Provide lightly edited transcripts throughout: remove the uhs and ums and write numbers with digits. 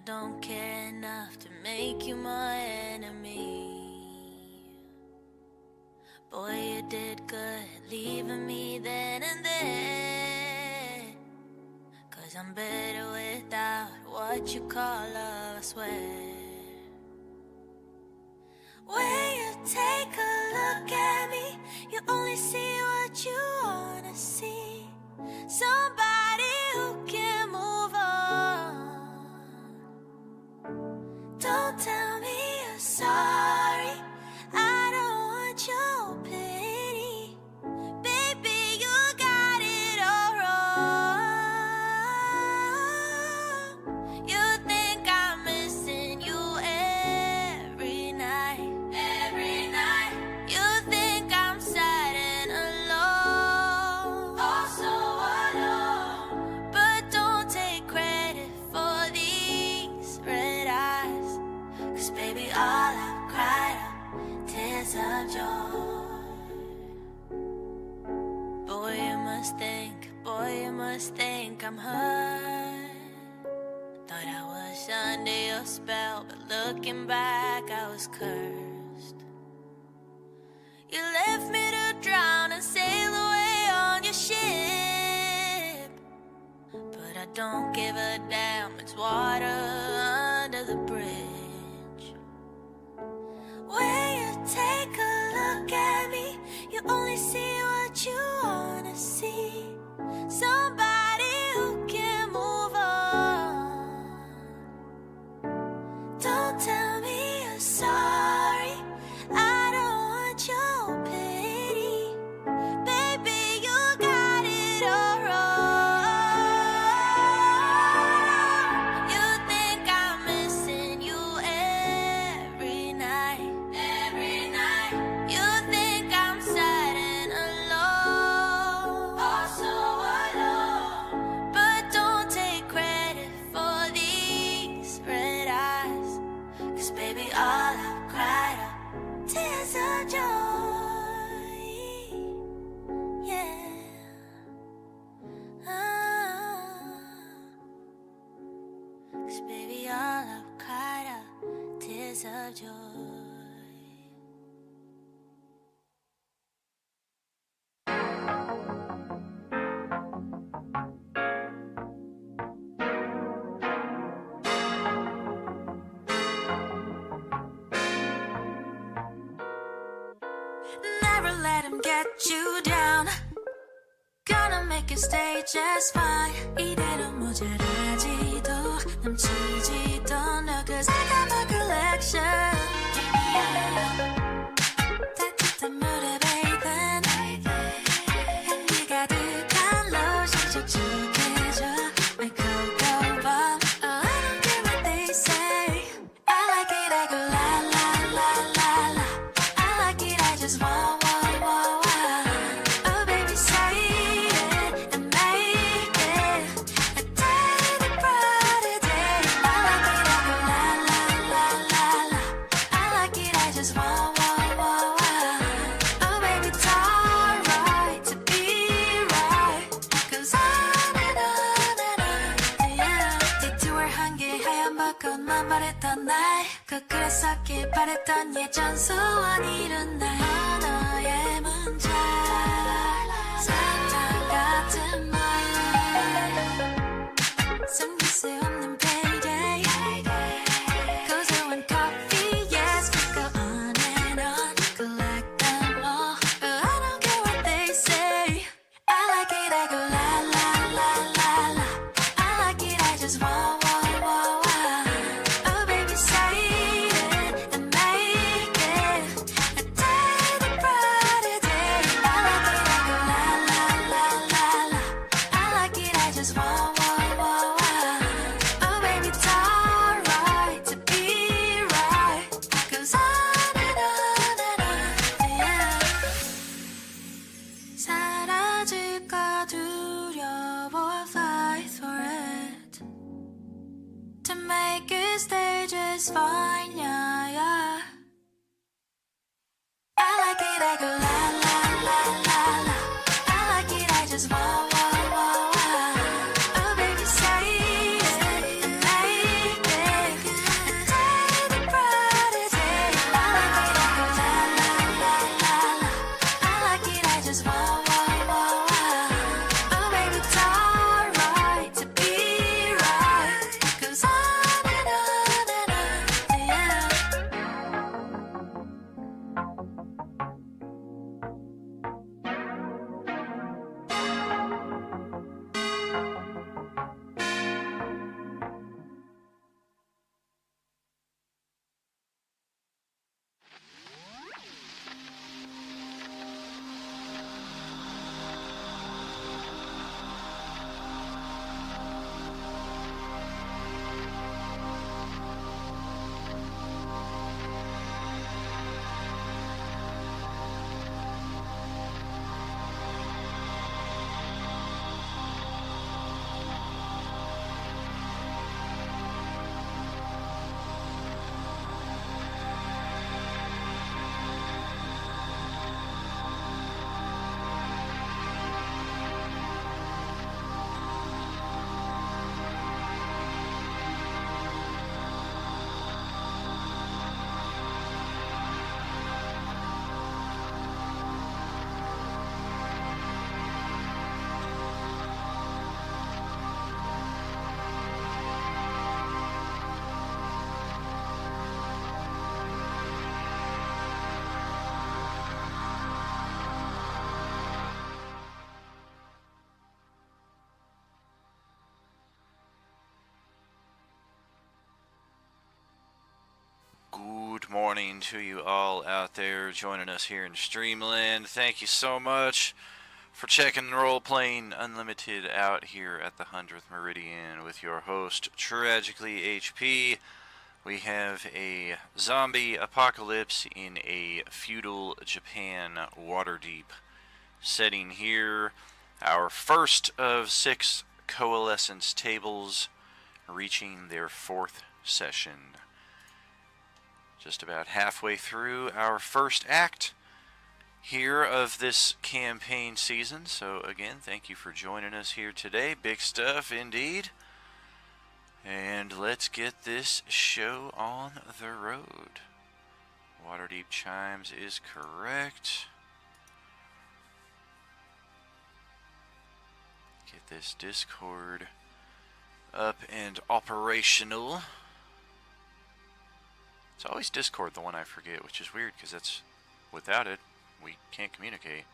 don't care enough to make you my enemy. Boy, you did good leaving me then and there. 'Cause I'm better without what you call love, I swear. When you take a look at me, you only see what you wanna see. Somebody who can move on. Don't tell me you're sorry, I don't want your pity. Baby, you got it all wrong. You think I'm missing you every night. You think I'm sad and alone, also alone. But don't take credit for these red eyes. 'Cause baby, all I've cried are tears of joy. Boy, you must think I'm hurt. Thought I was under your spell, but looking back, I was cursed. You left me to drown and sail away on your ship. But I don't give a damn, it's water under the bridge. When you take a look at me, you only see what you wanna see. Somebody who can move on. Don't tell me you're sorry, I don't want your pity. Baby, you got it all wrong. You think I'm missing you every night. You think I'm sad and alone, also alone. But don't take credit for these red eyes. 'Cause baby, all I've cried are tears of joy. Yeah. 'Cause baby, all I've cried are tears of joy. Never let him get you down. Gonna make you stay just fine. 이대로 모자라지도 넘치지도 않아. 'Cause I got my collection. 따뜻한 물에 bathe. 향기 가득한 로션 촉촉해져. My cocoa bomb. Oh, I don't care what they say. I like it, I go la la la la la. I like it, I just want. Oh baby, say it and make it a day brighter day. I like it, I go la la la la la. I like it, I just want. Oh baby, it's alright to be right. 'Cause on and on, yeah. 뒤투얼 한개 하얀 벚꽃만 바랬던 날. 거꾸로서길 바랬던 예전 소원 이룬 날. 너의 문자 사탕 같은 말. 숨길 수 없는 payday. 고소한 coffee, yes. We go on and on, collect them all. But I don't care what they say. I like it, I go la la la la la. I like it, I just want. Oh baby, say it and make it a day brighter day. I like it, I go la la la la la. I like it, I just want. Oh baby, it's alright to be right. 'Cause on and on, yeah. 사라질까 두려워, fight for it. To make it stay just fine, yeah, yeah. I like it, I go la la la la la. I like it, I just want. Oh baby, say it and make it morning to you all out there joining us here in Streamland. Thank you so much for checking Role Playing Unlimited out here at the 100th Meridian with your host, Tragically HP. We have a zombie apocalypse in a feudal Japan Waterdeep setting here. Our first of 6 coalescence tables reaching their 4th session. Just about halfway through our first act here of this campaign season. So again, thank you for joining us here today. Big stuff indeed. And let's get this show on the road. Waterdeep Chimes is correct. Get this Discord up and operational. It's always Discord, the one I forget, which is weird because that's without it, we can't communicate.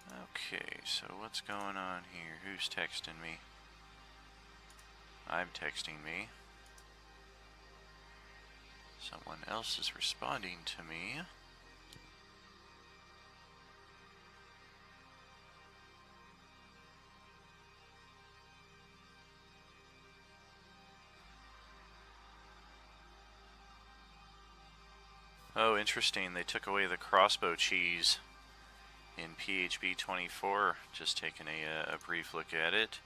Okay, so what's going on here? Who's texting me? I'm texting me. Someone else is responding to me. Oh, interesting. They took away the crossbow cheese in PHB 24. Just taking a brief look at it.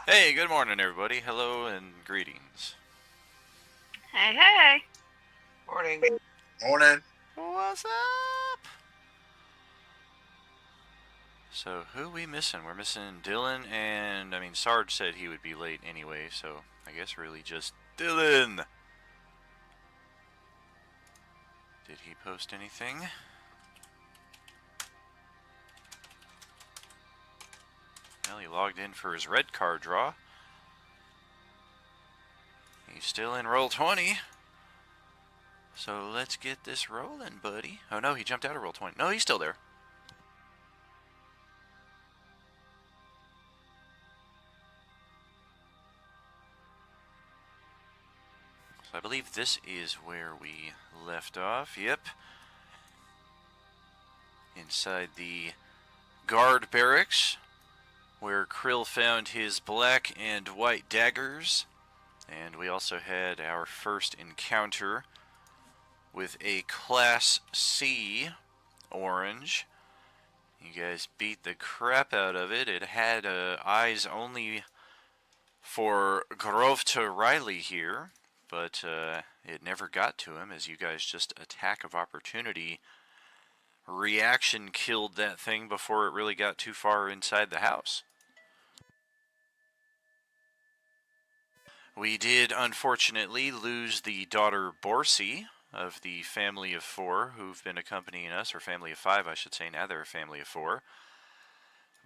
Hey, good morning, everybody. Hello and greetings. Hey, hey. Morning. Morning. What's up? So, who we missing? We're missing Dylan, and, Sarge said he would be late anyway, so I guess really just Dylan. Did he post anything? Well, he logged in for his red card draw. He's still in roll 20. So let's get this rolling, buddy. Oh no, he jumped out of roll 20. No, he's still there. So I believe this is where we left off. Yep. Inside the guard barracks, where Krill found his black and white daggers. And we also had our first encounter with a Class C orange. You guys beat the crap out of it. It had eyes only for Grove to Riley here, but it never got to him, as you guys just attack of opportunity reaction killed that thing before it really got too far inside the house. We did unfortunately lose the daughter Borsi of the family of 4 who've been accompanying us, or family of 5 I should say, now they're a family of 4.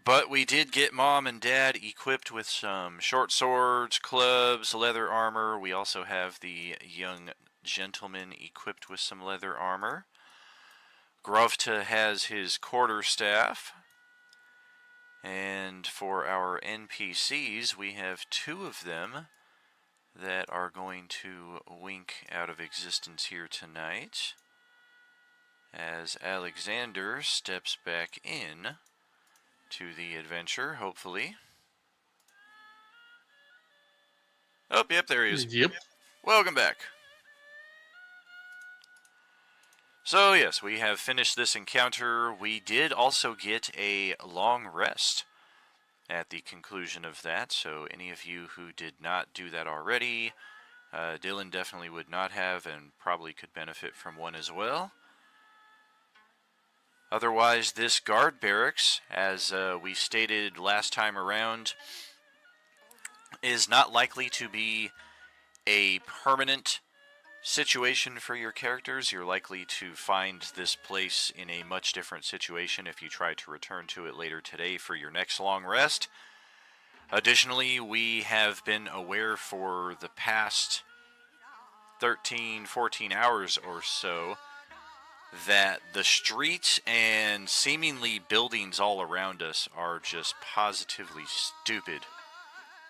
But we did get Mom and Dad equipped with some short swords, clubs, leather armor. We also have the young gentleman equipped with some leather armor. Grovta has his quarterstaff. And for our NPCs, we have 2 of them that are going to wink out of existence here tonight, as Alexander steps back in to the adventure, hopefully. Oh, yep, there he is. Yep. Welcome back. So, yes, we have finished this encounter. We did also get a long rest at the conclusion of that, so any of you who did not do that already, Dylan definitely would not have and probably could benefit from one as well. Otherwise, this guard barracks, as we stated last time around, is not likely to be a permanent situation for your characters. You're likely to find this place in a much different situation if you try to return to it later today for your next long rest. Additionally, we have been aware for the past 13, 14 hours or so that the streets and seemingly buildings all around us are just positively stupid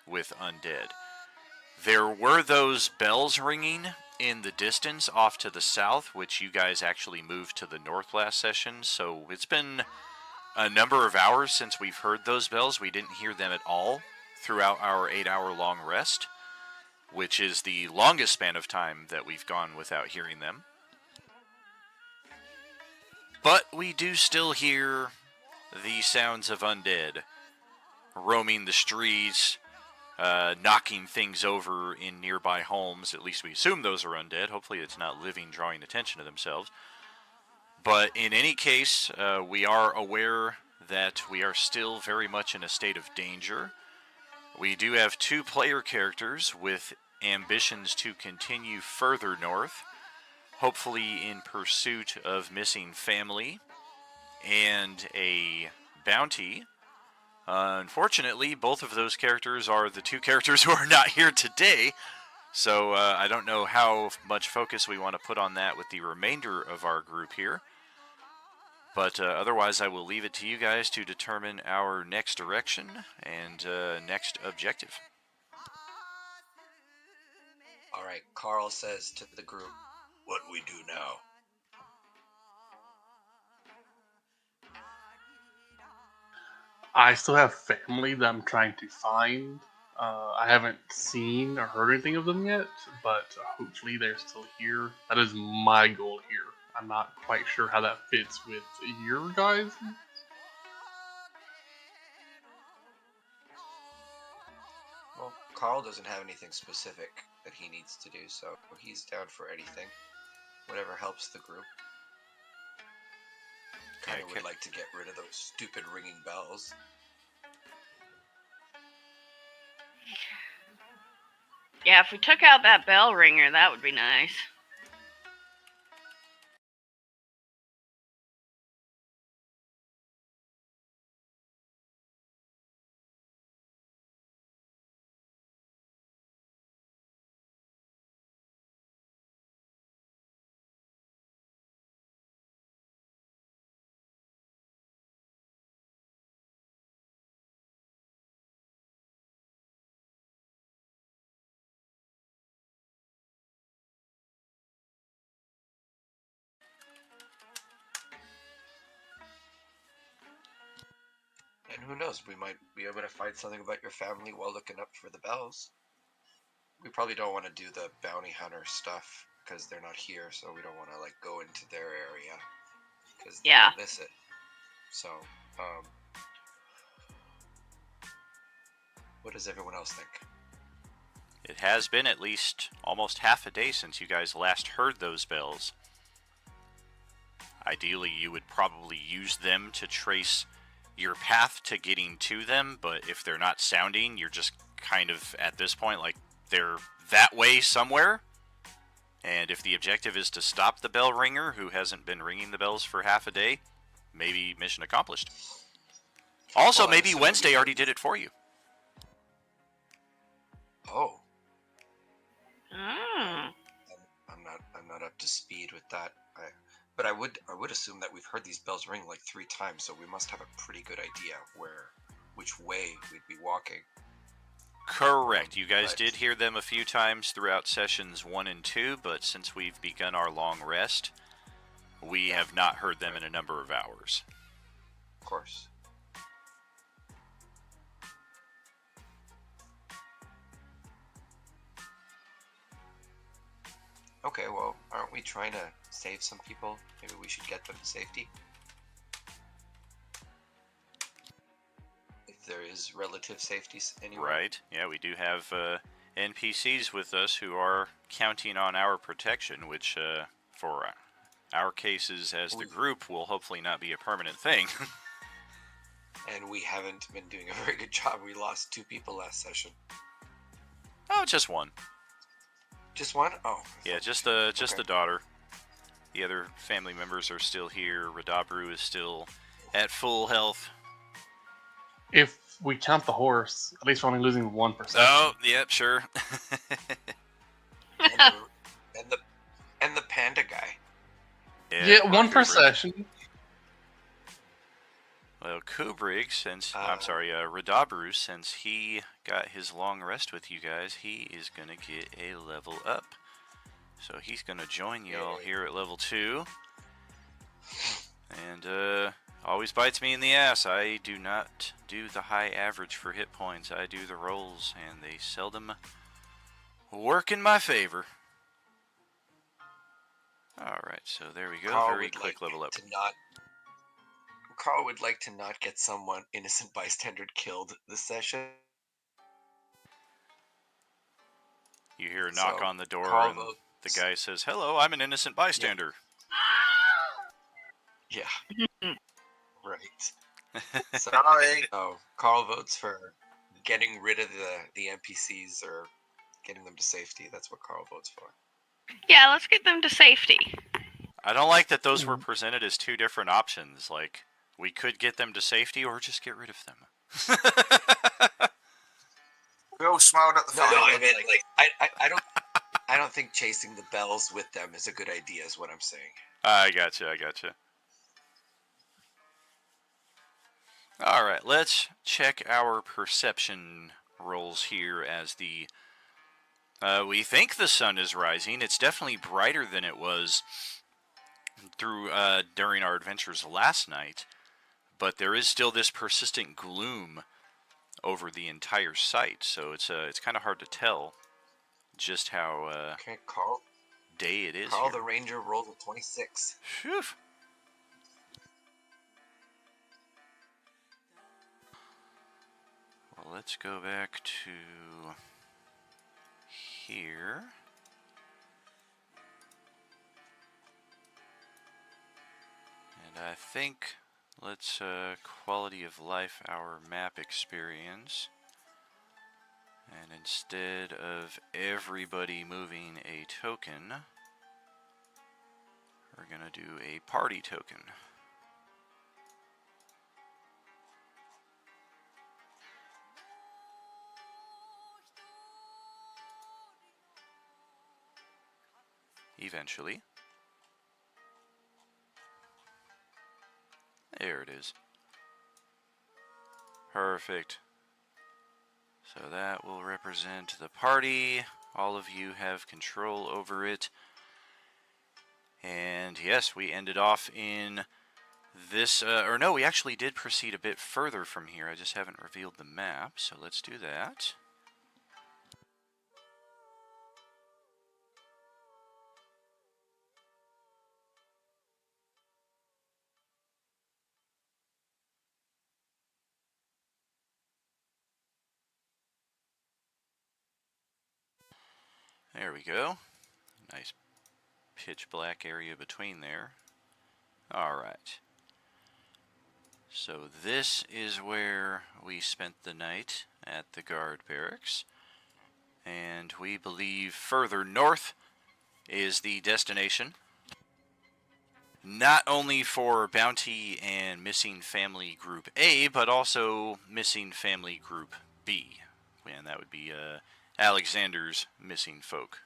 with undead. There were those bells ringing in the distance off to the south, which you guys actually moved to the north last session, so it's been a number of hours since we've heard those bells. We didn't hear them at all throughout our 8-hour long rest, which is the longest span of time that we've gone without hearing them. But we do still hear the sounds of undead roaming the streets, knocking things over in nearby homes. At least we assume those are undead. Hopefully it's not living drawing attention to themselves. But in any case, we are aware that we are still very much in a state of danger. We do have 2 player characters with ambitions to continue further north, hopefully in pursuit of missing family and a bounty. Unfortunately, both of those characters are the 2 characters who are not here today, so I don't know how much focus we want to put on that with the remainder of our group here. But otherwise, I will leave it to you guys to determine our next direction and next objective. Alright, Carl says to the group, "What we do now?" I still have family that I'm trying to find. I haven't seen or heard anything of them yet, but hopefully they're still here. That is my goal here. I'm not quite sure how that fits with your guys. Well, Carl doesn't have anything specific that he needs to do, so he's down for anything. Whatever helps the group. Kind of would like to get rid of those stupid ringing bells. Yeah, if we took out that bell ringer, that would be nice. And who knows, we might be able to find something about your family while looking up for the bells. We probably don't want to do the bounty hunter stuff because they're not here, so we don't want to go into their area because Yeah. they'll miss it. So, what does everyone else think? It has been at least almost half a day since you guys last heard those bells. Ideally, you would probably use them to trace your path to getting to them, but if they're not sounding, you're just kind of, at this point, like, they're that way somewhere. And if the objective is to stop the bell ringer, who hasn't been ringing the bells for half a day, maybe mission accomplished. Also, Well, maybe Wednesday already did it for you. Oh, Mm. I'm not up to speed with that. But I would assume that we've heard these bells ring 3 times, so we must have a pretty good idea which way we'd be walking. Correct. You guys did hear them a few times throughout sessions 1 and 2, but since we've begun our long rest, we have not heard them in a number of hours. Of course. Okay, well, aren't we trying to save some people? Maybe we should get them to safety? If there is relative safety anywhere. Right. Yeah, we do have NPCs with us who are counting on our protection, which for our cases as the group will hopefully not be a permanent thing. And we haven't been doing a very good job. We lost 2 people last session. Oh, just one. Just one? Oh. Yeah, just the daughter. The other family members are still here. Radabru is still at full health. If we count the horse, at least we're only losing 1%. Oh, yep, sure. and the panda guy. Yeah, come on, one per Kubrick. session. Well, Kubrick, since Uh, Radabru, since he got his long rest with you guys, he is gonna get a level up. So he's gonna join y'all Yay. here at level 2. And always bites me in the ass. I do not do the high average for hit points. I do the rolls, and they seldom work in my favor. Alright, so there we go. Carl Very would quick like level up. Carl would like to not get someone innocent bystander killed this session. You hear a knock So, on the door, Carl and votes. the guy says, "Hello, I'm an innocent bystander." Yeah, right. So, Sorry. oh, Carl votes for getting rid of the NPCs or getting them to safety. That's what Carl votes for. Yeah, let's get them to safety. I don't like that those were presented as two different options. Like, we could get them to safety or just get rid of them. We all smiled at the No, fact I that, meant like I don't think chasing the bells with them is a good idea. Is what I'm saying. I gotcha. Alright, let's check our perception rolls here as the... we think the sun is rising. It's definitely brighter than it was during our adventures last night. But there is still this persistent gloom over the entire site, so it's kind of hard to tell just how Okay, Carl. day it is Carl here. the Ranger rolled a 26. Phew. Well, let's go back to here. And I think let's quality of life our map experience. And instead of everybody moving a token, we're gonna do a party token. Eventually. There it is. Perfect. So that will represent the party. All of you have control over it. And yes, we ended off in this, or no, we actually did proceed a bit further from here. I just haven't revealed the map, so let's do that. There we go. Nice pitch black area between there. Alright. So this is where we spent the night at the guard barracks. And we believe further north is the destination. Not only for Bounty and Missing Family Group A, but also Missing Family Group B. And that would be Alexander's missing folk.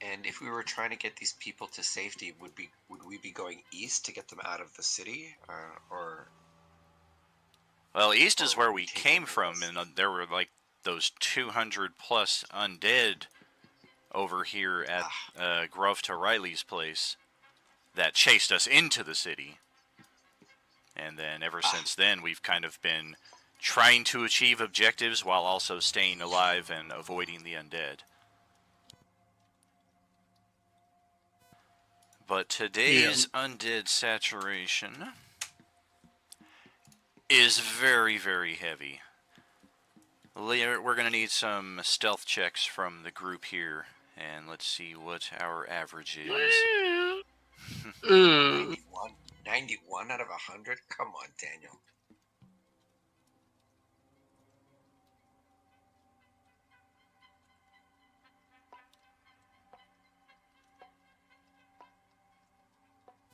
And if we were trying to get these people to safety, would we be going east to get them out of the city, or? Well, east is Or where would we we take came them from, west? and there were like those 200 plus undead over here at Grove to Riley's place that chased us into the city. And then ever since then, we've kind of been trying to achieve objectives while also staying alive and avoiding the undead. But today's undead saturation is very, very heavy. We're going to need some stealth checks from the group here, and let's see what our average is. 91 out of 100? Come on, Daniel.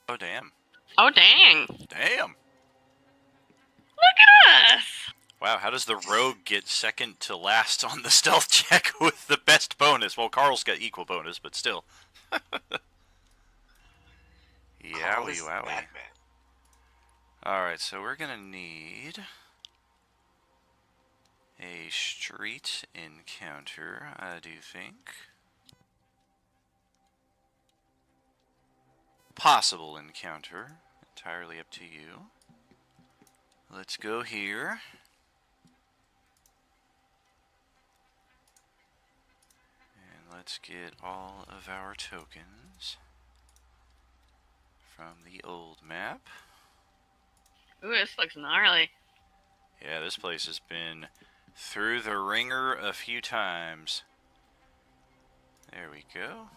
Oh, damn. Oh, dang. Damn. Look at us. Wow, how does the rogue get second to last on the stealth check with the best bonus? Well, Carl's got equal bonus, but still. Carl Yowie, is wowie. madman. Alright, so we're gonna need a street encounter, I do think. Possible encounter. Entirely up to you. Let's go here. And let's get all of our tokens from the old map. Ooh, this looks gnarly. Yeah, this place has been through the ringer a few times. There we go.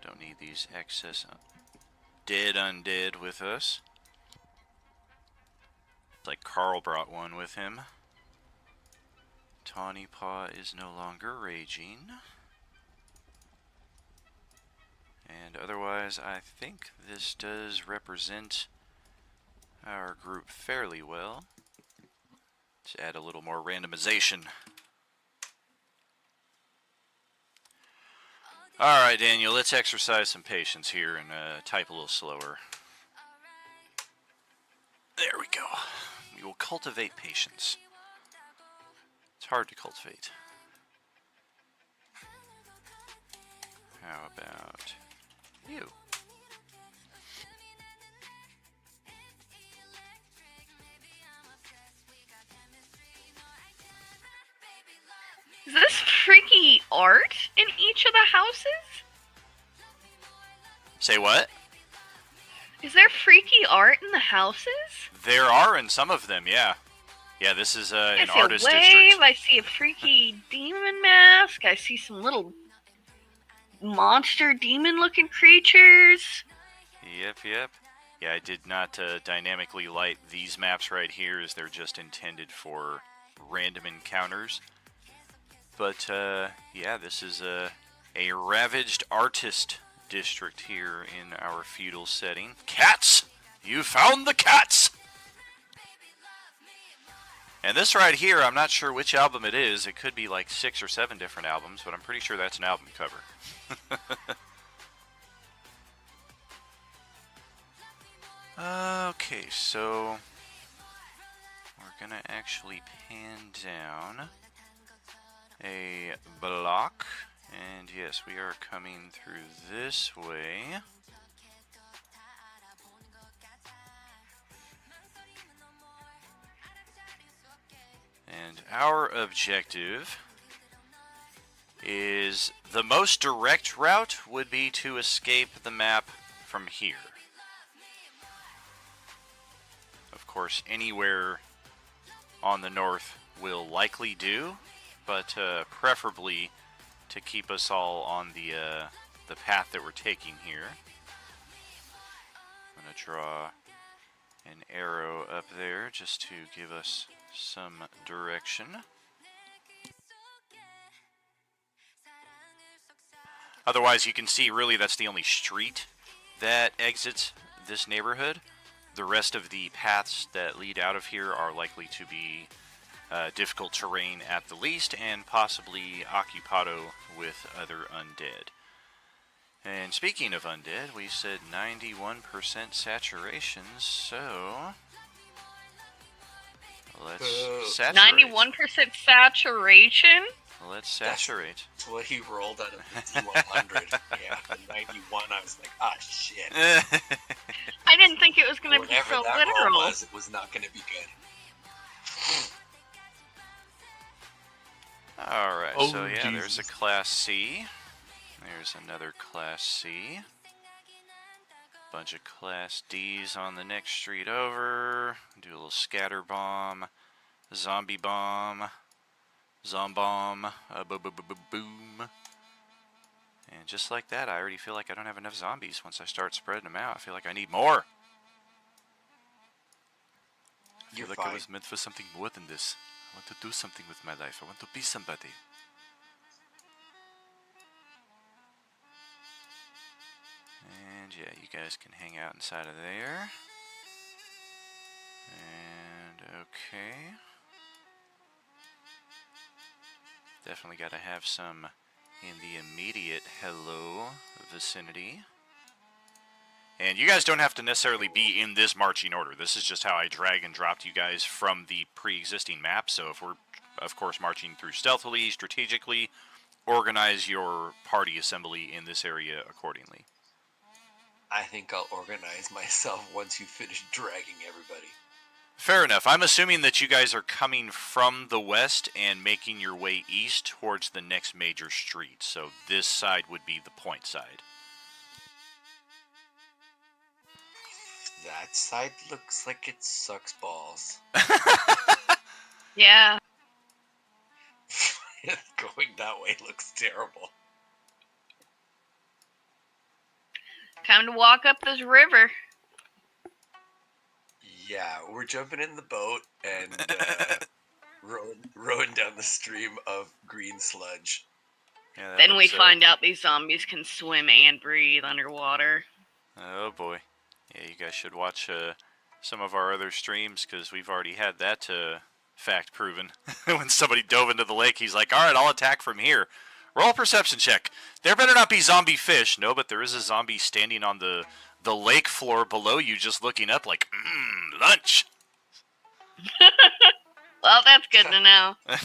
Don't need these excess dead undead with us. It's like Carl brought one with him. Tawny Paw is no longer raging. And otherwise, I think this does represent our group fairly well. Let's add a little more randomization. Alright, Daniel, let's exercise some patience here and type a little slower. There we go. We will cultivate patience. It's hard to cultivate. How about you? Is this freaky art in each of the houses? Say what? Is there freaky art in the houses? There are in some of them, yeah. Yeah, this is I an see artist a wave, district. I see a freaky demon mask, I see some little monster demon looking creatures. Yep. Yeah, I did not dynamically light these maps right here, as they're just intended for random encounters. But yeah, this is a ravaged artist district here in our feudal setting. Cats! You found the cats! And this right here, I'm not sure which album it is. It could be like 6 or 7 different albums, but I'm pretty sure that's an album cover. Okay, so we're gonna actually pan down a block, and yes, we are coming through this way. And our objective is, the most direct route would be to escape the map from here. Of course, anywhere on the north will likely do, but preferably to keep us all on the path that we're taking here. I'm going to draw an arrow up there just to give us some direction. Otherwise, you can see really that's the only street that exits this neighborhood. The rest of the paths that lead out of here are likely to be difficult terrain at the least, and possibly occupado with other undead. And speaking of undead, we said 91% saturation, so let's saturate. 91% saturation? Let's saturate. That's what he rolled out of the T100. Yeah, the 91, I was like, ah, shit. I didn't think it was going to be Whatever so that literal. roll was, it was not going to be good. Alright, Oh, so yeah, there's a Jesus. Class C. There's another Class C. Bunch of Class Ds on the next street over. Do a little scatter bomb. Zombie bomb. Zombomb. Boom. And just like that, I already feel like I don't have enough zombies. Once I start spreading them out, I feel like I need more. I feel You're like I fine. was meant for something more than this. I want to do something with my life. I want to be somebody. And yeah, you guys can hang out inside of there. And okay. Definitely got to have some in the immediate hello vicinity. And you guys don't have to necessarily be in this marching order. This is just how I drag and dropped you guys from the pre-existing map. So if we're, of course, marching through stealthily, strategically, organize your party assembly in this area accordingly. I think I'll organize myself once you finish dragging everybody. Fair enough. I'm assuming that you guys are coming from the west and making your way east towards the next major street. So this side would be the point side. That side looks like it sucks balls. Yeah. Going that way looks terrible. Time to walk up this river. Yeah, we're jumping in the boat and rowing down the stream of green sludge. Yeah, Then we find out these zombies can swim and breathe underwater. Oh boy. Yeah, you guys should watch some of our other streams, because we've already had that fact proven. When somebody dove into the lake, he's like, alright, I'll attack from here. Roll a perception check. There better not be zombie fish. No, but there is a zombie standing on the lake floor below you, just looking up like, lunch. Well, that's good to know. Well,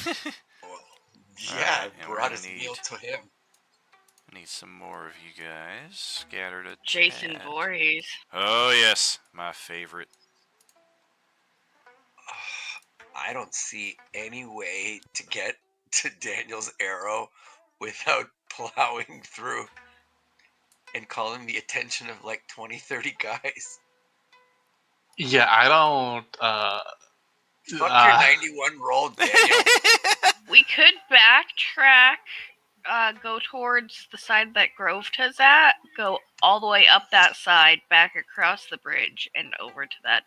yeah, Alright, I brought his meal to him. Need some more of you guys scattered a Jason tad. Voorhees. Oh yes, my favorite. I don't see any way to get to Daniel's arrow without plowing through and calling the attention of like 20-30 guys. Yeah, I don't. Fuck your 91 roll, Daniel. We could backtrack, go towards the side that Grove is at, go all the way up that side, back across the bridge, and over to that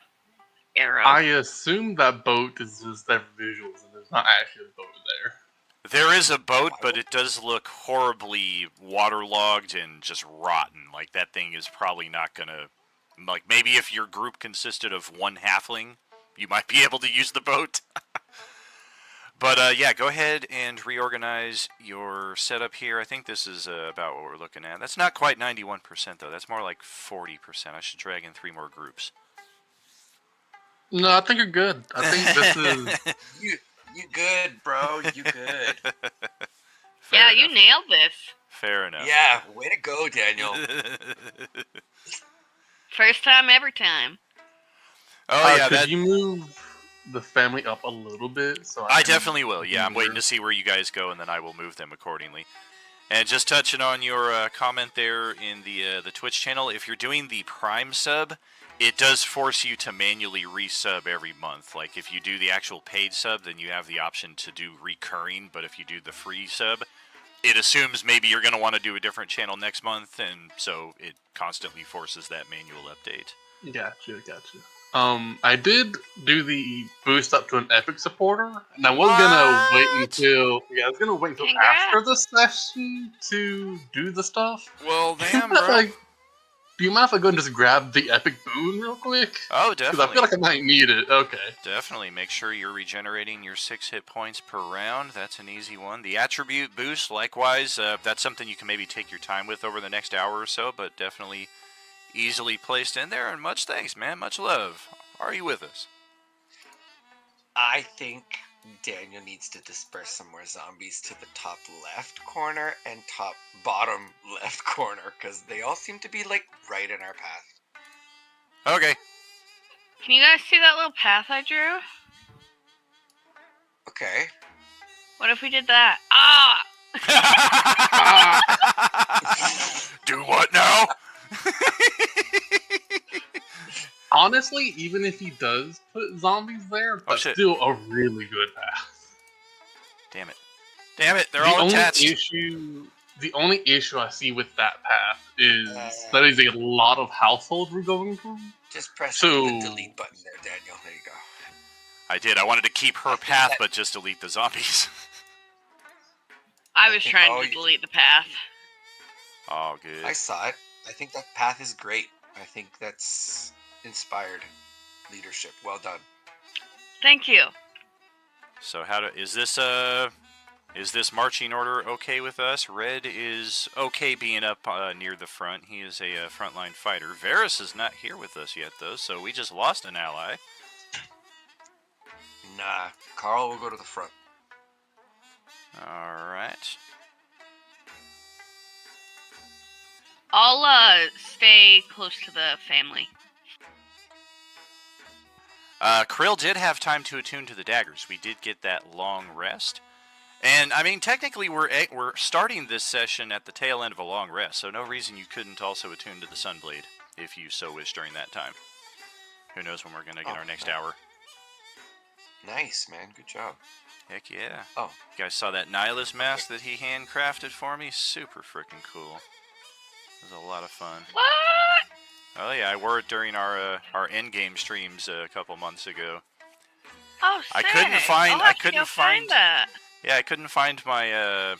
arrow. I assume that boat is just their visuals, and there's not actually a boat there. There is a boat, but it does look horribly waterlogged and just rotten. Like, that thing is probably not gonna... Like, maybe if your group consisted of one halfling, you might be able to use the boat. But, yeah, go ahead and reorganize your setup here. I think this is about what we're looking at. That's not quite 91%, though. That's more like 40%. I should drag in 3 more groups. No, I think you're good. I think this is... You good, bro. You good. Yeah, you nailed this. Fair enough. Yeah, way to go, Daniel. First time, every time. Oh, yeah, could you move the family up a little bit? So I definitely will. Yeah, I'm waiting to see where you guys go, and then I will move them accordingly. And just touching on your comment there in the Twitch channel, if you're doing the Prime sub, it does force you to manually resub every month. Like, if you do the actual paid sub, then you have the option to do recurring, but if you do the free sub, it assumes maybe you're going to want to do a different channel next month, and so it constantly forces that manual update. Gotcha. I did do the boost up to an epic supporter, and I was gonna wait until after the session to do the stuff. Well, damn, bro. Do you mind if I go and just grab the epic boon real quick? Oh, Because definitely. I feel like I might need it. Okay. Definitely. Make sure you're regenerating your 6 hit points per round. That's an easy one. The attribute boost, likewise, that's something you can maybe take your time with over the next hour or so, but definitely easily placed in there. And much thanks, man. Much love. Are you with us? I think Daniel needs to disperse some more zombies to the top left corner and top bottom left corner, because they all seem to be like right in our path. Okay. Can you guys see that little path I drew? Okay. What if we did that? Ah! Do what now? Honestly, even if he does put zombies there, that's still a really good path. Damn it, they're all attached. The only issue I see with that path is that is a lot of households we're going through. Just press the delete button there, Daniel. There you go. I did. I wanted to keep her path, but just delete the zombies. I was trying to delete the path. Oh, good. I saw it. I think that path is great. I think that's inspired leadership. Well done. Thank you. So is this Is this marching order okay with us? Red is okay being up near the front. He is a frontline fighter. Varys is not here with us yet, though, so we just lost an ally. Nah, Carl will go to the front. Alright. I'll stay close to the family. Krill did have time to attune to the daggers. We did get that long rest. And, I mean, technically we're starting this session at the tail end of a long rest, so no reason you couldn't also attune to the Sunblade, if you so wish during that time. Who knows when we're going to get our next hour. Nice, man. Good job. Heck yeah. Oh. You guys saw that Nihilus mask that he handcrafted for me? Super freaking cool. It was a lot of fun. What? Oh yeah, I wore it during our endgame streams a couple months ago. Oh, sick. I couldn't find that. Yeah, I couldn't find my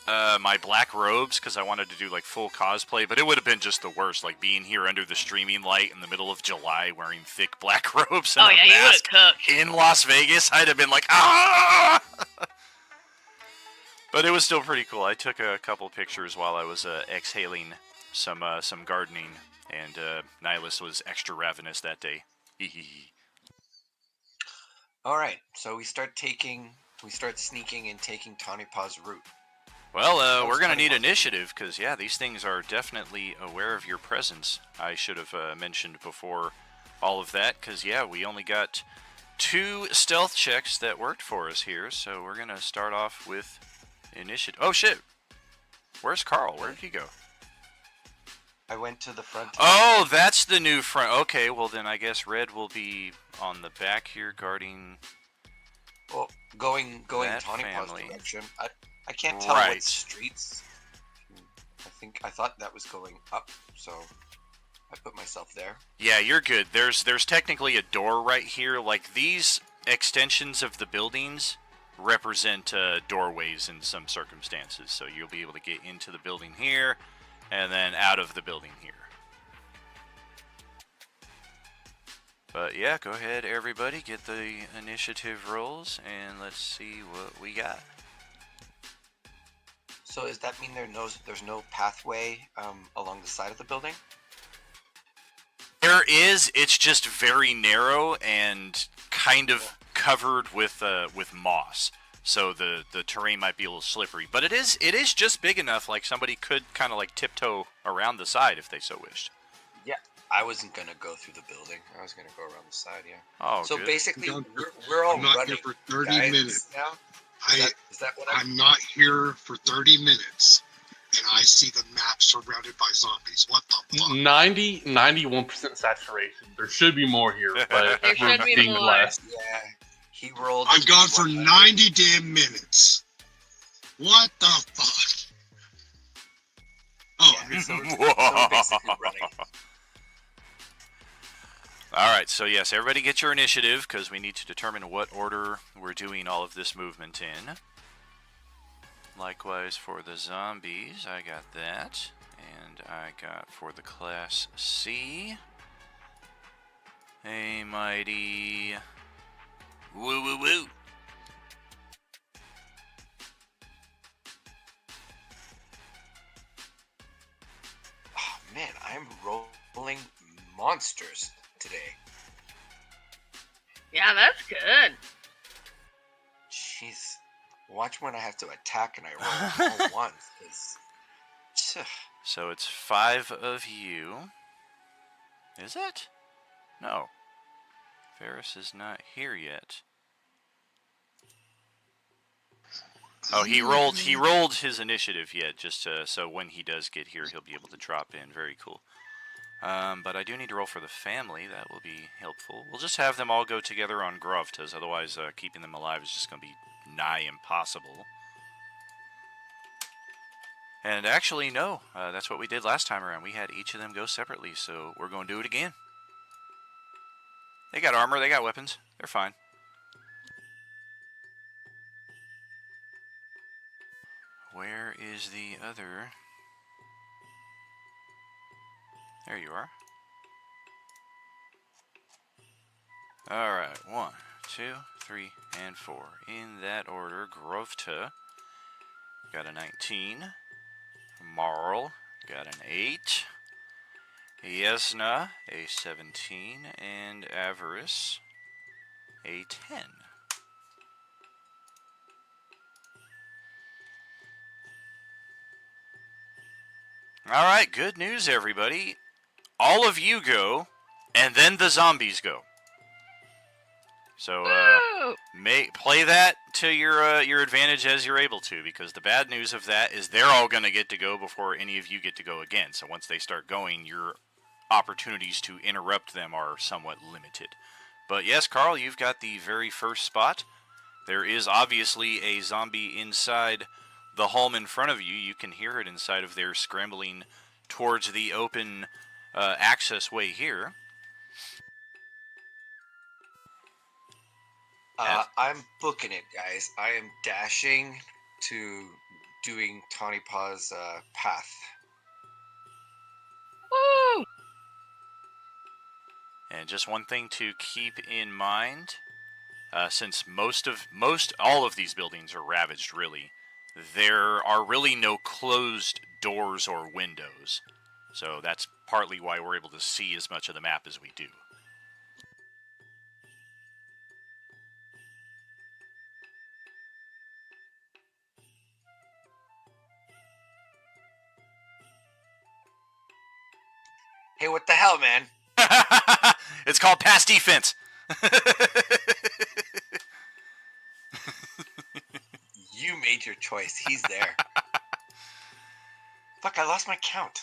my black robes because I wanted to do like full cosplay, but it would have been just the worst, like being here under the streaming light in the middle of July wearing thick black robes and a you would have mask cooked. in Las Vegas. I'd have been like, ah! But it was still pretty cool. I took a couple pictures while I was exhaling some gardening, and Nihilus was extra ravenous that day. All right, so we start sneaking and taking Tawny Paw's route. Well, we're going to need initiative, because, yeah, these things are definitely aware of your presence. I should have mentioned before all of that, because, yeah, we only got 2 stealth checks that worked for us here, so we're going to start off with initiative. Oh, shit! Where's Carl? Where did he go? I went to the front. Oh, that's the new front. Okay, well, then I guess Red will be on the back here, guarding... Well, going that Tawny Paw's family. direction. I can't tell Right. what streets. I thought that was going up, so I put myself there. Yeah, you're good. There's technically a door right here. Like, these extensions of the buildings represent doorways in some circumstances. So you'll be able to get into the building here, and then out of the building here. But yeah, go ahead, everybody. Get the initiative rolls, and let's see what we got. So does that mean there's no pathway along the side of the building? There is. It's just very narrow and kind of covered with moss, so the terrain might be a little slippery. But it is just big enough, like somebody could kind of like tiptoe around the side if they so wished. Yeah, I wasn't gonna go through the building. I was gonna go around the side. Yeah. Oh, so good. basically, we're all I'm not running. here for 30 guys, minutes. now. Is that what I'm not here for 30 minutes, and I see the map surrounded by zombies. What the fuck? 91% saturation. There should be more here, but There should we're be being more. blessed. Yeah, he rolled. I'm gone for 100. 90 damn minutes. What the fuck? Oh, Yeah, so we're basically running. Alright, so yes, everybody get your initiative, because we need to determine what order we're doing all of this movement in. Likewise for the zombies, I got that. And I got for the Class C, a mighty... Woo woo woo! Oh man, I'm rolling monsters today. Yeah, that's good. Jeez, watch when I have to attack and I roll all once. 'Cause, So it's 5 of you. Is it? No. Ferris is not here yet. Oh, he rolled his initiative yet, just so when he does get here, he'll be able to drop in. Very cool. But I do need to roll for the family. That will be helpful. We'll just have them all go together on Grovtas, otherwise keeping them alive is just going to be nigh impossible. And actually, no. That's what we did last time around. We had each of them go separately, so we're going to do it again. They got armor, they got weapons. They're fine. Where is the other? There you are. Alright, 1, 2, 3, and 4. In that order, Grovta got a 19. Marl got an 8. Yesna, a 17. And Avarice, a 10. Alright, good news, everybody. All of you go, and then the zombies go. So, play that to your advantage as you're able to, because the bad news of that is they're all going to get to go before any of you get to go again. So once they start going, your opportunities to interrupt them are somewhat limited. But yes, Carl, you've got the very first spot. There is obviously a zombie inside the home in front of you. You can hear it inside of there scrambling towards the open access way here. I'm booking it, guys. I am dashing to doing Tawny Paw's path. Woo! And just one thing to keep in mind, since all of these buildings are ravaged, really, there are really no closed doors or windows. So that's partly why we're able to see as much of the map as we do. Hey, what the hell, man? It's called pass defense. You made your choice. He's there. Fuck, I lost my count.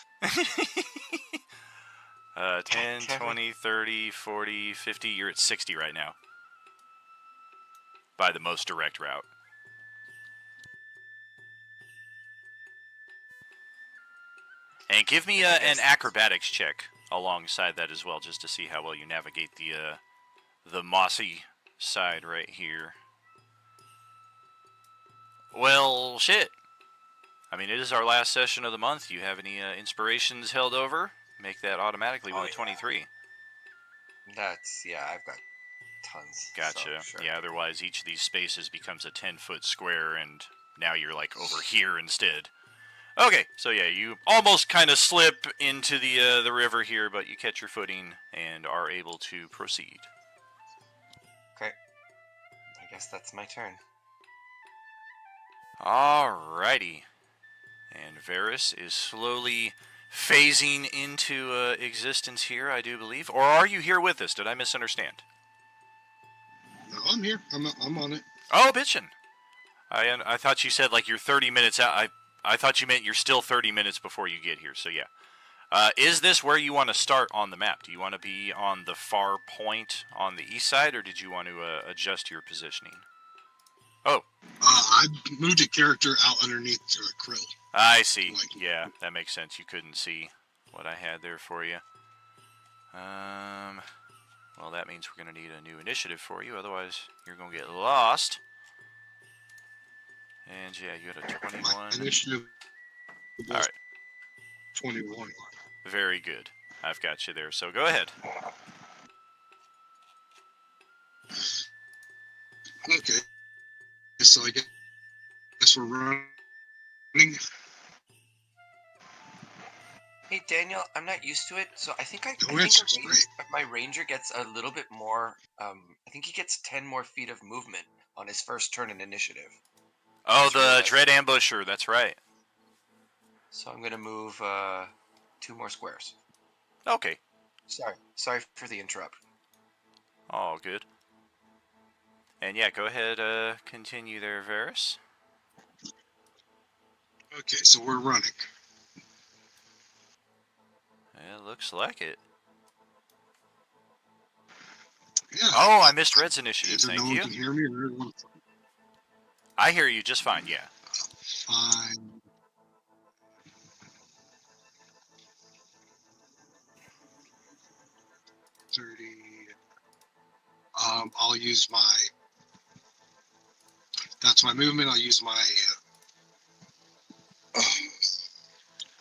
10, 20, 30, 40, 50. You're at 60 right now. By the most direct route. And give me an acrobatics check alongside that as well, just to see how well you navigate the mossy side right here. Well, shit. I mean, it is our last session of the month. You have any inspirations held over? Make that automatically with a 23. I've got tons. Gotcha. So, sure. Yeah, otherwise each of these spaces becomes a 10-foot square, and now you're like over here instead. Okay, so yeah, you almost kind of slip into the river here, but you catch your footing and are able to proceed. Okay. I guess that's my turn. Alrighty. And Varys is slowly phasing into existence here, I do believe. Or are you here with us? Did I misunderstand? No, I'm here. I'm on it. Oh, bitchin'. I thought you said like you're 30 minutes out. I thought you meant you're still 30 minutes before you get here, so yeah. Is this where you want to start on the map? Do you want to be on the far point on the east side, or did you want to adjust your positioning? Oh. I moved a character out underneath Krill. I see. Yeah, that makes sense. You couldn't see what I had there for you. Well, that means we're going to need a new initiative for you, otherwise you're going to get lost. And yeah, you had a 21. My initiative was all right. 21. Very good. I've got you there, so go ahead. Okay. So I guess we're running. Hey, Daniel, I'm not used to it, so I think It's great. my ranger gets a little bit more. I think he gets 10 more feet of movement on his first turn in initiative. Oh, the Dread Ambusher, that's right. So I'm going to move 2 more squares. Okay. Sorry for the interrupt. All good. And yeah, go ahead, continue there, Varys. Okay, so we're running. It looks like it. Yeah. Oh, I missed Red's initiative, Either thank no one you. can hear me or everyone. I hear you just fine, yeah. Fine. I'll use my. That's my movement. I'll use my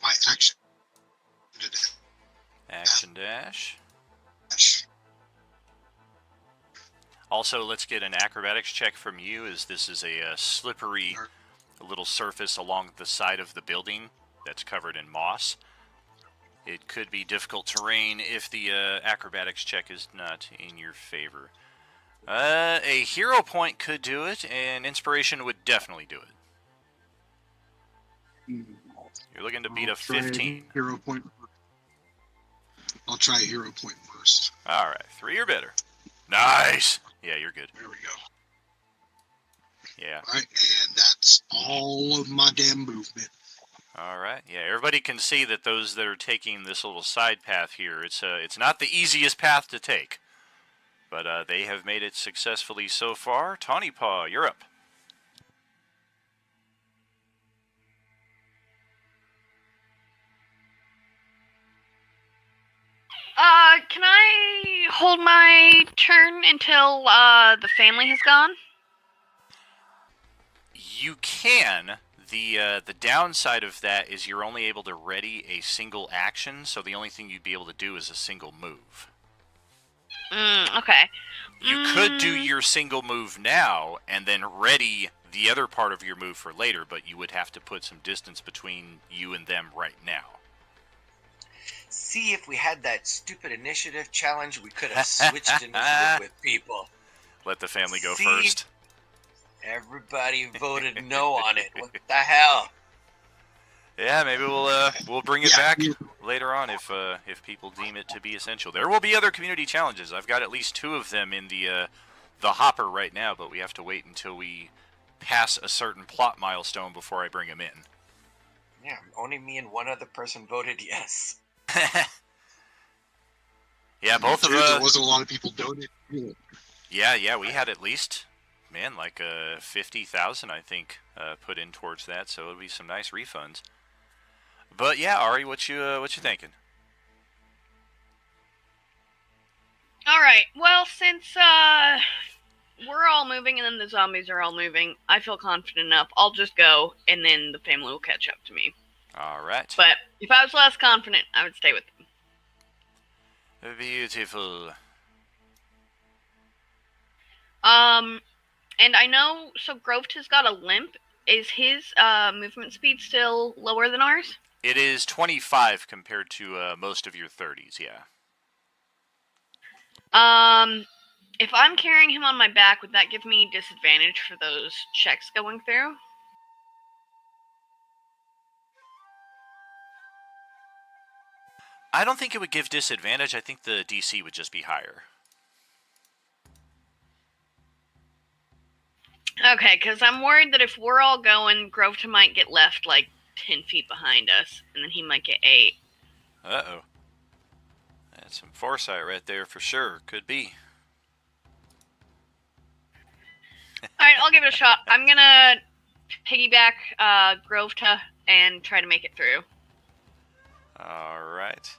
my action. Action dash. Also, let's get an acrobatics check from you, as this is a slippery little surface along the side of the building that's covered in moss. It could be difficult terrain if the acrobatics check is not in your favor. A hero point could do it, and inspiration would definitely do it. You're looking to beat a 15. Hero point. I'll try a hero point first. All right, 3 or better. Nice. Yeah, you're good. There we go. Yeah. All right, and that's all of my damn movement. All right. Yeah, everybody can see that those that are taking this little side path here, it's not the easiest path to take, but they have made it successfully so far. Tawny Paw, you're up. Can I hold my turn until the family has gone? You can. The downside of that is you're only able to ready a single action, so the only thing you'd be able to do is a single move. Okay. You could do your single move now and then ready the other part of your move for later, but you would have to put some distance between you and them right now. See, if we had that stupid initiative challenge, we could have switched initiative with people. Let the family go See? first. Everybody voted no on it. What the hell? Yeah, maybe we'll bring it back later on if people deem it to be essential. There will be other community challenges. I've got at least 2 of them in the hopper right now, but we have to wait until we pass a certain plot milestone before I bring them in. Yeah, only me and one other person voted yes. Yeah, both of There wasn't a lot of people donating. Yeah, we had at least, like 50,000, I think, put in towards that. So it'll be some nice refunds. But yeah, Ari, what you thinking? All right. Well, since we're all moving and then the zombies are all moving, I feel confident enough. I'll just go, and then the family will catch up to me. All right. But if I was less confident, I would stay with them. Beautiful. And I know, so Groved has got a limp. Is his movement speed still lower than ours? It is 25 compared to most of your 30s, yeah. If I'm carrying him on my back, would that give me disadvantage for those checks going through? I don't think it would give disadvantage. I think the DC would just be higher. Okay, because I'm worried that if we're all going, Groved might get left like 10 feet behind us, and then he might get 8. Uh-oh. That's some foresight right there for sure. Could be. Alright, I'll give it a shot. I'm gonna piggyback Groved and try to make it through. Alright.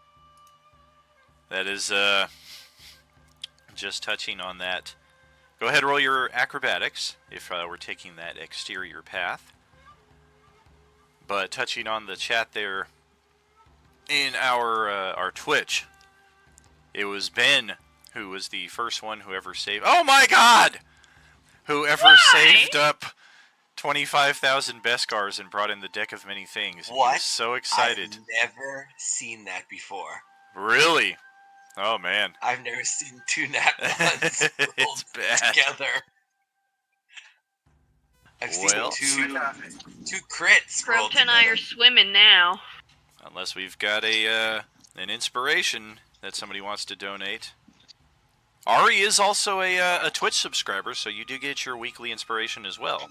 That is, just touching on that. Go ahead, roll your acrobatics, if we're taking that exterior path. But touching on the chat there, in our Twitch, it was Ben who was the first one who ever saved... Oh my god! Whoever saved up 25,000 Beskars and brought in the Deck of Many Things. What? He was so excited. I've never seen that before. Really? Oh, man. I've never seen 2 nat ones rolled together. I've seen two crits rolled Groved and I are swimming now. Unless we've got an inspiration that somebody wants to donate. Ari is also a Twitch subscriber, so you do get your weekly inspiration as well.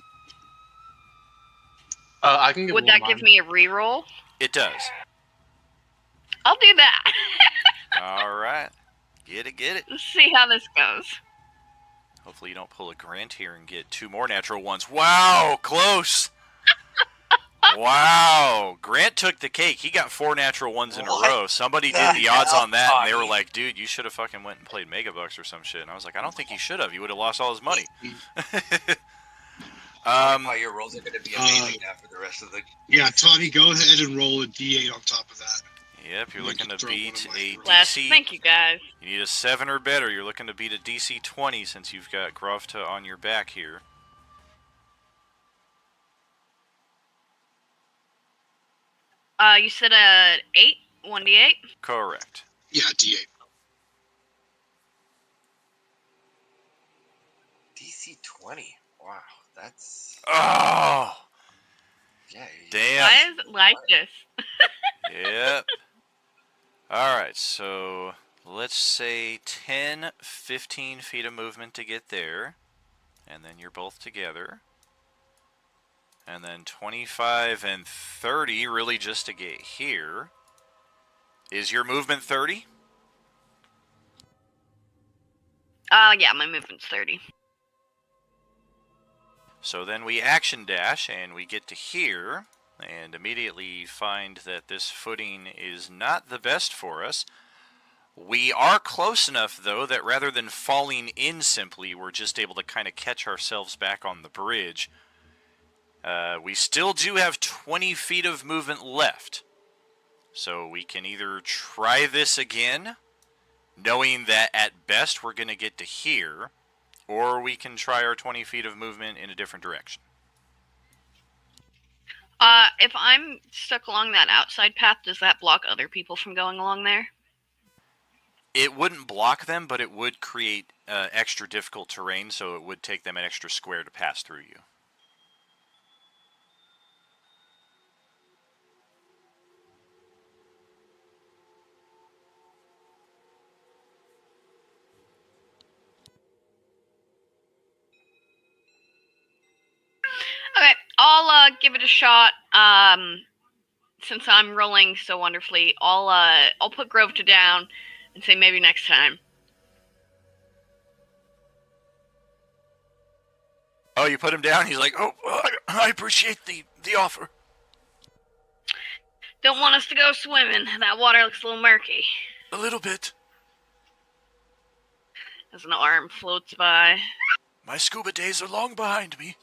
I can give Would that give me a reroll? It does. I'll do that. All right. Get it. Let's see how this goes. Hopefully you don't pull a Grant here and get 2 more natural ones. Wow, close. Wow. Grant took the cake. He got 4 natural ones in a row. Somebody did the odds on that, and they were like, dude, you should have fucking went and played Megabucks or some shit. And I was like, I don't think he should have. He would have lost all his money. Your rolls are going to be amazing now for the rest of the... Yeah, Tawny, go ahead and roll a d8 on top of that. Yep, you're I'm looking going to throw one beat of my a heroes. Bless. DC. Thank you, guys. You need a 7 or better. You're looking to beat a DC 20 since you've got Grovta on your back here. You said a 8? 1d8? Correct. Yeah, D8. DC 20. Wow, that's Oh! yeah. Damn. Why is it like this? Yep. Alright, so let's say 10, 15 feet of movement to get there. And then you're both together. And then 25 and 30 really just to get here. Is your movement 30? Yeah, my movement's 30. So then we action dash and we get to here and immediately find that this footing is not the best for us. We are close enough though that rather than falling in simply, we're just able to kind of catch ourselves back on the bridge. We still do have 20 feet of movement left. So we can either try this again, knowing that at best we're going to get to here, or we can try our 20 feet of movement in a different direction. If I'm stuck along that outside path, does that block other people from going along there? It wouldn't block them, but it would create extra difficult terrain, so it would take them an extra square to pass through you. Okay, I'll give it a shot. Since I'm rolling so wonderfully, I'll put Grovta down and say maybe next time. Oh, you put him down? He's like, oh, I appreciate the offer. Don't want us to go swimming. That water looks a little murky. A little bit. As an arm floats by. My scuba days are long behind me.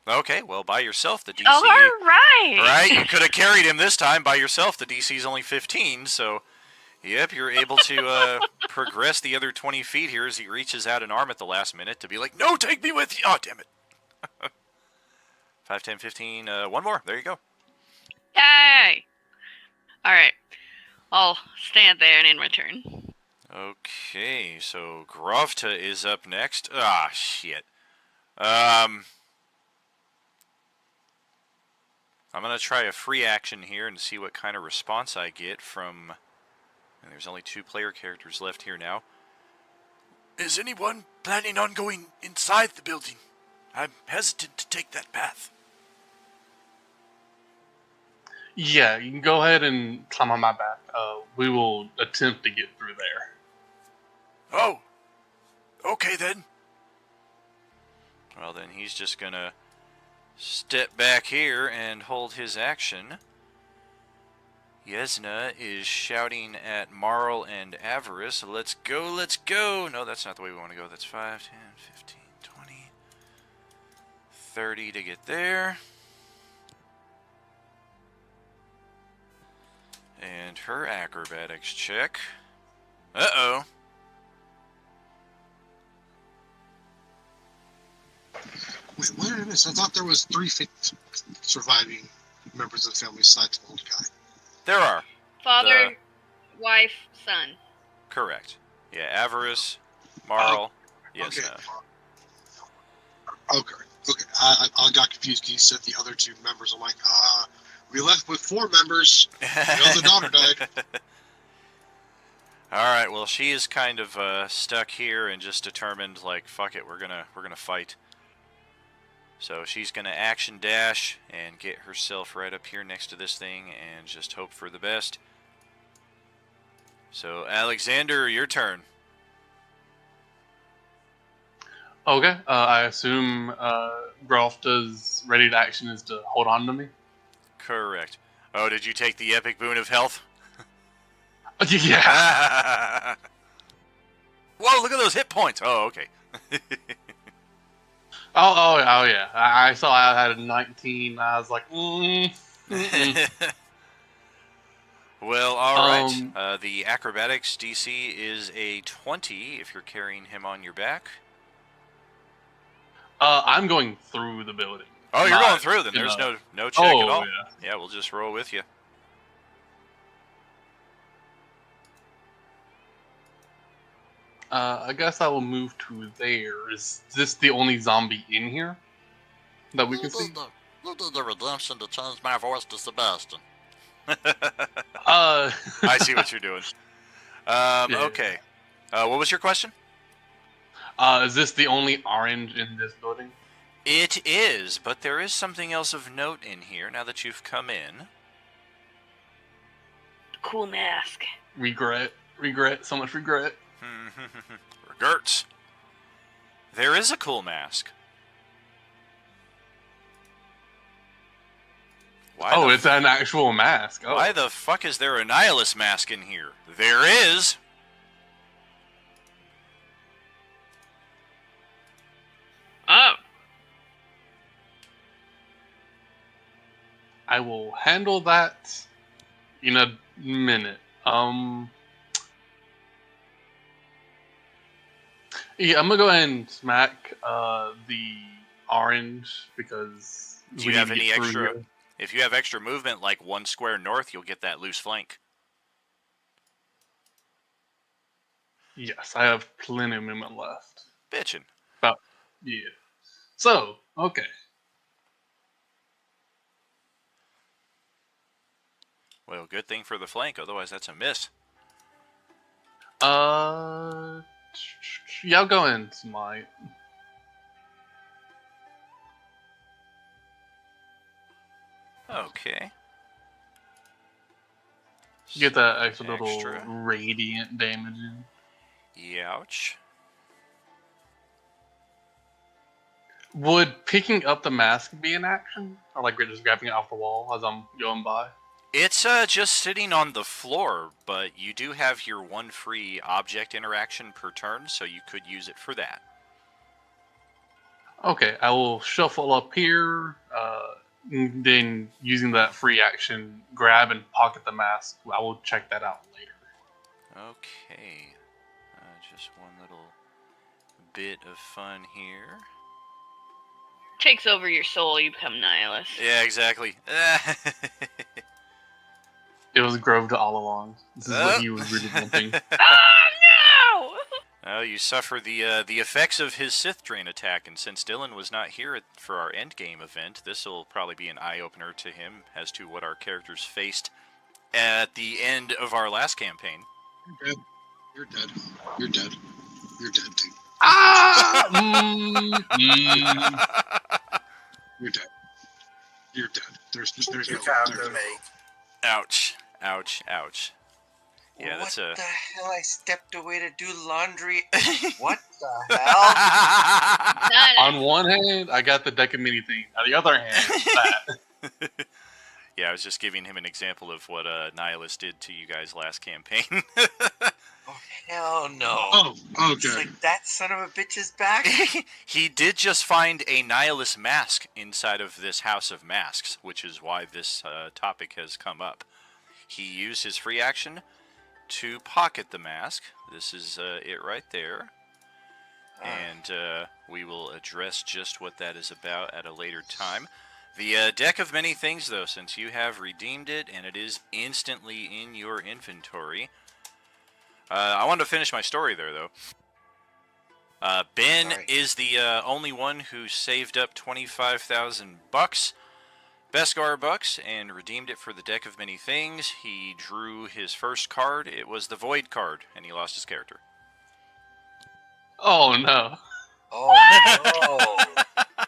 Okay, well, by yourself, the DC... Oh, all right! Right? You could have carried him this time. By yourself, the DC's only 15, so... Yep, you're able to progress the other 20 feet here as he reaches out an arm at the last minute to be like, no, take me with you! Oh, damn it. 5, 10, 15, one more. There you go. Yay! Alright. I'll stand there and in my turn. Okay, so Grovta is up next. Ah, shit. I'm going to try a free action here and see what kind of response I get from... And there's only 2 player characters left here now. Is anyone planning on going inside the building? I'm hesitant to take that path. Yeah, you can go ahead and climb on my back. We will attempt to get through there. Oh, okay then. Well, then he's just going to step back here and hold his action. Yesna is shouting at Marl and Avarice, let's go, let's go! No, that's not the way we want to go. That's 5, 10, 15, 20, 30 to get there. And her acrobatics check. Uh-oh. Wait, what is this? I thought there was 3 surviving members of the family besides the old guy. There are. Father, wife, son. Correct. Yeah, Avarice, Marl, Yesna. Okay. Okay. I got confused because you said the other 2 members. I'm like, we left with 4 members. The daughter died. Alright, well, she is kind of stuck here and just determined, like, fuck it, we're gonna fight. So she's gonna action dash and get herself right up here next to this thing and just hope for the best. So, Alexander, your turn. Okay, I assume Grofta's ready to action is to hold on to me? Correct. Oh, did you take the epic boon of health? Yeah. Whoa, look at those hit points. Oh, okay. Oh yeah. I saw I had a 19. I was like, Well, all right. Um, The acrobatics DC is a 20 if you're carrying him on your back. I'm going through the building. Oh, you're not going through. Then in there's a- no check at Oh all. yeah. Yeah, we'll just roll with you. I guess I will move to there. Is this the only zombie in here that we can see? You did the redemption to change my voice to Sebastian. Uh, I see what you're doing. Yeah. Okay. What was your question? Is this the only orange in this building? It is, but there is something else of note in here now that you've come in. Cool mask. Regret, so much regret. Regrets. There is a cool mask. Why Oh, the it's an actual mask. Oh. Why the fuck is there a nihilist mask in here? There is. Oh. I will handle that in a minute. Yeah, I'm gonna go ahead and smack the orange because Do we you have need to any get through extra? here. If you have extra movement, like 1 square north, you'll get that loose flank. Yes, I have plenty of movement left. Bitchin'. Yeah. So, okay. Well, good thing for the flank, otherwise that's a miss. Yeah, I'll go and smite. Okay. Get that extra little Extra. radiant damage in. Ouch. Would picking up the mask be an action? Or like just grabbing it off the wall as I'm going by? It's just sitting on the floor, but you do have your 1 free object interaction per turn, so you could use it for that. Okay, I will shuffle up here, then using that free action, grab and pocket the mask. I will check that out later. Okay. Just one little bit of fun here. Takes over your soul, you become nihilist. Yeah, exactly. It was Grove all along. This is what he was really wanting. Oh Well, you suffer the effects of his Sith Drain attack, and since Dylan was not here for our endgame event, this will probably be an eye-opener to him as to what our characters faced at the end of our last campaign. You're dead. You're dead. You're dead, dude. Ah! You're dead. You're dead. There's You no. found There's him. no. Ouch. Ouch. Ouch. Yeah, what that's a... the hell? I stepped away to do laundry. What the hell? no! On one hand, I got the deck of mini thing. On the other hand, that. Yeah, I was just giving him an example of what Nihilus did to you guys last campaign. Oh, hell no. Oh, It's okay. like, that son of a bitch is back? He did just find a Nihilus mask inside of this House of Masks, which is why this topic has come up. He used his free action to pocket the mask. This is it right there. And we will address just what that is about at a later time. The deck of many things, though, since you have redeemed it and it is instantly in your inventory. I wanted to finish my story there, though. Ben Sorry. is the only one who saved up 25,000 bucks, Beskar bucks, and redeemed it for the deck of many things. He drew his first card. It was the Void card, and he lost his character. Oh no. Oh, no.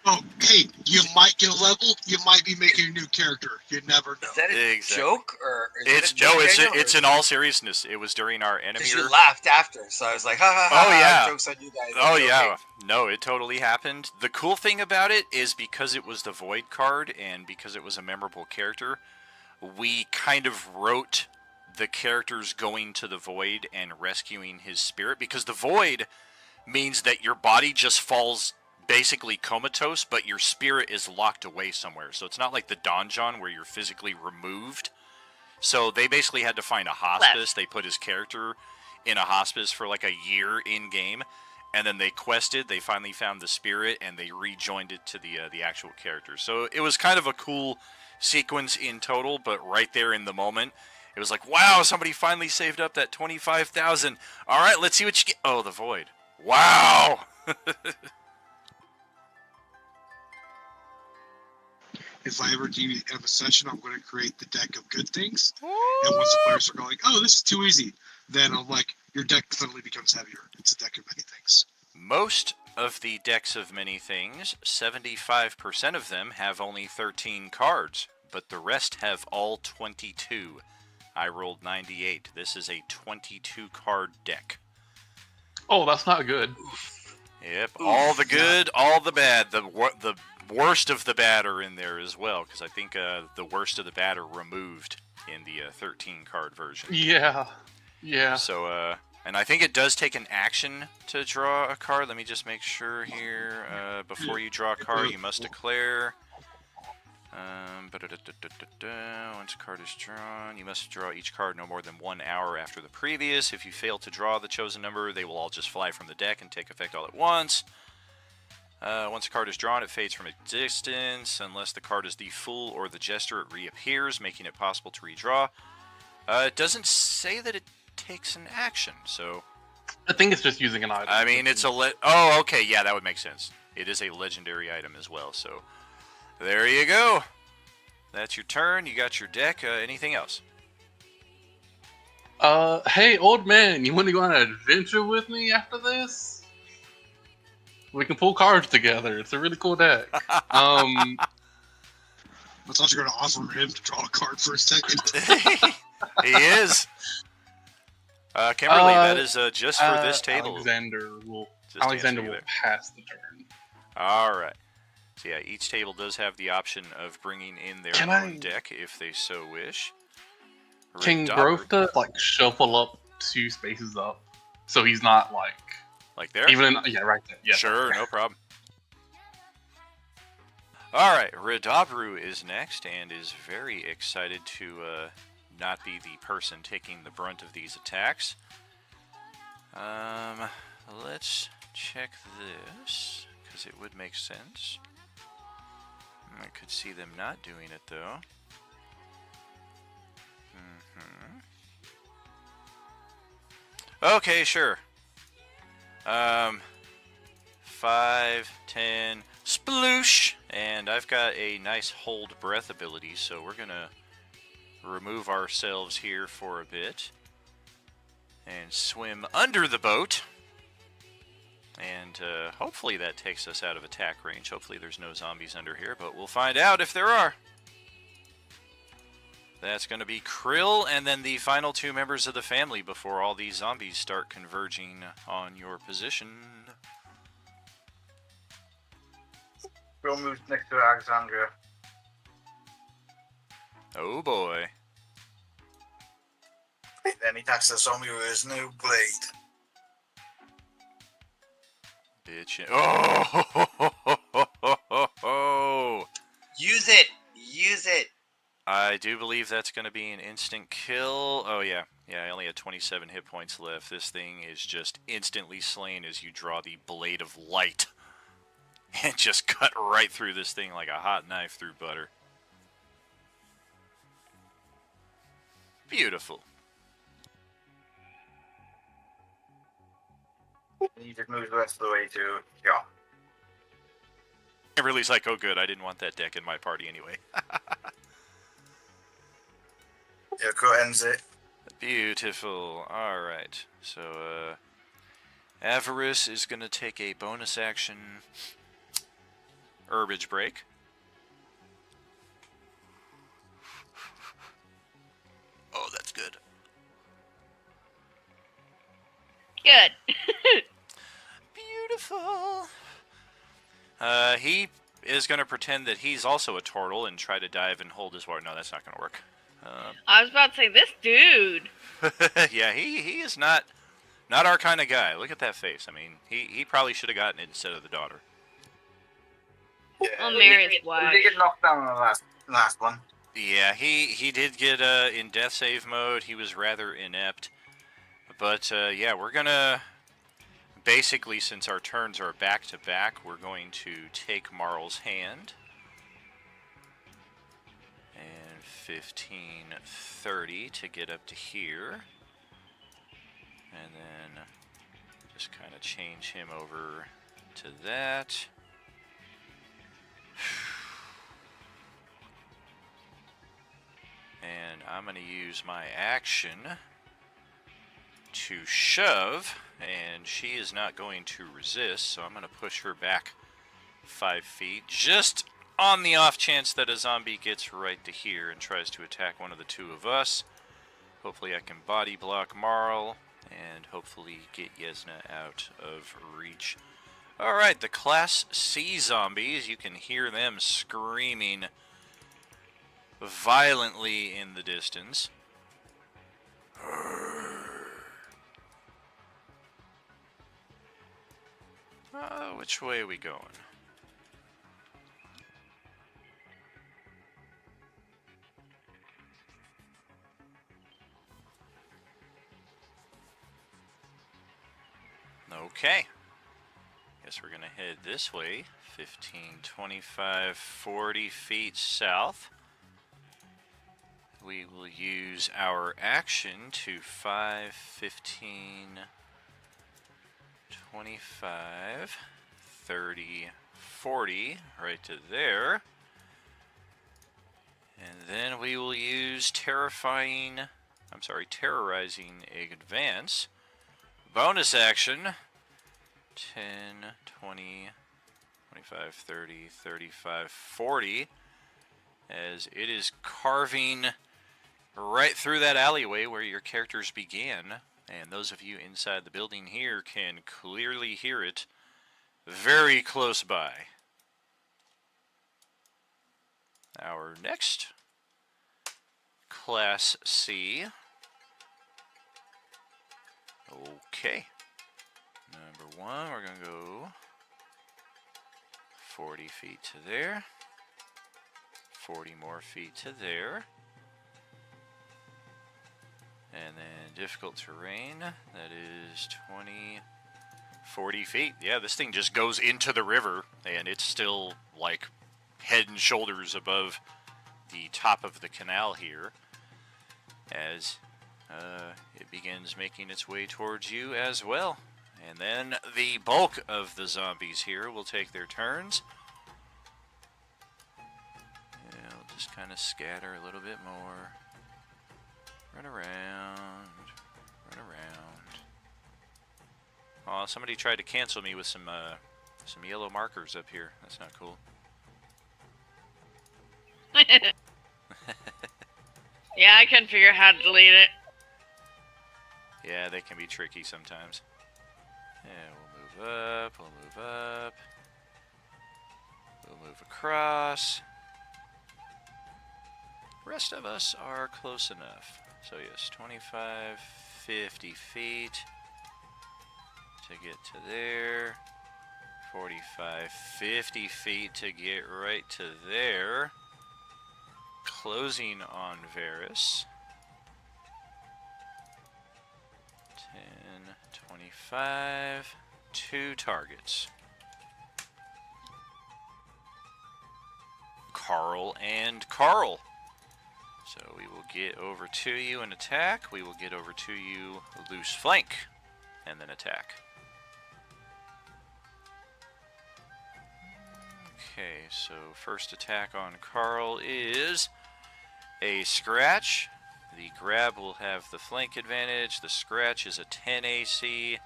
Oh, hey, you might get a level. You might be making a new character. You never know. Is that a Exactly. joke? Or is it a No, joke, it's Daniel, it's or- in all seriousness. It was during our enemy. Because you laughed after, so I was like, ha ha ha, Oh, ha, yeah. joke's on you guys. Oh I'm yeah, joking. no, it totally happened. The cool thing about it is because it was the Void card and because it was a memorable character, we kind of wrote the characters going to the Void and rescuing his spirit, because the Void means that your body just falls basically comatose, but your spirit is locked away somewhere. So it's not like the donjon where you're physically removed. So they basically had to find a hospice. They put his character in a hospice for like a year in game, and then they quested. They finally found the spirit, and they rejoined it to the actual character. So it was kind of a cool sequence in total, but right there in the moment, it was like, wow, somebody finally saved up that 25,000. All right, let's see what you get. Oh, the void. Wow. If I ever do have a session, I'm going to create the deck of good things. And once the players are going, oh, this is too easy, then I'm like, your deck suddenly becomes heavier. It's a deck of many things. Most of the decks of many things, 75% of them have only 13 cards, but the rest have all 22. I rolled 98. This is a 22 card deck. Oh, that's not good. Yep, all the good, all the bad. The worst of the bad are in there as well, because I think the worst of the bad are removed in the 13 card version. Yeah. So, and I think it does take an action to draw a card. Let me just make sure here. Before you draw a card, you must declare. Once a card is drawn, you must draw each card no more than 1 hour after the previous. If you fail to draw the chosen number, they will all just fly from the deck and take effect all at once. Once a card is drawn, it fades from existence. Unless the card is the Fool or the Jester, it reappears, making it possible to redraw. It doesn't say that it takes an action, so... I think it's just using an item. I mean, it's a... Oh, okay, yeah, that would make sense. It is a legendary item as well, so... There you go. That's your turn. You got your deck. Anything else? Hey, old man, you want to go on an adventure with me after this? We can pull cards together. It's a really cool deck. I thought you were going to offer him to draw a card for a second. He is. Kimberly, that is just for this table. Alexander will pass the turn. All right. So yeah, each table does have the option of bringing in their own deck if they so wish. Can Grofta shuffle up 2 spaces up so he's not like there? Yeah, right there. Yeah, sure, no problem. All right, Redabru is next and is very excited to not be the person taking the brunt of these attacks. Let's check this because it would make sense. I could see them not doing it, though. Okay, sure. 5, 10, sploosh! And I've got a nice hold breath ability, so we're gonna remove ourselves here for a bit. And swim under the boat. And hopefully that takes us out of attack range. Hopefully there's no zombies under here, but we'll find out if there are. That's going to be Krill, and then the final 2 members of the family before all these zombies start converging on your position. Krill moves next to Alexandria. Oh boy. Then he attacks the zombie with his new blade. Bitch. Oh! Use it! Use it! I do believe that's going to be an instant kill. Oh, yeah. Yeah, I only had 27 hit points left. This thing is just instantly slain as you draw the Blade of Light. And just cut right through this thing like a hot knife through butter. Beautiful. He just moves the rest of the way to, yeah. Kimberly's like, oh good, I didn't want that deck in my party anyway. Yeah, Krill ends it. Beautiful. Alright. So, Avarice is going to take a bonus action Herbage Break. Oh, that's good. Good. Beautiful. He is going to pretend that he's also a turtle and try to dive and hold his water. No, that's not going to work. I was about to say, this dude. Yeah, he is not our kind of guy. Look at that face. I mean, he probably should have gotten it instead of the daughter. Well, Mary's He wife. did get knocked down in the last one. Yeah, he did get in death save mode. He was rather inept. But yeah, we're gonna basically, since our turns are back to back, we're going to take Marl's hand. And 15:30 to get up to here. And then just kind of change him over to that. And I'm going to use my action to shove, and she is not going to resist, so I'm going to push her back 5 feet, just on the off chance that a zombie gets right to here and tries to attack one of the two of us. Hopefully I can body block Marl, and hopefully get Yesna out of reach. Alright, the Class C zombies, you can hear them screaming violently in the distance. Which way are we going? Okay. Guess we're gonna head this way. 15, 25, 40 feet south. We will use our action to 5, 15, 25, 30, 40, right to there. And then we will use terrorizing advance. Bonus action, 10, 20, 25, 30, 35, 40, as it is carving right through that alleyway where your characters began. And those of you inside the building here can clearly hear it very close by. Our next Class C. Okay. Number 1, we're going to go 40 feet to there. 40 more feet to there. And then difficult terrain, that is 20, 40 feet. Yeah, this thing just goes into the river, and it's still like head and shoulders above the top of the canal here, as it begins making its way towards you as well. And then the bulk of the zombies here will take their turns. And we'll just kind of scatter a little bit more. Run around, run around. Aw, somebody tried to cancel me with some yellow markers up here. That's not cool. Yeah, I couldn't figure out how to delete it. Yeah, they can be tricky sometimes. Yeah, we'll move up, we'll move up. We'll move across. Rest of us are close enough. So yes, 25, 50 feet to get to there. 45, 50 feet to get right to there. Closing on Varus. 10, 25, 2 targets. Carl and Carl. So we will get over to you and attack. We will get over to you loose flank and then attack. Okay, so first attack on Carl is a scratch. The grab will have the flank advantage. The scratch is a 10 AC.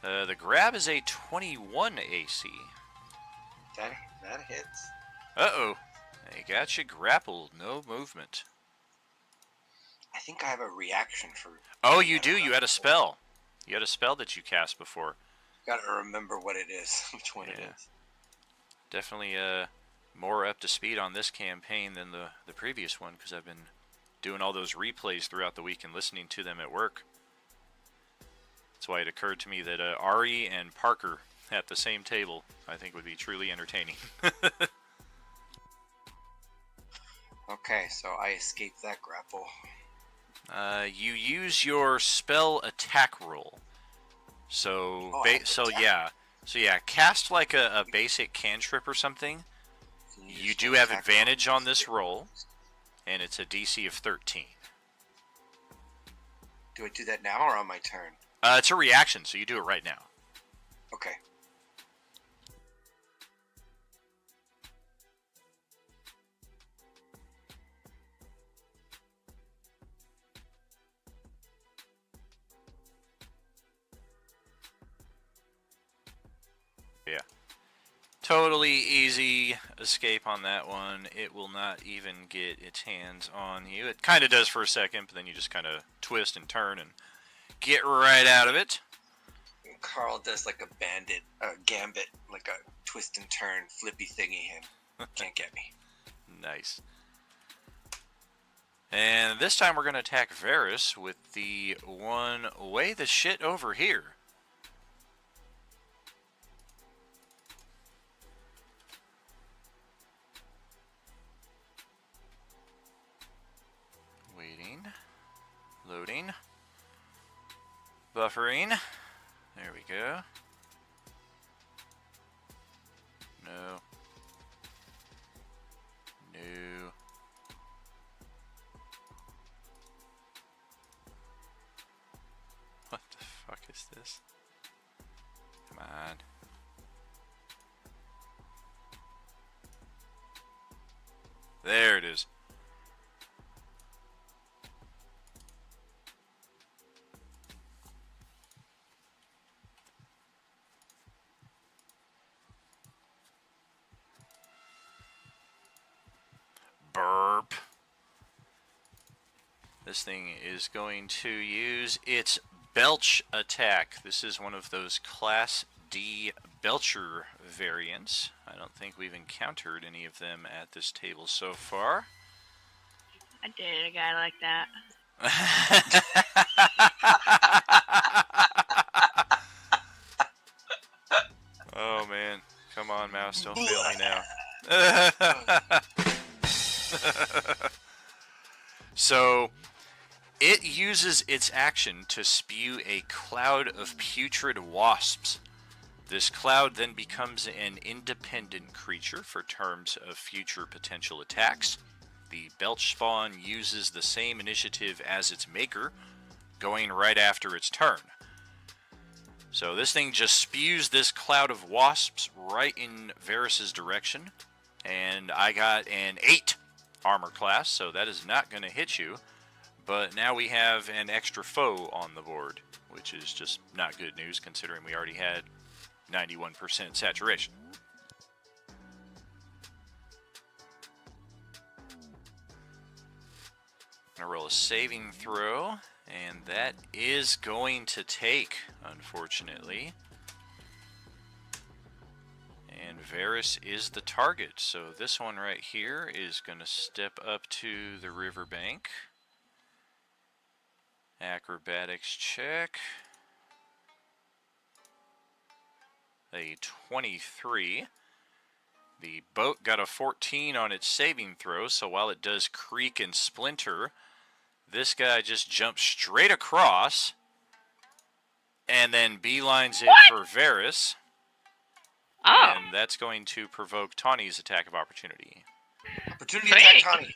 The grab is a 21 AC. That hits. Uh-oh. They got you grappled. No movement. I think I have a reaction for... Oh, you do. You had a spell. You had a spell that you cast before. Gotta remember what it is, which one it is. Definitely more up to speed on this campaign than the previous one, because I've been doing all those replays throughout the week and listening to them at work. That's why it occurred to me that Ari and Parker at the same table, I think would be truly entertaining. Okay, so I escaped that grapple. You use your spell attack roll. So, Oh, I have attack? So yeah, cast like a basic cantrip or something. You do have advantage on this roll, and it's a DC of 13. Do I do that now or on my turn? It's a reaction, so you do it right now. Okay. Yeah. Totally easy escape on that one. It will not even get its hands on you. It kind of does for a second, but then you just kind of twist and turn and get right out of it. Carl does like a gambit, like a twist and turn flippy thingy, and can't get me. Nice. And this time we're going to attack Varys with the one way the shit over here. Waiting. Loading. Buffering. There we go. No. No. What the fuck is this? Come on. There it is. Burp. This thing is going to use its Belch attack. This is one of those Class D Belcher variants. I don't think we've encountered any of them at this table so far. I dated a guy like that. Oh man, come on mouse, don't fail me now. So, it uses its action to spew a cloud of putrid wasps. This cloud then becomes an independent creature for terms of future potential attacks. The Belch spawn uses the same initiative as its maker, going right after its turn. So this thing just spews this cloud of wasps right in Varys' direction, and I got an 8 armor class, so that is not going to hit you. But now we have an extra foe on the board, which is just not good news considering we already had 91% saturation. I'm going to roll a saving throw, and that is going to take, unfortunately. And Varys is the target, so this one right here is going to step up to the riverbank. Acrobatics check. A 23. The boat got a 14 on its saving throw, so while it does creak and splinter, this guy just jumps straight across and then beelines it for Varys. Oh. And that's going to provoke Tawny's attack of opportunity. Opportunity attack, Tawny.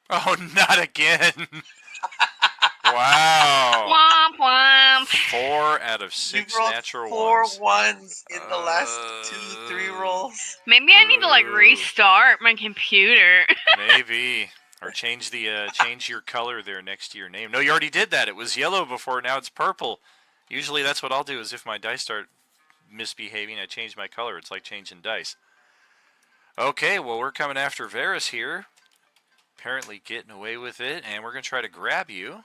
Oh, not again! Wow. Womp womp. 4 out of 6 you rolled natural 4 ones. ones in the last 2-3 rolls. Maybe I need to like restart my computer. Maybe. Or change the change your color there next to your name. No, you already did that. It was yellow before, now it's purple. Usually that's what I'll do is if my dice start misbehaving, I change my color. It's like changing dice. Okay, well we're coming after Varys here. Apparently getting away with it, and we're going to try to grab you.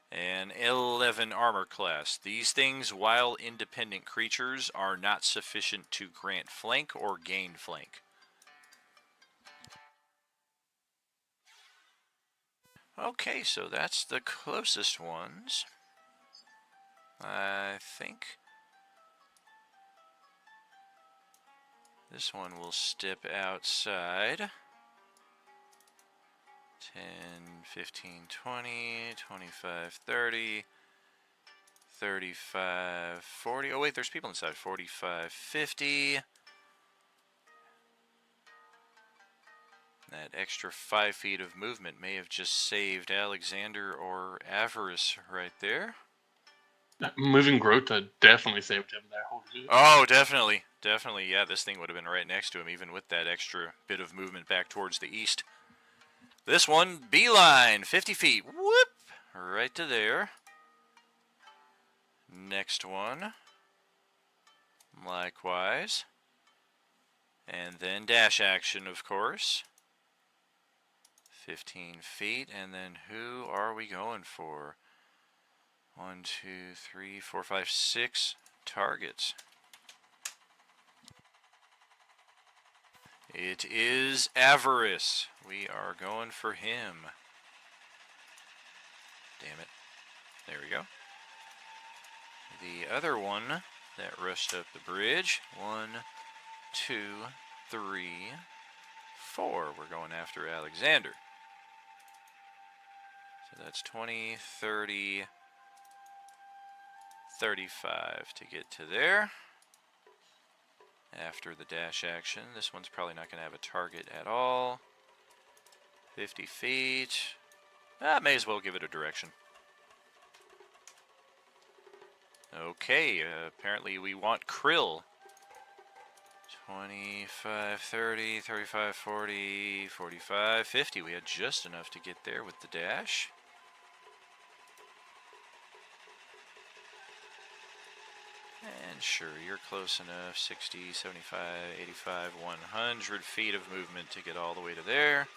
And 11 armor class. These things, while independent creatures, are not sufficient to grant flank or gain flank. Okay, so that's the closest ones. I think this one will step outside. 10, 15, 20, 25, 30, 35, 40. Oh, wait, there's people inside. 45, 50. That extra 5 feet of movement may have just saved Alexander or Avarice right there. Moving Grota definitely saved him there. Holy shit. Oh, definitely. Definitely, yeah, this thing would have been right next to him, even with that extra bit of movement back towards the east. This one, beeline, 50 feet. Whoop! Right to there. Next one. Likewise. And then dash action, of course. 15 feet. And then who are we going for? 1, 2, 3, 4, 5, 6 targets. It is Avarice. We are going for him. Damn it. There we go. The other one that rushed up the bridge. 1, 2, 3, 4. We're going after Alexander. So that's 20, 30, 35 to get to there. After the dash action, this one's probably not going to have a target at all. 50 feet. May as well give it a direction. Okay, apparently we want Krill. 25, 30, 35, 40, 45, 50. We had just enough to get there with the dash. And sure, you're close enough. 60, 75, 85, 100 feet of movement to get all the way to there.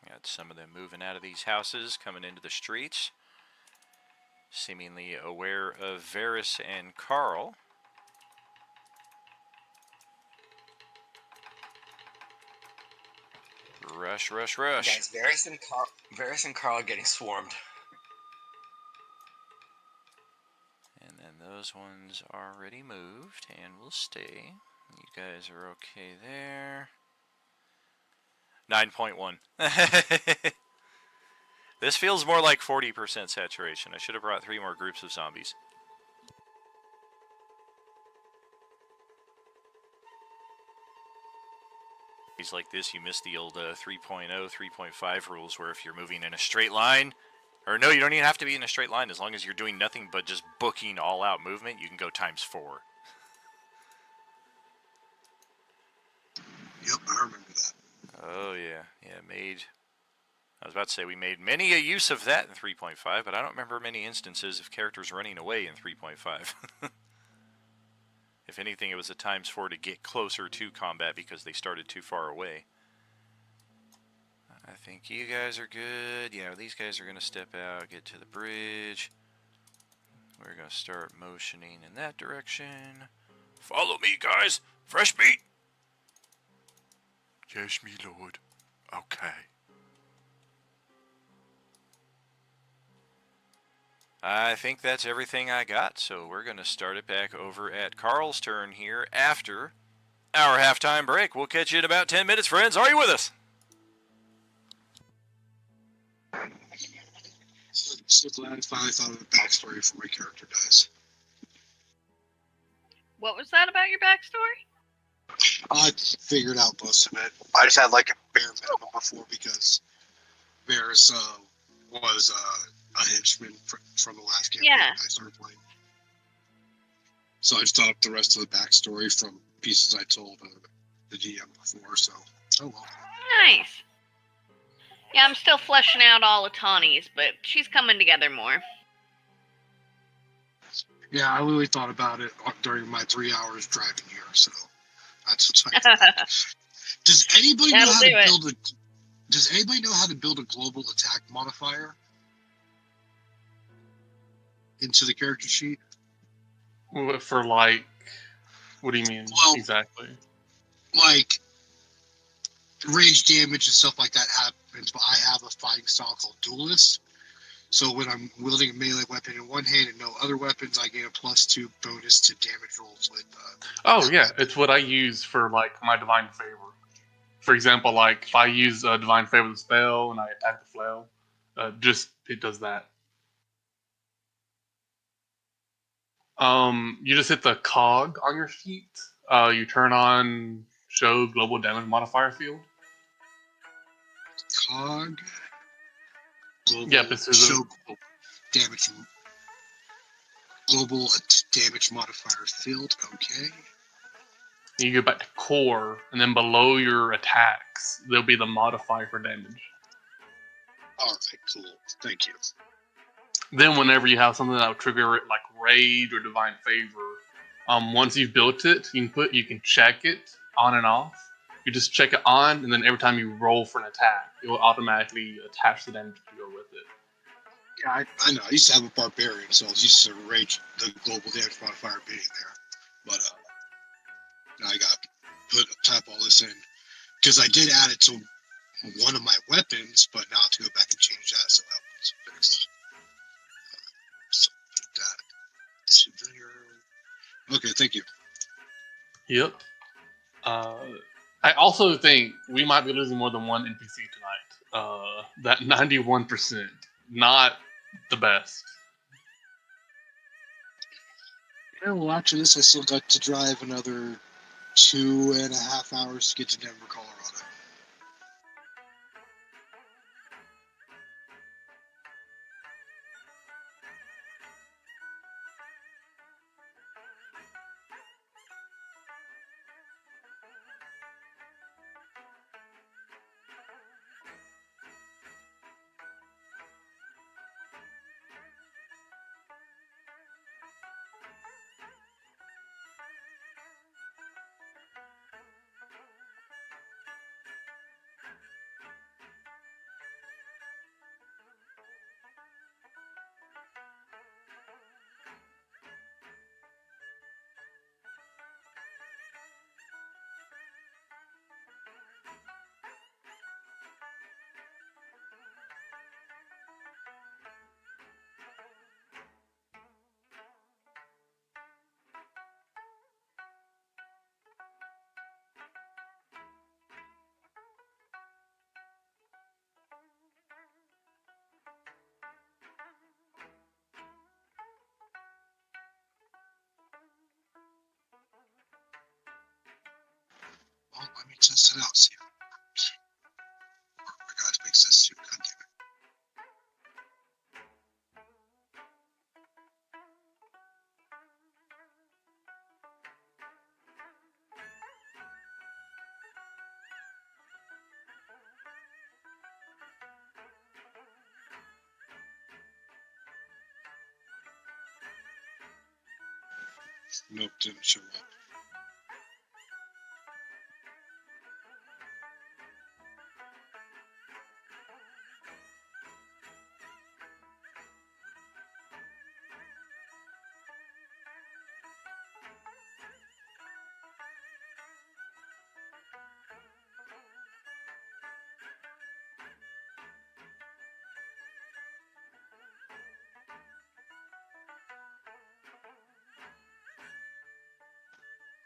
Got some of them moving out of these houses, coming into the streets. Seemingly aware of Varys and Carl. Rush, rush, rush. Guys, Varys and Carl are getting swarmed. And then those ones are already moved and will stay. You guys are okay there. 9.1. This feels more like 40% saturation. I should have brought 3 more groups of zombies. Like this, you miss the old 3.0, 3.5 rules where if you're moving in a straight line, or no, you don't even have to be in a straight line. As long as you're doing nothing but just booking all-out movement, you can go ×4. Yep, I remember that. Oh, yeah. Yeah, I was about to say we made many a use of that in 3.5, but I don't remember many instances of characters running away in 3.5. If anything, it was a ×4 to get closer to combat because they started too far away. I think you guys are good. Yeah, these guys are going to step out, get to the bridge. We're going to start motioning in that direction. Follow me, guys. Fresh meat. Yes, me lord. Okay. I think that's everything I got, so we're going to start it back over at Carl's turn here after our halftime break. We'll catch you in about 10 minutes, friends. Are you with us? So glad I finally thought of the backstory before my character dies. What was that about your backstory? I figured out most of it. I just had like a bare minimum before because Varys was a henchman from the last campaign Yeah. I started playing. So I just thought up the rest of the backstory from pieces I told the GM before. So, oh well. Nice. Yeah, I'm still fleshing out all of Tawny's, but she's coming together more. Yeah, I really thought about it during my 3 hours driving here, so that's what I thought. Does anybody know That'll how do to it. build a? Does anybody know how to build a global attack modifier into the character sheet? For like, what do you mean Well, exactly? like range damage and stuff like that happens, but I have a fighting style called Duelist. So when I'm wielding a melee weapon in one hand and no other weapons, I gain a +2 bonus to damage rolls with. Oh yeah, it's what I use for like my divine favor. For example, like if I use a divine favor the spell and I attack the flail, just it does that. You just hit the cog on your sheet. You turn on show global damage modifier field. Cog. Global Yep, it's show damage. Global damage modifier field. Okay. You go back to core, and then below your attacks, there'll be the modifier for damage. All right. Cool. Thank you. Then, whenever you have something that will trigger it, like rage or divine favor, once you've built it, you can check it on and off. You just check it on, and then every time you roll for an attack, it will automatically attach the damage to go with it. Yeah, I know. I used to have a barbarian, so I was used to rage the global damage modifier being there. But now I got to type all this in because I did add it to one of my weapons, but now I have to go back and change that, so that one's fixed. So put that severe. Okay, thank you. Yep. I also think we might be losing more than one NPC tonight. That 91%, not the best. Yeah, well, after this, I still got to drive another 2.5 hours to get to Denver, Colorado. Well, let me test it out. See how my guys makes this too. God damn it. Nope, didn't show up.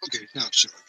Okay, now it's showing up.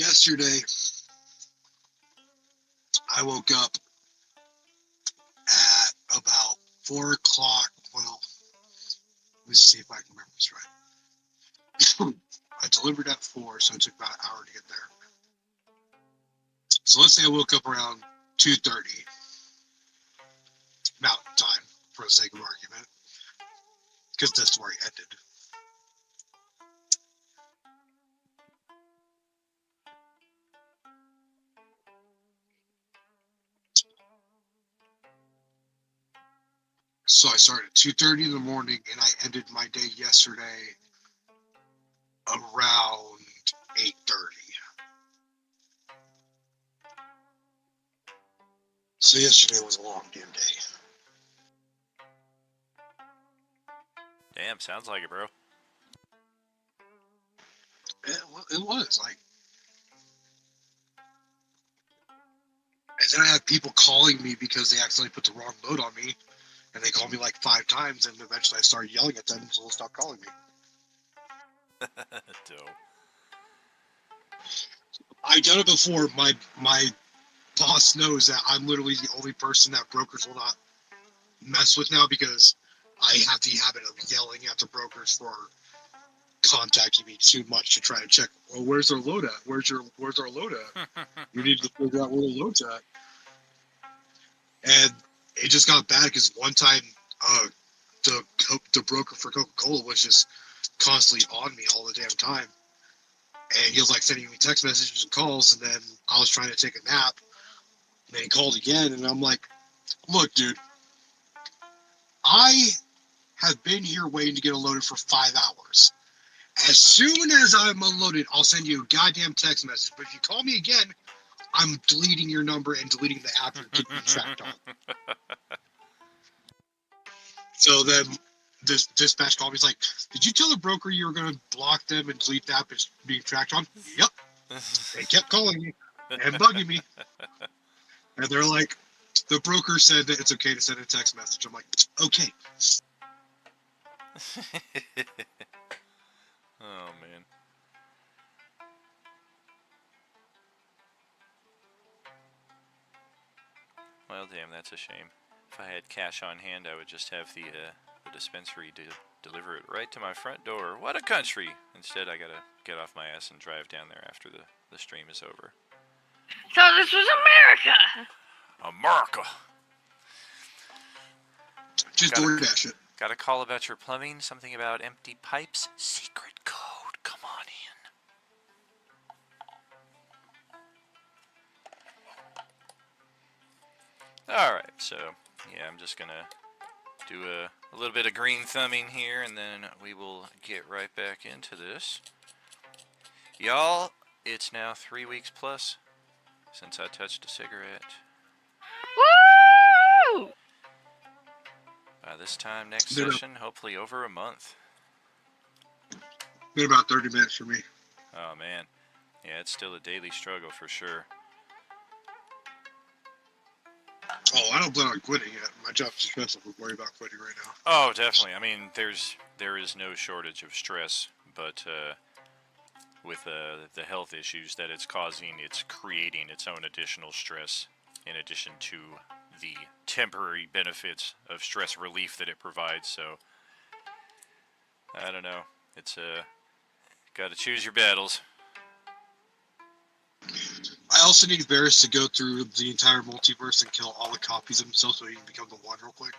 yesterday, I woke up at about 4 o'clock. Well, let me see if I can remember this right. I delivered at 4, so it took about an hour to get there. So let's say I woke up around 2:30 Mountain Time, for the sake of argument, because that's where I ended. So I started at 2:30 in the morning, and I ended my day yesterday around 8:30. So yesterday was a long damn day. Damn, sounds like it, bro. It was like, and then I have people calling me because they accidentally put the wrong load on me, and they called me like 5 times, and eventually I started yelling at them, so they'll stop calling me. Dope. I've done it before. My boss knows that I'm literally the only person that brokers will not mess with now, because I have the habit of yelling at the brokers for contacting me too much to try to check, well, where's our load at? Where's our load at? You need to figure out where the load's at. And it just got bad because one time the broker for Coca-Cola was just constantly on me all the damn time. And he was like sending me text messages and calls, and then I was trying to take a nap, and then he called again, and I'm like, look, dude, I have been here waiting to get unloaded for 5 hours. As soon as I'm unloaded, I'll send you a goddamn text message. But if you call me again, I'm deleting your number and deleting the app you're keeping me tracked on. So then this dispatch called me. He's like, did you tell the broker you were going to block them and delete the app it's being tracked on? Yep. They kept calling me and bugging me. And they're like, the broker said that it's okay to send a text message. I'm like, okay. Oh, man. Well, damn, that's a shame. If I had cash on hand, I would just have the dispensary deliver it right to my front door. What a country! Instead, I gotta get off my ass and drive down there after the stream is over. So this was America! America! Just DoorDash it. Got a call about your plumbing? Something about empty pipes? Secret code. Come on in. Alright, so, yeah, I'm just gonna do a little bit of green thumbing here, and then we will get right back into this. Y'all, it's now 3 weeks plus since I touched a cigarette. Woo! By this time next session, hopefully over a month. Been about 30 minutes for me. Oh, man. Yeah, it's still a daily struggle for sure. Oh, I don't plan on quitting yet. My job's too stressful to worry about quitting right now. Oh, definitely. I mean, there is no shortage of stress, but with the health issues that it's causing, it's creating its own additional stress in addition to the temporary benefits of stress relief that it provides. So, I don't know. It's got to choose your battles. I also need Varys to go through the entire multiverse and kill all the copies of himself so he can become the one real quick.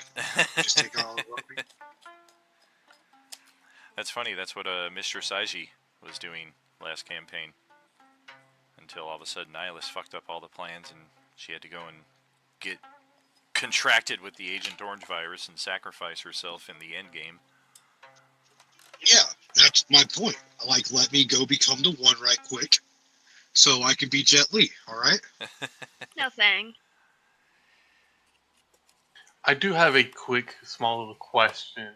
Just take out all the copies. That's funny. That's what Mr. Saiji was doing last campaign. Until all of a sudden Nihilus fucked up all the plans and she had to go and get contracted with the Agent Orange virus and sacrifice herself in the end game. Yeah, that's my point. Like, let me go become the one right quick so I can be Jet Li, alright? No thing. I do have a quick, small little question.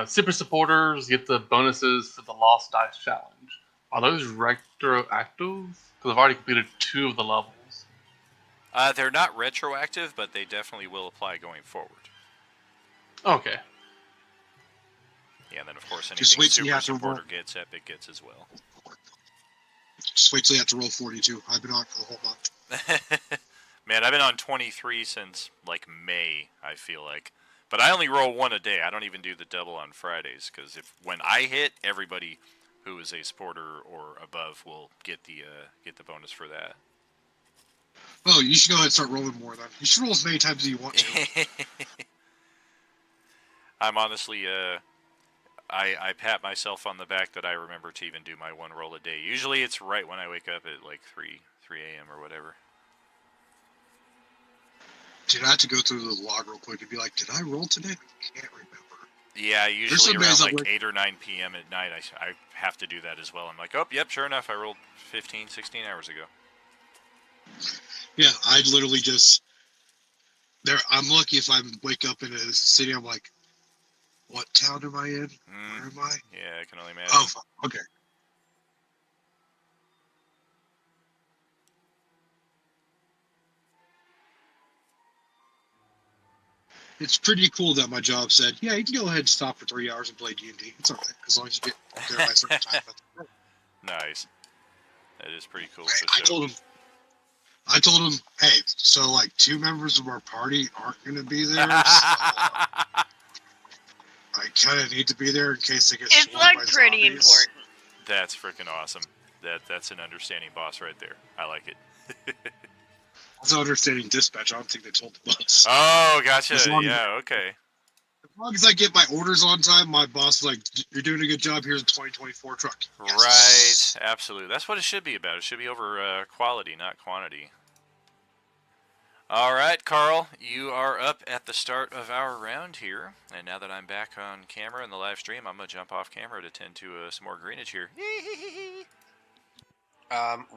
Super supporters get the bonuses for the Lost Dice Challenge. Are those retroactive? Because I've already completed 2 of the levels. They're not retroactive, but they definitely will apply going forward. Okay. Yeah, and then of course Just anything wait till you Super have to supporter roll. gets, Epic gets as well. Just wait till you have to roll 42. I've been on for the whole month. Man, I've been on 23 since like May, I feel like. But I only roll one a day. I don't even do the double on Fridays because when I hit, everybody who is a sporter or above will get the bonus for that. Oh, you should go ahead and start rolling more then. You should roll as many times as you want to. I'm honestly I pat myself on the back that I remember to even do my one roll a day. Usually it's right when I wake up at like 3 a.m. or whatever. Dude, I had to go through the log real quick and be like, did I roll today? I can't remember. Yeah, usually some around days I like work- 8 or 9 p.m. at night, I have to do that as well. I'm like, oh, yep, sure enough, I rolled 15, 16 hours ago. Yeah, I literally just... I'm lucky if I wake up in a city, I'm like, what town am I in? Where am I? Yeah, I can only imagine. Oh, okay. It's pretty cool that my job said, yeah, you can go ahead and stop for 3 hours and play D&D. It's all right, as long as you get there by a certain time. Nice. That is pretty cool. I told him, hey, so like 2 members of our party aren't going to be there, so I kind of need to be there in case they get It's swarmed like by pretty zombies. important. That's freaking awesome. That's an understanding boss right there. I like it. Also understanding dispatch, I don't think they told the boss. Oh, gotcha. As long as- Yeah, okay. As long as I get my orders on time, my boss is like, you're doing a good job, here's a 2024 truck. Yes. Right, absolutely. That's what it should be about. It should be over quality, not quantity. All right, Carl, you are up at the start of our round here. And now that I'm back on camera in the live stream, I'm going to jump off camera to tend to some more greenage here.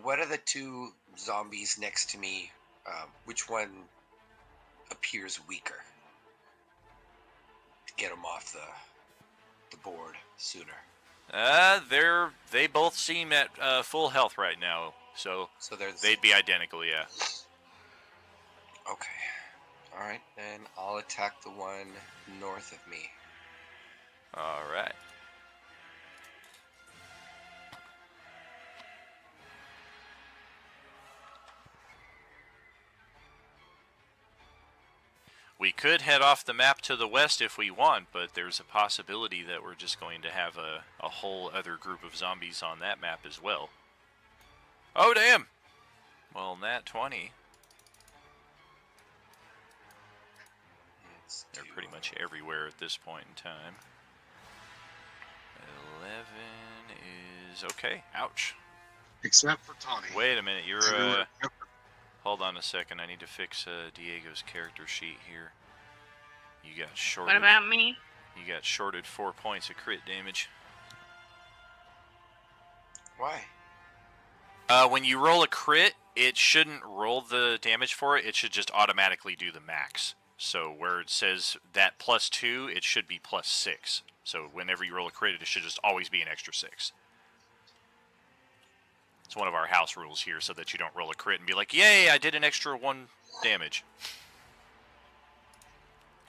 What are the 2 zombies next to me? Which one appears weaker? Get them off the board sooner. They both seem at full health right now, so they'd be identical, yeah. Okay. All right, then I'll attack the one north of me. All right. We could head off the map to the west if we want, but there's a possibility that we're just going to have a whole other group of zombies on that map as well. Oh, damn! Well, nat 20. They're pretty much everywhere at this point in time. 11 is okay. Ouch. Except for Tawny. Wait a minute, you're hold on a second. I need to fix Diego's character sheet here. You got shorted. What about me? You got shorted 4 points of crit damage. Why? When you roll a crit, it shouldn't roll the damage for it. It should just automatically do the max. So where it says that +2, it should be +6. So whenever you roll a crit, it should just always be an extra 6. It's one of our house rules here, so that you don't roll a crit and be like, yay, I did an extra 1 damage.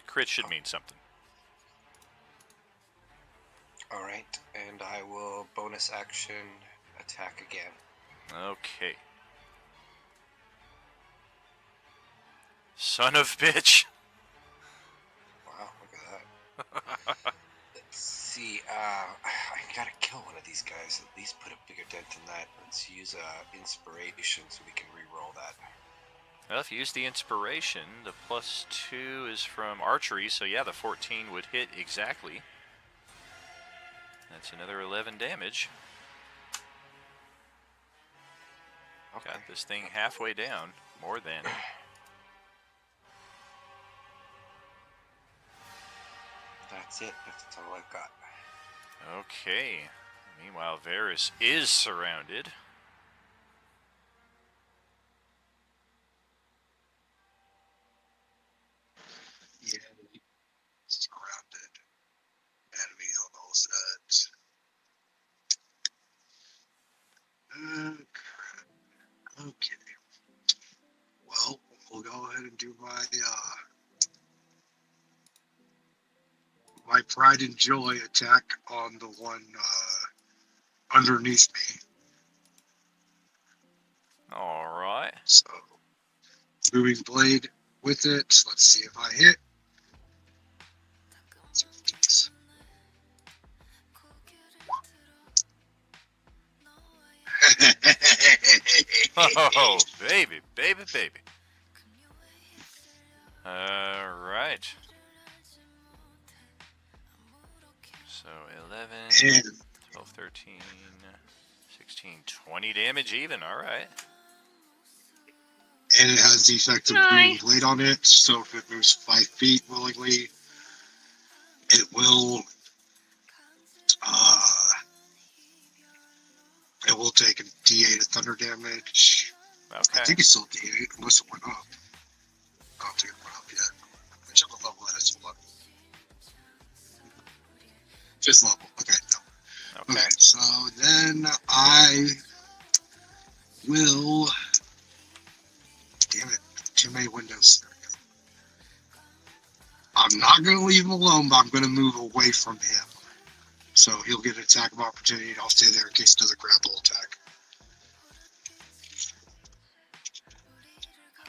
Crit should mean something. Alright, and I will bonus action attack again. Okay. Son of bitch. Wow, look at that. Let's see, I gotta kill one of these guys, at least put a bigger dent in that. Let's use inspiration so we can re-roll that. Well, if you use the inspiration, the +2 is from archery, so yeah, the 14 would hit exactly. That's another 11 damage. Okay. Got this thing halfway down, more than. That's it, that's all I've got. Okay. Meanwhile, Varys is surrounded. Yeah, surrounded. Enemy almost at. Okay. Well, we'll go ahead and do my pride and joy attack on the one underneath me. Alright. So, moving blade with it. Let's see if I hit. Oh, baby, baby, baby. Alright. So 11, 12, 13, 16, 20 damage even. Alright. And it has the effect of moving blade on it. So if it moves 5 feet willingly, it will take a D8 of thunder damage. Okay. I think it's still D8 unless it went up. I don't think it went up yet. I check what level that is. Hold on. 5th level. Okay. No. Okay. Okay. So then I will. Damn it! Too many windows. There we go. I'm not going to leave him alone, but I'm going to move away from him. So he'll get an attack of opportunity, and I'll stay there in case it does a grapple attack.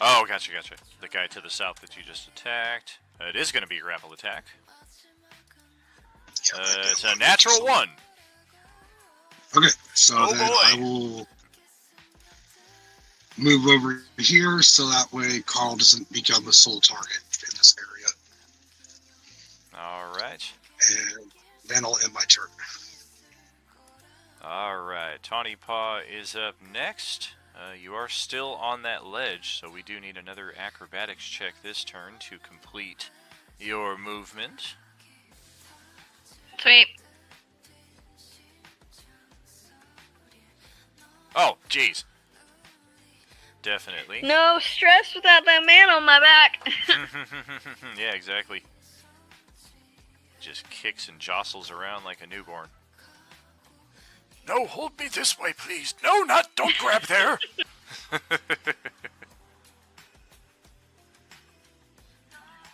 Oh, gotcha. The guy to the south that you just attacked. It is going to be a grapple attack. Yeah, It's a natural 1. Okay, so Oh, then boy. I will move over here so that way Carl doesn't become a sole target in this area. Alright. And then I'll end my turn. Alright. Tawny Paw is up next. You are still on that ledge, so we do need another acrobatics check this turn to complete your movement. Sweet. Oh, jeez. Definitely. No stress without that man on my back. Yeah, exactly. Just kicks and jostles around like a newborn. No, hold me this way, please. No, don't grab there.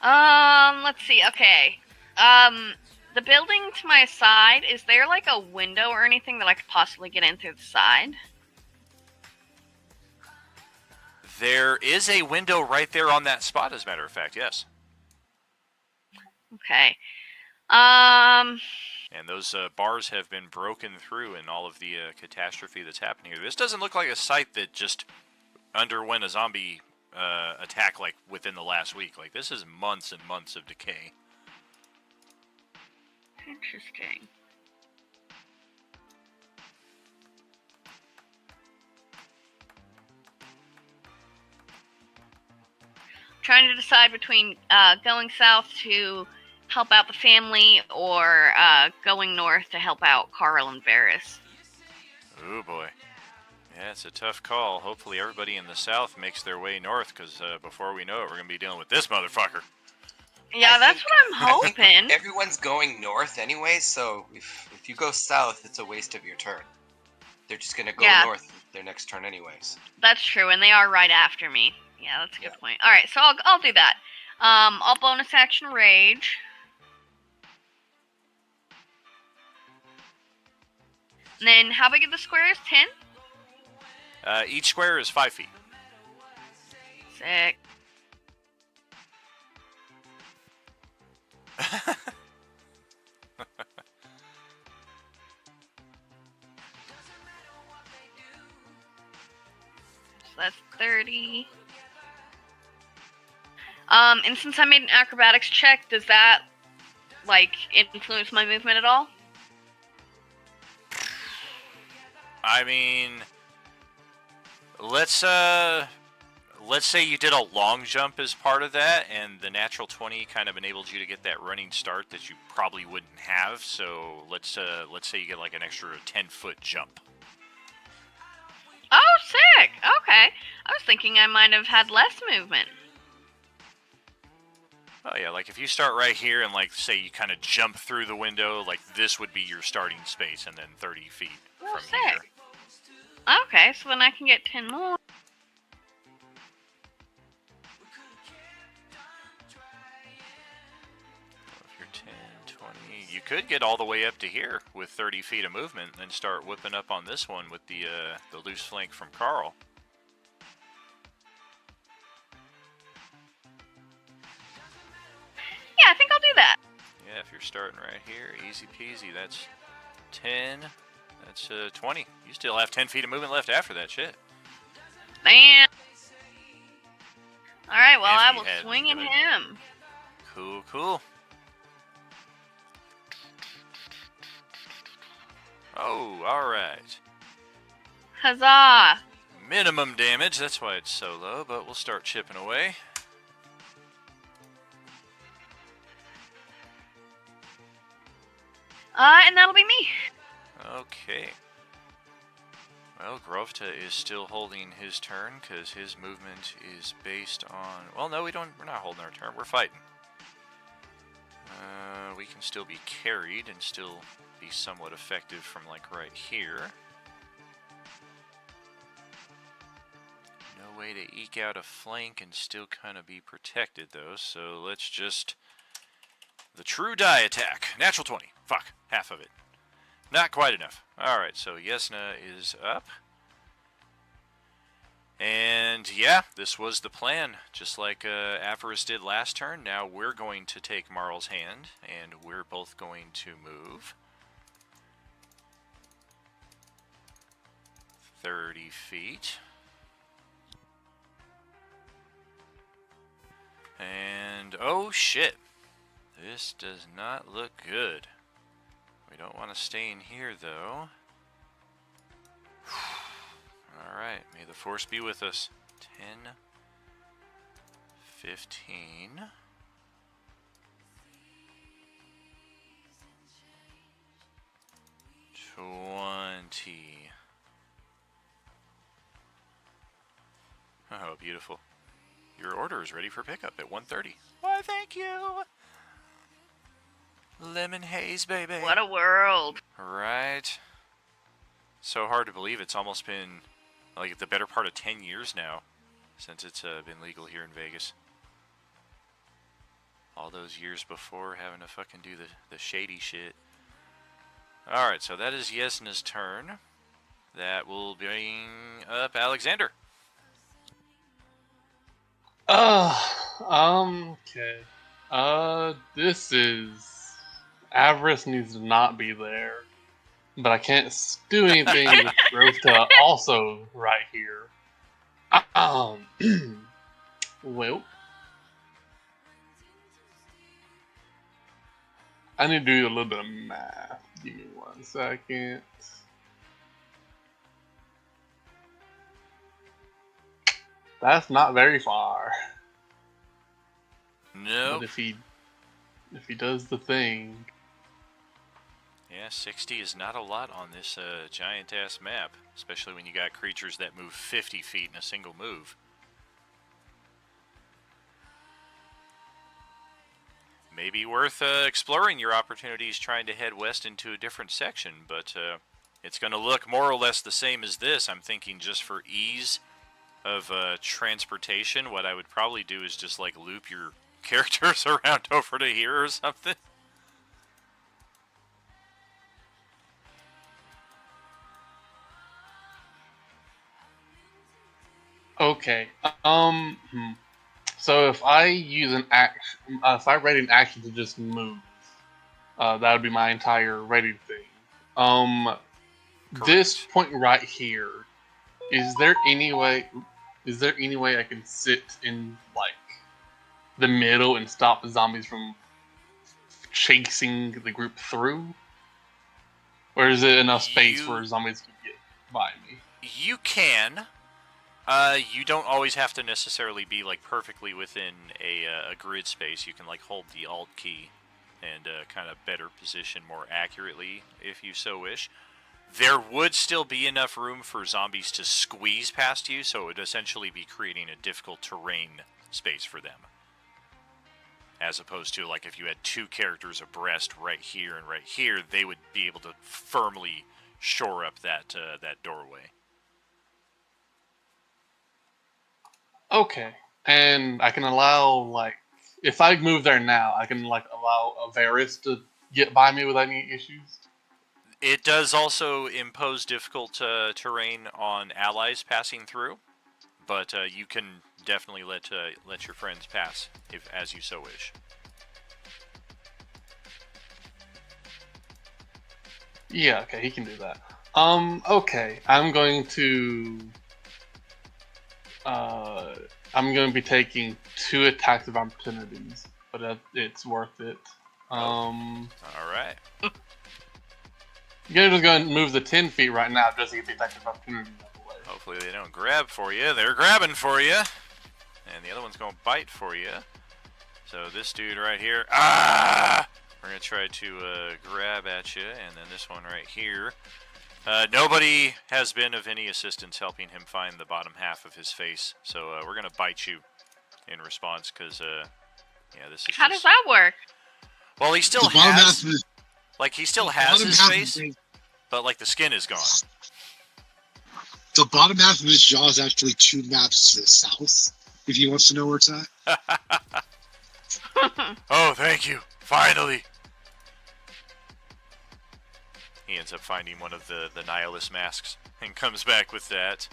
Let's see. Okay. The building to my side, is there like a window or anything that I could possibly get in through the side? There is a window right there on that spot, as a matter of fact, yes. Okay. And those bars have been broken through in all of the catastrophe that's happening here. This doesn't look like a site that just underwent a zombie attack like within the last week. Like, this is months and months of decay. Interesting. Trying to decide between going south to help out the family or going north to help out Carl and Varys. Oh boy. Yeah, it's a tough call. Hopefully everybody in the south makes their way north, because before we know it, we're going to be dealing with this motherfucker. Yeah, that's what I'm hoping. Everyone's going north anyway, so if you go south, it's a waste of your turn. They're just going to go north their next turn anyways. That's true, and they are right after me. Yeah, that's a good point. All right, so I'll do that. I'll bonus action rage. And then how big are the squares? 10? Each square is 5 feet. Sick. So that's 30. And since I made an acrobatics check, does that, like, influence my movement at all? I mean, let's say you did a long jump as part of that, and the natural 20 kind of enabled you to get that running start that you probably wouldn't have. So let's say you get like an extra 10-foot jump. Oh, sick! Okay. I was thinking I might have had less movement. Oh yeah, like if you start right here and like say you kind of jump through the window, like this would be your starting space, and then 30 feet from sick. here. Okay, so then I can get 10 more. If you're 10, 20, you could get all the way up to here with 30 feet of movement, and then start whipping up on this one with the loose flank from Carl. if you're starting right here. Easy peasy. That's 10. That's 20. You still have 10 feet of movement left after that shit. Man. Alright, well, If I you will had swing me at do it. him. Cool, cool. Oh, alright. Huzzah! Minimum damage, that's why it's so low, but we'll start chipping away. And that'll be me. Okay. Well, Grovta is still holding his turn because his movement is based on. Well, no, we're not holding our turn. We're fighting. We can still be carried and still be somewhat effective from like right here. No way to eke out a flank and still kind of be protected though. So let's just the true die attack. Natural 20. Fuck, half of it. Not quite enough. Alright, so Yesna is up. And yeah, this was the plan. Just like Avarice did last turn, now we're going to take Marl's hand, and we're both going to move 30 feet. And oh shit, this does not look good. We don't want to stay in here, though. Alright, may the force be with us. 10, 15. 20. Oh, beautiful. Your order is ready for pickup at 1:30. Why, thank you! Lemon haze, baby. What a world. Right. So hard to believe it's almost been like the better part of 10 years now since it's been legal here in Vegas. All those years before having to fucking do the shady shit. Alright, so that is Yesna's turn. That will bring up Alexander. Okay. This is... Avarice needs to not be there. But I can't do anything with Rota also right here. Well... I need to do a little bit of math. Give me 1 second. That's not very far. Nope. But if he does the thing... Yeah, 60 is not a lot on this giant-ass map. Especially when you got creatures that move 50 feet in a single move. Maybe worth exploring your opportunities trying to head west into a different section, but it's going to look more or less the same as this. I'm thinking just for ease of transportation, what I would probably do is just like loop your characters around over to here or something. Okay. So if I use an action, if I ready an action to just move, that would be my entire ready thing. This point right here, is there any way I can sit in like the middle and stop the zombies from chasing the group through? Or is it enough space for zombies to get by me? You can. You don't always have to necessarily be like perfectly within a grid space. You can like hold the Alt key and kind of better position more accurately if you so wish. There would still be enough room for zombies to squeeze past you, so it would essentially be creating a difficult terrain space for them. As opposed to like if you had two characters abreast right here and right here, they would be able to firmly shore up that doorway. Okay, and I can allow, like, if I move there now, I can, like, allow Avarice to get by me without any issues? It does also impose difficult terrain on allies passing through, but you can definitely let your friends pass as you so wish. Yeah, okay, he can do that. Okay, I'm going to be taking 2 attacks of opportunities, but it's worth it. All right. You're just going to move the 10 feet right now just to get the attack of opportunity out of the way. Hopefully they don't grab for you. They're grabbing for you. And the other one's going to bite for you. So this dude right here, we're going to try to grab at you. And then this one right here. Nobody has been of any assistance helping him find the bottom half of his face. So we're going to bite you in response because, yeah, this is How does that work? Well, he still has... he still has his face, but, like, the skin is gone. The bottom half of his jaw is actually 2 maps to the south, if he wants to know where it's at. Oh, thank you. Finally. He ends up finding one of the nihilist masks and comes back with that.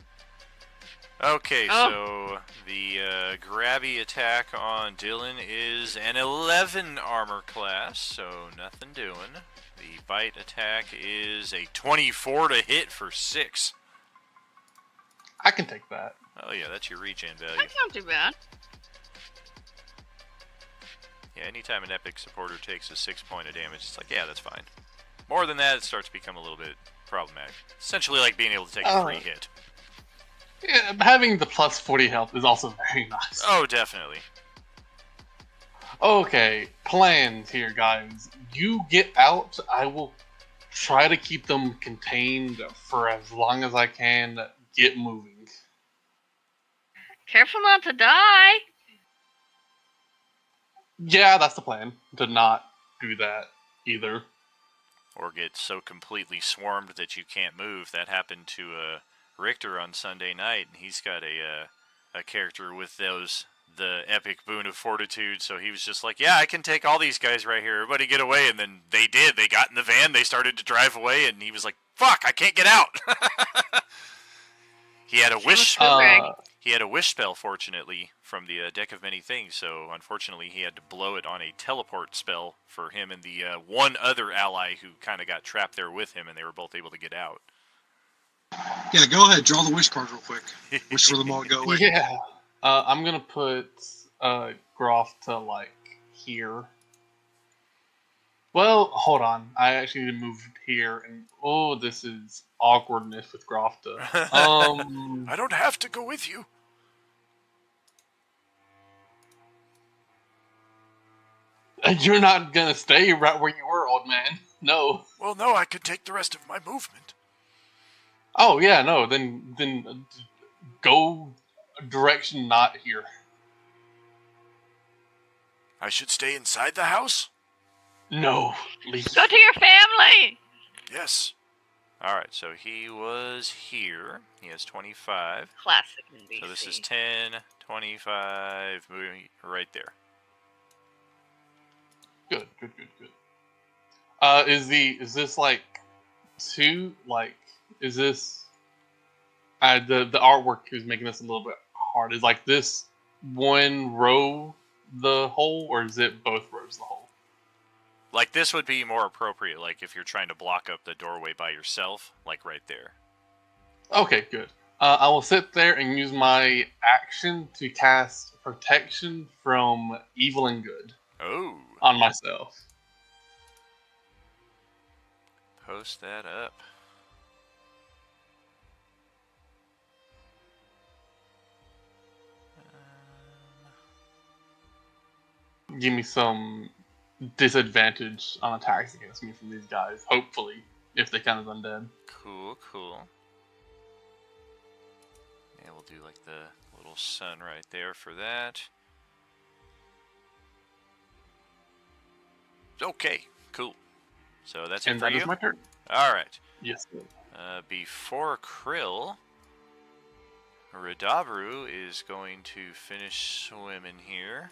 Okay, so the grabby attack on Dylan is an 11 armor class, so nothing doing. The bite attack is a 24 to hit for 6. I can take that. Oh yeah, that's your regen value. That's not too bad. Yeah, anytime an epic supporter takes a 6 point of damage, it's like, yeah, that's fine. More than that, it starts to become a little bit problematic. Essentially like being able to take a free hit. Yeah, having the plus 40 health is also very nice. Oh, definitely. Okay, plans here, guys. You get out, I will try to keep them contained for as long as I can. Get moving. Careful not to die. Yeah, that's the plan. To not do that either. Or get so completely swarmed that you can't move. That happened to Richter on Sunday night, and he's got a character with the epic boon of fortitude, so he was just like, yeah, I can take all these guys right here, everybody get away, and then they did. They got in the van, they started to drive away, and he was like, fuck, I can't get out. He had a wish spell, fortunately, from the Deck of Many Things, so unfortunately he had to blow it on a teleport spell for him and the one other ally who kind of got trapped there with him, and they were both able to get out. Yeah, go ahead, draw the wish card real quick. Wish for them all to go away. Yeah. I'm gonna put Groff to, like, here. Well, hold on. I actually need to move here, and this is awkwardness with Grofta. I don't have to go with you. You're not gonna stay right where you were, old man. No. Well, no, I could take the rest of my movement. Oh yeah, no. Then go direction not here. I should stay inside the house? No, leave. Go to your family. Yes. Alright, so he was here. He has 25. Classic NBC. So this is 10, 25, moving right there. Good. Is this like 2? Like, is this the artwork is making this a little bit hard? Is like this one row the hole, or is it both rows the hole? Like, this would be more appropriate, like, if you're trying to block up the doorway by yourself, like right there. Okay, good. I will sit there and use my action to cast Protection from Evil and Good. Oh. On myself. Post that up. Give me some disadvantage on attacks against me from these guys, hopefully, if they count as undead. Cool. Yeah, we'll do like the little sun right there for that. Okay, cool. So that's it for you? And that is my turn. Alright. Yes, sir. Before Krill, Radabru is going to finish swimming here.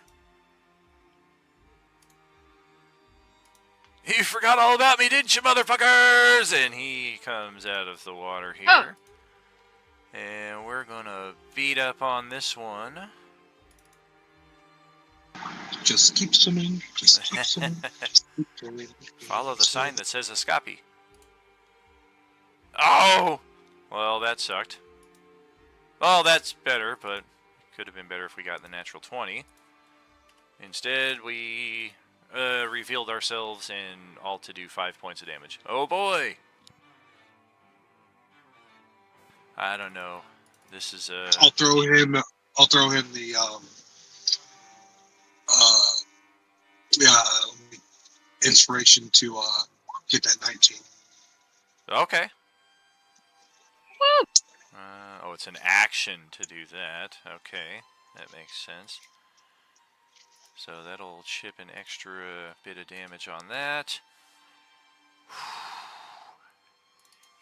You forgot all about me, didn't you, motherfuckers? And he comes out of the water here. Oh. And we're gonna beat up on this one. Just keep swimming. Just keep swimming. Follow the sign that says Escapi. Oh! Well, that sucked. Well, that's better, but it could have been better if we got the natural 20. Instead, we revealed ourselves and all to do 5 points of damage. Oh boy! I don't know. This is a... I'll throw him the yeah, inspiration to get that 19. Okay. Woo! Oh, it's an action to do that. Okay, that makes sense. So that'll chip an extra bit of damage on that.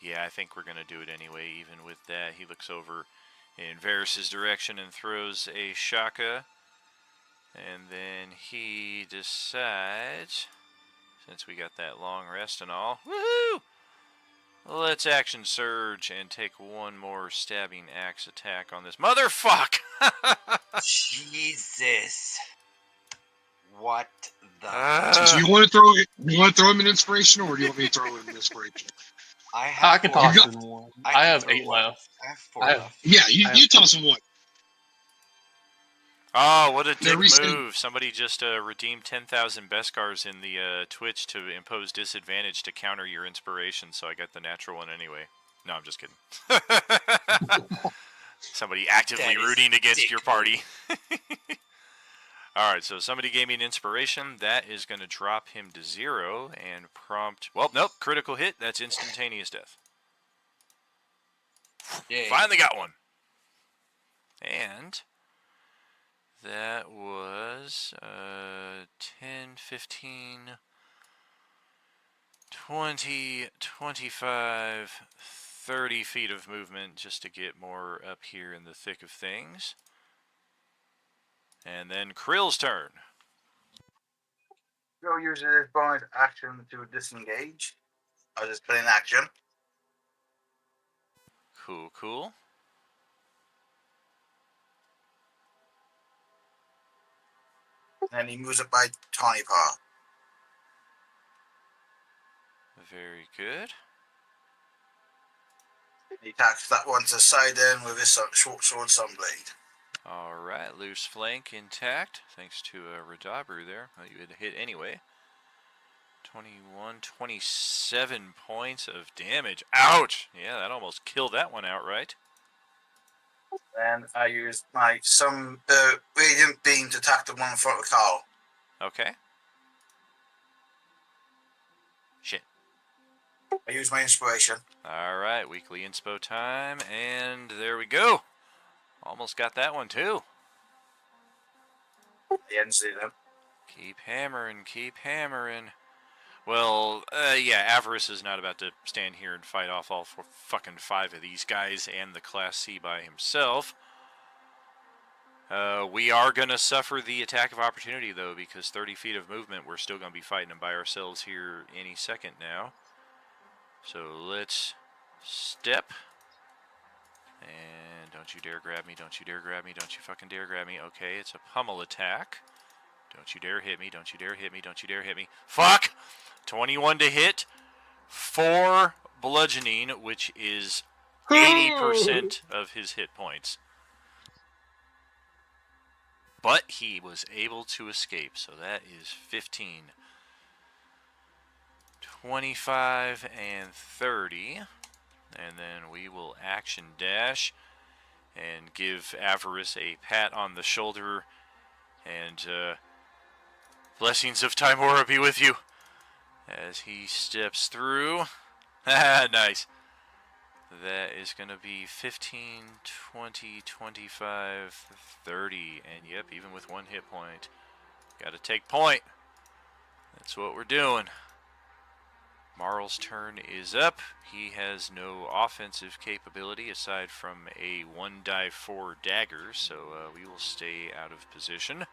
Yeah, I think we're going to do it anyway, even with that. He looks over in Varys' direction and throws a shaka. And then he decides, since we got that long rest and all, woohoo! Let's action surge and take one more stabbing axe attack on this motherfuck! Jesus. What the? So do you want to throw him an inspiration, or do you want me to throw him an inspiration? I can four toss left. in one. I I can have throw 8 one. left. I have 4 left. Yeah, you toss him one. Oh, what a dick resetting. move. Somebody just redeemed 10,000 Beskars in the Twitch to impose disadvantage to counter your inspiration, so I got the natural one anyway. No, I'm just kidding. Somebody actively That is rooting against dick your party. Alright, so somebody gave me an inspiration. That is going to drop him to 0 and prompt... Well, nope, critical hit. That's instantaneous death. Yay. Finally got one. And... that was 10, 15, 20, 25, 30 feet of movement just to get more up here in the thick of things. And then Krill's turn. Go use his bonus action to disengage. I'll just put in action. Cool, cool. And he moves up by tiny part. Very good. He attacks that one to the side end with his short sword sunblade. Alright, loose flank intact. Thanks to Radabru there. Well, you had to hit anyway. 21, 27 points of damage. Ouch! Yeah, that almost killed that one outright. And I use my radiant beam to attack the one in front of Carl. Okay. Shit. I use my inspiration. Alright, weekly inspo time, and there we go. Almost got that one too. The ends do them. Keep hammering, keep hammering. Well, yeah, Avarice is not about to stand here and fight off all fucking 5 of these guys and the Class C by himself. We are going to suffer the attack of opportunity, though, because 30 feet of movement, we're still going to be fighting them by ourselves here any second now. So let's step. And don't you dare grab me, don't you dare grab me, don't you fucking dare grab me. Okay, it's a pummel attack. Don't you dare hit me, don't you dare hit me, don't you dare hit me. Fuck! 21 to hit, 4 bludgeoning, which is 80% of his hit points. But he was able to escape, so that is 15, 25, and 30. And then we will action dash and give Avarice a pat on the shoulder. And blessings of Timora be with you as he steps through. Nice. That is going to be 15, 20, 25, 30. And yep, even with 1 hit point. Got to take point. That's what we're doing. Marl's turn is up. He has no offensive capability aside from a 1-die-4 dagger, so we will stay out of position.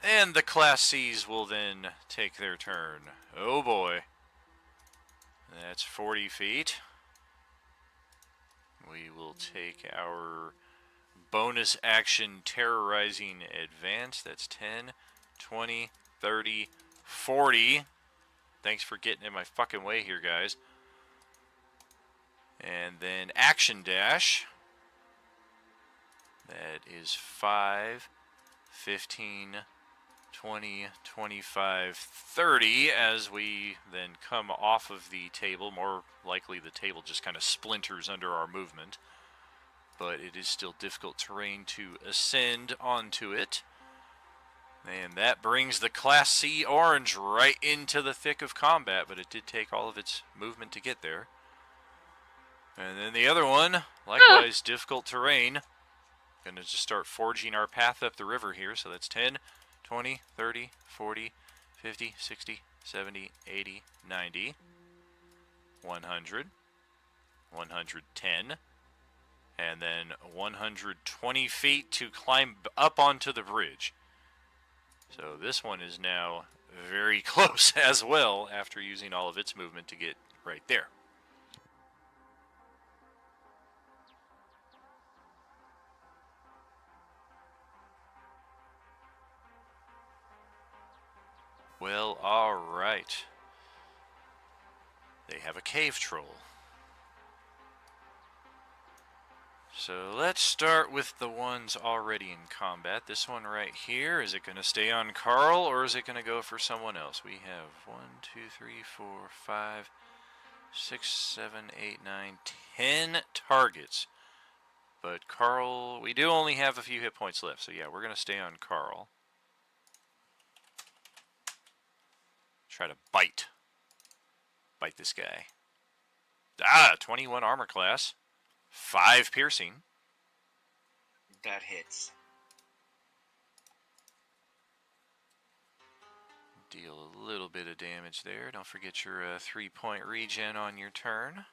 And the Class Cs will then take their turn. Oh boy. That's 40 feet. We will take our bonus action terrorizing advance. That's 10, 20, 30, 40. Thanks for getting in my fucking way here, guys. And then action dash. That is 5, 15, 20, 25, 30 as we then come off of the table. More likely the table just kind of splinters under our movement. But it is still difficult terrain to ascend onto it. And that brings the Class C orange right into the thick of combat, but it did take all of its movement to get there. And then the other one, likewise difficult terrain. Gonna just start forging our path up the river here. So that's 10, 20, 30, 40, 50, 60, 70, 80, 90, 100, 110, and then 120 feet to climb up onto the bridge. So this one is now very close as well after using all of its movement to get right there. Well, alright. They have a cave troll. So let's start with the ones already in combat. This one right here, is it going to stay on Carl or is it going to go for someone else? We have 1, 2, 3, 4, 5, 6, 7, 8, 9, 10 targets. But Carl, we do only have a few hit points left. So yeah, we're going to stay on Carl. Try to bite this guy. 21 armor class, 5 piercing. That hits. Deal a little bit of damage there. Don't forget your 3-point regen on your turn.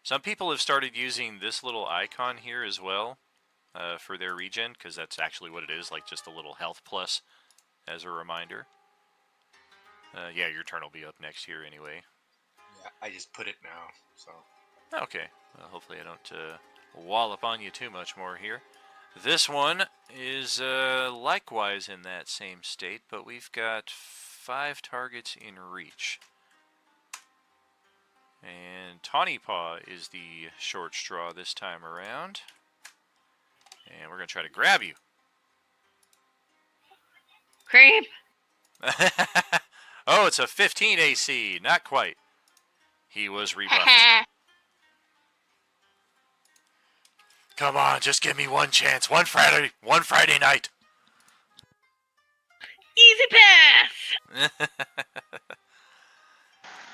Some people have started using this little icon here as well for their regen, because that's actually what it is, like just a little health plus as a reminder. Yeah, your turn will be up next here anyway. Yeah, I just put it now, so. Okay, well, hopefully I don't wallop on you too much more here. This one is likewise in that same state, but we've got 5 targets in reach. And Tawny Paw is the short straw this time around. And we're going to try to grab you. Creep! Oh, it's a 15 AC. Not quite. He was rebuffed. Come on, just give me one chance. One Friday night. Easy pass!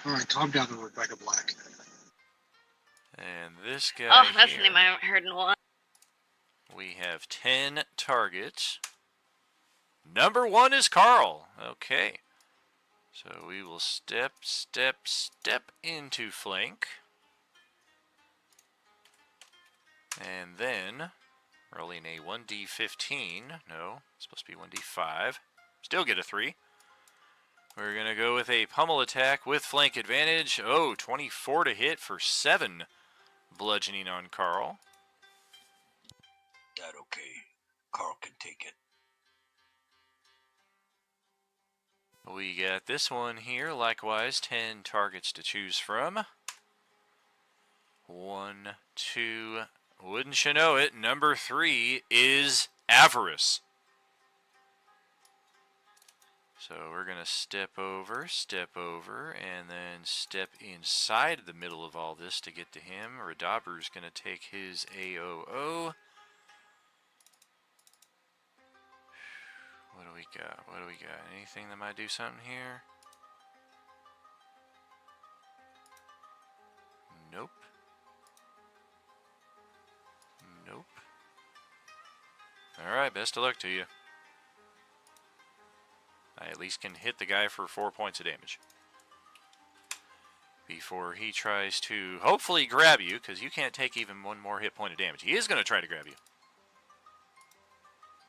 Alright, calm down and Rebecca Black. And this guy Oh, that's here, the name I haven't heard in a while. we have 10 targets. Number 1 is Carl. Okay. So we will step into flank. And then, rolling a 1d15. No, it's supposed to be 1d5. Still get a 3. We're going to go with a pummel attack with flank advantage. Oh, 24 to hit for 7 bludgeoning on Carl. That okay. Carl can take it. We got this one here, likewise, 10 targets to choose from. 1, 2, wouldn't you know it, number 3 is Avarice. So we're going to step over, and then step inside the middle of all this to get to him. Radabru's going to take his AOO. What do we got? Anything that might do something here? Nope. Alright, best of luck to you. I at least can hit the guy for 4 points of damage before he tries to hopefully grab you, because you can't take even 1 more hit point of damage. He is going to try to grab you.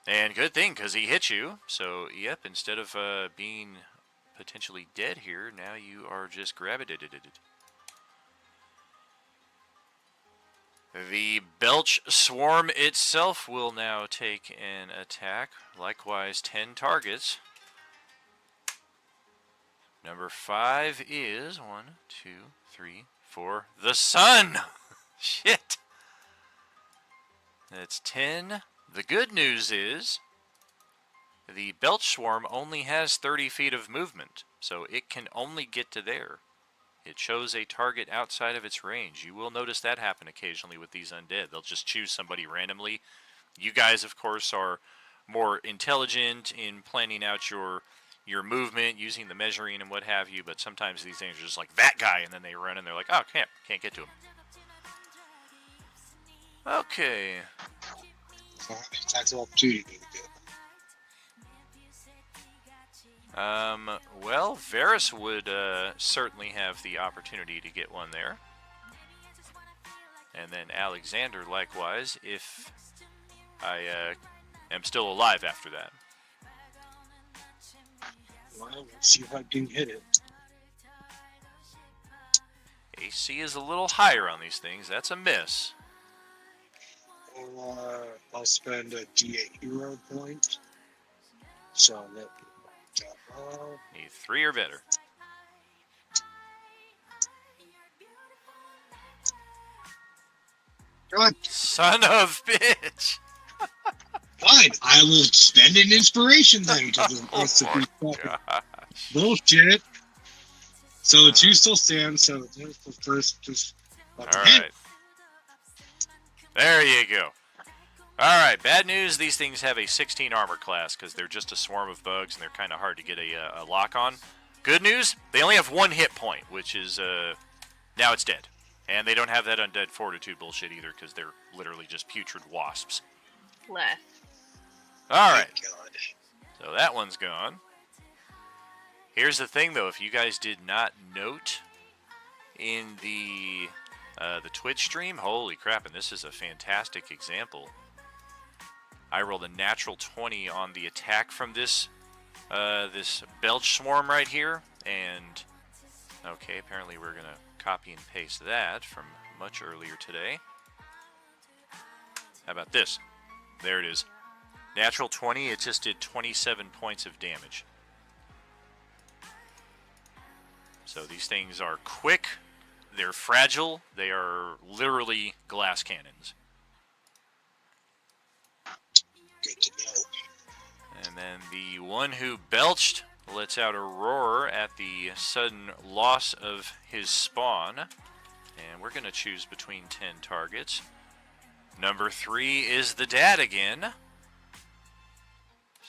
And good thing, because he hit you. So, yep, instead of being potentially dead here, now you are just grabbed. The Belch Swarm itself will now take an attack. Likewise, 10 targets. Number 5 is 1, 2, 3, 4. The sun! Shit. That's 10. The good news is the Belch Swarm only has 30 feet of movement, so it can only get to there. It shows a target outside of its range. You will notice that happen occasionally with these undead. They'll just choose somebody randomly. You guys, of course, are more intelligent in planning out your movement, using the measuring and what have you, but sometimes these things are just like, that guy, and then they run and they're like, oh, can't get to him. Okay. So how many attacks of opportunity do we get? Well, Varys would certainly have the opportunity to get one there. And then Alexander, likewise, if I am still alive after that. Well, let's see if I can hit it. AC is a little higher on these things. That's a miss. I'll spend a D8 hero point. So that. Need 3 or better. Come on. Son of bitch! Fine, I will spend an inspiration then to the rest of these fucking bullshit. So the 2 still stand, so there's the first just Alright. There you go. Alright, bad news, these things have a 16 armor class because they're just a swarm of bugs and they're kind of hard to get a lock on. Good news, they only have 1 hit point, which is, now it's dead. And they don't have that undead fortitude bullshit either because they're literally just putrid wasps. Less. Alright, so that one's gone. Here's the thing though, if you guys did not note in the Twitch stream, holy crap, and this is a fantastic example. I rolled a natural 20 on the attack from this this Belch Swarm right here, and okay, apparently we're gonna copy and paste that from much earlier today. How about this? There it is. Natural 20, it just did 27 points of damage. So these things are quick, they're fragile, they are literally glass cannons. good to know. And then the one who belched lets out a roar at the sudden loss of his spawn. And we're going to choose between 10 targets. Number 3 is the dad again.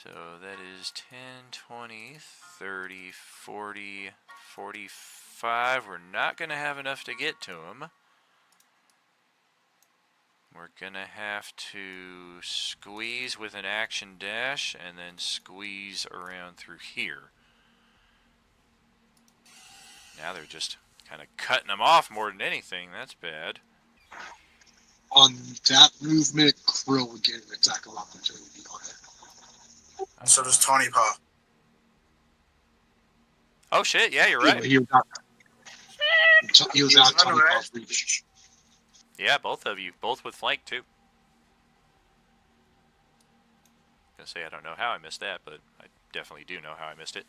So that is 10, 20, 30, 40, 45. We're not going to have enough to get to him. We're going to have to squeeze with an action dash and then squeeze around through here. Now they're just kind of cutting them off more than anything. That's bad. On that movement, Krill would get an attack of opportunity on it. And so does Tony Paw. Oh shit, yeah, you're right. He was out Tony Paw's reach. Yeah, both of you. Both with flank, too. I was gonna say, I don't know how I missed that, but I definitely do know how I missed it.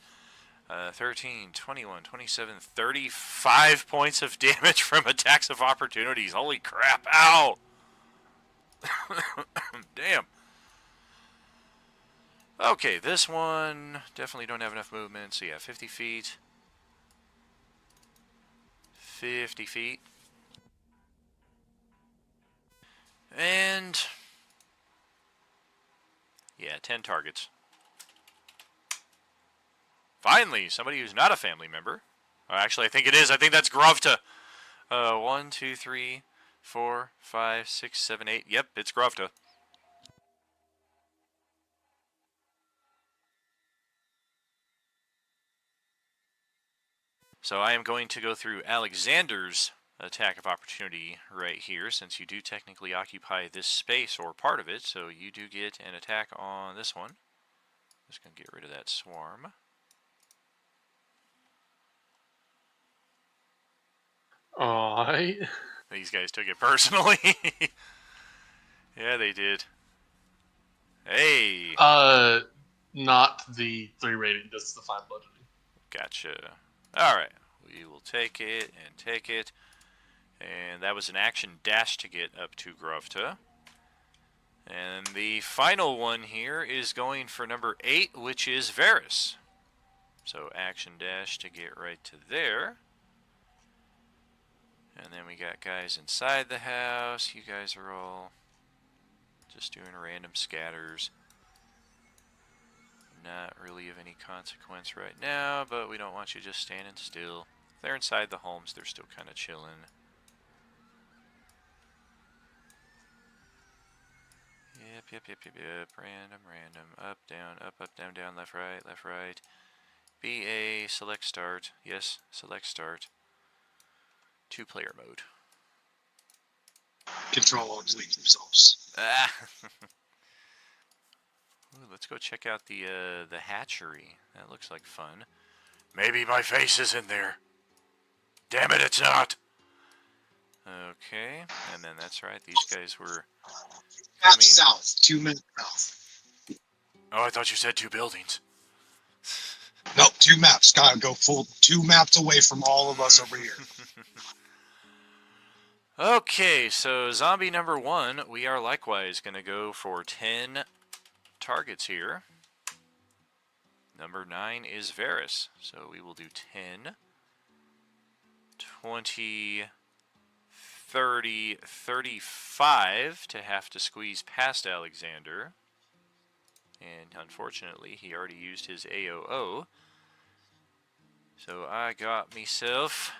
13, 21, 27, 35 points of damage from attacks of opportunities. Holy crap. Ow! Damn. Okay, this one definitely don't have enough movement. So yeah, 50 feet. 50 feet. And yeah, 10 targets. Finally, somebody who's not a family member. Actually, I think it is. I think that's Grovta. 1, 2, 3, 4, 5, 6, 7, 8. Yep, it's Grovta. So I am going to go through Alexander's attack of opportunity right here, since you do technically occupy this space or part of it, so you do get an attack on this one. Just gonna get rid of that swarm. Alright. These guys took it personally. Yeah, they did. Hey! Not the 3 rating, just the 5 bludgeoning. Gotcha. Alright, we will take it and take it. And that was an action dash to get up to Grovta. And the final one here is going for number 8, which is Varys. So action dash to get right to there. And then we got guys inside the house. You guys are all just doing random scatters. Not really of any consequence right now, but we don't want you just standing still. If they're inside the homes, they're still kind of chilling. Yep. Random. Up, down, left, right. BA, select start. Yes, select start. 2-player mode. Control all delete themselves. Ah! Ooh, let's go check out the hatchery. That looks like fun. Maybe my face is in there. Damn it, it's not! Okay, and then that's right, these guys were Map south, 2 minutes south. Oh, I thought you said 2 buildings. Nope, 2 maps. Gotta go full 2 maps away from all of us over here. Okay, so zombie number 1, we are likewise going to go for 10 targets here. Number 9 is Varys, so we will do 10, 20, 30, 35 to have to squeeze past Alexander. And unfortunately, he already used his AOO. So I got myself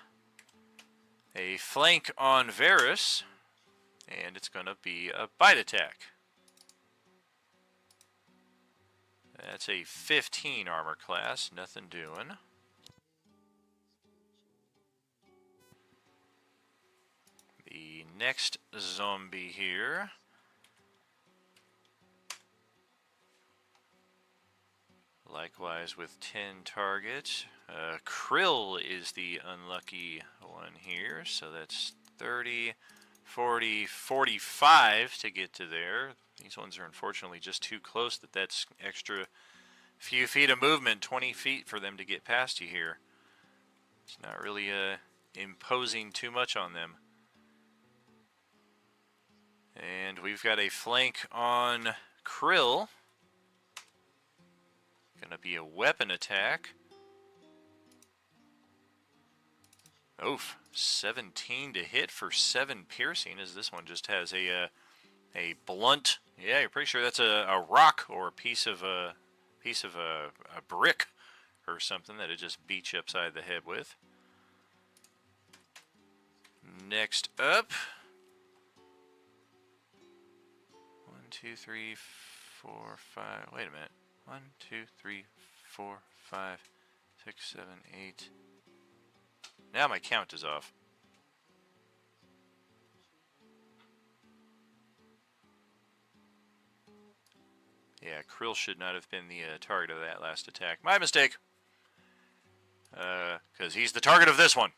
a flank on Varys, and it's going to be a bite attack. That's a 15 armor class, nothing doing. The next zombie here. Likewise with 10 targets. Krill is the unlucky one here, so that's 30, 40, 45 to get to there. These ones are unfortunately just too close that's extra few feet of movement, 20 feet for them to get past you here. It's not really imposing too much on them. And we've got a flank on Krill. Gonna be a weapon attack. Oof, 17 to hit for 7 piercing, as this one just has a blunt. Yeah, you're pretty sure that's a rock or a piece of a brick or something that it just beats you upside the head with. Next up, 1, 2, 3, 4, 5. Wait a minute. 1, 2, 3, 4, 5, 6, 7, 8. Now my count is off. Yeah, Krill should not have been the target of that last attack. My mistake. Because he's the target of this one.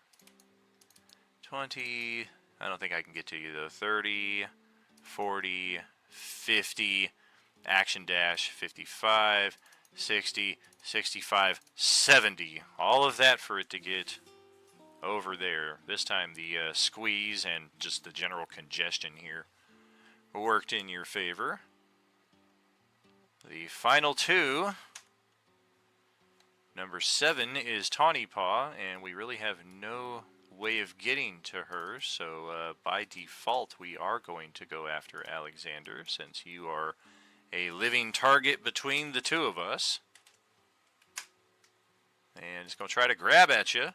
20. I don't think I can get to you though. 30, 40, 50. Action dash, 55, 60, 65, 70. All of that for it to get over there. This time the squeeze and just the general congestion here worked in your favor. The final 2. Number 7 is Tawny Paw, and we really have no way of getting to her, so by default we are going to go after Alexander, since you are a living target between the two of us. And it's going to try to grab at you.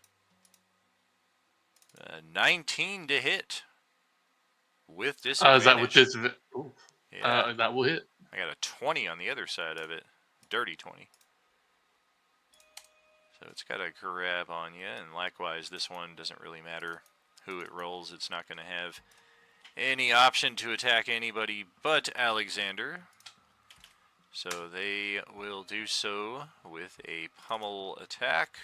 19 to hit. With disadvantage. Is that with this? Yeah. That will hit. I got a 20 on the other side of it. Dirty 20. So it's got a grab on you. And likewise, this one doesn't really matter who it rolls. It's not going to have any option to attack anybody but Alexander. So they will do so with a pummel attack.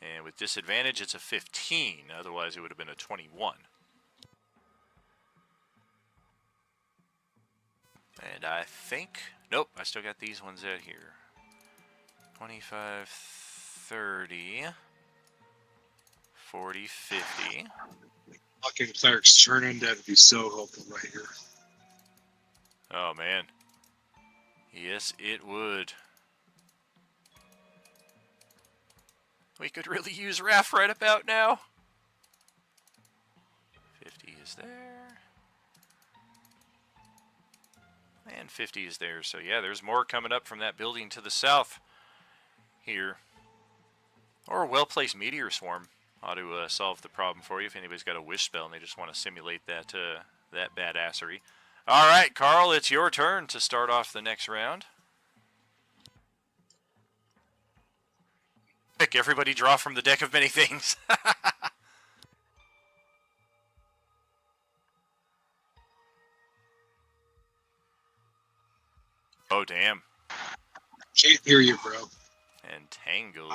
And with disadvantage, it's a 15. Otherwise, it would have been a 21. And I think... Nope, I still got these ones out here. 25, 30, 40, 50. Fucking clerics turn in, that'd be so helpful right here. Oh, man. Yes, it would. We could really use Raph right about now. 50 is there. And 50 is there. So, yeah, there's more coming up from that building to the south here. Or a well-placed meteor swarm ought to solve the problem for you if anybody's got a wish spell and they just want to simulate that, that badassery. All right, Carl, it's your turn to start off the next round. Pick everybody draw from the deck of many things. Oh, damn. Can't hear you, bro. Entangled.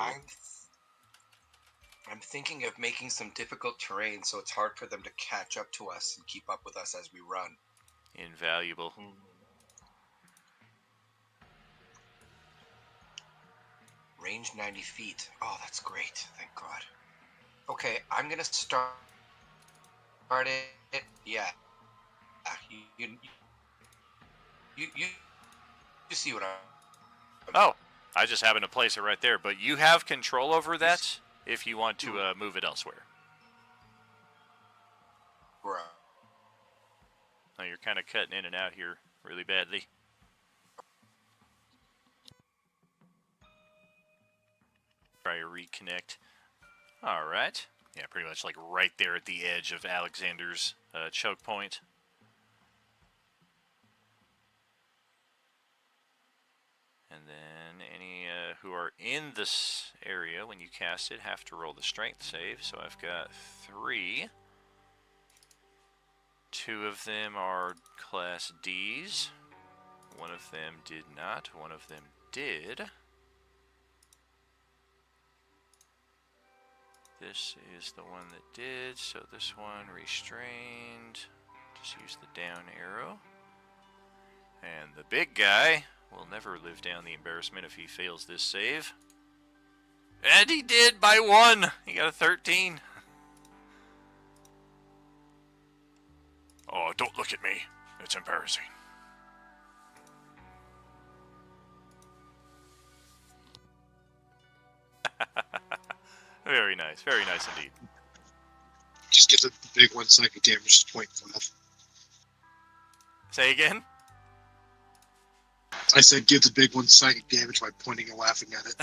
I'm thinking of making some difficult terrain so it's hard for them to catch up to us and keep up with us as we run. Invaluable. Range 90 feet. Oh, that's great. Thank God. Okay, I'm gonna start it. Yeah. You see what I'm... Oh, I just happen to place it right there. But you have control over that if you want to move it elsewhere. Bro. Oh, you're kind of cutting in and out here really badly. Try to reconnect. All right. Yeah, pretty much like right there at the edge of Alexander's choke point. And then any who are in this area when you cast it have to roll the strength save. So I've got 3. 2 of them are class Ds. 1 of them did not. 1 of them did. This is the one that did, so this one restrained. Just use the down arrow. And the big guy will never live down the embarrassment if he fails this save. And he did by 1! He got a 13. Oh, don't look at me. It's embarrassing. Very nice indeed. Just get the big one psychic damage to 0.5. Say again? I said give the big one psychic damage by pointing and laughing at it.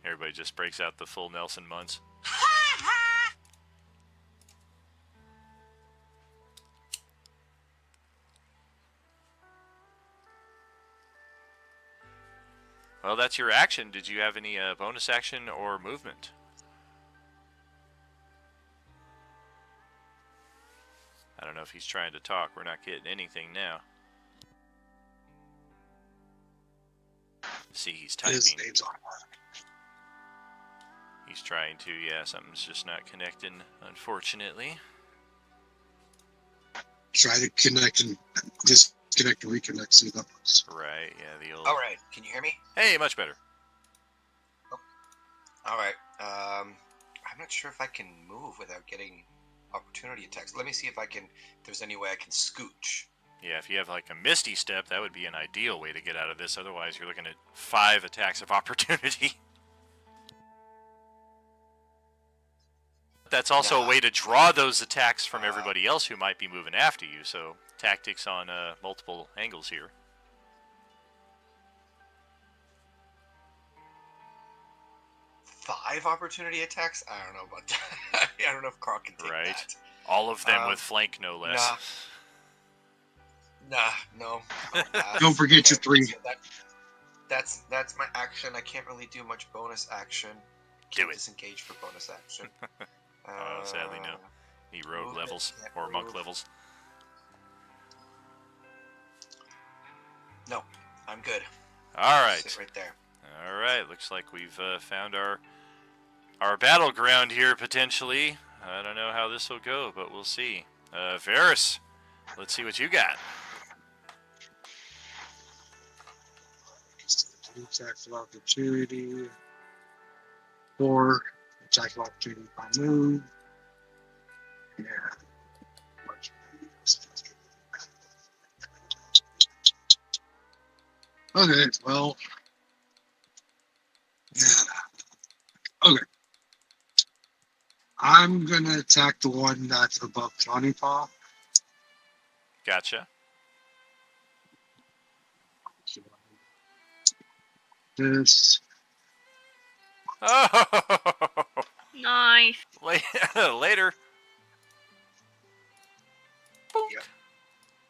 Everybody just breaks out the full Nelson Muntz. Well, that's your action. Did you have any bonus action or movement? I don't know if he's trying to talk. We're not getting anything now. See, he's typing. His name's on. He's trying to, yeah, something's just not connecting, unfortunately. Try to connect and disconnect and reconnect. See that works. Right, yeah, the old... Alright, can you hear me? Hey, much better. Oh. Alright, I'm not sure if I can move without getting opportunity attacks. Let me see if there's any way I can scooch. Yeah, if you have like a Misty Step, that would be an ideal way to get out of this. Otherwise, you're looking at 5 attacks of opportunity. That's also a way to draw those attacks from everybody else who might be moving after you. So, tactics on multiple angles here. Five opportunity attacks? I don't know about that. I don't know if Carl can take that. All of them with flank, no less. No. Don't forget your 3. That's my action. I can't really do much bonus action. Do it. Disengage for bonus action. Sadly, no. Any rogue levels or monk levels? No, I'm good. All right. Sit right there. All right. Looks like we've found our battleground here potentially. I don't know how this will go, but we'll see. Varys, let's see what you got. Attack of opportunity. 4, attack of opportunity by move. Yeah. Okay, well, yeah. Okay. I'm gonna attack the one that's above Johnny Paw. Gotcha. This. Oh, Nice. later. Boink. Yep.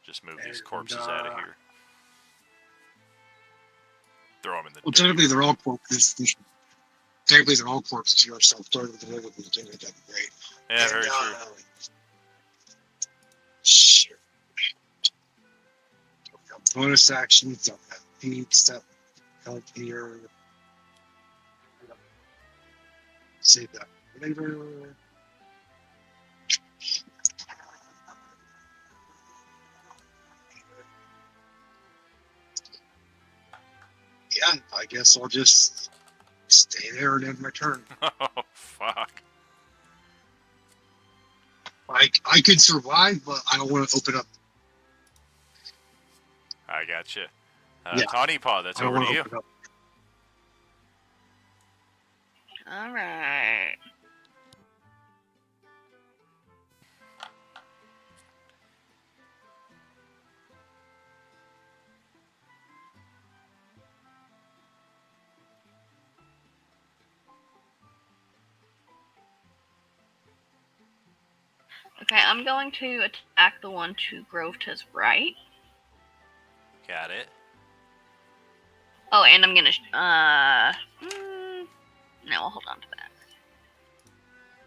Just move these And, corpses out of here. Throw them in the Well, dirt. technically they're all corpses. Technically they're all corpses here, so throw them in the that'd be great. Yeah, And, very true. Sure. Bonus actions, don't have feet, step, help here. Save that later. Yeah, I guess I'll just stay there and end my turn. Oh, fuck. I could survive, but I don't want to open up. I gotcha. Yeah. Tawny Paw, that's I don't over want to to you. open up. All right. Okay, I'm going to attack the one to Grove's right. Got it. Oh, and I'm gonna. No, I'll hold on to that.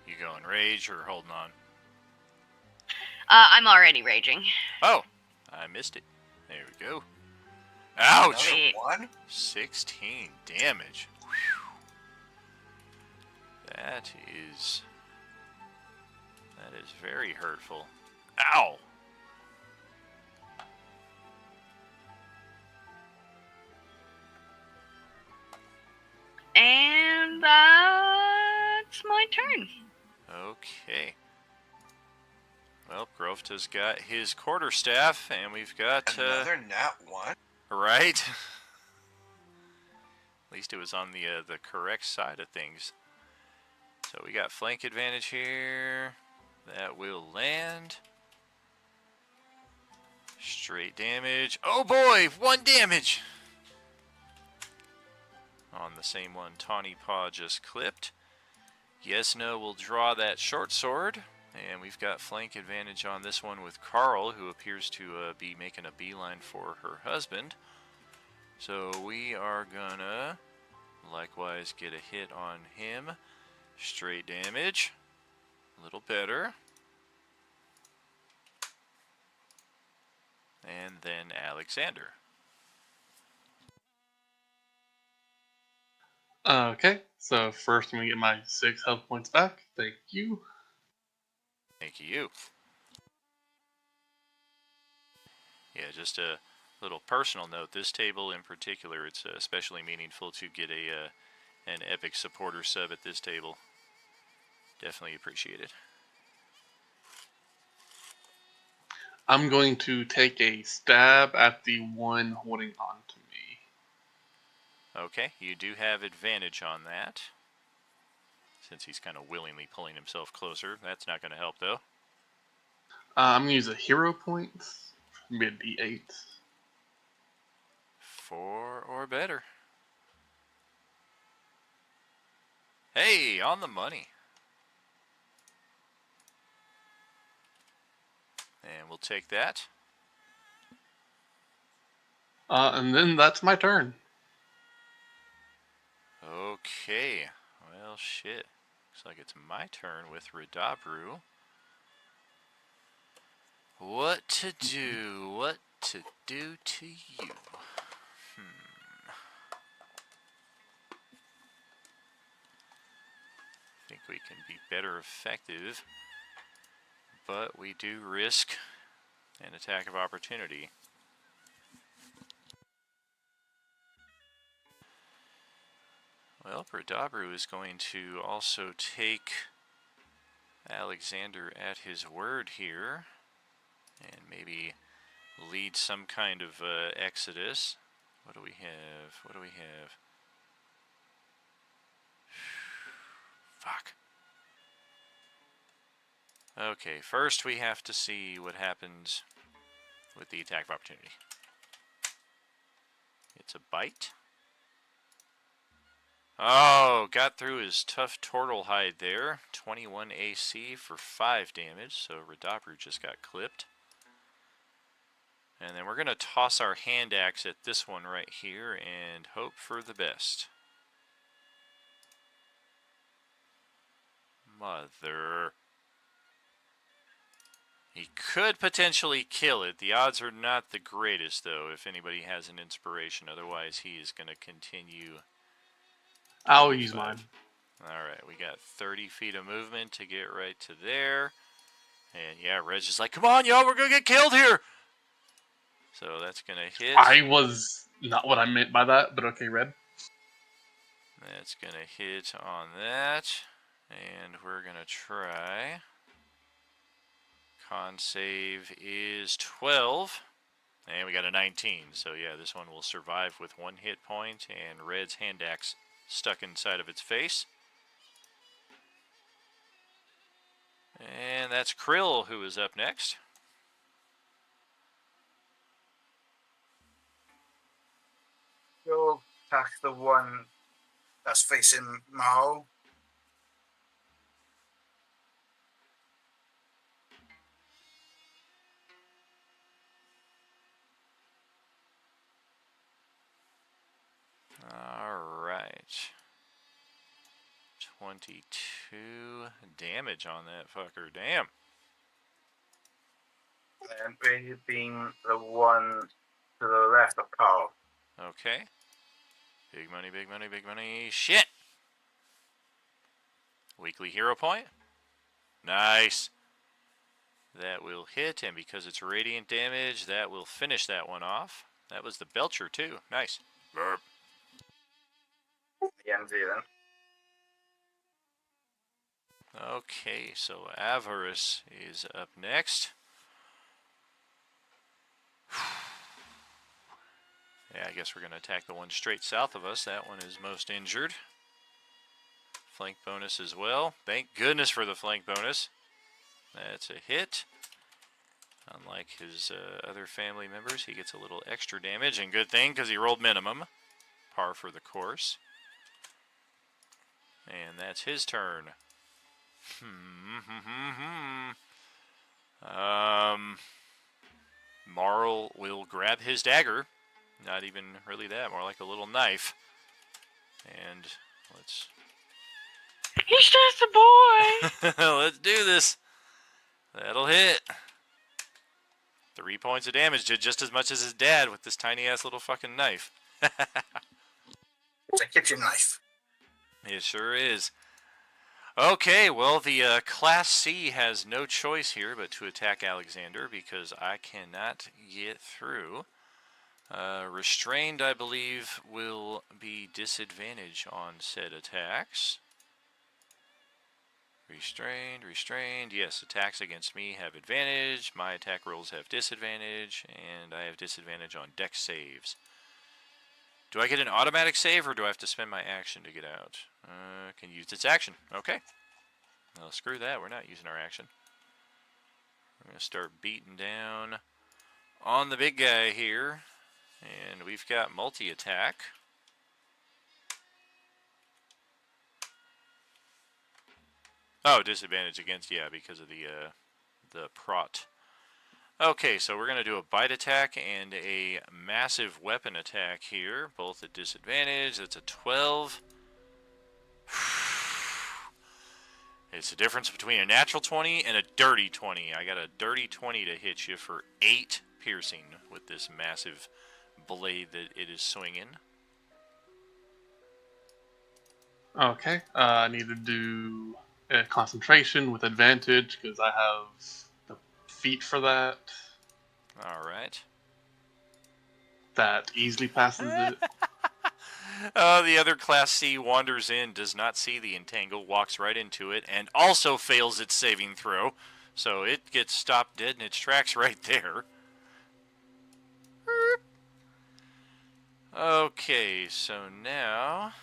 You going rage or holding on? I'm already raging. Oh, I missed it. There we go. Ouch! Wait. 16 damage. Whew. That is very hurtful. Ow! And that's my turn. Okay. Well, Grove's got his quarterstaff, and we've got Another nat 1? right. At least it was on the correct side of things. So we got flank advantage here. That will land. Straight damage. Oh boy, 1 damage! On the same one Tawny Paw just clipped. Yes, no, we'll draw that short sword. And we've got flank advantage on this one with Carl, who appears to be making a beeline for her husband. So we are gonna likewise get a hit on him. Straight damage. A little better. And then Alexander. Okay, so first I'm gonna get my 6 health points back. Thank you. Thank you. Yeah, just a little personal note. This table in particular, it's especially meaningful to get an epic supporter sub at this table. Definitely appreciate it. I'm going to take a stab at the one holding on to me. Okay, you do have advantage on that. Since he's kind of willingly pulling himself closer. That's not going to help, though. I'm going to use a hero point. Maybe a D8. 4 or better. Hey, on the money. And we'll take that. And then that's my turn. Okay. Well, shit. Looks like it's my turn with Redabru. What to do? What to do to you? Think we can be better effective, but we do risk an attack of opportunity. Well, Bradabru is going to also take Alexander at his word here and maybe lead some kind of exodus. What do we have? What do we have? Fuck. Okay, first we have to see what happens with the attack of opportunity. It's a bite. Oh, got through his tough turtle hide there. 21 AC for 5 damage, so Radabru just got clipped. And then we're going to toss our hand axe at this one right here and hope for the best. Mother. He could potentially kill it. The odds are not the greatest, though, if anybody has an inspiration. Otherwise, he is going to continue. I'll use mine. Alright, we got 30 feet of movement to get right to there. And yeah, Reg is like, come on, y'all, we're going to get killed here! So that's going to hit. I was not what I meant by that, but okay, Red. That's going to hit on that. And we're going to try. Con save is 12. And we got a 19. So yeah, this one will survive with 1 hit point. And Red's hand axe stuck inside of its face. And that's Krill who is up next. You'll attack the one that's facing Mao. Alright. 22 damage on that fucker. Damn. And it being the one to the left of Carl. Okay. Big money, big money, big money. Shit! Weekly hero point. Nice. That will hit, and because it's radiant damage, that will finish that one off. That was the Belcher, too. Nice. Burp. The MZ then. Okay, so Avarice is up next. Yeah, I guess we're going to attack the one straight south of us. That one is most injured. Flank bonus as well. Thank goodness for the flank bonus. That's a hit. Unlike his other family members, he gets a little extra damage, and good thing because he rolled minimum. Par for the course. And that's his turn. Marl will grab his dagger. Not even really that, more like a little knife. And let's... He's just a boy! Let's do this. That'll hit. 3 points of damage, did just as much as his dad with this tiny ass little fucking knife. It's a kitchen knife. It sure is. Okay, well, the Class C has no choice here but to attack Alexander because I cannot get through. Restrained, I believe, will be disadvantage on said attacks. Restrained, yes, attacks against me have advantage, my attack rolls have disadvantage, and I have disadvantage on dex saves. Do I get an automatic save, or do I have to spend my action to get out? Can use its action. Okay. Well, screw that. We're not using our action. We're going to start beating down on the big guy here. And we've got multi-attack. Oh, disadvantage against, yeah, because of the prot. Okay, so we're going to do a bite attack and a massive weapon attack here, both at disadvantage. That's a 12. It's the difference between a natural 20 and a dirty 20. I got a dirty 20 to hit you for 8 piercing with this massive blade that it is swinging. Okay, I need to do a concentration with advantage because I have the feat for that. All right. That easily passes it. The other Class C wanders in, does not see the entangle, walks right into it, and also fails its saving throw. So it gets stopped dead in its tracks right there. Okay, so now,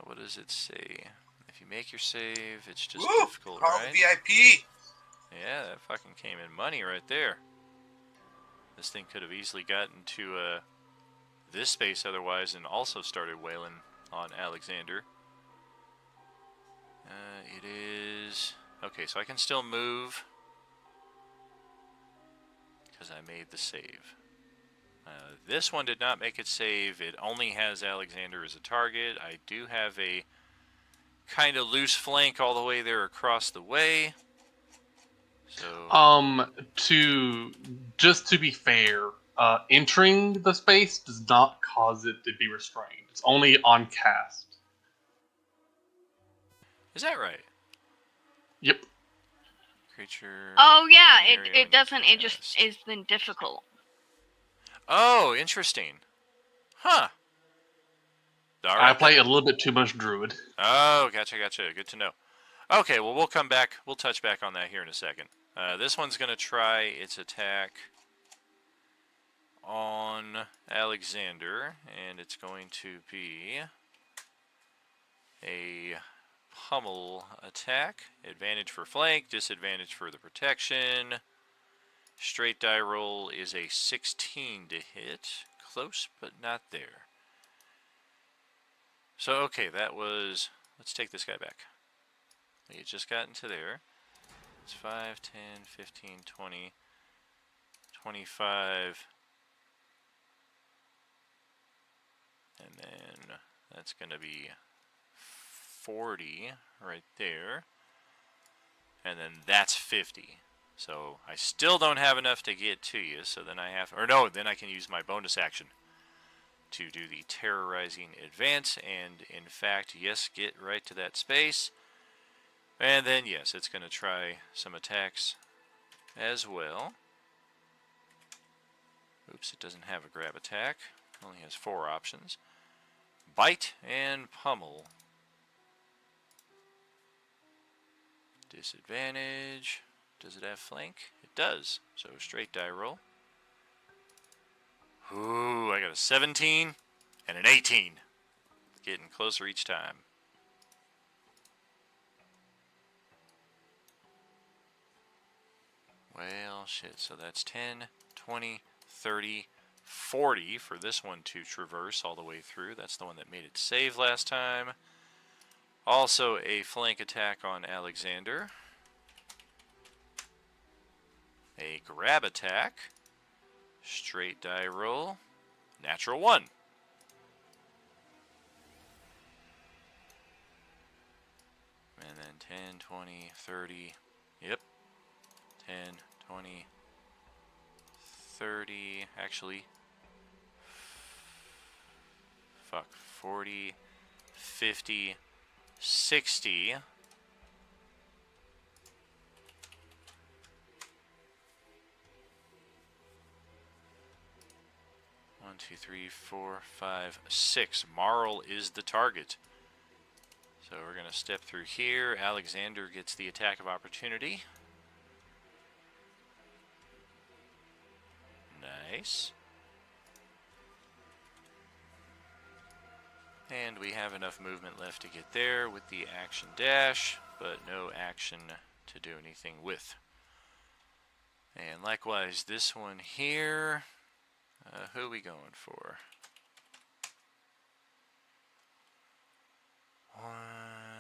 what does it say? If you make your save, it's just Woo! difficult, Call right? the VIP. Yeah, that fucking came in money right there. This thing could have easily gotten to this space otherwise and also started wailing on Alexander. It is... Okay, so I can still move because I made the save. This one did not make it save. It only has Alexander as a target. I do have a kind of loose flank all the way there across the way. So To be fair, entering the space does not cause it to be restrained. It's only on cast. is that right? Yep. Creature. Oh yeah, in the area when it you doesn't. It just cast. is then difficult. Oh, interesting. Huh. All I right, play then. a little bit too much druid. Oh, gotcha. Good to know. Okay, well, we'll come back. We'll touch back on that here in a second. This one's going to try its attack on Alexander, and it's going to be a pummel attack. Advantage for flank, disadvantage for the protection. Straight die roll is a 16 to hit. Close, but not there. So, okay, that was... Let's take this guy back. We had just gotten to there. It's 5, 10, 15, 20, 25. And then that's going to be 40 right there. And then that's 50. So I still don't have enough to get to you, so then I have... Or no, then I can use my bonus action to do the terrorizing advance, and in fact, yes, get right to that space. And then, yes, it's going to try some attacks as well. Oops, it doesn't have a grab attack. It only has 4 options. Bite and pummel. Disadvantage. Does it have flank? It does. So straight die roll. Ooh, I got a 17 and an 18. Getting closer each time. Well, shit. So that's 10, 20, 30, 40 for this one to traverse all the way through. That's the one that made it save last time. Also a flank attack on Alexander. A grab attack. Straight die roll. Natural 1. And then 10, 20, 30. Yep. 10, 20, 30. Actually. Fuck. 40, 50, 60. 1, 2, 3, 4, 5, 6. Marl is the target. So we're going to step through here. Alexander gets the attack of opportunity. Nice. And we have enough movement left to get there with the action dash, but no action to do anything with. And likewise, this one here. Who are we going for?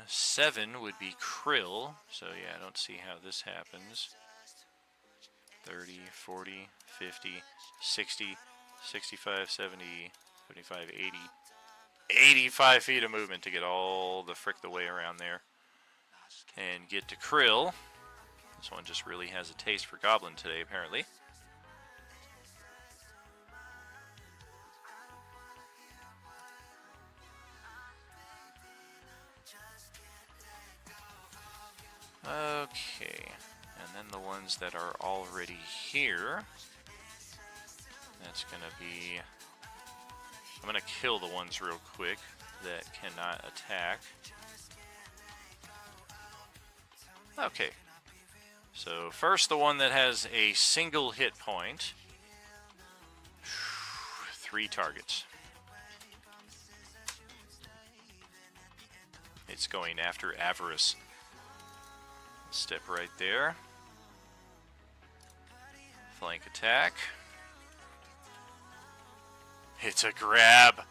7 would be Krill. So yeah, I don't see how this happens. 30, 40, 50, 60, 65, 70, 75, 80. 85 feet of movement to get all the frick the way around there. And get to Krill. This one just really has a taste for Goblin today, apparently. Okay, and then the ones that are already here, that's going to be I'm going to kill the ones real quick that cannot attack. Okay. So first the one that has a single hit point. 3 targets. It's going after Avarice. Step right there. Flank attack. It's a grab.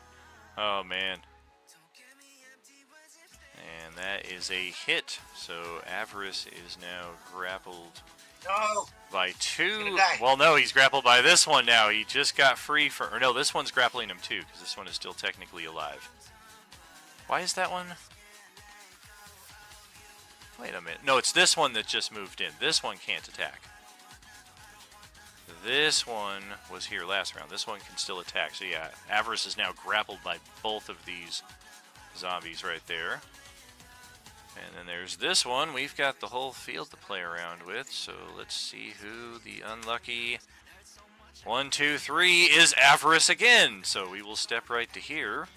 Oh man. And that is a hit. So Avarice is now grappled No. by He's 2. gonna die. Well, no, he's grappled by this one now. He just got free for... Or no, this one's grappling him too, because this one is still technically alive. Why is that one... Wait a minute. No, it's this one that just moved in. This one can't attack. This one was here last round. This one can still attack. So yeah, Avarice is now grappled by both of these zombies right there. And then there's this one. We've got the whole field to play around with. So let's see who the unlucky 1, 2, 3 is. Avarice again. So we will step right to here.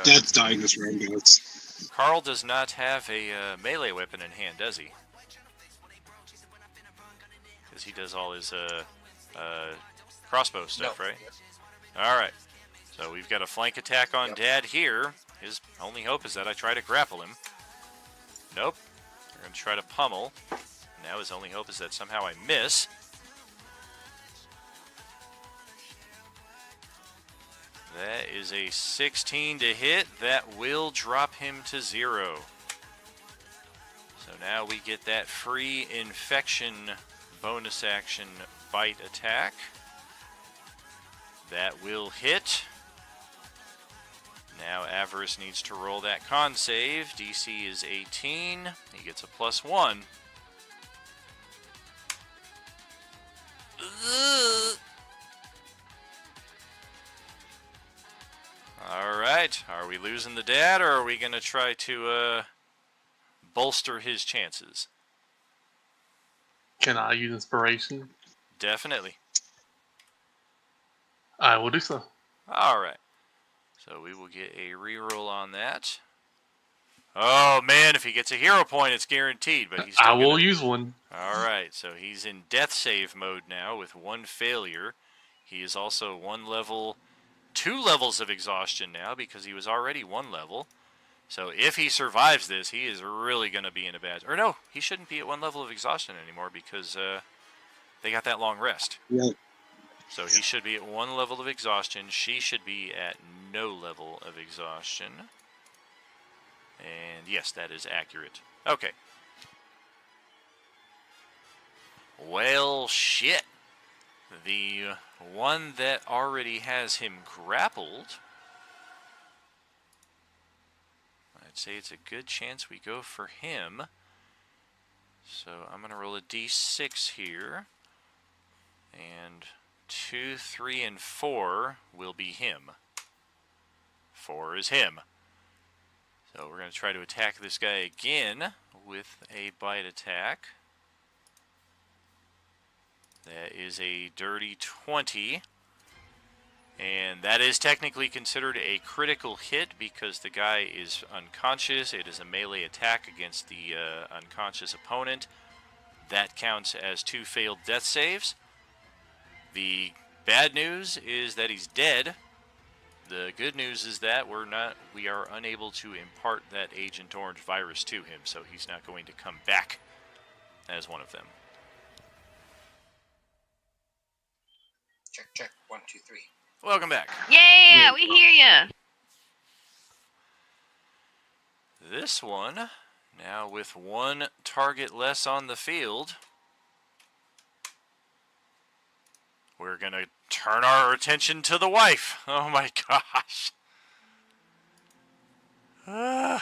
That's dying this round, guys. Carl does not have a melee weapon in hand, does he? Because he does all his crossbow stuff, No. right? Alright. So we've got a flank attack on Dad here. His only hope is that I try to grapple him. Nope. We're going to try to pummel. Now his only hope is that somehow I miss. That is a 16 to hit. That will drop him to 0. So now we get that free infection bonus action bite attack. That will hit. Now Avarice needs to roll that con save. DC is 18. He gets a +1. Alright, are we losing the dad, or are we going to try to bolster his chances? Can I use inspiration? Definitely. I will do so. Alright, so we will get a reroll on that. Oh man, if he gets a hero point, it's guaranteed, but he's still I will gonna... use one. Alright, so he's in death save mode now with 1 failure. He is also 2 levels of exhaustion now because he was already 1 level. So if he survives this, he is really going to be in a bad... Or no, he shouldn't be at 1 level of exhaustion anymore because they got that long rest. Yeah. So he should be at 1 level of exhaustion. She should be at no level of exhaustion. And yes, that is accurate. Okay. Well, shit. The one that already has him grappled, I'd say it's a good chance we go for him. So I'm going to roll a d6 here. And 2, 3, and 4 will be him. 4 is him. So we're going to try to attack this guy again with a bite attack. That is a dirty 20. And that is technically considered a critical hit because the guy is unconscious. It is a melee attack against the unconscious opponent. That counts as 2 failed death saves. The bad news is that he's dead. The good news is that we are unable to impart that Agent Orange virus to him, so he's not going to come back as one of them. Check, check. 1, 2, 3. Welcome back. Yeah, we hear ya. This one, now with 1 target less on the field, we're going to turn our attention to the wife. Oh my gosh. You're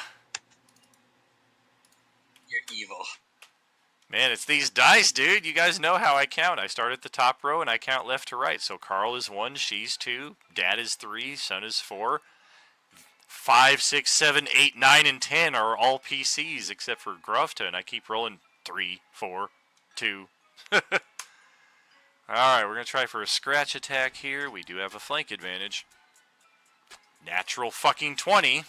evil. Man, it's these dice, dude. You guys know how I count. I start at the top row and I count left to right. So Carl is 1, she's 2, Dad is 3, Son is 4. 5, 6, 7, 8, 9, and 10 are all PCs except for Grovta, and I keep rolling 3, 4, 2. Alright, we're going to try for a scratch attack here. We do have a flank advantage. Natural fucking 20.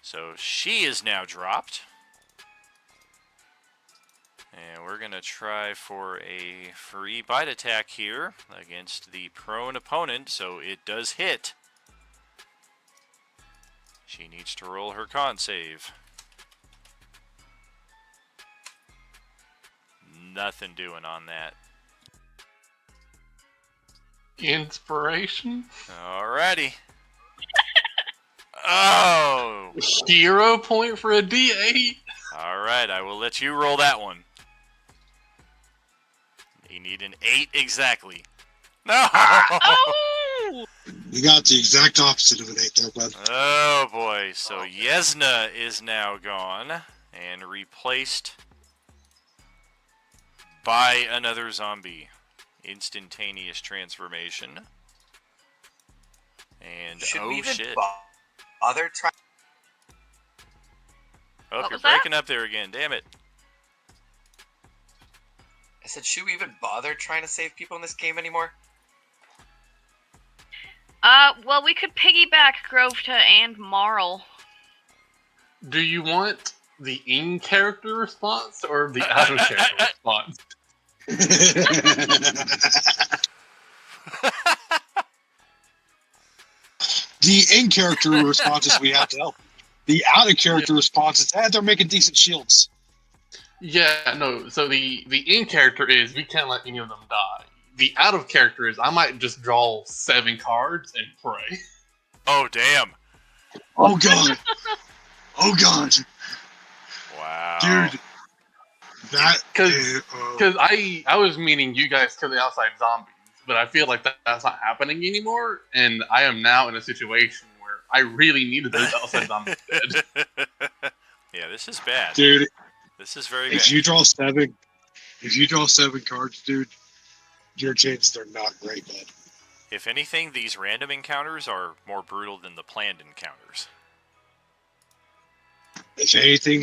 So she is now dropped. And we're going to try for a free bite attack here against the prone opponent, so it does hit. She needs to roll her con save. Nothing doing on that. Inspiration? Alrighty. Oh! 0 point for a D8? Alright, I will let you roll that one. You need an 8 exactly. No! Oh! You got the exact opposite of an 8 there, bud. Oh boy, so Yesna is now gone and replaced by another zombie. Instantaneous transformation. And Should we oh even shit. bother trying? Oh, What you're was that? breaking up there again, damn it. I said, should we even bother trying to save people in this game anymore? Well, we could piggyback Groveta and Marl. Do you want the in-character response or the out-of-character response? The in-character response is we have to help. The out-of-character response is they're making decent shields. Yeah, no, so the in-character is we can't let any of them die. The out-of-character is I might just draw 7 cards and pray. Oh, damn. Oh god. Oh god. Wow. Dude. That Because I was meaning you guys kill the outside zombies, but I feel like that's not happening anymore, and I am now in a situation where I really needed those outside zombies dead. Yeah, this is bad. dude, This is very bad. if you draw 7 cards, dude, your chances are not great, bud. If anything, these random encounters are more brutal than the planned encounters. If anything,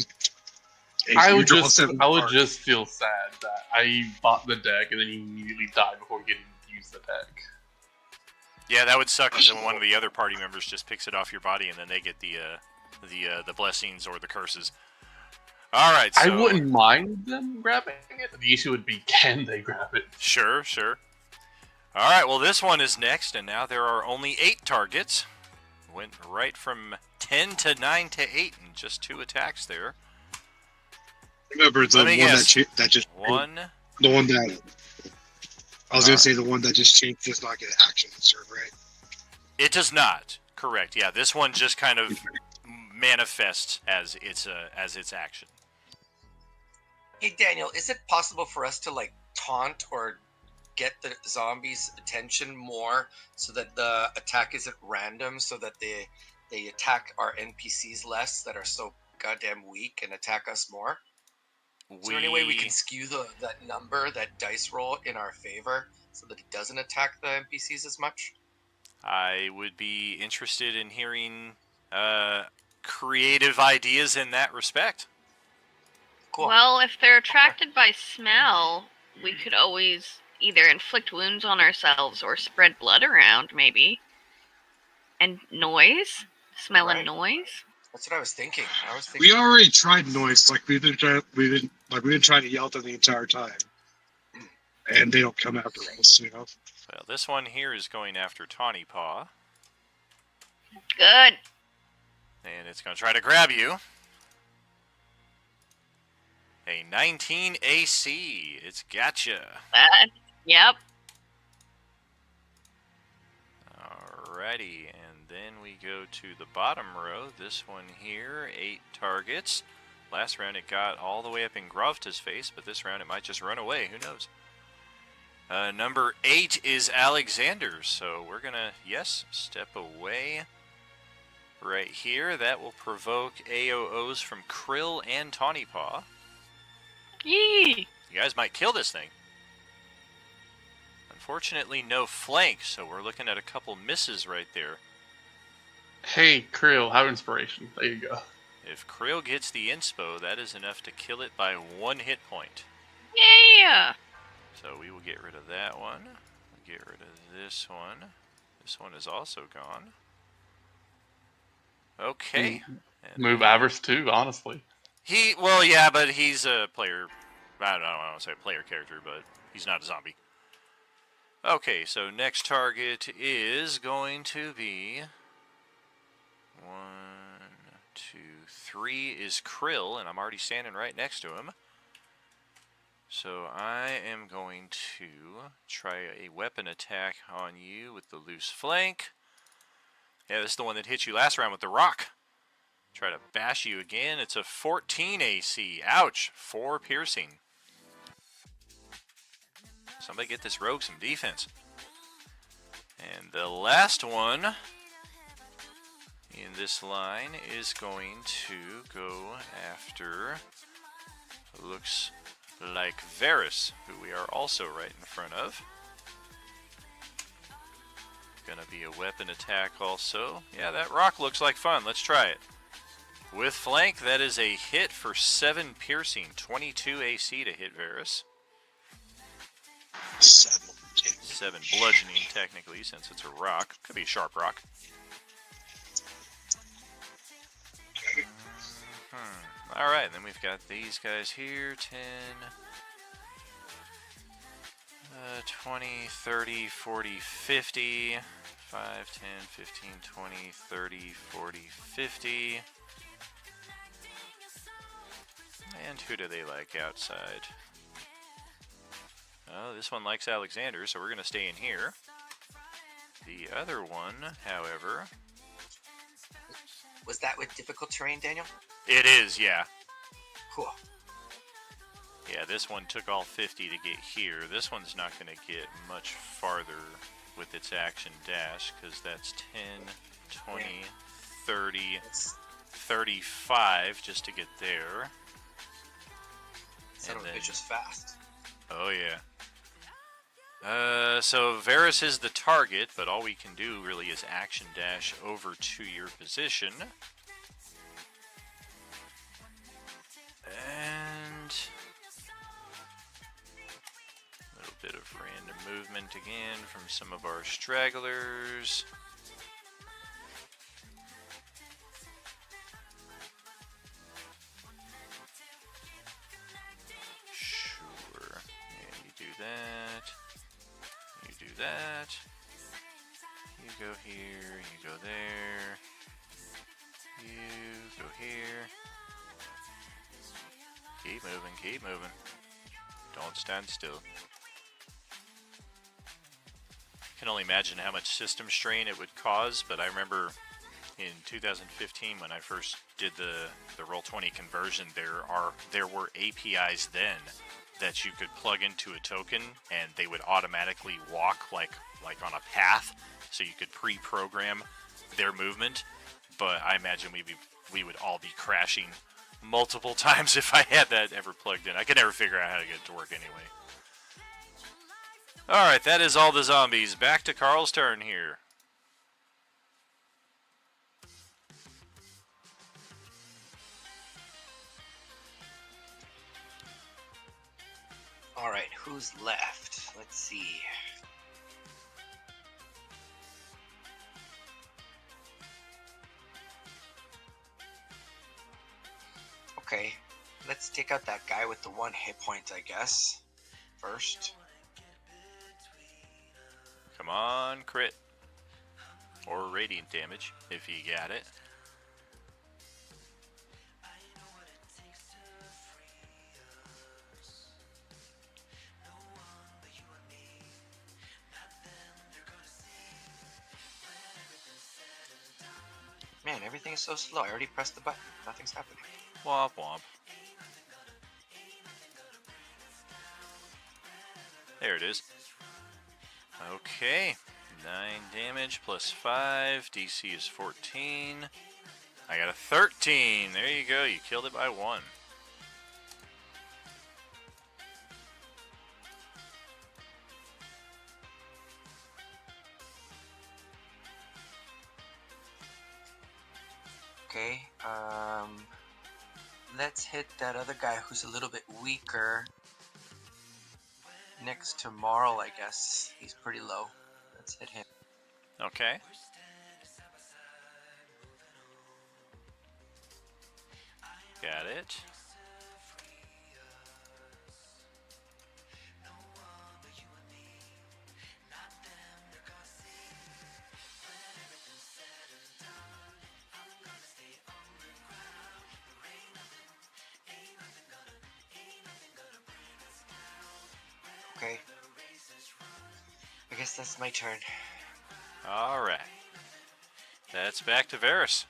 if I you would draw just 7 I would cards, just feel sad that I bought the deck and then you immediately died before getting to use the deck. Yeah, that would suck because then one of the other party members just picks it off your body and then they get the blessings or the curses. All right, so I wouldn't mind them grabbing it. The issue would be, can they grab it? Sure. All right, well, this one is next, and now there are only 8 targets. Went right from 10 to 9 to 8 in just 2 attacks there. remember the Let me one guess. that just One. the one that I was gonna say the one that just changed does not get action serve, right? It does not. Correct. Yeah, this one just kind of manifests as its action. Hey Daniel, is it possible for us to like taunt or get the zombies' attention more so that the attack isn't random, so that they attack our NPCs less that are so goddamn weak and attack us more? Is there any way we can skew that number, that dice roll in our favor so that it doesn't attack the NPCs as much? I would be interested in hearing creative ideas in that respect. Cool. Well, if they're attracted by smell, we could always either inflict wounds on ourselves or spread blood around, maybe. And noise? Smell and Right. noise? That's what I was thinking. We already tried noise, like we've been trying to yell at them the entire time, and they don't come after us, you know. Well, this one here is going after Tawny Paw, Good. and it's going to try to grab you. A 19 AC. It's gotcha. Yep. Alrighty, and then we go to the bottom row. This one here, 8 targets. Last round it got all the way up in Grovta's face, but this round it might just run away. Who knows? Number 8 is Alexander's, so we're going to, yes, step away right here. That will provoke AOOs from Krill and Tawny Paw. Yee. You guys might kill this thing. Unfortunately, no flank, so we're looking at a couple misses right there. Hey, Krill, have inspiration. There you go. If Krill gets the inspo, that is enough to kill it by 1 hit point. Yeah. So we will get rid of that one. We'll get rid of this one. This one is also gone. Okay. And Move Avarice too, honestly. well, yeah, but he's a player. I don't want to say player character, but he's not a zombie. Okay, so next target is going to be 1, 2, 3 is Krill, and I'm already standing right next to him. So I am going to try a weapon attack on you with the loose flank. Yeah, this is the one that hit you last round with the rock. Try to bash you again. It's a 14 AC. Ouch. 4 piercing. Somebody get this rogue some defense. And the last one in this line is going to go after, looks like Varys, who we are also right in front of. Gonna be a weapon attack also. Yeah, that rock looks like fun. Let's try it. With flank, that is a hit for 7 piercing, 22 AC to hit Varys. 7 bludgeoning, technically, since it's a rock. Could be a sharp rock. Alright, then we've got these guys here. 10, 20, 30, 40, 50. 5, 10, 15, 20, 30, 40, 50. And who do they like outside? Oh, this one likes Alexander, so we're going to stay in here. The other one, however... Was that with difficult terrain, Daniel? It is, yeah. Cool. Yeah, this one took all 50 to get here. This one's not going to get much farther with its action dash, because that's 10, 20, 30, 35 just to get there. Son of a bitch is fast. Oh, yeah. So Varys is the target, but all we can do really is action dash over to your position. And a little bit of random movement again from some of our stragglers. Sure. Yeah, you do that. You do that. You go here, you go there. You go here. Keep moving, keep moving. Don't stand still. I can only imagine how much system strain it would cause, but I remember in 2015 when I first did the Roll20 conversion, there were APIs then that you could plug into a token and they would automatically walk like on a path, so you could pre-program their movement. But I imagine we would all be crashing multiple times if I had that ever plugged in. I could never figure out how to get it to work anyway. Alright, that is all the zombies. Back to Carl's turn here. Alright, who's left? Let's see. Okay, let's take out that guy with the 1 hit point, I guess. First. Come on, crit. Or radiant damage, if you got it. Man, everything is so slow. I already pressed the button. Nothing's happening. Womp womp. There it is. Okay. 9 damage plus 5. DC is 14. I got a 13. There you go. You killed it by 1. Okay, let's hit that other guy who's a little bit weaker. Next to Marl, I guess. He's pretty low. Let's hit him. Okay. Got it. Okay. I guess that's my turn. All right. That's back to Varys.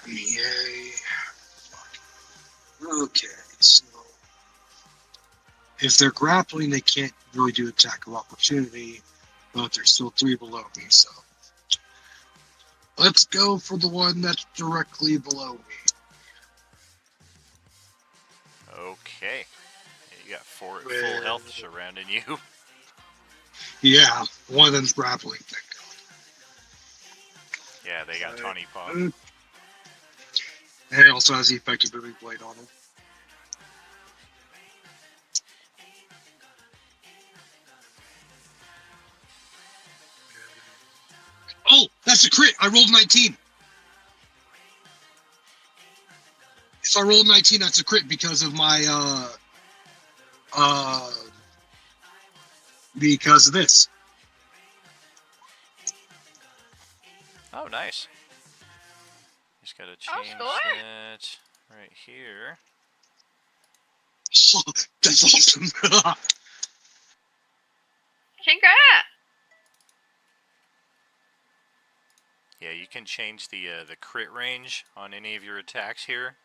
Yay. Okay, so if they're grappling, they can't really do attack of opportunity, but there's still 3 below me, so let's go for the one that's directly below me. Okay. You got 4 at full health surrounding you. Yeah, one of them's grappling, thank Yeah, they got Tawny Paw. God. And it also has the effective moving blade on him. Oh, that's a crit! I rolled 19! If I rolled 19, that's a crit because of my, because of this. Oh, nice. Just gotta change that right here. Oh, that's awesome. Congrats! Yeah, you can change the crit range on any of your attacks here,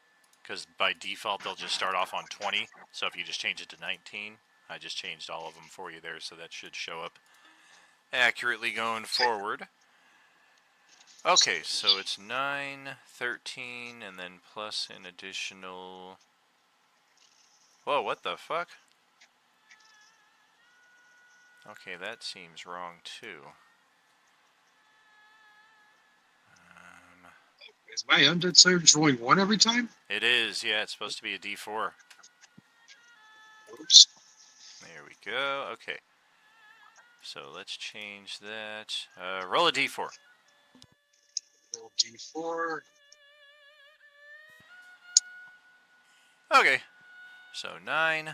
because by default they'll just start off on 20. So if you just change it to 19, I just changed all of them for you there, so that should show up accurately going forward. Okay, so it's 9, 13, and then plus an additional... Whoa, what the fuck? Okay, that seems wrong too. Is my undead slayer just rolling 1 every time? It is, yeah, it's supposed to be a D4. Oops. There we go, okay. So let's change that. Roll a D4. Roll D4. Okay, so 9,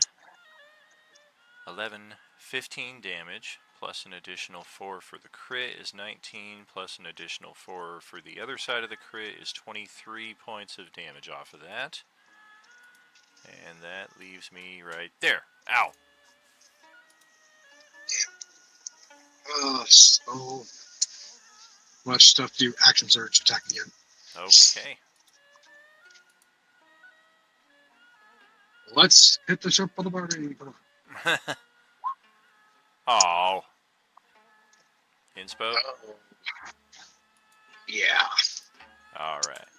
11, 15 damage, plus an additional 4 for the crit is 19, plus an additional 4 for the other side of the crit is 23 points of damage off of that. And that leaves me right there. Ow! So much stuff to do. Action surge, attack again. Okay. Let's hit the ship on the party. Oh. Inspo? Yeah. Alright.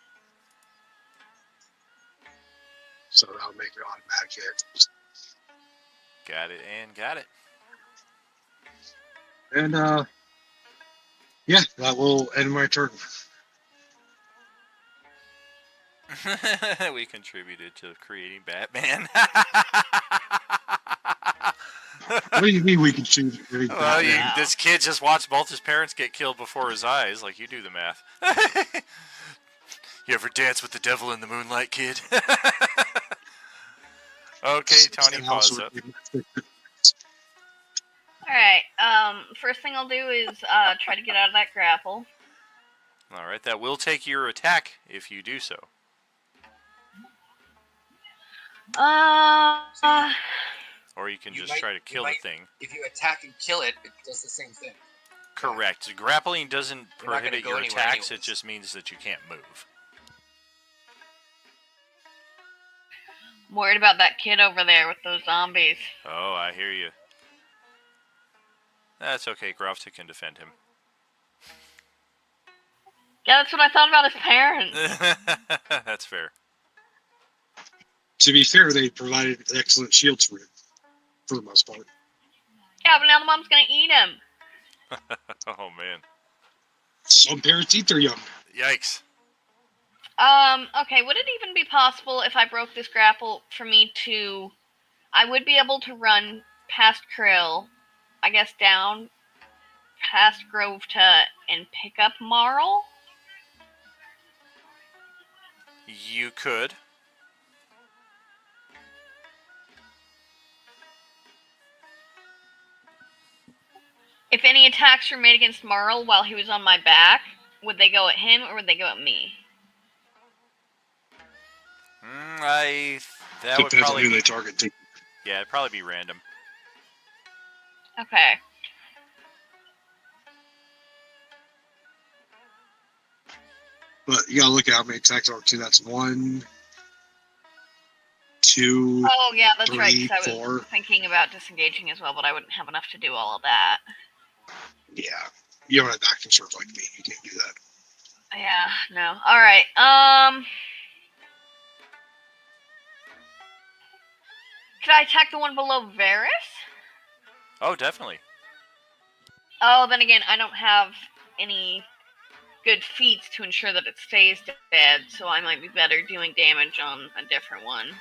So that'll make it automatic hit. Got it and got it. And, yeah, that will end my turn. We contributed to creating Batman. What do you mean we can choose? Well, this kid just watched both his parents get killed before his eyes. Like, you do the math. You ever dance with the devil in the moonlight, kid? Okay, Tony, pause up. Alright, first thing I'll do is try to get out of that grapple. Alright, that will take your attack if you do so. Or you can just try to kill the thing. If you attack and kill it, it does the same thing. Correct. Grappling doesn't prohibit your attacks, anyways. it just means that you can't move. I'm worried about that kid over there with those zombies. Oh, I hear you. That's okay, Grofta can defend him. Yeah, that's what I thought about his parents. That's fair. To be fair, they provided excellent shields for him, for the most part. Yeah, but now the mom's gonna eat him. Oh, man. Some parents eat their young. Yikes. Okay, would it even be possible if I broke this grapple for me to... I would be able to run past Krill, I guess down past Groveta and pick up Marl? You could. If any attacks were made against Marl while he was on my back, would they go at him or would they go at me? That would Depends on probably who be. they target. Yeah, it'd probably be random. Okay. But you gotta look at how many attacks are too. That's 1, 2, Oh, yeah, that's 3, right, 'cause I 4. was thinking about disengaging as well, but I wouldn't have enough to do all of that. Yeah. You don't have action surge like me. You can't do that. Yeah, no. Alright, could I attack the one below Varys? Oh, definitely. Oh, then again, I don't have any good feats to ensure that it stays dead, so I might be better doing damage on a different one.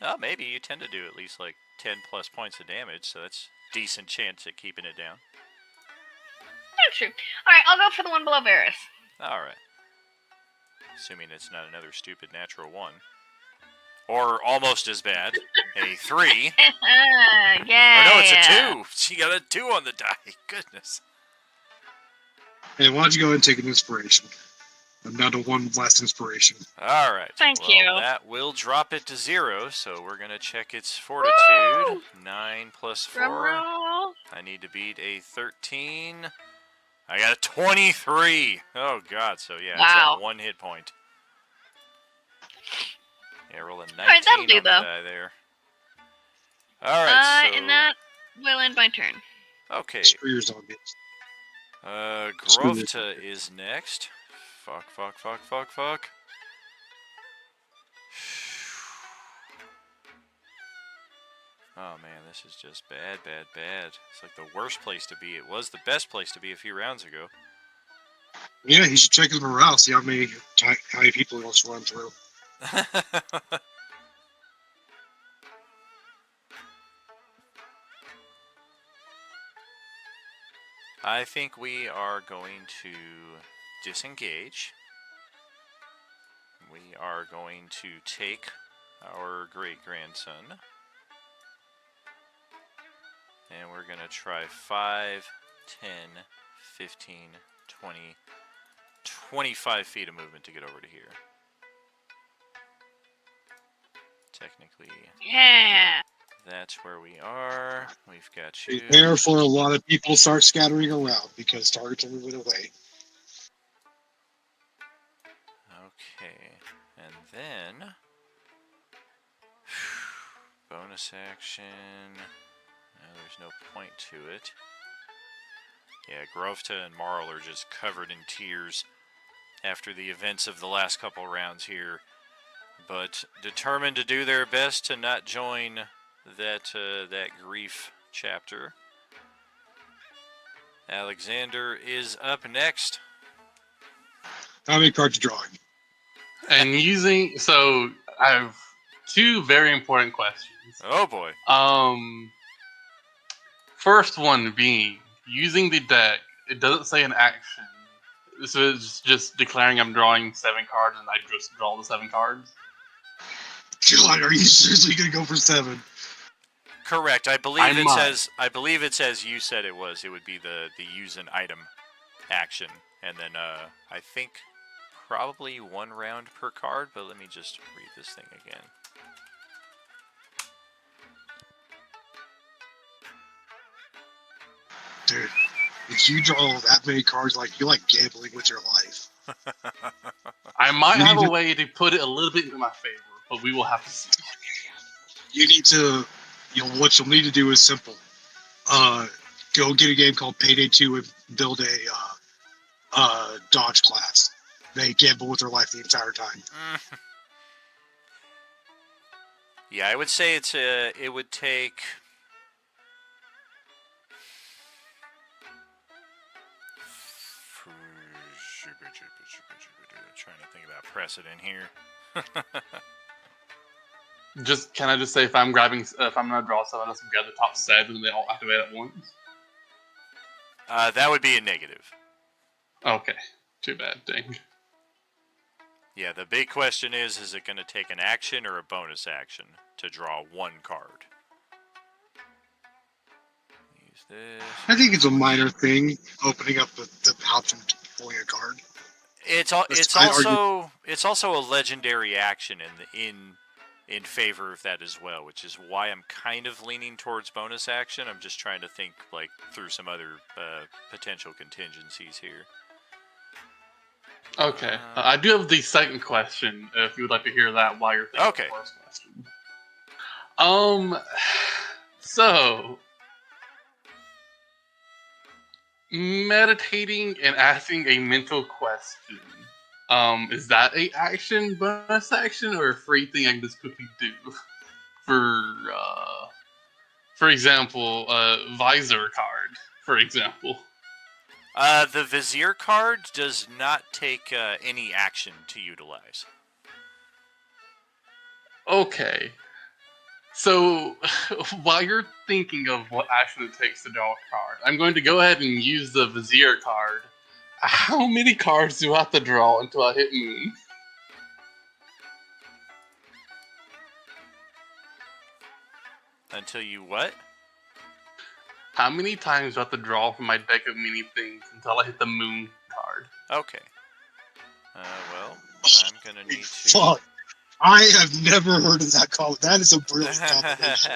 Oh, maybe you tend to do at least like 10 plus points of damage, so that's decent chance at keeping it down. That's true. Alright, I'll go for the one below Varys. Alright. Assuming it's not another stupid natural 1. Or almost as bad, a 3. Yeah. Or no, it's a 2. She got a 2 on the die. Goodness. Hey, why don't you go ahead and take an inspiration? I'm down to 1 last inspiration. Alright. Thank well, you. That will drop it to 0, so we're going to check its fortitude. Woo! 9 plus 4. Drumroll. I need to beat a 13. I got a 23. Oh, God. So, yeah, it's Wow. at 1 hit point. Yeah, roll a 19 Alright, that'll do, on the though. die there. Alright, so... And that will end my turn. Okay. Screw your zombies. Groveta is next. Fuck. Oh man, this is just bad. It's like the worst place to be. It was the best place to be a few rounds ago. Yeah, he should check his morale, see how many people he wants to run through. I think we are going to disengage. We are going to take our great-grandson. And we're going to try 5, 10, 15, 20, 25 feet of movement to get over to here. Technically, Yeah. that's where we are. We've got you. Prepare for a lot of people start scattering around because targets are moving away. Okay, and then bonus action. There's no point to it. Yeah, Groveta and Marl are just covered in tears after the events of the last couple rounds here, but determined to do their best to not join that grief chapter. Alexander is up next. How many cards you drawing? And so I have 2 very important questions. Oh boy. First one being, using the deck, it doesn't say an action. So it's just declaring I'm drawing 7 cards and I just draw the 7 cards. God, are you seriously gonna go for 7? Correct. I believe it says you said it was. It would be the use an item action, and then I think probably 1 round per card. But let me just read this thing again. Dude, if you draw that many cards, you're like gambling with your life. I might have a way to put it a little bit into my favor, but we will have to see. You need to, what you'll need to do is simple. Go get a game called Payday 2 and build a dodge class. They gamble with their life the entire time. Yeah, I would say it would take. Trying to think about precedent here. Can I just say if I'm gonna draw 7, let's grab the top 7 and they all activate at once? That would be a negative. Okay. Too bad. Dang. Yeah, the big question is it going to take an action or a bonus action to draw one card? Use this. I think it's a minor thing, opening up the option to pulling a card. It's also a legendary action in favor of that as well, which is why I'm kind of leaning towards bonus action. I'm just trying to think like through some other potential contingencies here. Okay. I do have the second question, if you would like to hear that while you're thinking of the first question. So, meditating and asking a mental question, is that a action, bonus action, or a free thing I can just quickly do? For example, visor card, for example. The Vizier card does not take any action to utilize. Okay. So, while you're thinking of what action it takes to draw a card, I'm going to go ahead and use the Vizier card. How many cards do I have to draw until I hit Moon? Until you what? How many times do I have to draw from my deck of many things until I hit the Moon card? Okay. Well, I'm gonna need to... Fuck. I have never heard of that call. That is a brilliant combination.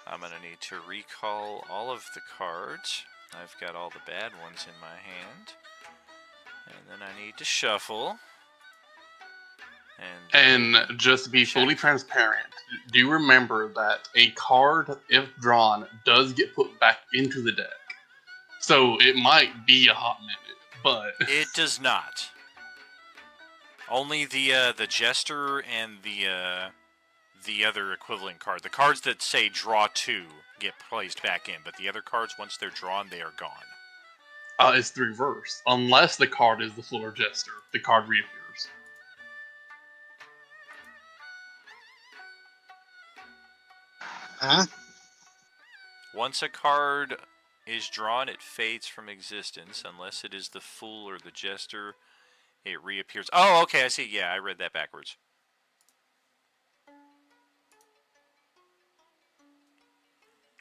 I'm gonna need to recall all of the cards. I've got all the bad ones in my hand. And then I need to shuffle. And just to be fully transparent, do remember that a card, if drawn, does get put back into the deck. So it might be a hot minute, but... It does not. Only the Jester and the other equivalent card. The cards that say draw 2 get placed back in, but the other cards, once they're drawn, they are gone. It's the reverse. Unless the card is the Fuller Jester, the card reappears. Huh? Once a card is drawn, it fades from existence. Unless it is the Fool or the Jester, it reappears. Oh, okay, I see. Yeah, I read that backwards.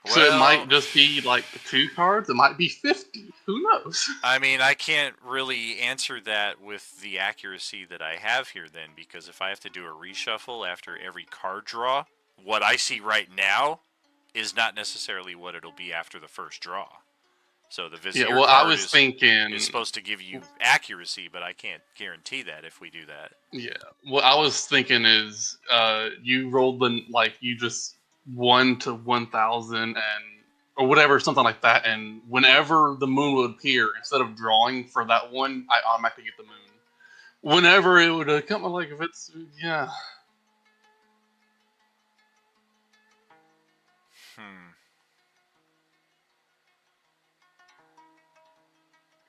So it might just be like 2 cards. It might be 50. Who knows? I mean, I can't really answer that with the accuracy that I have here then, because if I have to do a reshuffle after every card draw, what I see right now is not necessarily what it'll be after the first draw. So the Vizier card is supposed to give you accuracy, but I can't guarantee that if we do that. Yeah. What I was thinking is you rolled you just 1 to 1,000 or whatever, something like that, and whenever the moon would appear, instead of drawing for that one, I automatically get the moon. Whenever it would come, like, if it's, yeah.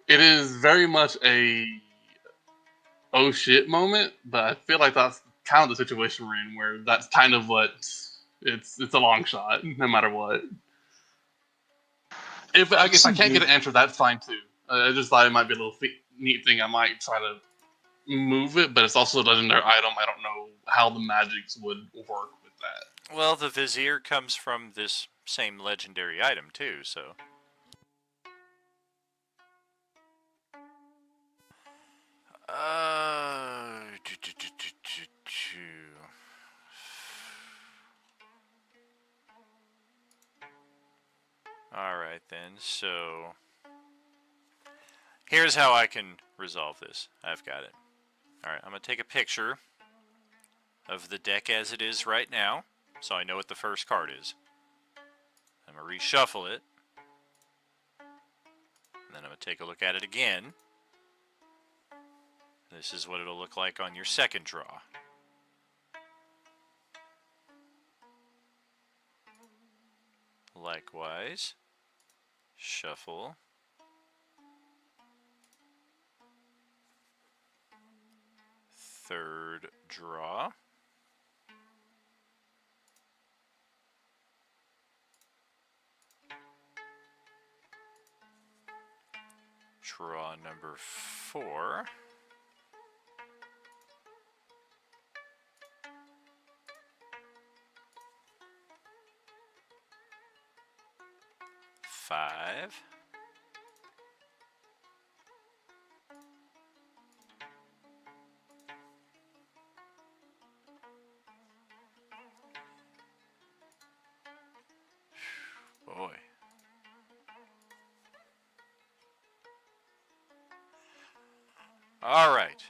It is very much a oh shit moment, but I feel like that's kind of the situation we're in, where that's kind of what it's a long shot, no matter what. If I can't get an answer, that's fine too. I just thought it might be a little neat thing. I might try to move it, but it's also a legendary item. I don't know how the magics would work with that. Well, the Vizier comes from this same legendary item too, so... Alright then, so... Here's how I can resolve this. I've got it. Alright, I'm going to take a picture of the deck as it is right now, so I know what the first card is. I'm going to reshuffle it. And then I'm going to take a look at it again. This is what it'll look like on your second draw. Likewise, shuffle. Third draw. number 4. Five. Boy. All right.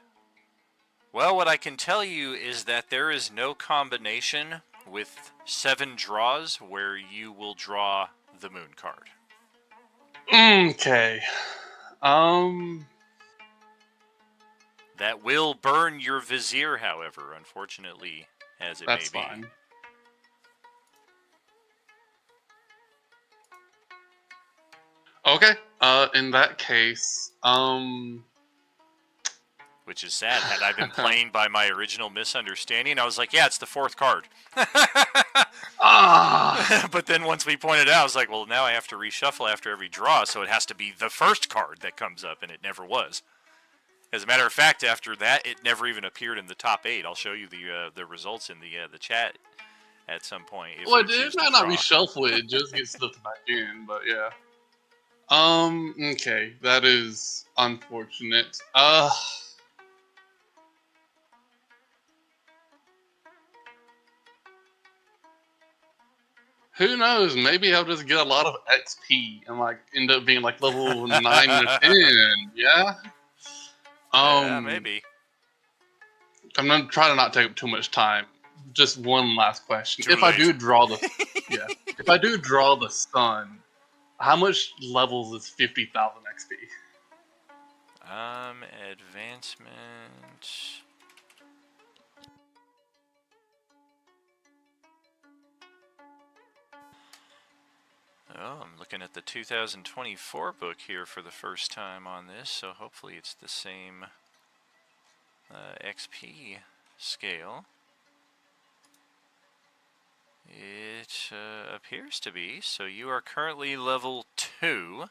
Well, what I can tell you is that there is no combination with 7 draws where you will draw the moon card. Okay. That will burn your vizier, however, unfortunately, as it That's may be. fine. Okay. In that case, Which is sad. Had I been playing by my original misunderstanding, I was like, yeah, it's the 4th card. But then once we pointed out, I was like, well, now I have to reshuffle after every draw, so it has to be the first card that comes up, and it never was. As a matter of fact, after that, it never even appeared in the top 8. I'll show you the results in the chat at some point. Well, it might not reshuffle it; it just gets slipped back in. But yeah. Okay, that is unfortunate. Who knows? Maybe I'll just get a lot of XP and like end up being like level 9 or 10. Yeah. Yeah, maybe. I'm gonna try to not take up too much time. Just one last question: Too if late. I do draw the, if I do draw the sun, how much levels is 50,000 XP? Advancement. Oh, I'm looking at the 2024 book here for the first time on this, so hopefully it's the same XP scale. It appears to be. So you are currently level 2.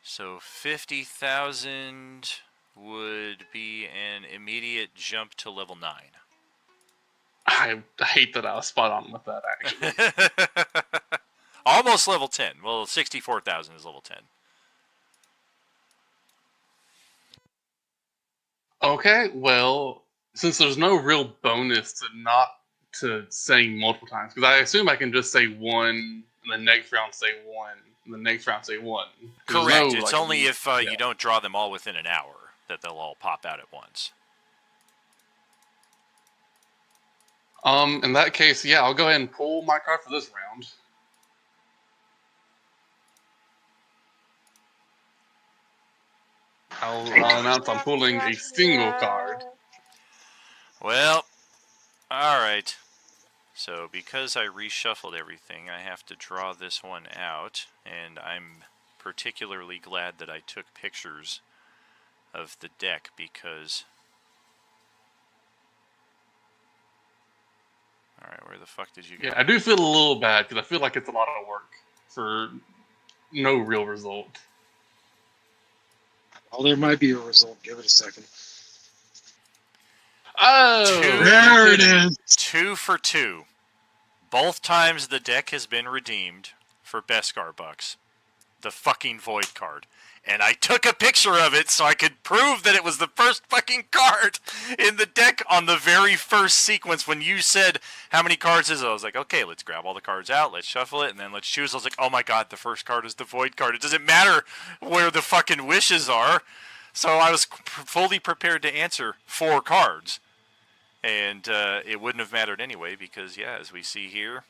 So 50,000 would be an immediate jump to level 9. I hate that I was spot on with that, actually. Almost level 10. Well, 64,000 is level 10. Okay, well, since there's no real bonus to saying multiple times, because I assume I can just say 1, and the next round say 1, and the next round say 1. Correct. It's only if you don't draw them all within an hour that they'll all pop out at once. In that case, yeah, I'll go ahead and pull my card for this round. I'll announce I'm pulling a single card. Well, alright. So, because I reshuffled everything, I have to draw this one out, and I'm particularly glad that I took pictures of the deck because... Alright, where the fuck did you go? Yeah, I do feel a little bad because I feel like it's a lot of work for no real result. Well, there might be a result. Give it a second. Oh! There it is! 2 for 2. Both times the deck has been redeemed for Beskar bucks. The fucking Void card. And I took a picture of it so I could prove that it was the first fucking card in the deck on the very first sequence when you said, how many cards is it? I was like, okay, let's grab all the cards out, let's shuffle it, and then let's choose. I was like, oh my god, the first card is the Void card. It doesn't matter where the fucking wishes are. So I was fully prepared to answer 4 cards. And it wouldn't have mattered anyway because, yeah, as we see here,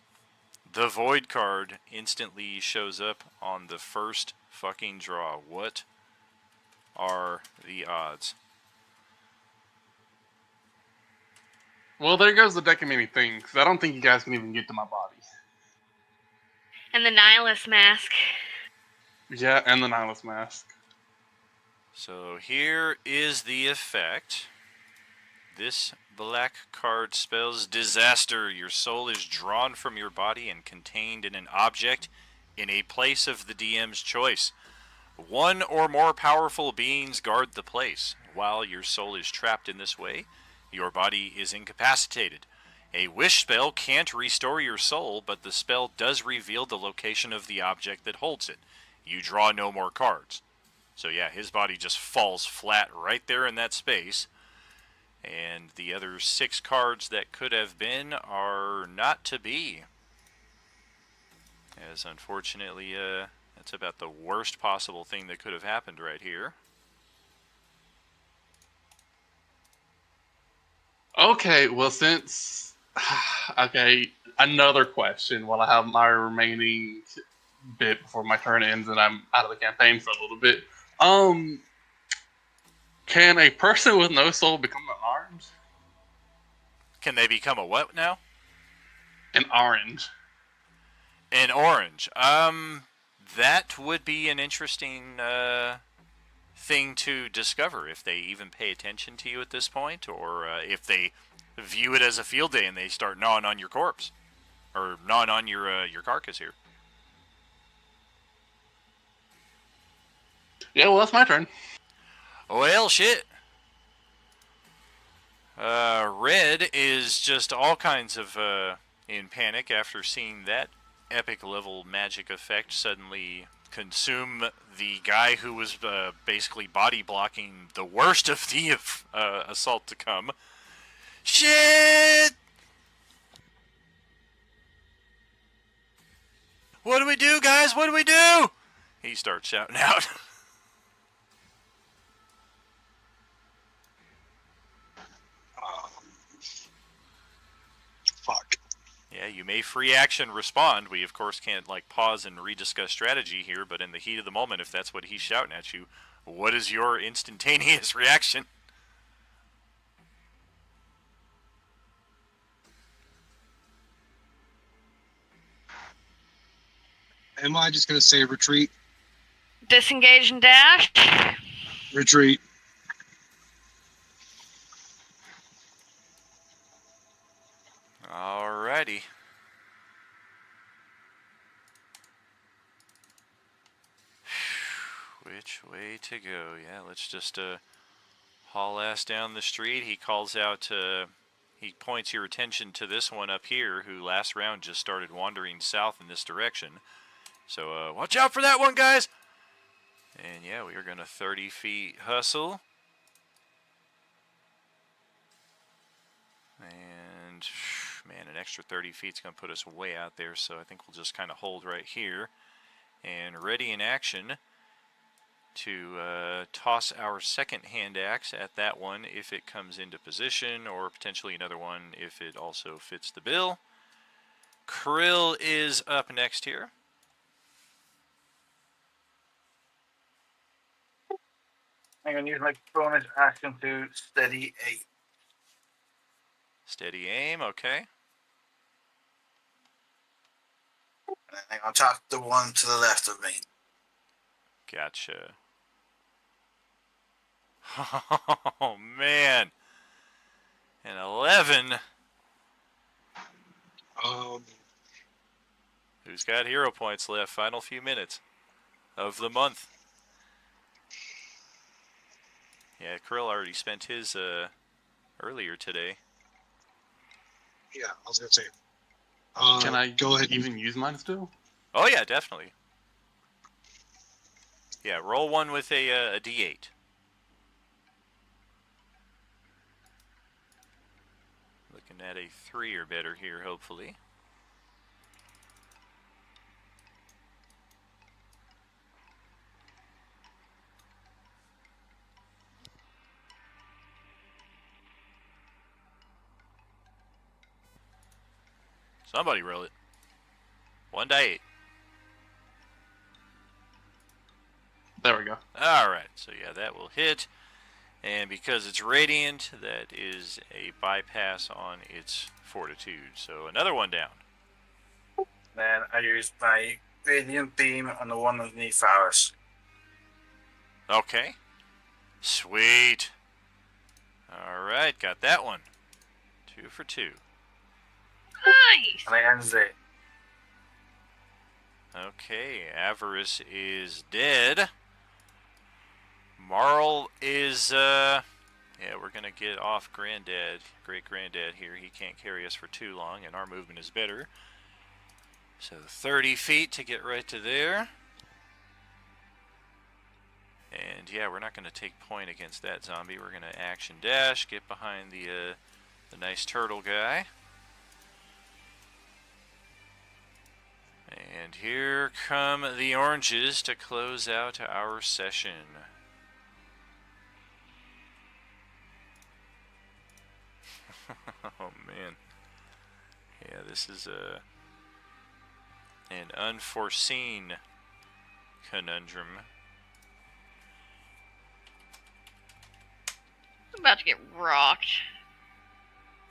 the Void card instantly shows up on the first fucking draw. What are the odds? Well, there goes the deck of many things. I don't think you guys can even get to my body. And the Nihilist mask. Yeah, and the Nihilist mask. So here is the effect. This black card spells disaster. Your soul is drawn from your body and contained in an object in a place of the DM's choice. One or more powerful beings guard the place. While your soul is trapped in this way, your body is incapacitated. A wish spell can't restore your soul, but the spell does reveal the location of the object that holds it. You draw no more cards. So yeah, his body just falls flat right there in that space. And the other 6 cards that could have been are not to be. As unfortunately, that's about the worst possible thing that could have happened right here. Okay, well, since. Okay, another question while I have my remaining bit before my turn ends and I'm out of the campaign for a little bit. Can a person with no soul become an orange? Can they become a what now? An orange. An orange. That would be an interesting thing to discover if they even pay attention to you at this point, or if they view it as a field day and they start gnawing on your corpse or gnawing on your carcass here. Yeah, well, that's my turn. Well, shit. Red is just all kinds of in panic after seeing that epic level magic effect suddenly consume the guy who was basically body blocking the worst of the assault to come. Shit! What do we do, guys? What do we do? He starts shouting out. Fuck. Yeah, you may free action respond. We, of course, can't, like, pause and rediscuss strategy here, but in the heat of the moment, if that's what he's shouting at you, what is your instantaneous reaction? Am I just going to say retreat? Disengage and dash. Retreat. Alrighty. Which way to go? Yeah, let's just haul ass down the street. He calls out, he points your attention to this one up here, who last round just started wandering south in this direction. So watch out for that one, guys! And yeah, we are going to 30 feet hustle. And man, an extra 30 feet is going to put us way out there, so I think we'll just kind of hold right here. And ready in action to toss our second hand axe at that one if it comes into position, or potentially another one if it also fits the bill. Krill is up next here. I'm going to use my bonus action to steady aim. Steady aim, okay. And I'm going to attack the one to the left of me. Gotcha. Oh, man. An 11. Who's got hero points left? Final few minutes of the month. Yeah, Krill already spent his earlier today. Yeah, I was going to say. Can I go ahead? even use mine still? Oh, yeah, definitely. Yeah, roll one with a D8. Looking at a 3 or better here, hopefully. Somebody roll it. 1 die 8. There we go. Alright, so yeah, that will hit. And because it's radiant, that is a bypass on its fortitude. So another one down. Then I use my radiant beam on the one underneath ours. Okay. Sweet. Alright, got that one. 2 for 2. Nice. And I end it. Okay, Avarice is dead. Marl is, yeah, we're going to get off Granddad, Great-Granddad here. He can't carry us for too long, and our movement is better. So 30 feet to get right to there. And yeah, we're not going to take point against that zombie. We're going to action dash, get behind the nice turtle guy. And here come the oranges to close out our session. Oh man. Yeah, this is an unforeseen conundrum. I'm about to get rocked.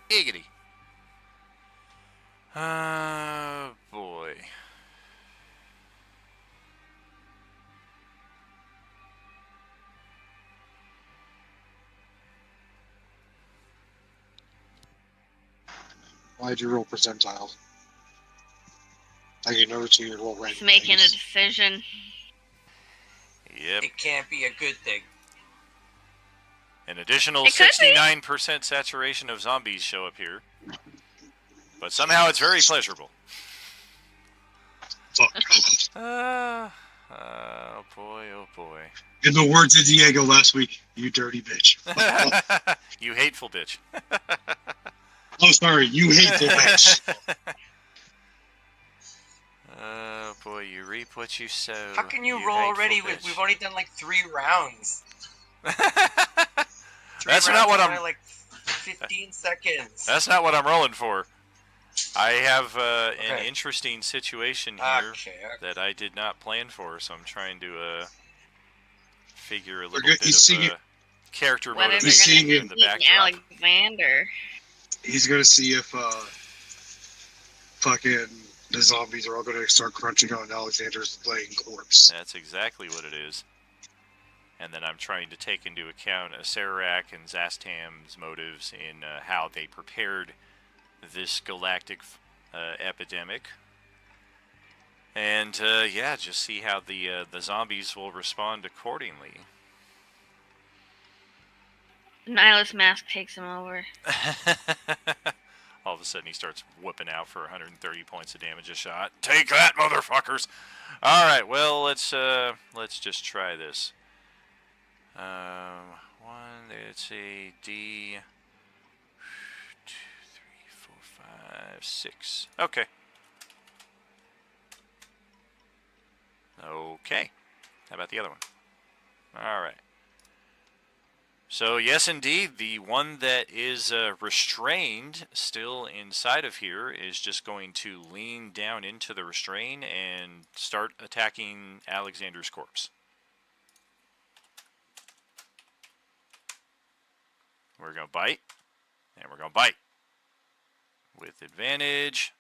Giggity. Boy. Why'd you roll percentile? I can never see your roll rank. He's making a decision. Yep. It can't be a good thing. An additional It could be. 69% saturation of zombies show up here. But somehow it's very pleasurable. Fuck. Oh boy, oh boy. In the words of Diego last week, you dirty bitch. You hateful bitch. Oh, sorry, you hateful bitch. Oh boy, you reap what you sow. How can you roll already? We've only done like 3 rounds. That's not what only I'm. like 15 seconds. That's not what I'm rolling for. I have an Okay. interesting situation here Okay. that I did not plan for, so I'm trying to figure a We're little good. bit He's of seeing it. character Whether He's they're seeing gonna it motivation in the eat backdrop. Alexander. He's gonna see if fucking the zombies are all gonna start crunching on Alexander's laying corpse. That's exactly what it is. And then I'm trying to take into account Sararak and Zastam's motives in how they prepared this galactic epidemic. And yeah, just see how the zombies will respond accordingly. Nihilus Mask takes him over. All of a sudden he starts whipping out for 130 points of damage a shot. Take that, motherfuckers! All right, well let's just try this. One, let's see, D. 2, 3, 4, 5, 6. Okay. Okay. How about the other one? All right. So yes, indeed, the one that is restrained still inside of here is just going to lean down into the restraint and start attacking Alexander's corpse. We're going to bite, and we're going to bite. With advantage.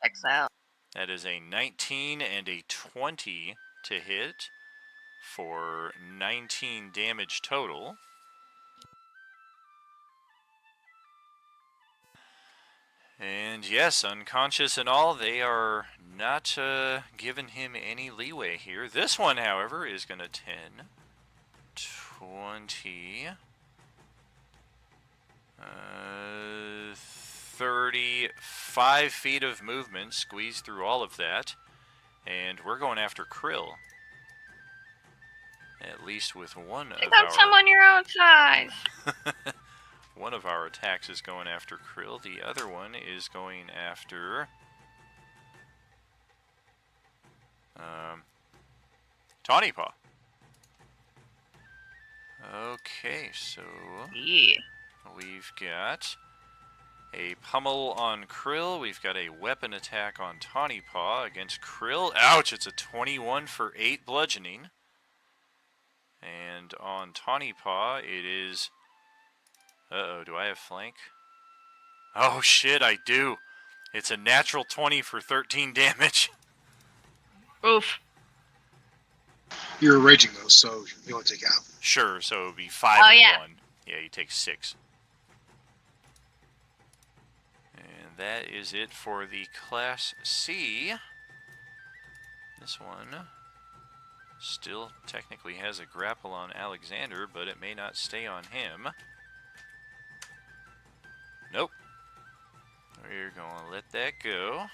Exile. That is a 19 and a 20 to hit for 19 damage total. And yes, unconscious and all, they are not giving him any leeway here. This one, however, is going to 10, 20, 35 feet of movement, squeeze through all of that. And we're going after Krill. At least with one of Pick up someone your own size. one of our attacks is going after Krill. The other one is going after Tawny Paw. Okay, so Yeah. we've got a pummel on Krill. We've got a weapon attack on Tawny Paw against Krill. Ouch! It's a 21 for 8 bludgeoning. And on Tawny Paw, it is... Uh-oh, do I have flank? Oh shit, I do. It's a natural 20 for 13 damage. Oof. You're raging though, so you only take out. Sure, so it would be 5 Oh, and yeah. 1. Yeah, you take 6. And that is it for the Class C. This one Still technically has a grapple on Alexander, but it may not stay on him. Nope. We're going to let that go.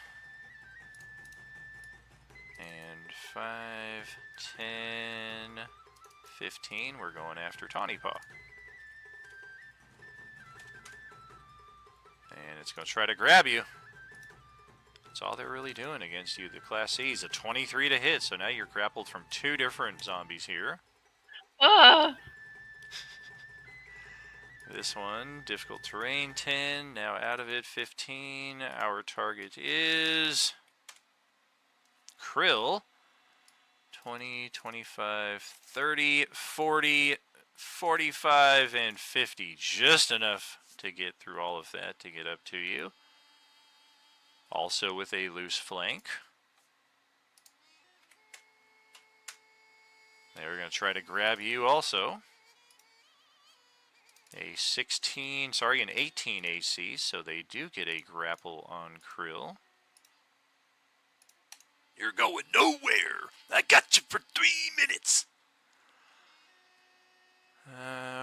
And 5, 10, 15, we're going after Tawny Paw. And it's going to try to grab you. That's all they're really doing against you. The Class C is a 23 to hit, so now you're grappled from 2 different zombies here. This one, difficult terrain 10, now out of it 15. Our target is Krill. 20, 25, 30, 40, 45, and 50. Just enough to get through all of that to get up to you. Also with a loose flank. They're going to try to grab you also. A 18 AC, so they do get a grapple on Krill. You're going nowhere. I got you for 3 minutes.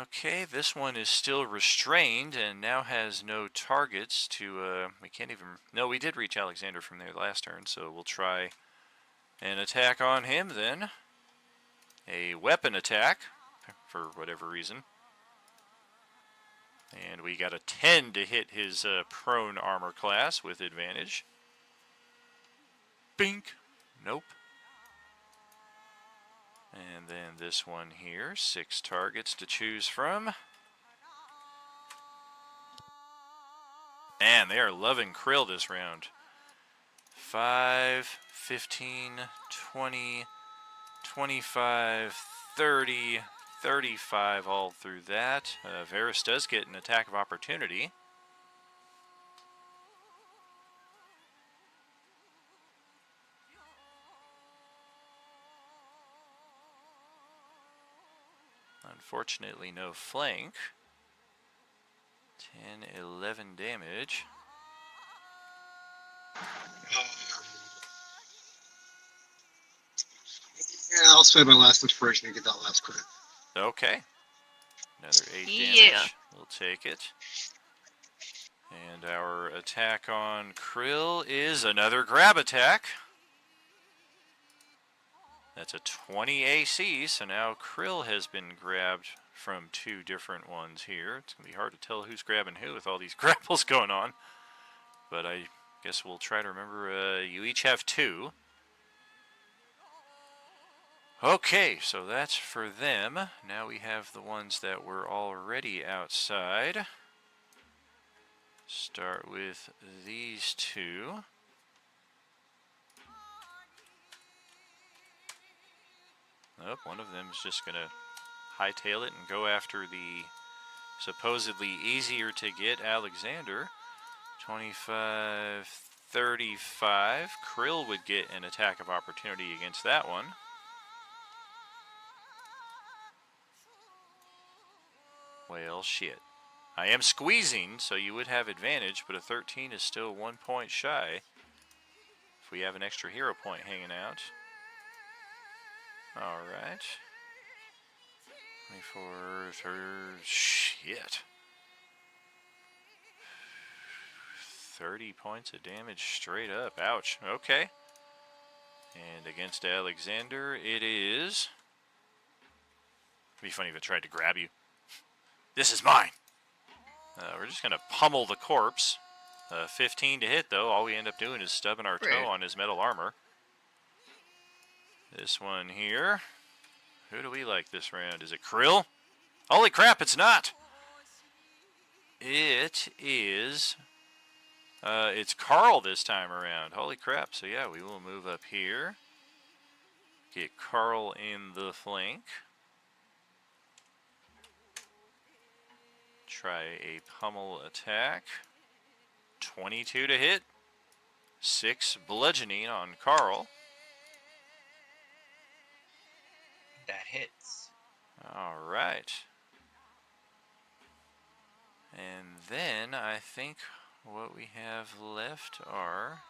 Okay, this one is still restrained and now has no targets to, we can't even, no, we did reach Alexander from there last turn, so we'll try an attack on him then. A weapon attack, for whatever reason. And we got a 10 to hit his prone armor class with advantage. Bink. Nope. And then this one here, 6 targets to choose from. Man, they are loving Krill this round. 5, 15, 20, 25, 30, 35 all through that. Varus does get an attack of opportunity. Unfortunately, no flank. 10, 11 damage. Yeah, I'll spend my last inspiration to get that last crit. Okay. Another 8 Yeah. damage. We'll take it. And our attack on Krill is another grab attack. That's a 20 AC, so now Krill has been grabbed from 2 different ones here. It's going to be hard to tell who's grabbing who with all these grapples going on. But I guess we'll try to remember you each have 2. Okay, so that's for them. Now we have the ones that were already outside. Start with these 2. Nope, one of them is just going to hightail it and go after the supposedly easier to get Alexander. 25, 35. Krill would get an attack of opportunity against that one. Well, shit. I am squeezing, so you would have advantage, but a 13 is still 1 point shy. If we have an extra hero point hanging out. Alright. 24, 30, shit. 30 points of damage straight up. Ouch. Okay. And against Alexander, it is... It'd be funny if it tried to grab you. This is mine! We're just going to pummel the corpse. 15 to hit, though. All we end up doing is stubbing our toe on his metal armor. This one here. Who do we like this round? Is it Krill? Holy crap, it's not! It is... it's Carl this time around. Holy crap. So yeah, we will move up here. Get Carl in the flank. Try a pummel attack. 22 to hit. 6 bludgeoning on Carl. That hits. Alright. And then I think what we have left are...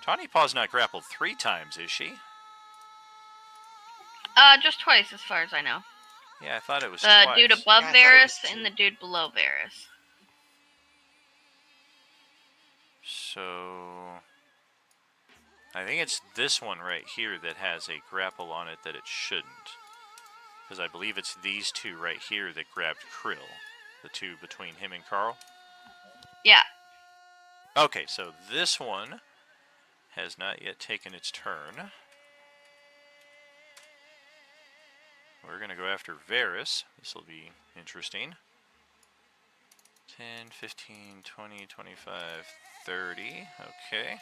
Tawny Paw's not grappled 3 times, is she? Just twice, as far as I know. Yeah, I thought it was The twice. dude above Yeah, I thought it Varys was and two. the dude below Varys. So... I think it's this one right here that has a grapple on it that it shouldn't. Because I believe it's these two right here that grabbed Krill. The two between him and Carl. Yeah. Okay, so this one has not yet taken its turn. We're going to go after Varys. This will be interesting. 10, 15, 20, 25, 30. Okay.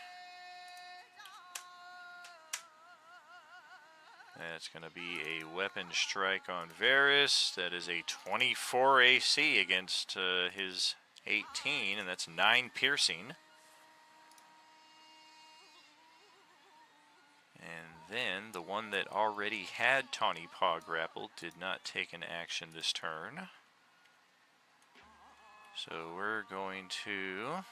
That's going to be a weapon strike on Varys. That is a 24 AC against his 18, and that's 9 piercing. And then the one that already had Tawny Paw grappled did not take an action this turn. So we're going to...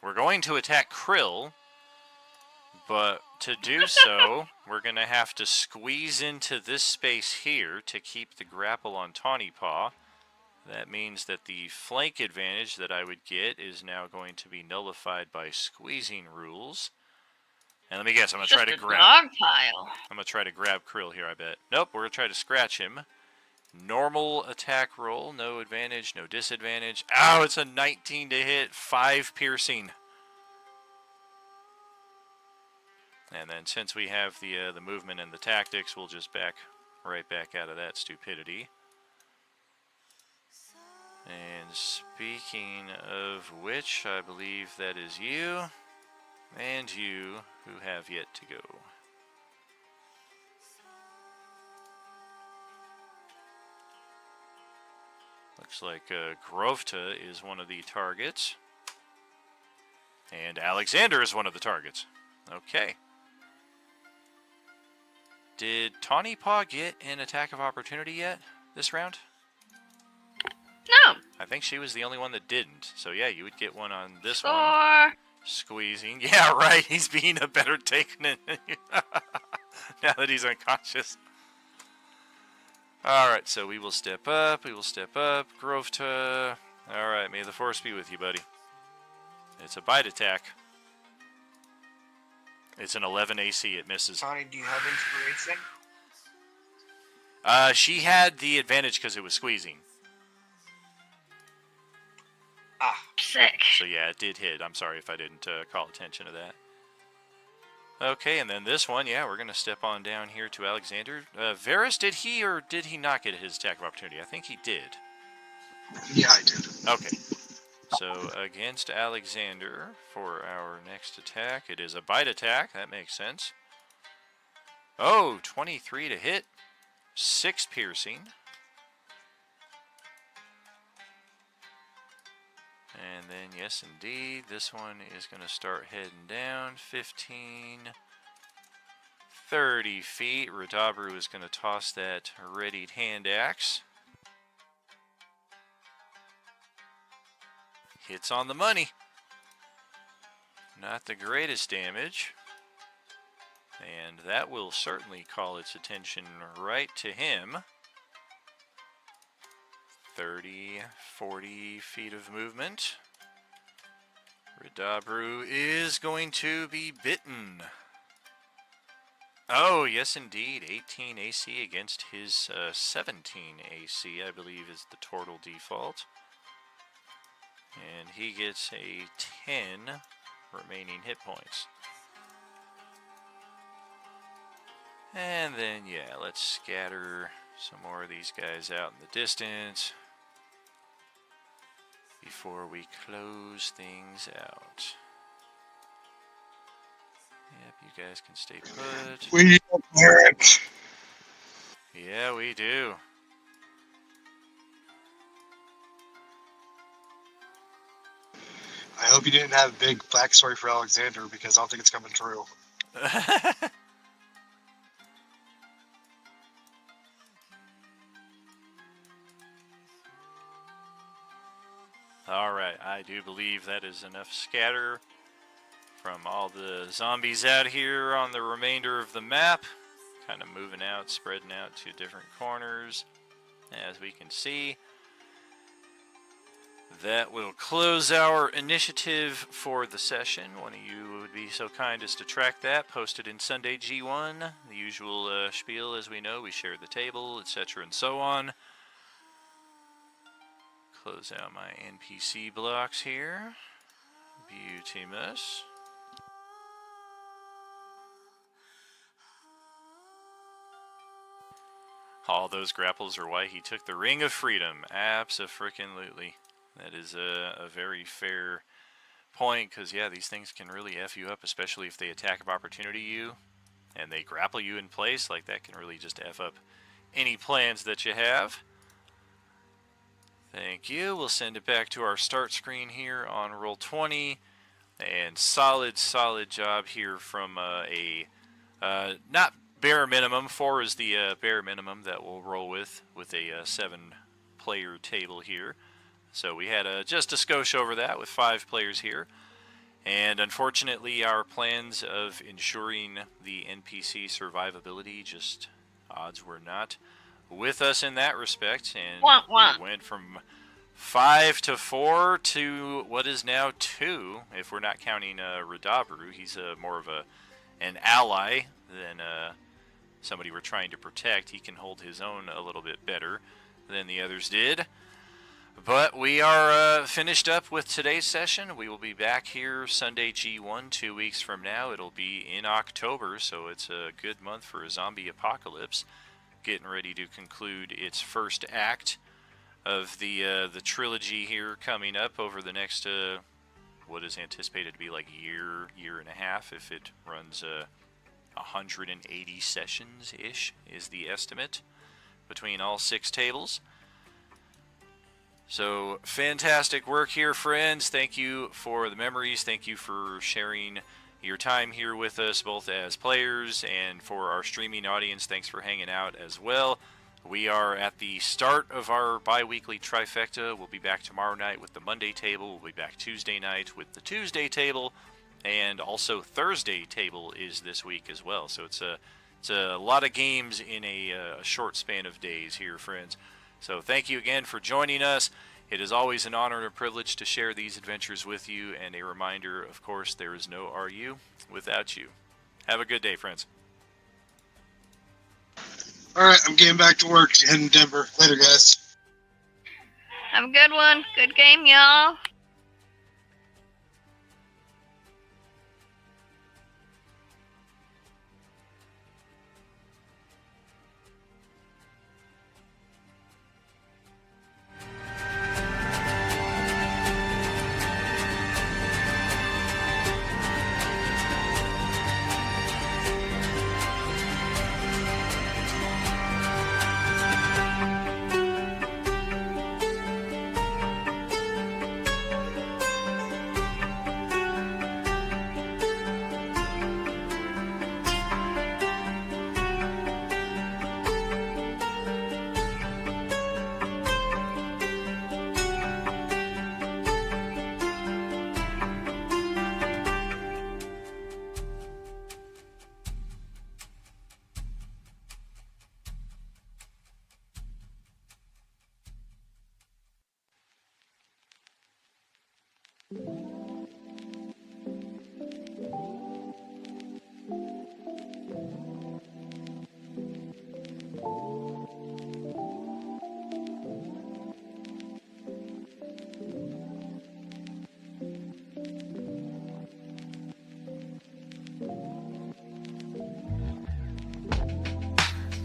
We're going to attack Krill, but to do so, we're going to have to squeeze into this space here to keep the grapple on Tawny Paw. That means that the flank advantage that I would get is now going to be nullified by squeezing rules. And let me guess, I'm going to try to grab... dog pile. I'm going to try to grab Krill here, I bet. Nope, we're going to try to scratch him. Normal attack roll, no advantage, no disadvantage. Ow, it's a 19 to hit, 5 piercing. And then since we have the movement and the tactics, we'll just right back out of that stupidity. And speaking of which, I believe that is you and you who have yet to go. Looks like Grovta is one of the targets. And Alexander is one of the targets. Okay. Did Tawny Paw get an attack of opportunity yet this round? No. I think she was the only one that didn't. So yeah, you would get one on this one. Or... Squeezing. Yeah, right. He's being a better taken now that he's unconscious. Alright, so we will step up. We will step up. Grovta. Alright, may the force be with you, buddy. It's a bite attack. It's an 11 AC. It misses. Tawny, do you have inspiration? She had the advantage because it was squeezing. Ah. Sick. So yeah, it did hit. I'm sorry if I didn't call attention to that. Okay, and then this one, yeah, we're going to step on down here to Alexander. Varys, did he or did he not get his attack of opportunity? I think he did. Yeah, I did. Okay. So against Alexander for our next attack, it is a bite attack. That makes sense. Oh, 23 to hit. 6 piercing. And then, yes, indeed, this one is going to start heading down. 15, 30 feet. Radabru is going to toss that readied hand axe. Hits on the money. Not the greatest damage. And that will certainly call its attention right to him. 30, 40 feet of movement. Radabru is going to be bitten. Oh, yes indeed. 18 AC against his 17 AC, I believe, is the total default. And he gets a 10 remaining hit points. And then, yeah, let's scatter some more of these guys out in the distance before we close things out. Yep, you guys can stay put. We need clearance. Yeah, we do. I hope you didn't have a big backstory for Alexander because I don't think it's coming true. Alright, I do believe that is enough scatter from all the zombies out here on the remainder of the map. Kind of moving out, spreading out to different corners. As we can see, that will close our initiative for the session. One of you would be so kind as to track that, post it in Sunday G1. The usual spiel, as we know, we share the table, etc. and so on. Close out my NPC blocks here. Beautimous. All those grapples are why he took the Ring of Freedom. Abso-freaking-lutely. That is a very fair point, because, yeah, these things can really F you up, especially if they attack of opportunity you, and they grapple you in place. Like, that can really just F up any plans that you have. Thank you. We'll send it back to our start screen here on Roll20. And solid job here from not bare minimum. 4 is the bare minimum that we'll roll with a 7-player table here. So we had just a skosh over that with 5 players here. And unfortunately, our plans of ensuring the NPC survivability, just odds were not with us in that respect. And we went from 5 to 4 to what is now 2, if we're not counting Radabru. He's more of an ally than somebody we're trying to protect. He can hold his own a little bit better than the others did. But we are finished up with today's session. We will be back here Sunday G1 2 weeks from now. It'll be in October, so it's a good month for a zombie apocalypse. Getting ready to conclude its first act of the trilogy here coming up over the next what is anticipated to be like year and a half, if it runs 180 sessions ish is the estimate between all 6 tables. So fantastic work here, friends. Thank you for the memories. Thank you for sharing your time here with us, both as players and for our streaming audience. Thanks for hanging out as well. We are at the start of our bi-weekly trifecta. We'll be back tomorrow night with the Monday table. We'll be back Tuesday night with the Tuesday table. And also Thursday table is this week as well. So it's a lot of games in a short span of days here, friends. So thank you again for joining us. It is always an honor and a privilege to share these adventures with you. And a reminder, of course, there is no RU without you. Have a good day, friends. All right, I'm getting back to work. Heading to Denver. Later, guys. Have a good one. Good game, y'all.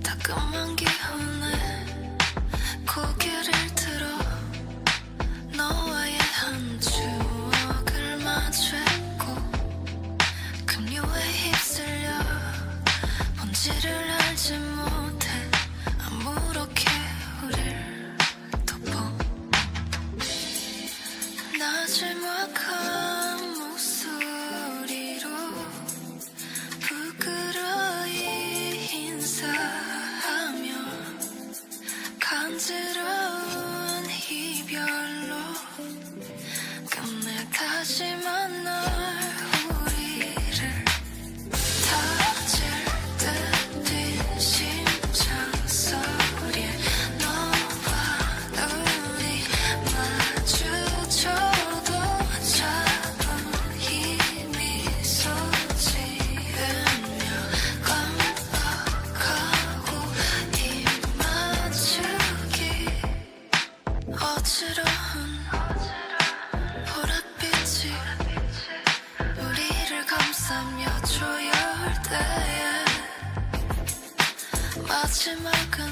따끔한 기운에 고개를 들어 너와의 한 추억을 마주했고 급류에 휩쓸려 본질을 알지 못해 아무렇게 우릴 덮어 나지막한 목소리로 부끄러이 인사하며 간지러운 이별로 마지막은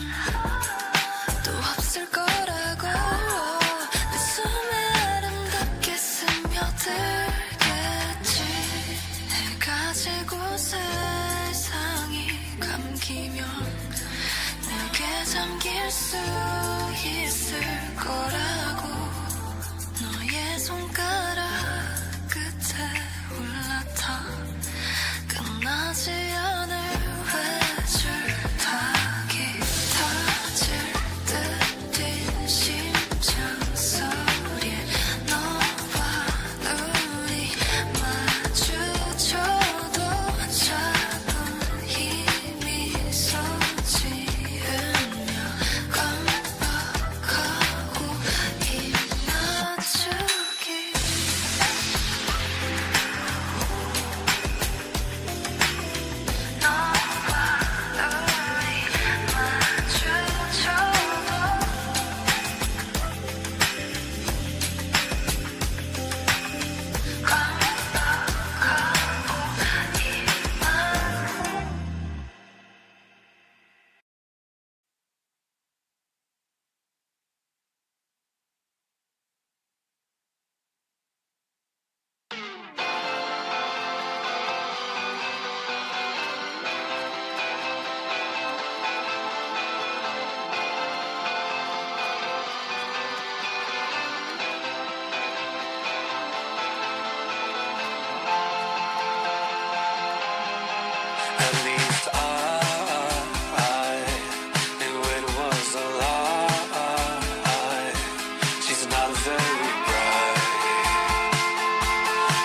또 없을 거라고 내 숨에 아름답게 스며들겠지 내가 지고 세상이 감기면 내게 잠길 수 있을 거라고 너의 손가락 끝에 올라타 끝나지 않을 외줄 타기 터질 듯 뛴 심장 소리에 너와 눈이 마주쳐도 작은 힘이 솟지으며 깜빡하고 입 맞추기 At least I knew it was a lie. She's not very bright,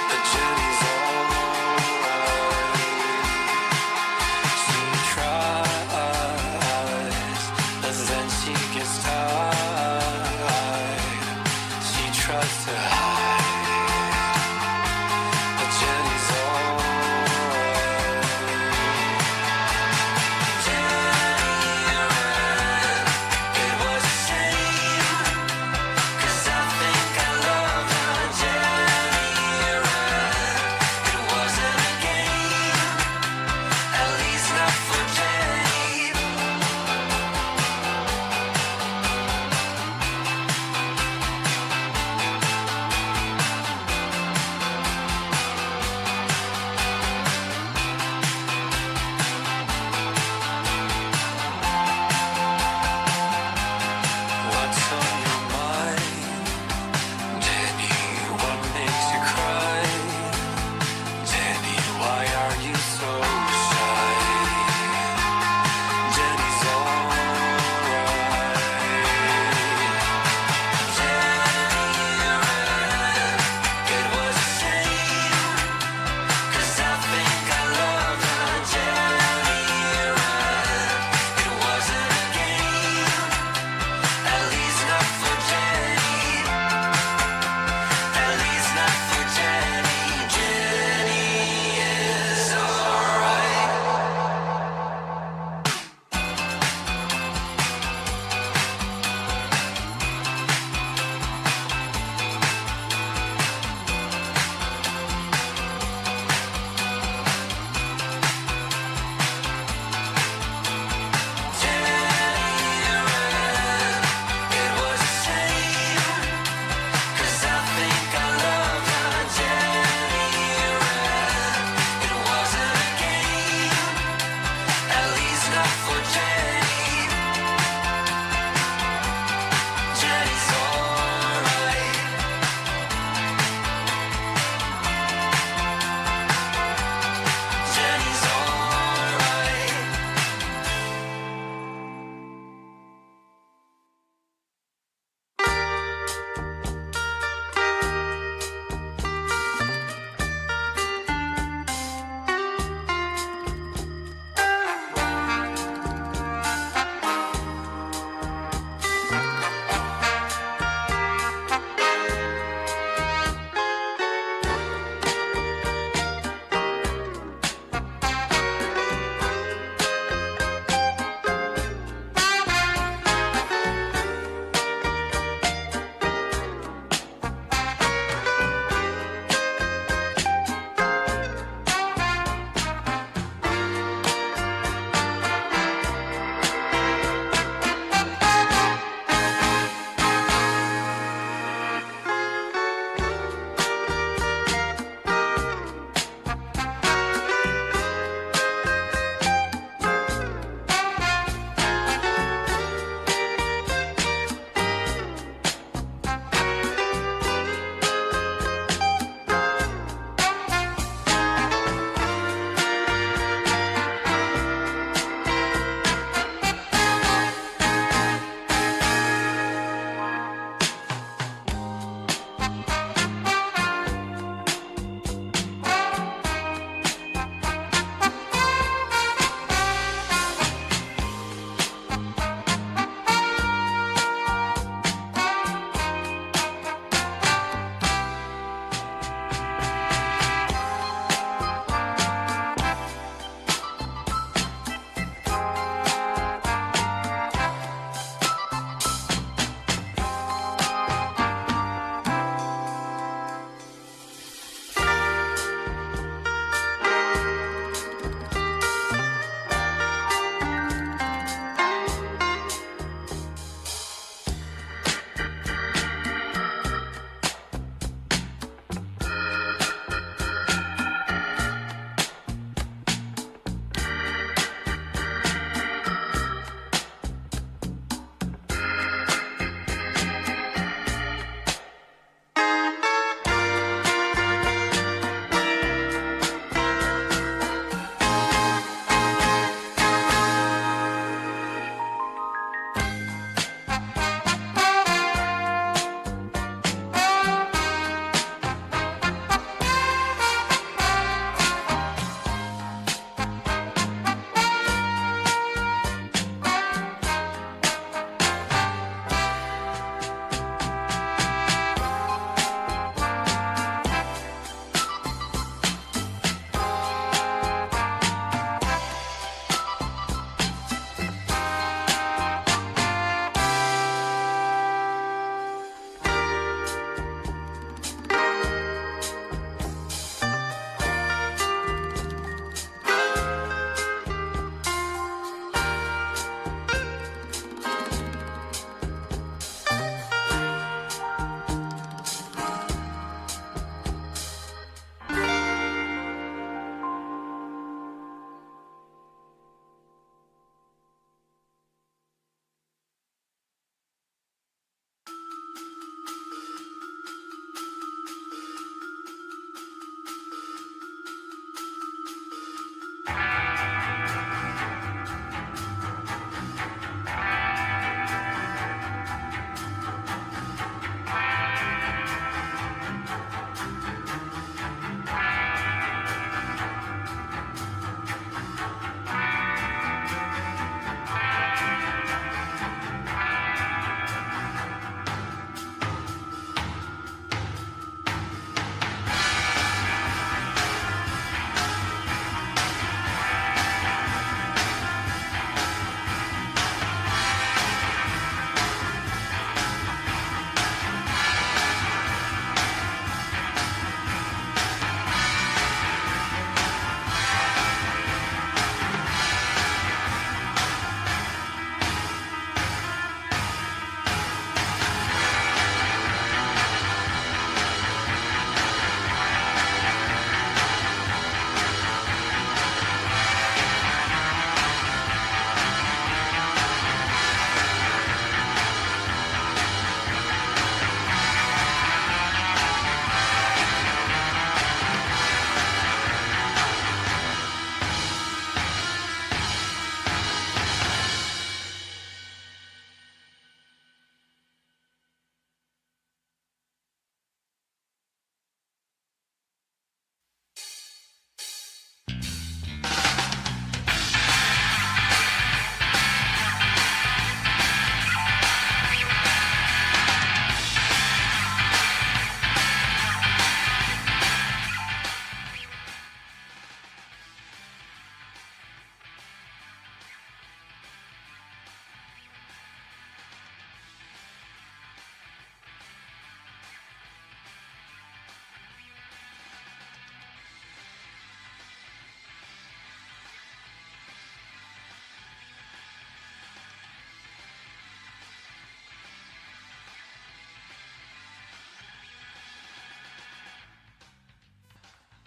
but Jenny's alright. She tries, but then she gets tired. She tries to hide, but Jenny's alright.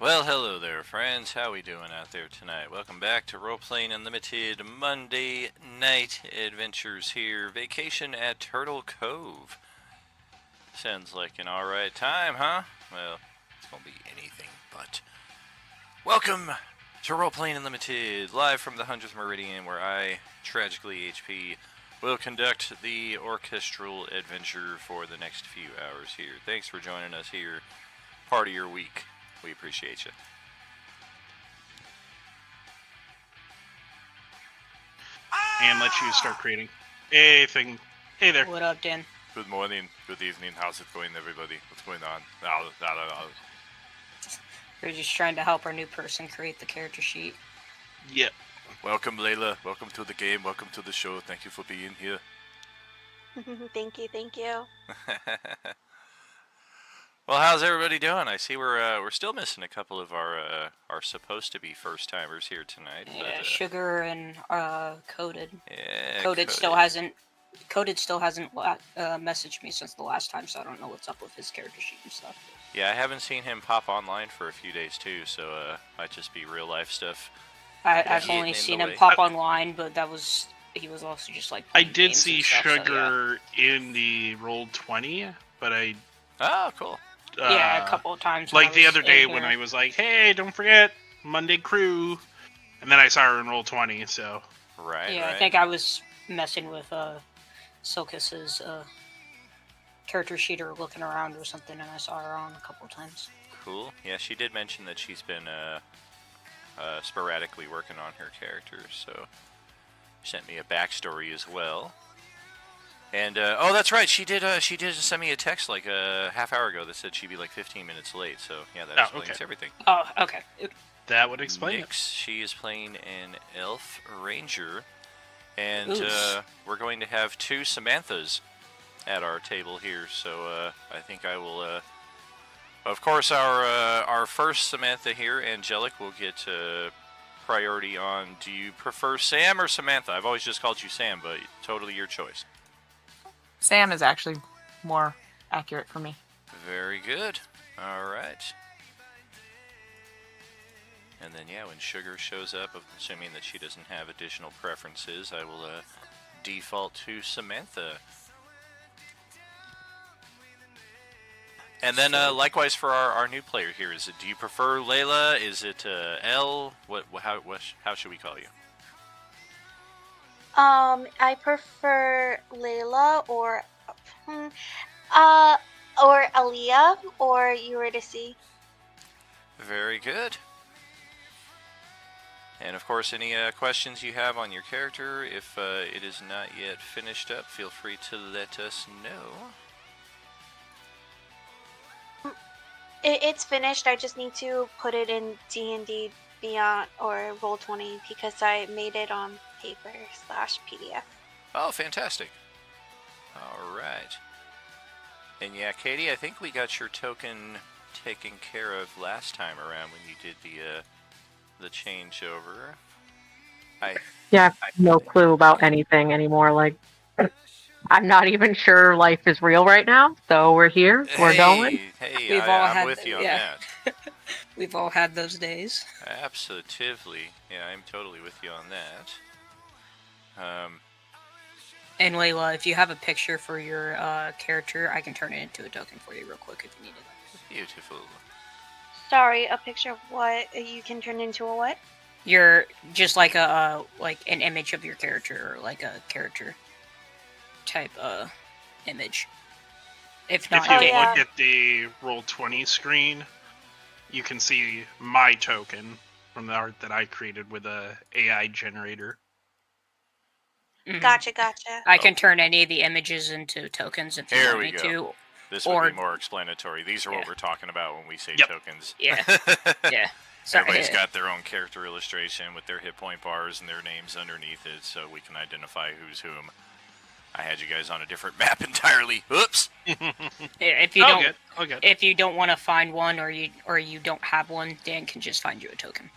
Well, hello there, friends. How we doing out there tonight? Welcome back to Roleplaying Unlimited Monday Night Adventures here. Vacation at Turtle Cove. Sounds like an alright time, huh? Well, it's gonna be anything but. Welcome to Roleplaying Unlimited, live from the 100th Meridian, where I, tragically HP, will conduct the orchestral adventure for the next few hours here. Thanks for joining us here. Part of your week. We appreciate you. And let you start creating a thing. Hey there. What up, Dan? Good morning, good evening. How's it going, everybody? What's going on? We're just trying to help our new person create the character sheet. Yep. Welcome, Layla. Welcome to the game. Welcome to the show. Thank you for being here. Thank you. Well, how's everybody doing? I see we're still missing a couple of our supposed to be first timers here tonight. Yeah, but, Sugar and Coded. Yeah, Coded still hasn't messaged me since the last time, so I don't know what's up with his character sheet and stuff. Yeah, I haven't seen him pop online for a few days too, so might just be real life stuff. I've only seen him pop online, but he was also just like. I did see stuff, Sugar in the Roll20, but I. Oh, cool. Yeah, a couple of times. Like the other day when I was like, "Hey, don't forget Monday crew," and then I saw her in Roll20, so. Right. Yeah, right. I think I was messing with Silkus's character sheet or looking around or something, and I saw her on a couple of times. Cool. Yeah, she did mention that she's been sporadically working on her character, so she sent me a backstory as well. And oh, that's right. She did send me a text like a half hour ago that said she'd be like 15 minutes late. So yeah, that explains everything. Oh, okay. That would explain it. She is playing an elf ranger, and we're going to have two Samanthas at our table here. So I think I will. Of course, our first Samantha here, Angelic, will get priority on. Do you prefer Sam or Samantha? I've always just called you Sam, but totally your choice. Sam is actually more accurate for me. Very good. All right. And then, yeah, when Sugar shows up, assuming that she doesn't have additional preferences, I will default to Samantha. And then, likewise for our new player here, do you prefer Layla? Is it Elle? How should we call you? I prefer Layla or Aaliyah or Eurydice. Very good. And of course, any questions you have on your character, if it is not yet finished up, feel free to let us know. It's finished. I just need to put it in D&D Beyond or Roll20 because I made it on paper/PDF. Oh, fantastic. All right. And yeah, Katie, I think we got your token taken care of last time around when you did the changeover. Yeah, I have no clue about anything anymore. Like, I'm not even sure life is real right now, so we're here. We're going. Hey, I'm with you on that. We've all had those days. Absolutely. Yeah, I'm totally with you on that. And Layla, if you have a picture for your character, I can turn it into a token for you real quick if you need it. Beautiful. Sorry, a picture of what? You can turn into a what? You're just like an image of your character, or like a character type image. If not, if you look at the Roll20 screen, you can see my token from the art that I created with a AI generator. Mm-hmm. Gotcha. I can turn any of the images into tokens if you want me to. This would be more explanatory. These are what we're talking about when we say tokens. Yeah. Yeah. Everybody's got their own character illustration with their hit point bars and their names underneath it, so we can identify who's whom. I had you guys on a different map entirely. Oops. If you don't want to find one or you don't have one, Dan can just find you a token.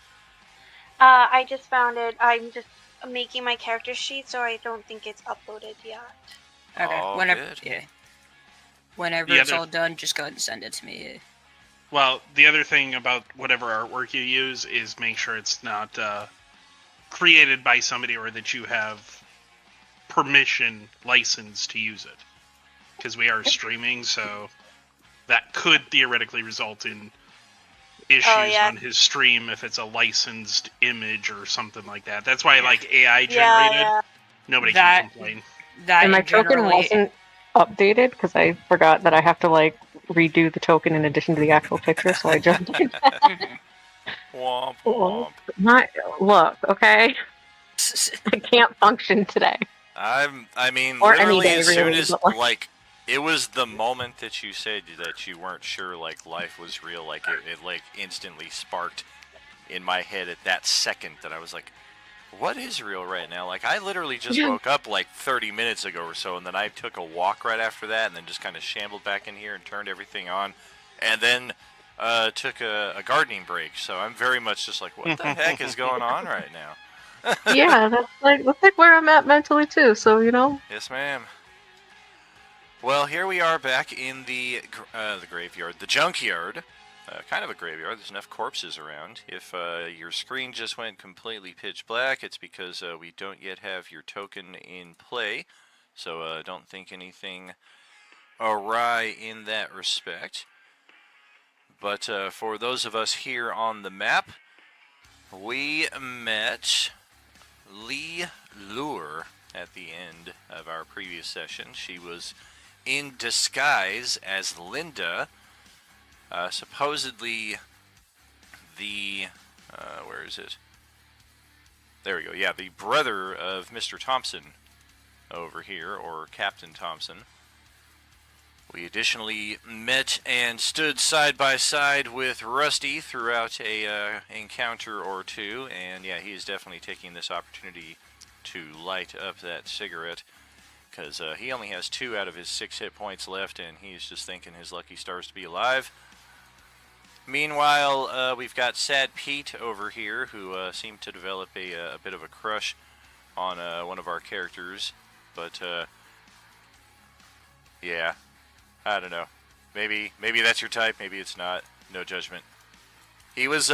I just found it. I'm just making my character sheet, so I don't think it's uploaded yet. Okay. Whenever it's all done, just go ahead and send it to me. Well, the other thing about whatever artwork you use is make sure it's not created by somebody or that you have permission license to use it. Because we are streaming, so that could theoretically result in issues on his stream if it's a licensed image or something like that. That's why, like, AI generated, nobody can complain. And my token wasn't updated because I forgot that I have to like redo the token in addition to the actual picture, so I jumped in. Womp womp. Look, okay? I can't function today. I mean, Or literally any day, as soon really, as, but, like- like, it was the moment that you said that you weren't sure, like, life was real, like, it like, instantly sparked in my head at that second that I was like, what is real right now? Like, I literally just woke up, like, 30 minutes ago or so, and then I took a walk right after that, and then just kind of shambled back in here and turned everything on, and then took a gardening break, so I'm very much just like, what the heck is going on right now? Yeah, that's like where I'm at mentally too, so, you know? Yes, ma'am. Well, here we are back in the graveyard, the junkyard. Kind of a graveyard. There's enough corpses around. If your screen just went completely pitch black, it's because we don't yet have your token in play. So don't think anything awry in that respect. But for those of us here on the map, we met Lee Lure at the end of our previous session. She was in disguise as Linda, supposedly the, where is it? There we go, yeah, the brother of Mr. Thompson over here, or Captain Thompson. We additionally met and stood side by side with Rusty throughout a encounter or two, and yeah, he is definitely taking this opportunity to light up that cigarette, because he only has 2 out of his 6 hit points left, and he's just thinking his lucky stars to be alive. Meanwhile, we've got Sad Pete over here, who seemed to develop a bit of a crush on one of our characters, but yeah, I don't know. Maybe that's your type, maybe it's not. No judgment. He was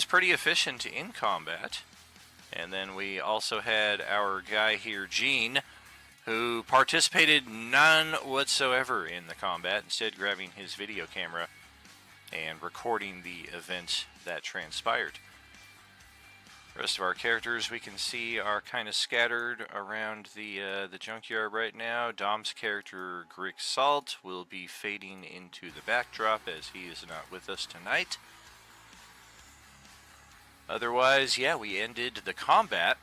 pretty efficient in combat, and then we also had our guy here, Gene, who participated none whatsoever in the combat, instead grabbing his video camera and recording the event that transpired. The rest of our characters we can see are kind of scattered around the junkyard right now. Dom's character, Grick Salt, will be fading into the backdrop as he is not with us tonight. Otherwise, yeah, we ended the combat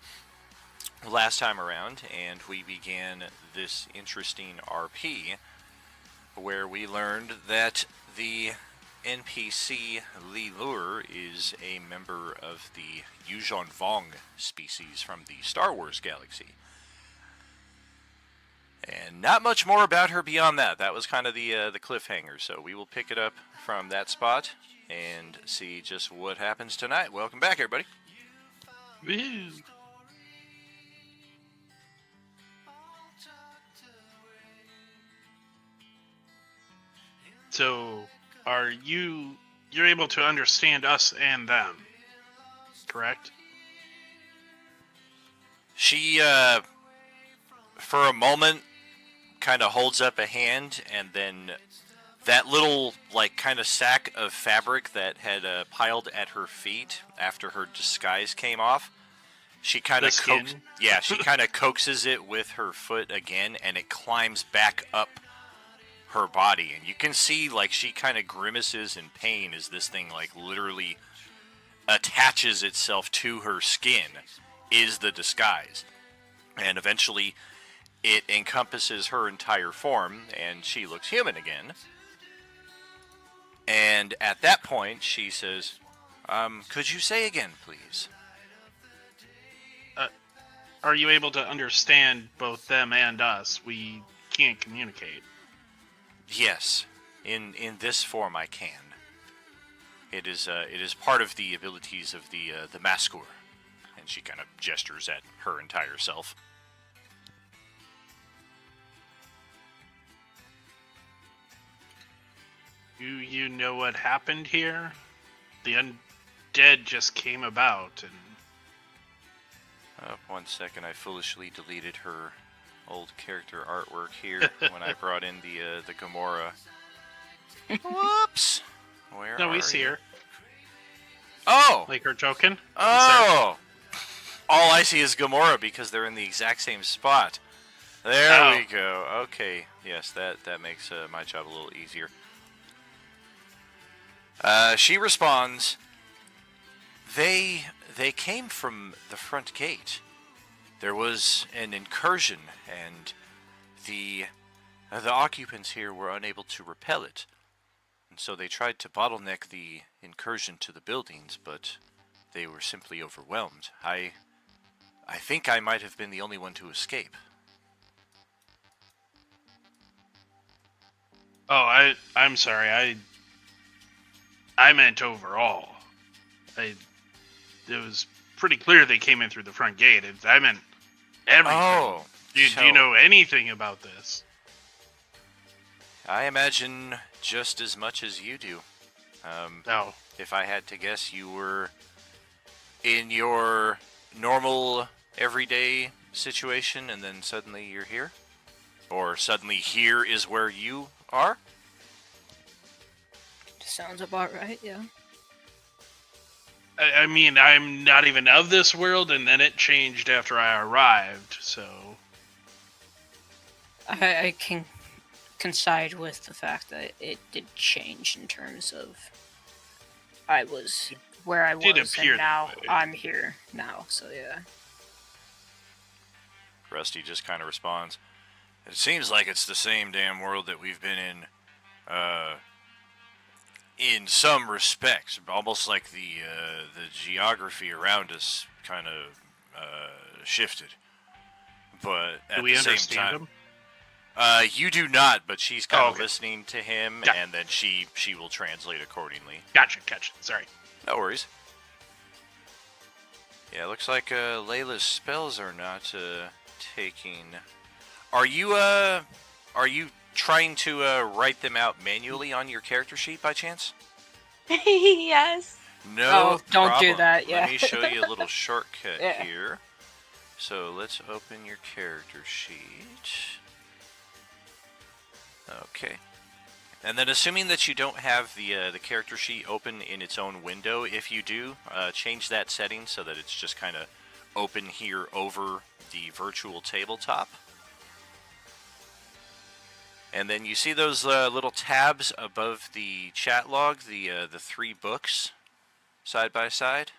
last time around, and we began this interesting RP where we learned that the NPC Li Lure is a member of the Yuuzhan Vong species from the Star Wars galaxy. And not much more about her beyond that. That was kind of the cliffhanger, so we will pick it up from that spot and see just what happens tonight. Welcome back, everybody. Woo. So, you're able to understand us and them, correct? She, for a moment, kind of holds up a hand, and then that little, like, kind of sack of fabric that had piled at her feet after her disguise came off, she kind of she kind of coaxes it with her foot again, and it climbs back up her body, and you can see, like, she kind of grimaces in pain as this thing, like, literally attaches itself to her skin, is the disguise. And eventually it encompasses her entire form, and she looks human again. And at that point, she says, could you say again, please? Are you able to understand both them and us? We can't communicate. Yes, in this form I can. It is part of the abilities of the Maskur, and she kind of gestures at her entire self. You know what happened here? The undead just came about, and... 1 second, I foolishly deleted her old character artwork here when I brought in the Gamora. Whoops! Where No, are we see you? her. Oh! Like her joking? Oh! All I see is Gamora because they're in the exact same spot. There we go. Okay. Yes, that makes my job a little easier. She responds, They came from the front gate. There was an incursion, and the occupants here were unable to repel it. And so they tried to bottleneck the incursion to the buildings, but they were simply overwhelmed. I think I might have been the only one to escape. Oh, I'm sorry. I meant overall. It was pretty clear they came in through the front gate. I meant everything. Oh. Do you know anything about this? I imagine just as much as you do. No. If I had to guess, you were in your normal, everyday situation, and then suddenly you're here? Or suddenly here is where you are? Sounds about right, yeah. I mean, I'm not even of this world, and then it changed after I arrived, so... I can coincide with the fact that it did change in terms of I was where I was, and now I'm here now, so yeah. Rusty just kind of responds, It seems like it's the same damn world that we've been in some respects. Almost like the geography around us kind of shifted. But at the same time... you do not, but she's kind of listening to him, and then she will translate accordingly. Gotcha. Sorry. No worries. Yeah, it looks like Layla's spells are not taking... Are you trying to write them out manually on your character sheet by chance? Yes. No don't problem. do that, yeah. Let me show you a little shortcut here. So let's open your character sheet. Okay. And then assuming that you don't have the character sheet open in its own window, if you do, change that setting so that it's just kind of open here over the virtual tabletop. And then you see those little tabs above the chat log, the 3 books side by side?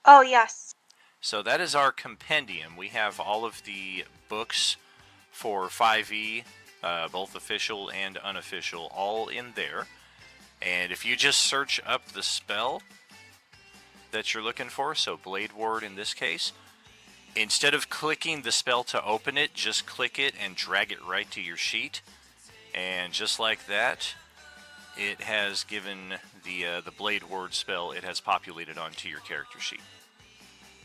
Oh, yes. So that is our compendium. We have all of the books for 5e, both official and unofficial, all in there. And if you just search up the spell that you're looking for, so Blade Ward in this case, instead of clicking the spell to open it, just click it and drag it right to your sheet. And just like that, it has given the Blade Ward spell, it has populated onto your character sheet.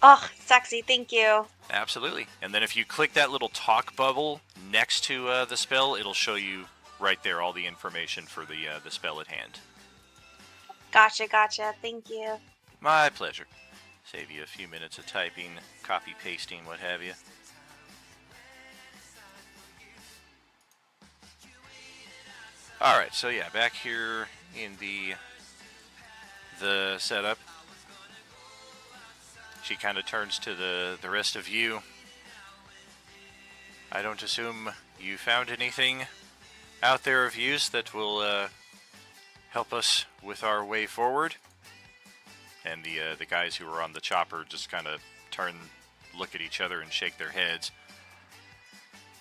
Oh, sexy, thank you. Absolutely. And then if you click that little talk bubble next to the spell, it'll show you right there all the information for the spell at hand. Gotcha. Thank you. My pleasure. Save you a few minutes of typing, copy, pasting, what have you. Alright, so yeah, back here in the setup. She kind of turns to the rest of you. I don't assume you found anything out there of use that will help us with our way forward. And the guys who were on the chopper just kind of look at each other and shake their heads.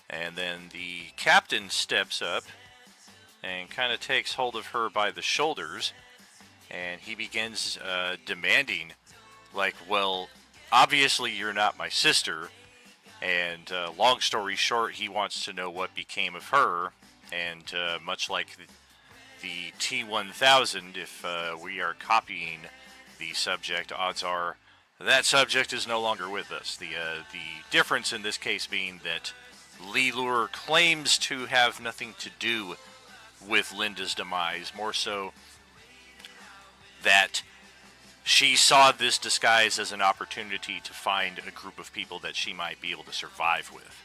And then the captain steps up and kind of takes hold of her by the shoulders. And he begins demanding, like, well, obviously you're not my sister. And long story short, he wants to know what became of her. And much like the T-1000, if we are copying the subject, odds are that subject is no longer with us. The difference in this case being that Lee Lure claims to have nothing to do with Linda's demise, more so that she saw this disguise as an opportunity to find a group of people that she might be able to survive with.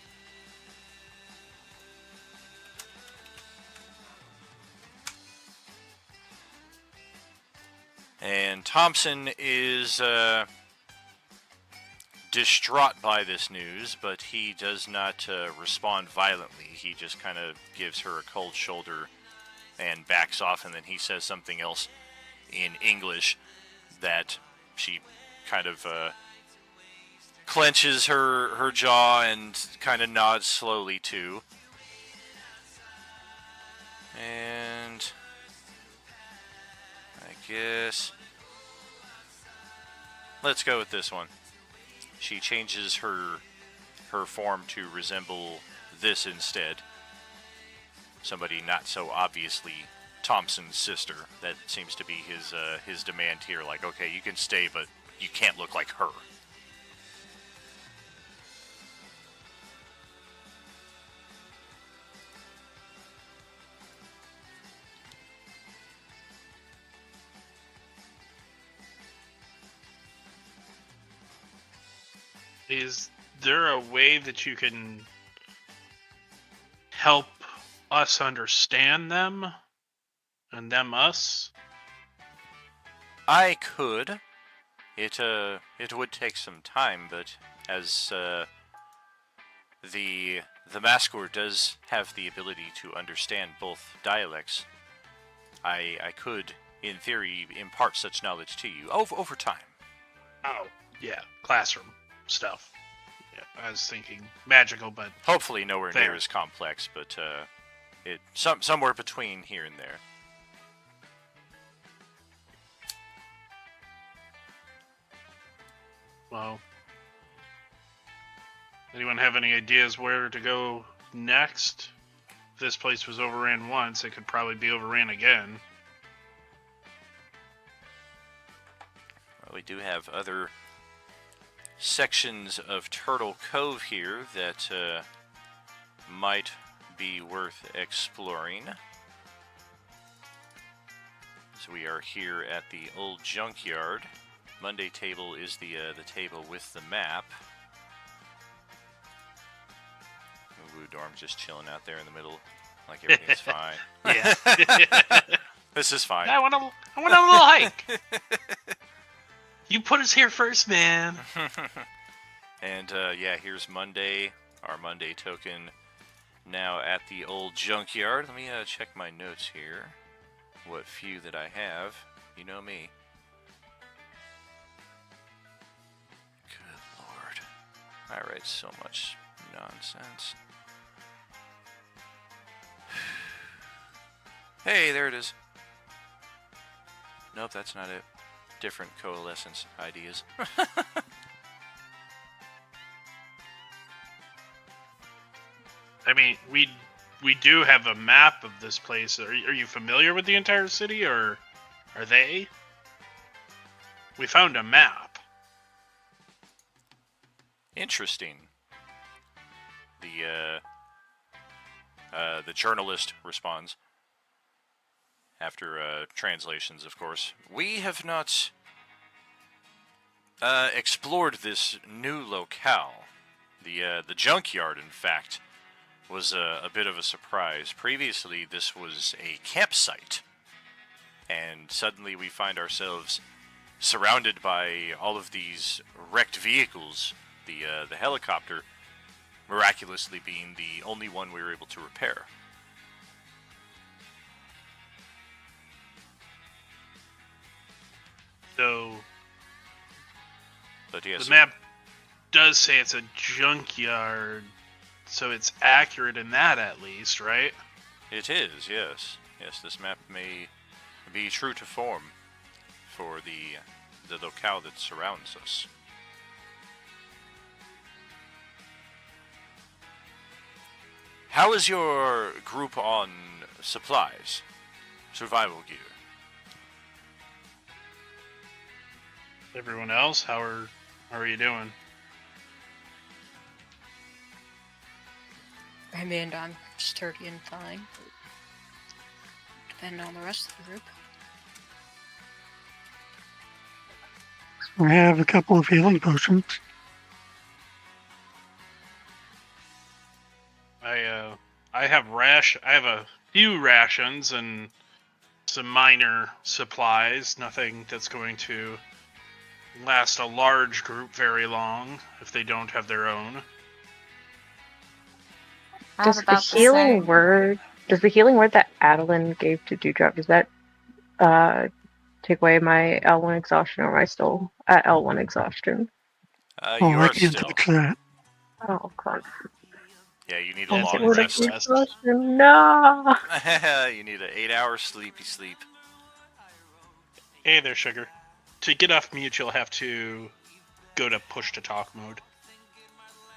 And Thompson is distraught by this news, but he does not respond violently. He just kind of gives her a cold shoulder and backs off, and then he says something else in English that she kind of clenches her jaw and kind of nods slowly to. And I guess let's go with this one. She changes her form to resemble this instead. Somebody not so obviously Thompson's sister. That seems to be his demand here. Like, okay, you can stay, but you can't look like her. Is there a way that you can help us understand them and them us? I could. It would take some time, but as the Maskor does have the ability to understand both dialects, I could, in theory, impart such knowledge to you over time. Oh, yeah, classroom stuff. Yeah, I was thinking magical, but hopefully nowhere near as complex, but somewhere between here and there. Well, anyone have any ideas where to go next? If this place was overran once, it could probably be overran again. Well, we do have other sections of Turtle Cove here that might be worth exploring. So we are here at the old junkyard. Monday table is the table with the map. Dorm's just chilling out there in the middle, like everything's fine. Yeah, this is fine. I want a little hike. You put us here first, man. And yeah, here's Monday, our Monday token. Now at the old junkyard. Let me check my notes here. What few that I have. You know me. Good lord. I write so much nonsense. Hey, there it is. Nope, that's not it. Different coalescence ideas. I mean, we do have a map of this place. Are you familiar with the entire city, or are they? We found a map. Interesting. The journalist responds, after translations, of course. We have not explored this new locale. The junkyard, in fact, was a bit of a surprise. Previously, this was a campsite, and suddenly we find ourselves surrounded by all of these wrecked vehicles. The helicopter miraculously being the only one we were able to repair. So, but yes, the map does say it's a junkyard, so it's accurate in that at least, right? It is, yes. Yes, this map may be true to form for the locale that surrounds us. How is your group on supplies? Survival gear? Everyone else, how are you doing? I mean, I'm sturdy and fine. than on the rest of the group. I have a couple of healing potions. I have a few rations and some minor supplies. Nothing that's going to last a large group very long if they don't have their own. Does the healing word that Adeline gave to Dewdrop, does that take away my L1 exhaustion, or am I still at L1 exhaustion? You I are can't still. touch that. Oh, God. Yeah, you need a That's long a rest. Exhaustion, no! You need an 8-hour sleepy sleep. Hey there, Sugar. To get off mute, you'll have to go to push-to-talk mode.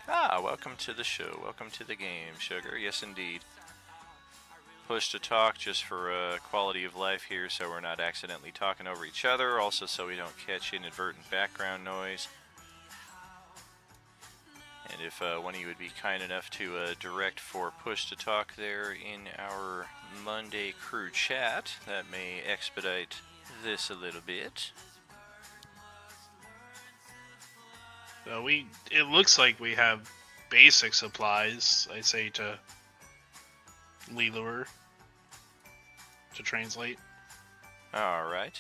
Welcome to the show. Welcome to the game, Sugar. Yes, indeed. Push to talk just for quality of life here, so we're not accidentally talking over each other. Also, so we don't catch inadvertent background noise. And if one of you would be kind enough to direct for push to talk there in our Monday crew chat, that may expedite this a little bit. So it looks like we have basic supplies, I say to Lelur to translate. Alright.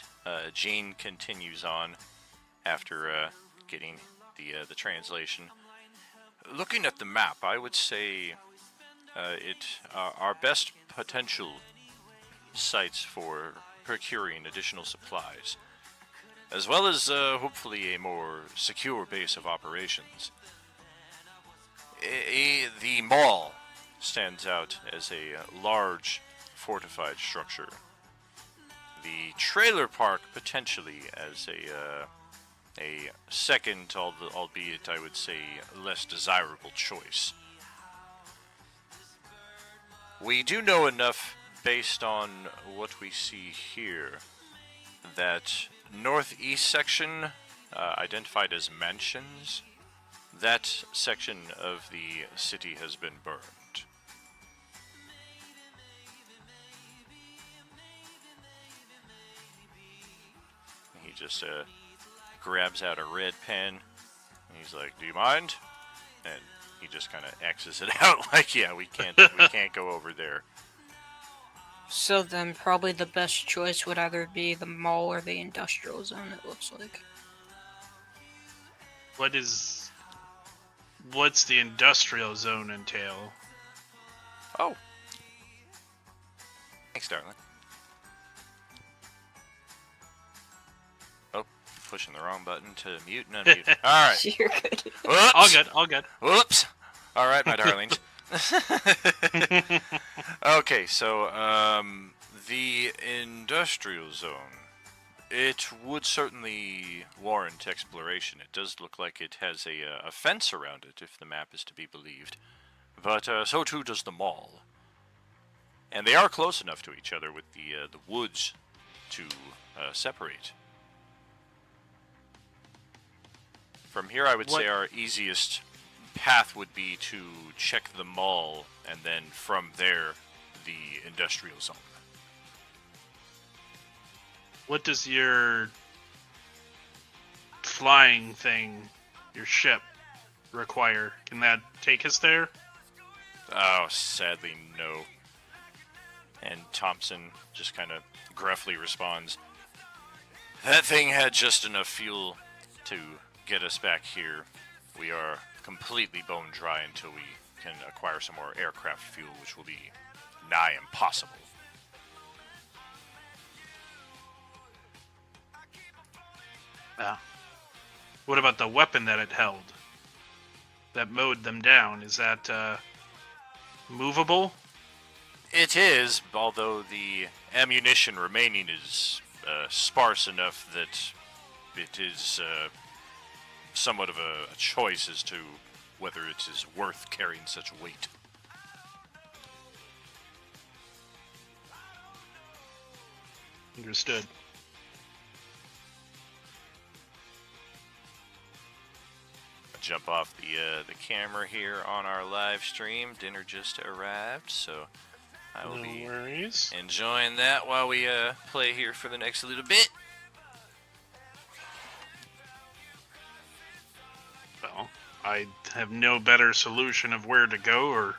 Jean continues on after getting the translation. Looking at the map, I would say our best potential sites for procuring additional supplies, as well as hopefully a more secure base of operations. The mall stands out as a large fortified structure. The trailer park potentially as a second, albeit I would say less desirable choice. We do know enough based on what we see here that northeast section, identified as mansions, that section of the city has been burned. He just grabs out a red pen, and he's like, "Do you mind?" And he just kind of X's it out, like, "Yeah, we can't go over there." So then probably the best choice would either be the mall or the industrial zone, it looks like. What's the industrial zone entail? Oh. Thanks, darling. Oh, pushing the wrong button to mute and unmute. Alright. You're good. Whoops. All good. Whoops. Alright, my darlings. Okay, so, the industrial zone. It would certainly warrant exploration. It does look like it has a fence around it, if the map is to be believed. But so too does the mall. And they are close enough to each other with the woods to separate. From here, I would say our easiest path would be to check the mall, and then from there, the industrial zone. What does your flying thing, your ship, require? Can that take us there? Oh, sadly, no. And Thompson just kind of gruffly responds, "That thing had just enough fuel to get us back here. We are completely bone dry until we can acquire some more aircraft fuel, which will be nigh impossible." Yeah. What about the weapon that it held? That mowed them down. Is that movable? It is, although the ammunition remaining is sparse enough that it is somewhat of a choice as to whether it is worth carrying such weight. Understood. Jump off the camera here on our live stream. Dinner just arrived, so I will be worries. enjoying that while we play here for the next little bit. Well, I have no better solution of where to go or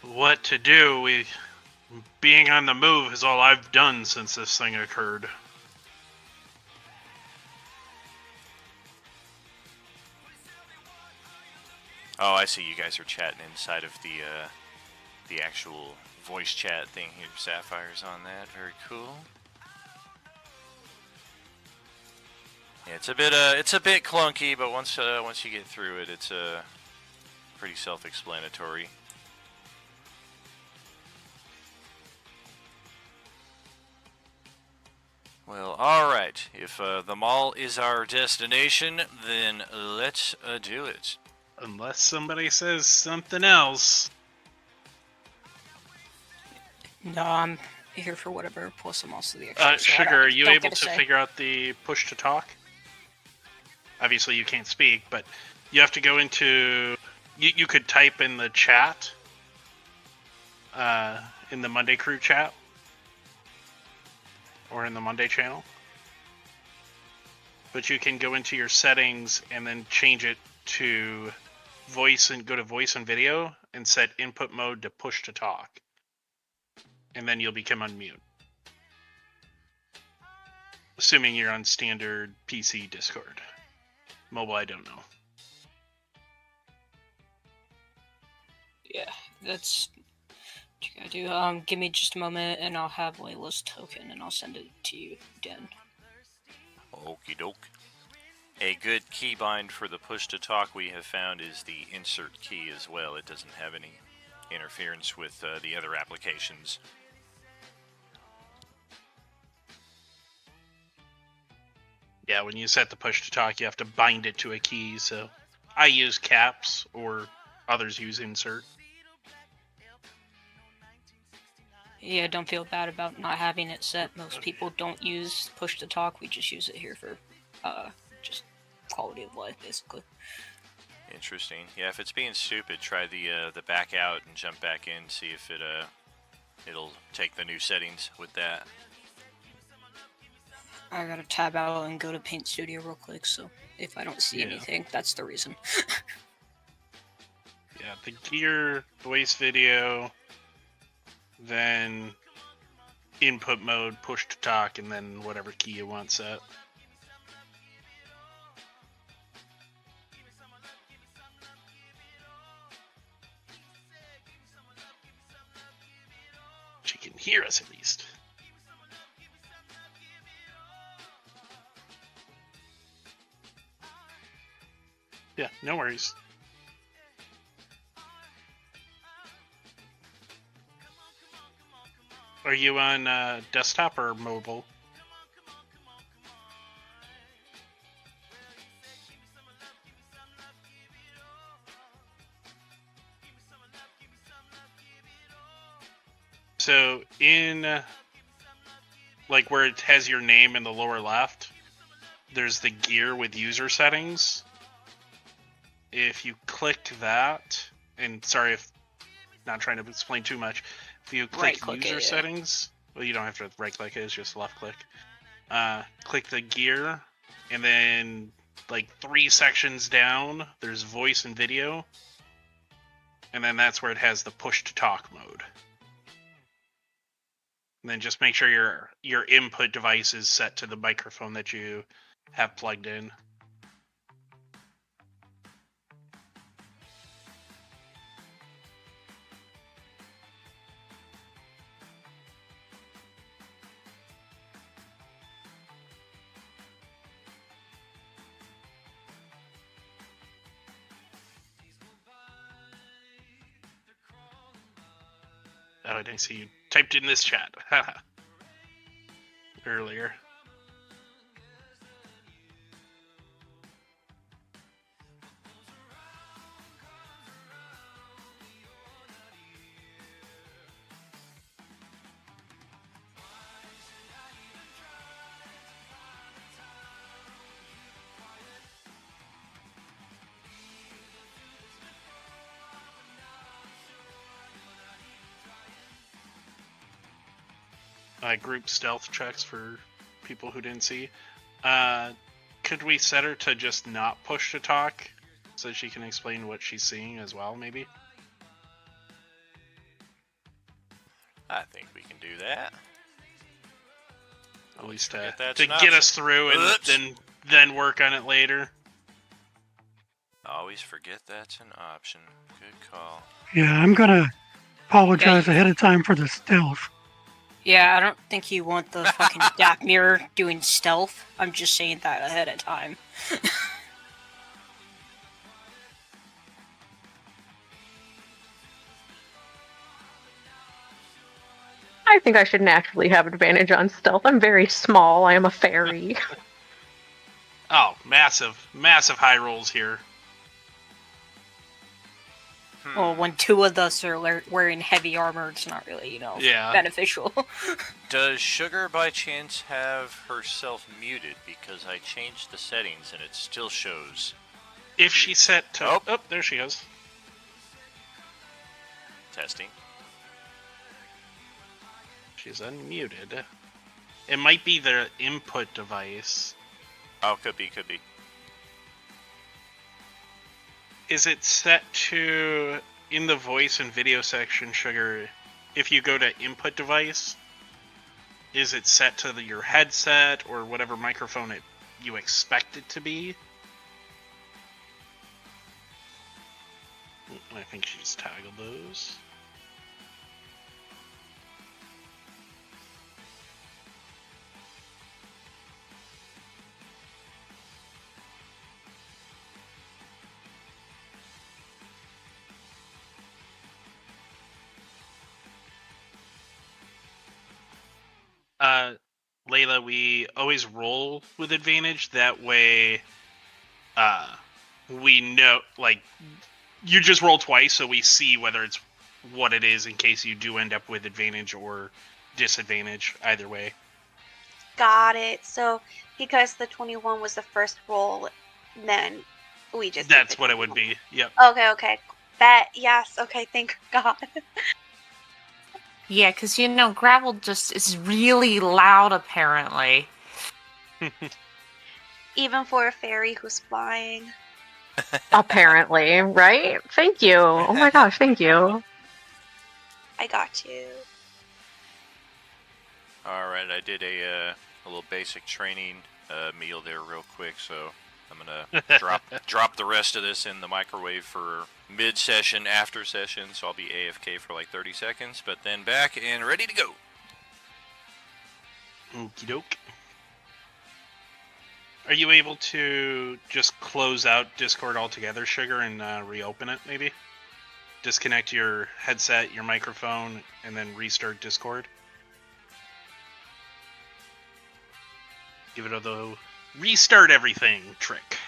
what to do. Being on the move is all I've done since this thing occurred. Oh, I see. You guys are chatting inside of the actual voice chat thing here. Sapphire's on that. Very cool. Yeah, it's a bit clunky, but once you get through it, it's pretty self-explanatory. Well, alright. If the mall is our destination, then let's do it. Unless somebody says something else. No, I'm here for whatever, plus I'm also the extra. Sugar, are you able to figure out the push to talk? Obviously you can't speak, but you have to go into... You could type in the chat, in the Monday Crew chat, or in the Monday channel. But you can go into your settings and then change it to voice and go to voice and video and set input mode to push to talk. And then you'll become unmute. Assuming you're on standard PC Discord. Mobile, I don't know. Yeah, that's what you gotta do. Give me just a moment and I'll have Layla's token and I'll send it to you, Den. Okie doke. A good keybind for the push to talk we have found is the insert key as well. It doesn't have any interference with the other applications. Yeah, when you set the push to talk, you have to bind it to a key, so I use caps, or others use insert. Yeah, don't feel bad about not having it set. Most people don't use push to talk. We just use it here for just quality of life, basically. Interesting. Yeah, if it's being stupid, try the back out and jump back in. See if it'll take the new settings with that. I gotta tab out and go to Paint Studio real quick. So if I don't see anything, that's the reason. Yeah, the gear, voice, video, then input mode, push to talk, and then whatever key you want set. She can hear us at least. Yeah, no worries. Are you on desktop or mobile? So in like where it has your name in the lower left, there's the gear with user settings. If you click that, and sorry if not trying to explain too much, if you click user settings, well, you don't have to right click it, it's just left click. Click the gear, and then like 3 sections down, there's voice and video, and then that's where it has the push to talk mode. And then just make sure your input device is set to the microphone that you have plugged in. Oh, I didn't see you typed in this chat earlier. group stealth checks for people who didn't see. Could we set her to just not push to talk so she can explain what she's seeing as well, maybe? I think we can do that. At least to that's an get option. us through and then work on it later. Always forget that's an option. Good call. Yeah, I'm gonna apologize ahead of time for the stealth. Yeah, I don't think you want the fucking Dapmir doing stealth. I'm just saying that ahead of time. I think I should naturally have advantage on stealth. I'm very small. I am a fairy. Oh, massive high rolls here. Well, when two of us are wearing heavy armor, it's not really, beneficial. Does Sugar by chance have herself muted? Because I changed the settings and it still shows. If she's set to... Oh, there she goes. Testing. She's unmuted. It might be the input device. Oh, could be. Is it set to, in the voice and video section, Sugar, if you go to input device, is it set to your headset or whatever microphone you expect it to be? I think she's toggled those. Layla, we always roll with advantage. That way, we know, you just roll twice, so we see whether it's what it is in case you do end up with advantage or disadvantage, either way. Got it. So, because the 21 was the first roll, then we just... That's what it would be, yep. Okay. Yes, okay, thank God. Yeah, because, gravel just is really loud, apparently. Even for a fairy who's flying. Apparently, right? Thank you. Oh my gosh, thank you. I got you. Alright, I did a little basic training meal there real quick, so I'm gonna drop the rest of this in the microwave for mid-session, after session, so I'll be AFK for like 30 seconds, but then back and ready to go. Okie doke. Are you able to just close out Discord altogether, Sugar, and reopen it, maybe? Disconnect your headset, your microphone, and then restart Discord? Give it a restart everything trick.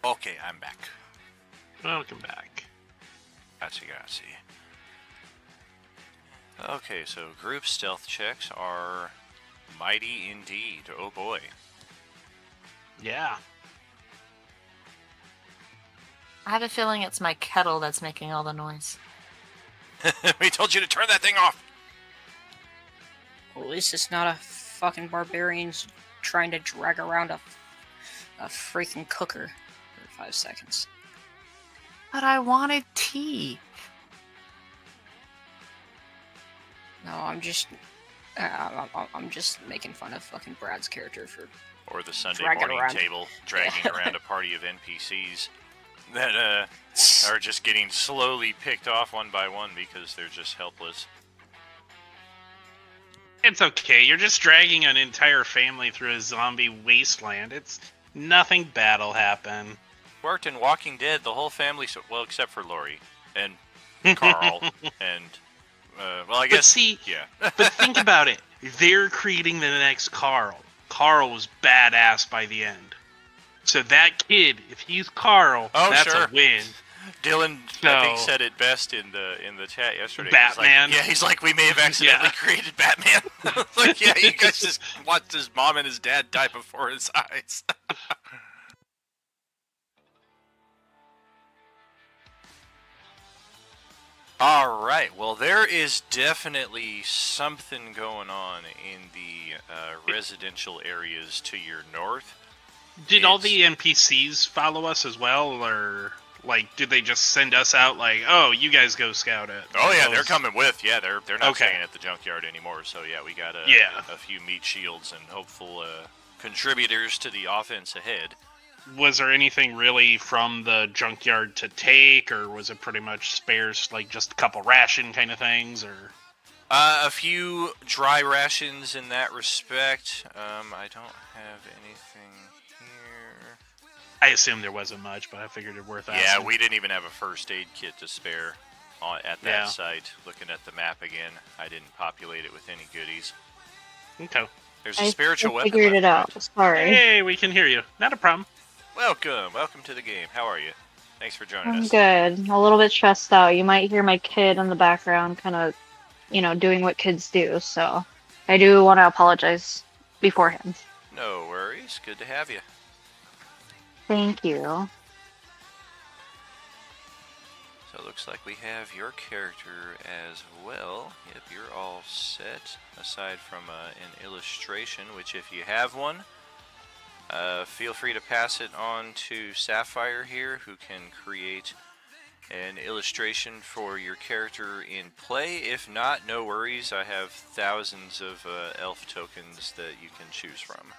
Okay, I'm back. Welcome back. Gotcha. Okay, so group stealth checks are mighty indeed. Oh boy. Yeah. I have a feeling it's my kettle that's making all the noise. We told you to turn that thing off! Well, at least it's not a fucking barbarians trying to drag around a freaking cooker for 5 seconds. But I wanted tea. No, I'm just making fun of fucking Brad's character for. Or the Sunday dragging morning around. table, dragging around a party of NPCs that are just getting slowly picked off one by one because they're just helpless. It's okay. You're just dragging an entire family through a zombie wasteland. It's nothing bad'll happen. Worked in Walking Dead, the whole family, well, except for Lori and Carl and, well, I guess. But see, yeah. But think about it. They're creating the next Carl. Carl was badass by the end. So that kid, if he's Carl, that's sure. a win. Dylan, I think, said it best in the chat yesterday. Batman. He's like, we may have accidentally created Batman. Like, yeah, you guys just watched his mom and his dad die before his eyes. All right. Well, there is definitely something going on in the residential areas to your north. Did all the NPCs follow us as well, or like did they just send us out like, oh, you guys go scout it? Oh yeah, they're coming with. Yeah, they're not staying at the junkyard anymore. So yeah, we got a few meat shields and hopeful contributors to the offense ahead. Was there anything really from the junkyard to take, or was it pretty much spares, like just a couple ration kind of things, or? A few dry rations in that respect. I don't have anything here. I assumed there wasn't much, but I figured it worth asking. Yeah, we didn't even have a first aid kit to spare at that site. Looking at the map again, I didn't populate it with any goodies. Okay. There's a spiritual weapon. I figured it out. Sorry. Hey, we can hear you. Not a problem. Welcome to the game. How are you? Thanks for joining I'm us. good. A little bit stressed out. You might hear my kid in the background kind of, doing what kids do, so I do want to apologize beforehand. No worries. Good to have you. Thank you. So it looks like we have your character as well. Yep, you're all set, aside from an illustration, which if you have one, feel free to pass it on to Sapphire here, who can create an illustration for your character in play. If not, no worries. I have thousands of elf tokens that you can choose from.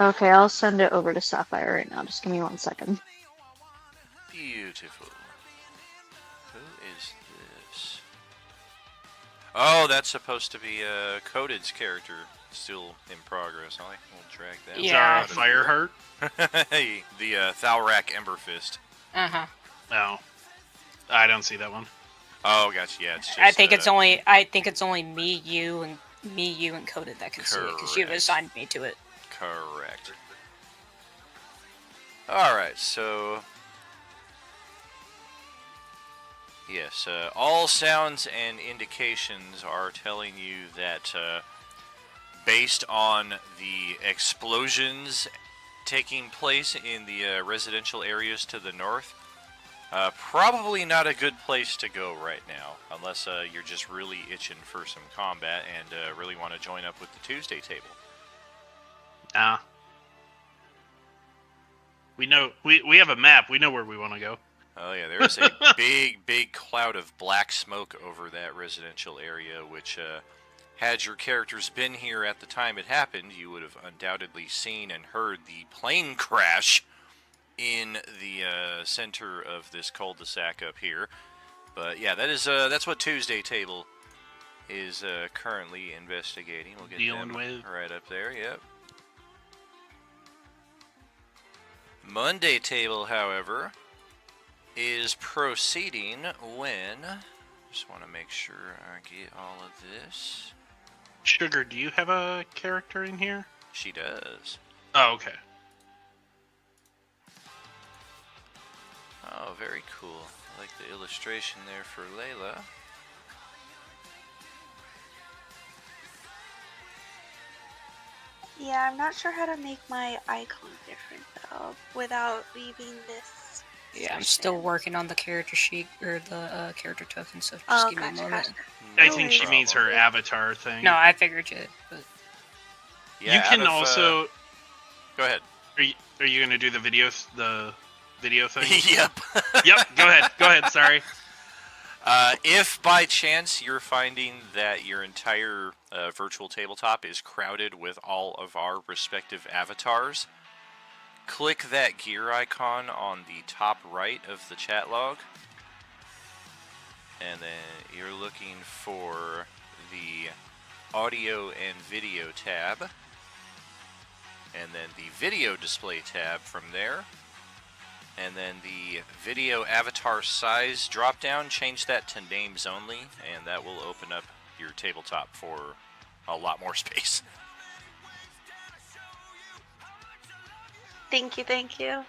Okay, I'll send it over to Sapphire right now. Just give me 1 second. Beautiful. Who is this? Oh, that's supposed to be Coded's character. Still in progress. We'll drag that. Yeah. Fireheart? The Thalrak Emberfist. Uh-huh. No. I don't see that one. Oh, gotcha. Yeah, it's just, I think it's only me, you, and Coded that can see it, because you've assigned me to it. Correct. Alright, so... Yes, all sounds and indications are telling you that based on the explosions taking place in the residential areas to the north, probably not a good place to go right now, unless you're just really itching for some combat and really want to join up with the Tuesday table. We know we have a map. We know where we want to go. Oh yeah, there's a big cloud of black smoke over that residential area, which had your characters been here at the time it happened, you would have undoubtedly seen and heard the plane crash in the center of this cul-de-sac up here. But yeah, that's what Tuesday table is currently investigating. We'll get dealing them with right up there. Yep. Monday table, however, is proceeding when... Just want to make sure I get all of this. Sugar, do you have a character in here? She does. Oh, okay. Oh, very cool. I like the illustration there for Layla. Yeah, I'm not sure how to make my icon different though, without leaving this. Yeah, I'm still working on the character sheet, or the character token, so just give me a moment. I think she means her avatar thing. No, I figured it, but... Yeah, you can also... Go ahead. Are you going to do the video thing? Yep. Yep, go ahead, sorry. If by chance you're finding that your entire virtual tabletop is crowded with all of our respective avatars, click that gear icon on the top right of the chat log, and then you're looking for the audio and video tab, and then the video display tab from there, and then the video avatar size drop down, change that to names only, and that will open up your tabletop for a lot more space. Thank you, thank you.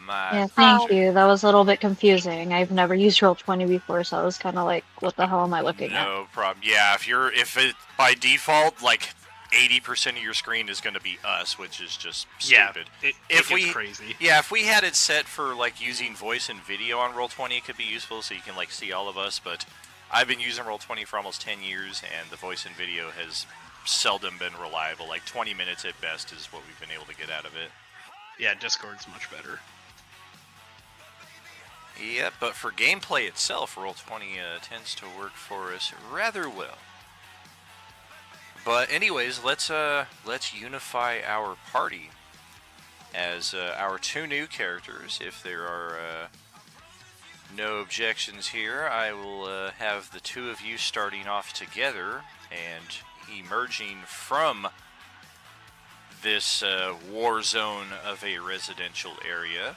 Yeah, thank you. That was a little bit confusing. I've never used Roll20 before, so I was kind of like, what the hell am I looking at? No problem. Yeah, if it by default, like 80% of your screen is going to be us, which is just stupid. Yeah, it gets crazy. Yeah, if we had it set for like using voice and video on Roll20, it could be useful, so you can like see all of us. But I've been using Roll20 for almost 10 years, and the voice and video has seldom been reliable. Like 20 minutes at best is what we've been able to get out of it. Yeah, Discord's much better. Yeah, but for gameplay itself, Roll20 tends to work for us rather well. But anyways, let's unify our party as our two new characters. If there are no objections here, I will have the two of you starting off together and emerging from this war zone of a residential area.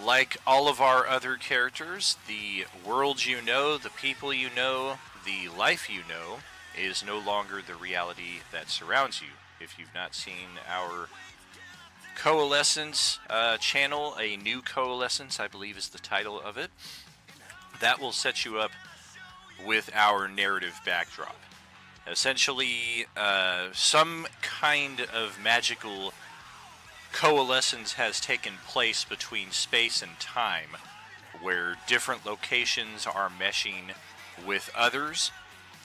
Like all of our other characters, the world you know, the people you know, the life you know, is no longer the reality that surrounds you. If you've not seen our Coalescence channel, a new Coalescence, I believe is the title of it, that will set you up with our narrative backdrop. Essentially, some kind of magical coalescence has taken place between space and time, where different locations are meshing with others,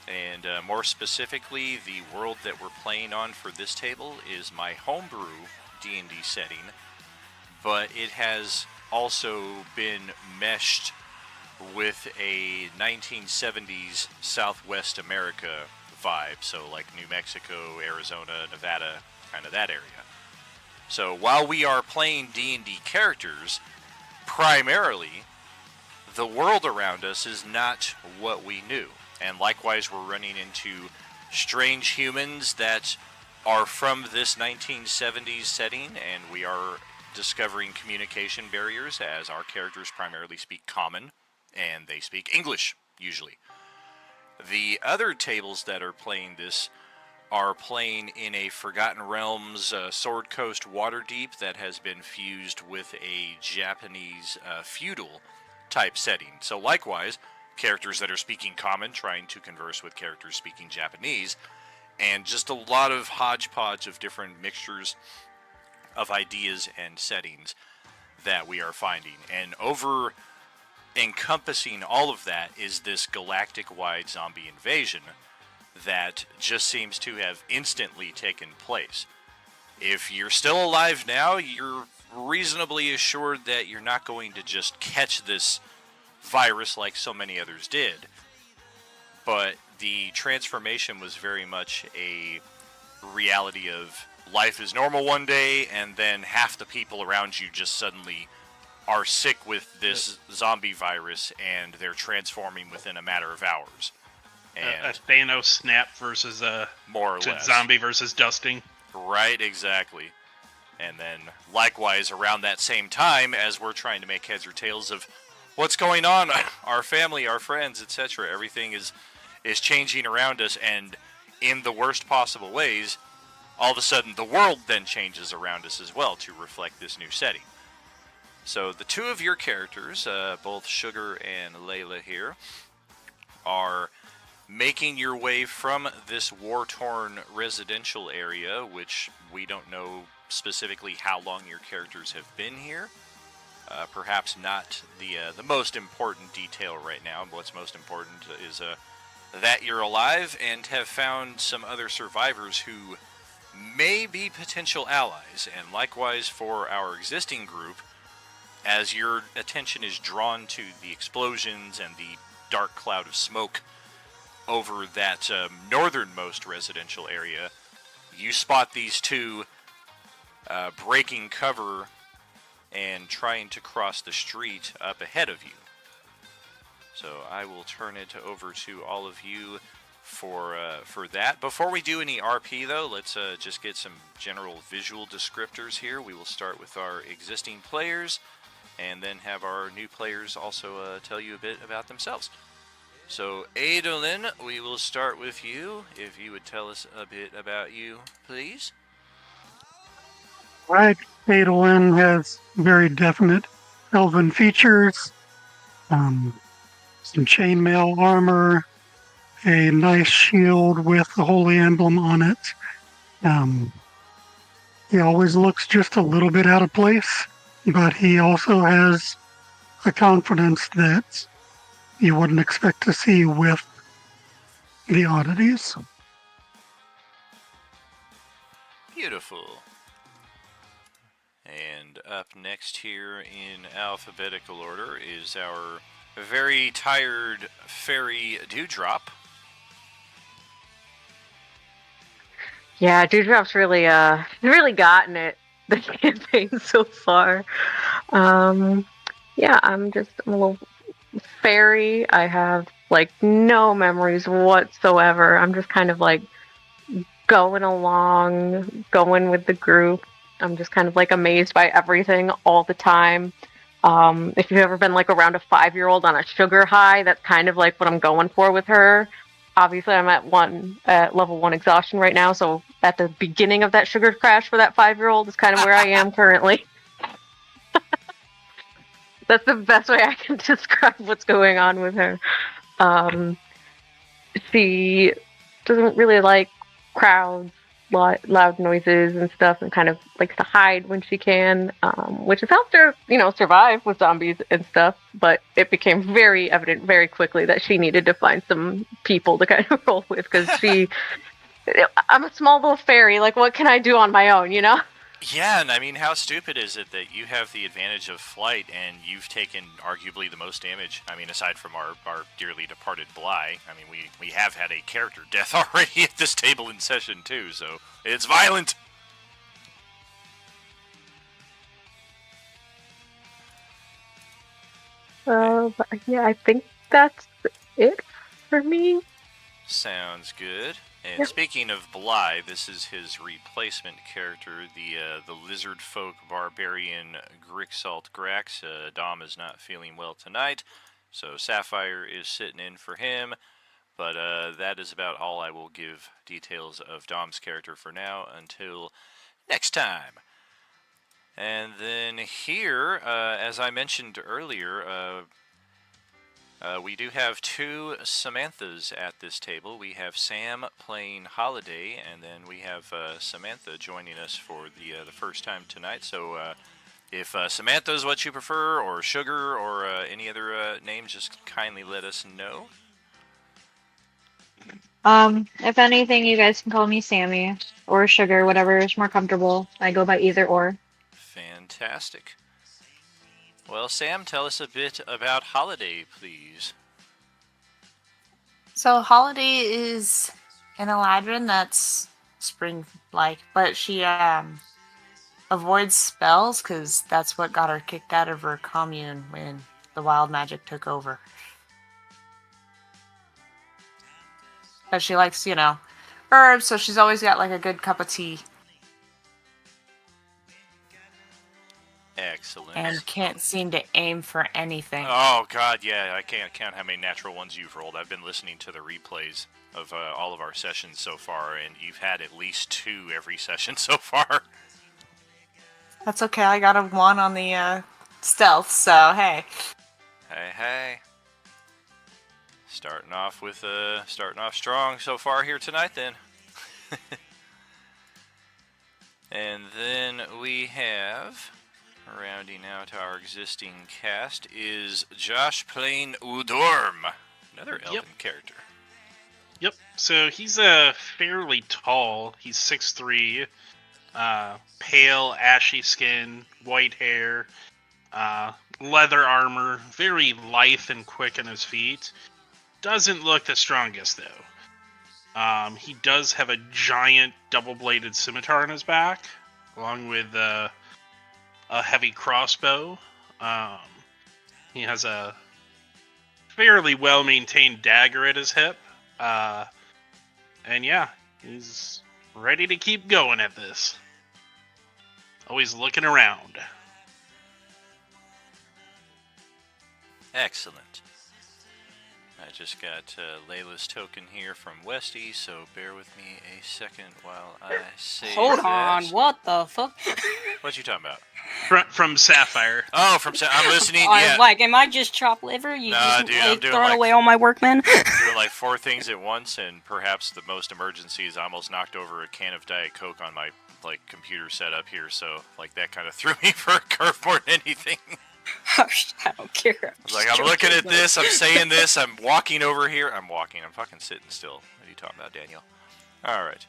and more specifically, the world that we're playing on for this table is my homebrew D&D setting, but it has also been meshed with a 1970s Southwest America vibe, so like New Mexico, Arizona, Nevada, kind of that area. So while we are playing D&D characters, primarily, the world around us is not what we knew. And likewise, we're running into strange humans that are from this 1970s setting, and we are discovering communication barriers as our characters primarily speak Common, and they speak English, usually. The other tables that are playing this are playing in a Forgotten Realms Sword Coast Waterdeep that has been fused with a Japanese feudal type setting. So likewise, characters that are speaking Common trying to converse with characters speaking Japanese, and just a lot of hodgepodge of different mixtures of ideas and settings that we are finding. And over encompassing all of that is this galactic-wide zombie invasion that just seems to have instantly taken place. If you're still alive now, you're reasonably assured that you're not going to just catch this virus like so many others did. But the transformation was very much a reality of life is normal one day, and then half the people around you just suddenly are sick with this zombie virus, and they're transforming within a matter of hours. And a Thanos snap versus more or less zombie versus dusting. Right, exactly. And then likewise around that same time, as we're trying to make heads or tails of what's going on, our family, our friends, etc., everything is changing around us, and in the worst possible ways, all of a sudden the world then changes around us as well to reflect this new setting. So the two of your characters, both Sugar and Layla here, are making your way from this war-torn residential area, which we don't know specifically how long your characters have been here. Perhaps not the most important detail right now. What's most important is that you're alive and have found some other survivors who may be potential allies. And likewise for our existing group, as your attention is drawn to the explosions and the dark cloud of smoke over that northernmost residential area, you spot these two breaking cover and trying to cross the street up ahead of you. So I will turn it over to all of you for that. Before we do any RP, though, let's just get some general visual descriptors here. We will start with our existing players, and then have our new players also tell you a bit about themselves. So, Adolin, we will start with you. If you would tell us a bit about you, please. Right. Adolin has very definite elven features. Some chainmail armor, a nice shield with the holy emblem on it. He always looks just a little bit out of place, but he also has a confidence that you wouldn't expect to see with the oddities. Beautiful. And up next here in alphabetical order is our very tired fairy Dewdrop. Yeah, Dewdrop's really gotten it the campaign so far. Yeah, I'm a little fairy. I have like no memories whatsoever. I'm just kind of like going along, going with the group. I'm just kind of like amazed by everything all the time. If you've ever been like around a 5-year-old on a sugar high, that's kind of like what I'm going for with her. Obviously, I'm at level 1 exhaustion right now, so at the beginning of that sugar crash for that 5-year-old is kind of where I am currently. That's the best way I can describe what's going on with her. She doesn't really like crowds, loud noises and stuff, and kind of likes to hide when she can, which has helped her, survive with zombies and stuff. But it became very evident very quickly that she needed to find some people to kind of roll with, because I'm a small little fairy. Like, what can I do on my own, Yeah, and I mean, how stupid is it that you have the advantage of flight and you've taken arguably the most damage? I mean, aside from our dearly departed Bly, I mean, we have had a character death already at this table in session too, so it's violent! But yeah, I think that's it for me. Sounds good. And Yep. speaking of Bly, this is his replacement character, the lizard folk barbarian Grixalt Grax. Dom is not feeling well tonight, so Sapphire is sitting in for him. But that is about all I will give details of Dom's character for now until next time. And then here, as I mentioned earlier, we do have two Samanthas at this table. We have Sam playing Holiday, and then we have Samantha joining us for the first time tonight. So if Samantha is what you prefer, or Sugar, or any other names, just kindly let us know. If anything, you guys can call me Sammy or Sugar, whatever is more comfortable. I go by either or. Fantastic. Well, Sam, tell us a bit about Holiday, please. So Holiday is an Eladrin that's spring-like, but she avoids spells because that's what got her kicked out of her commune when the wild magic took over. But she likes, herbs, so she's always got like a good cup of tea. Excellent. And can't seem to aim for anything. Oh, God, yeah. I can't count how many natural ones you've rolled. I've been listening to the replays of all of our sessions so far, and you've had at least 2 every session so far. That's okay. I got a 1 on the stealth, so hey. Hey. Starting off strong so far here tonight, then. And then we have, rounding out our existing cast, is Josh playing Udorm, another elven character. Yep. So he's fairly tall. He's 6'3", pale, ashy skin, white hair, Leather armor, very lithe and quick in his feet. Doesn't look the strongest, though. He does have a giant double-bladed scimitar on his back, along with a heavy crossbow. He has a fairly well-maintained dagger at his hip. And yeah, he's ready to keep going at this. Always looking around. Excellent. I just got Layla's token here from Westy, so bear with me a second while I save Hold that. on, what the fuck? What you talking about? From Sapphire. Oh, from I'm listening. I Yeah. was like, am I just chopped liver? You Nah, just dude, I'm doing throwing like- away all my work, man? Doing like 4 things at once, and perhaps the most emergency is I almost knocked over a can of Diet Coke on my like computer setup here, so like that kind of threw me for a curve more than anything. I don't care. I'm looking at this, I'm saying this, I'm walking over here. I'm fucking sitting still. What are you talking about, Daniel? Alright.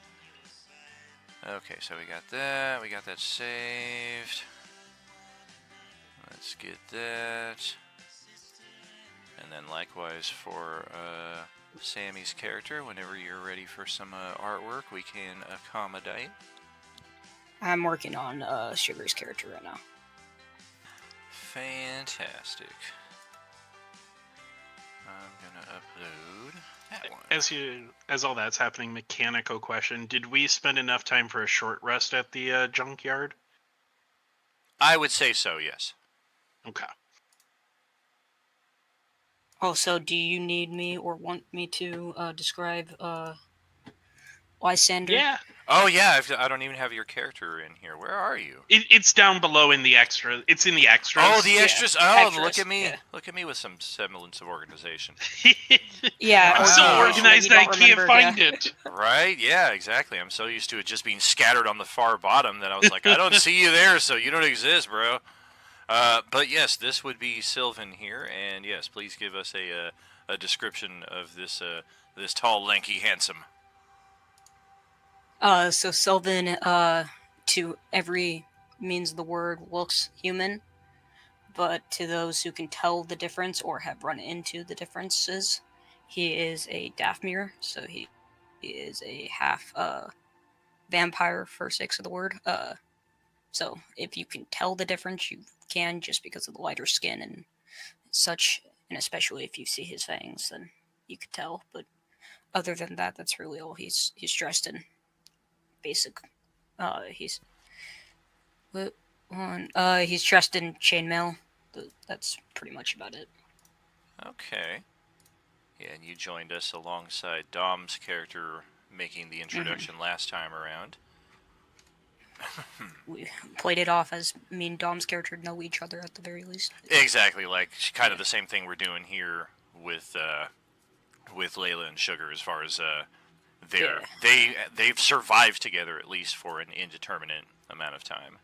Okay, so we got that saved. Let's get that. And then likewise for Sammy's character, whenever you're ready for some artwork, we can accommodate. I'm working on Sugar's character right now. Fantastic. I'm gonna upload that one. As all that's happening, mechanical question: did we spend enough time for a short rest at the junkyard? I would say so. Yes. Okay. Also, do you need me or want me to describe Lysander? Yeah. Oh yeah, I don't even have your character in here. Where are you? It's down below in the extra. It's in the extras. Oh, the extras. Yeah, Oh, extras, look at me. yeah. Look at me with some semblance of organization. Yeah, I'm so Wow. organized You I don't can't remember, find yeah. it. Right? Yeah, exactly. I'm so used to it just being scattered on the far bottom that I was like, I don't see you there, so you don't exist, bro. But yes, this would be Sylvan here, and yes, please give us a description of this this tall, lanky, handsome. So Sylvan, to every means of the word, looks human, but to those who can tell the difference or have run into the differences, he is a Dathmir, so he is a half vampire for sakes of the word. So if you can tell the difference, you can, just because of the lighter skin and such, and especially if you see his fangs, then you could tell. But other than that, that's really all. He's dressed in basic. He's dressed in chainmail. That's pretty much about it. Okay. Yeah, and you joined us alongside Dom's character making the introduction last time around. We played it off as me and Dom's character know each other at the very least. Exactly, like kind of the same thing we're doing here with Layla and Sugar, as far as they've survived together at least for an indeterminate amount of time.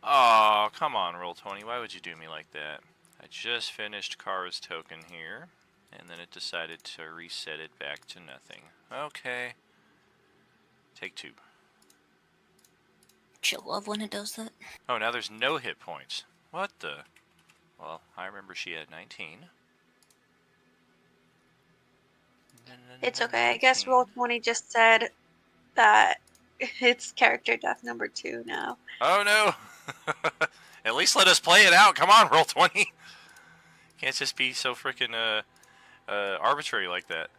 Oh, come on, Roll20, why would you do me like that? I just finished Kara's token here, and then it decided to reset it back to nothing. Okay. Take 2. She'll love when it does that. Oh, now there's no hit points. What the? Well, I remember she had 19. It's okay. I guess Roll20 just said that it's character death number 2 now. Oh no! At least let us play it out. Come on, Roll20. Can't just be so freaking arbitrary like that.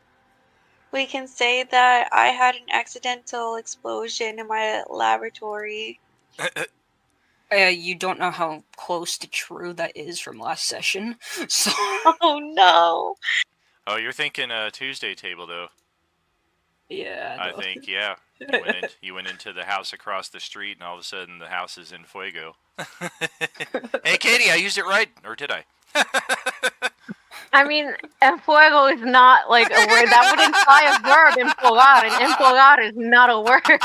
We can say that I had an accidental explosion in my laboratory. You don't know how close to true that is from last session. So. Oh no! Oh, you're thinking Tuesday table though. Yeah. I think yeah. You went into the house across the street, and all of a sudden the house is in fuego. Hey, Katie, I used it right, or did I? I mean, en fuego is not like a word. That would imply a verb, empolgar, and empolgar is not a word.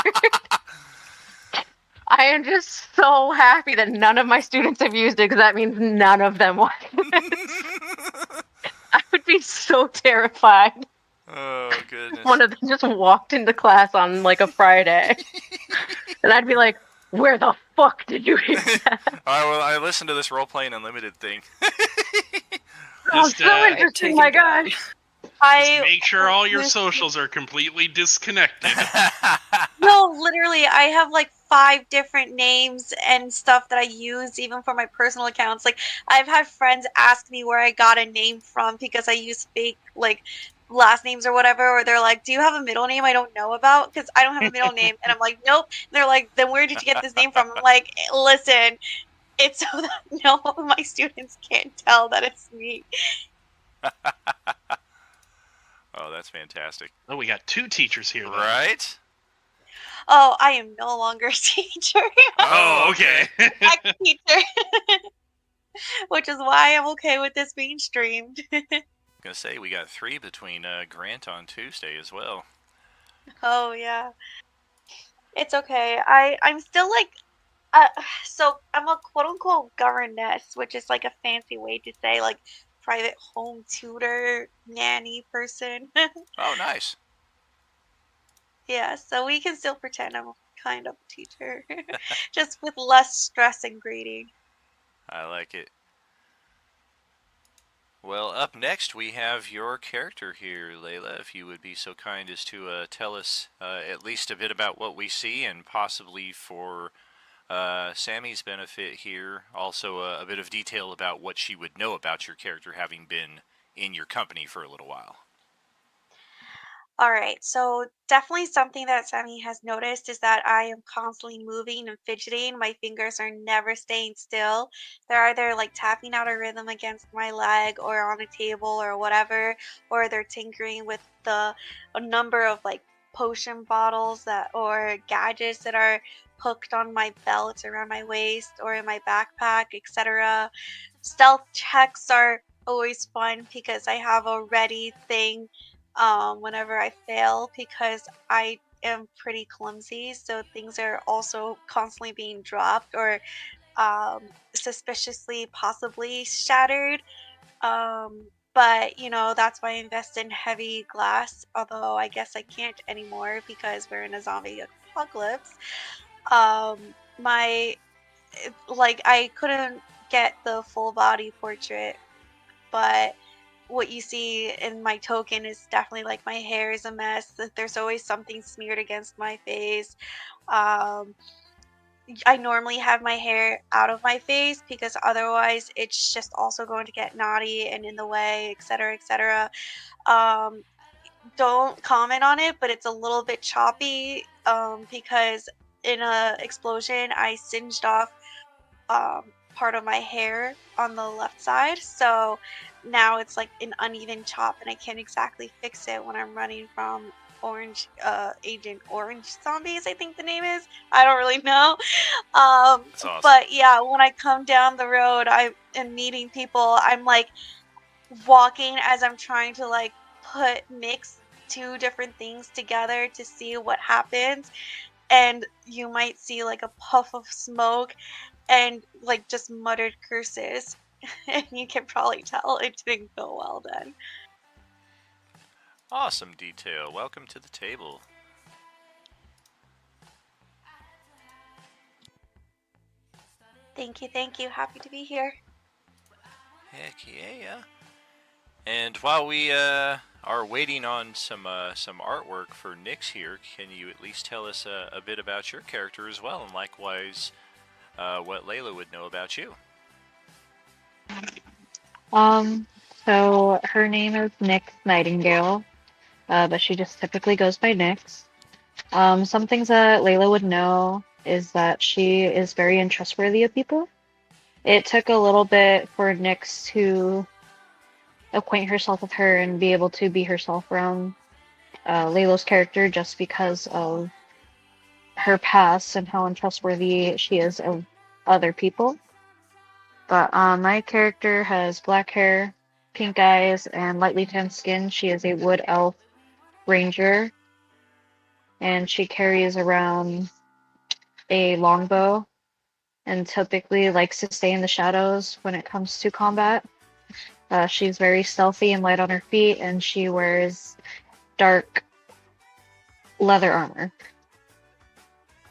I am just so happy that none of my students have used it, because that means none of them want it. I would be so terrified. Oh, goodness. One of them just walked into class on like a Friday. And I'd be like, where the fuck did you hear that? Well, I listened to this role playing unlimited thing. Oh, Just, so interesting, my gosh. Just make sure all your socials are completely disconnected. No, literally, I have like 5 different names and stuff that I use even for my personal accounts. Like, I've had friends ask me where I got a name from because I use fake, like, last names or whatever, or they're like, do you have a middle name I don't know about? Because I don't have a middle name. And I'm like, nope. And they're like, then where did you get this name from? I'm like, listen, it's so that no of my students can't tell that it's me. Oh, that's fantastic. Oh, we got 2 teachers here, then. Right? Oh, I am no longer a teacher. Oh, okay. Ex-teacher. Which is why I'm okay with this being streamed. Gonna say we got 3 between Grant on Tuesday as well. Oh yeah, it's okay. I'm still like, so I'm a quote unquote governess, which is like a fancy way to say like private home tutor nanny person. Oh, nice. Yeah, so we can still pretend I'm kind of a teacher, just with less stress and grading. I like it. Well, up next we have your character here, Layla. If you would be so kind as to tell us at least a bit about what we see, and possibly for Sammy's benefit here, also a bit of detail about what she would know about your character having been in your company for a little while. All right, so definitely something that Sammy has noticed is that I am constantly moving and fidgeting. My fingers are never staying still. They're either like tapping out a rhythm against my leg or on a table or whatever, or they're tinkering with a number of like potion bottles that or gadgets that are hooked on my belt around my waist or in my backpack, etc. Stealth checks are always fun because I have a ready thing whenever I fail because I am pretty clumsy, so things are also constantly being dropped or suspiciously possibly shattered. But you know, that's why I invest in heavy glass, although I guess I can't anymore because we're in a zombie apocalypse. My like I couldn't get the full body portrait, but what you see in my token is definitely like my hair is a mess. There's always something smeared against my face. Um, I normally have my hair out of my face because otherwise it's just also going to get naughty and in the way, etc., etc. Um, don't comment on it, but it's a little bit choppy because in a explosion I singed off part of my hair on the left side, so now it's like an uneven chop and I can't exactly fix it when I'm running from orange Agent Orange zombies, I think the name is. I don't really know. That's awesome. But yeah, when I come down the road I am meeting people, I'm like walking as I'm trying to like mix 2 different things together to see what happens, and you might see like a puff of smoke and like just muttered curses. And you can probably tell it didn't go well then. Awesome detail. Welcome to the table. Thank you. Happy to be here. Heck yeah. And while we are waiting on some artwork for Nyx here, can you at least tell us a bit about your character as well, and likewise what Layla would know about you? So her name is Nyx Nightingale, but she just typically goes by Nyx. Some things that Layla would know is that she is very untrustworthy of people. It took a little bit for Nyx to acquaint herself with her and be able to be herself around Layla's character just because of her past and how untrustworthy she is of other people. But my character has black hair, pink eyes, and lightly tanned skin. She is a wood elf ranger, and she carries around a longbow and typically likes to stay in the shadows when it comes to combat. She's very stealthy and light on her feet, and she wears dark leather armor.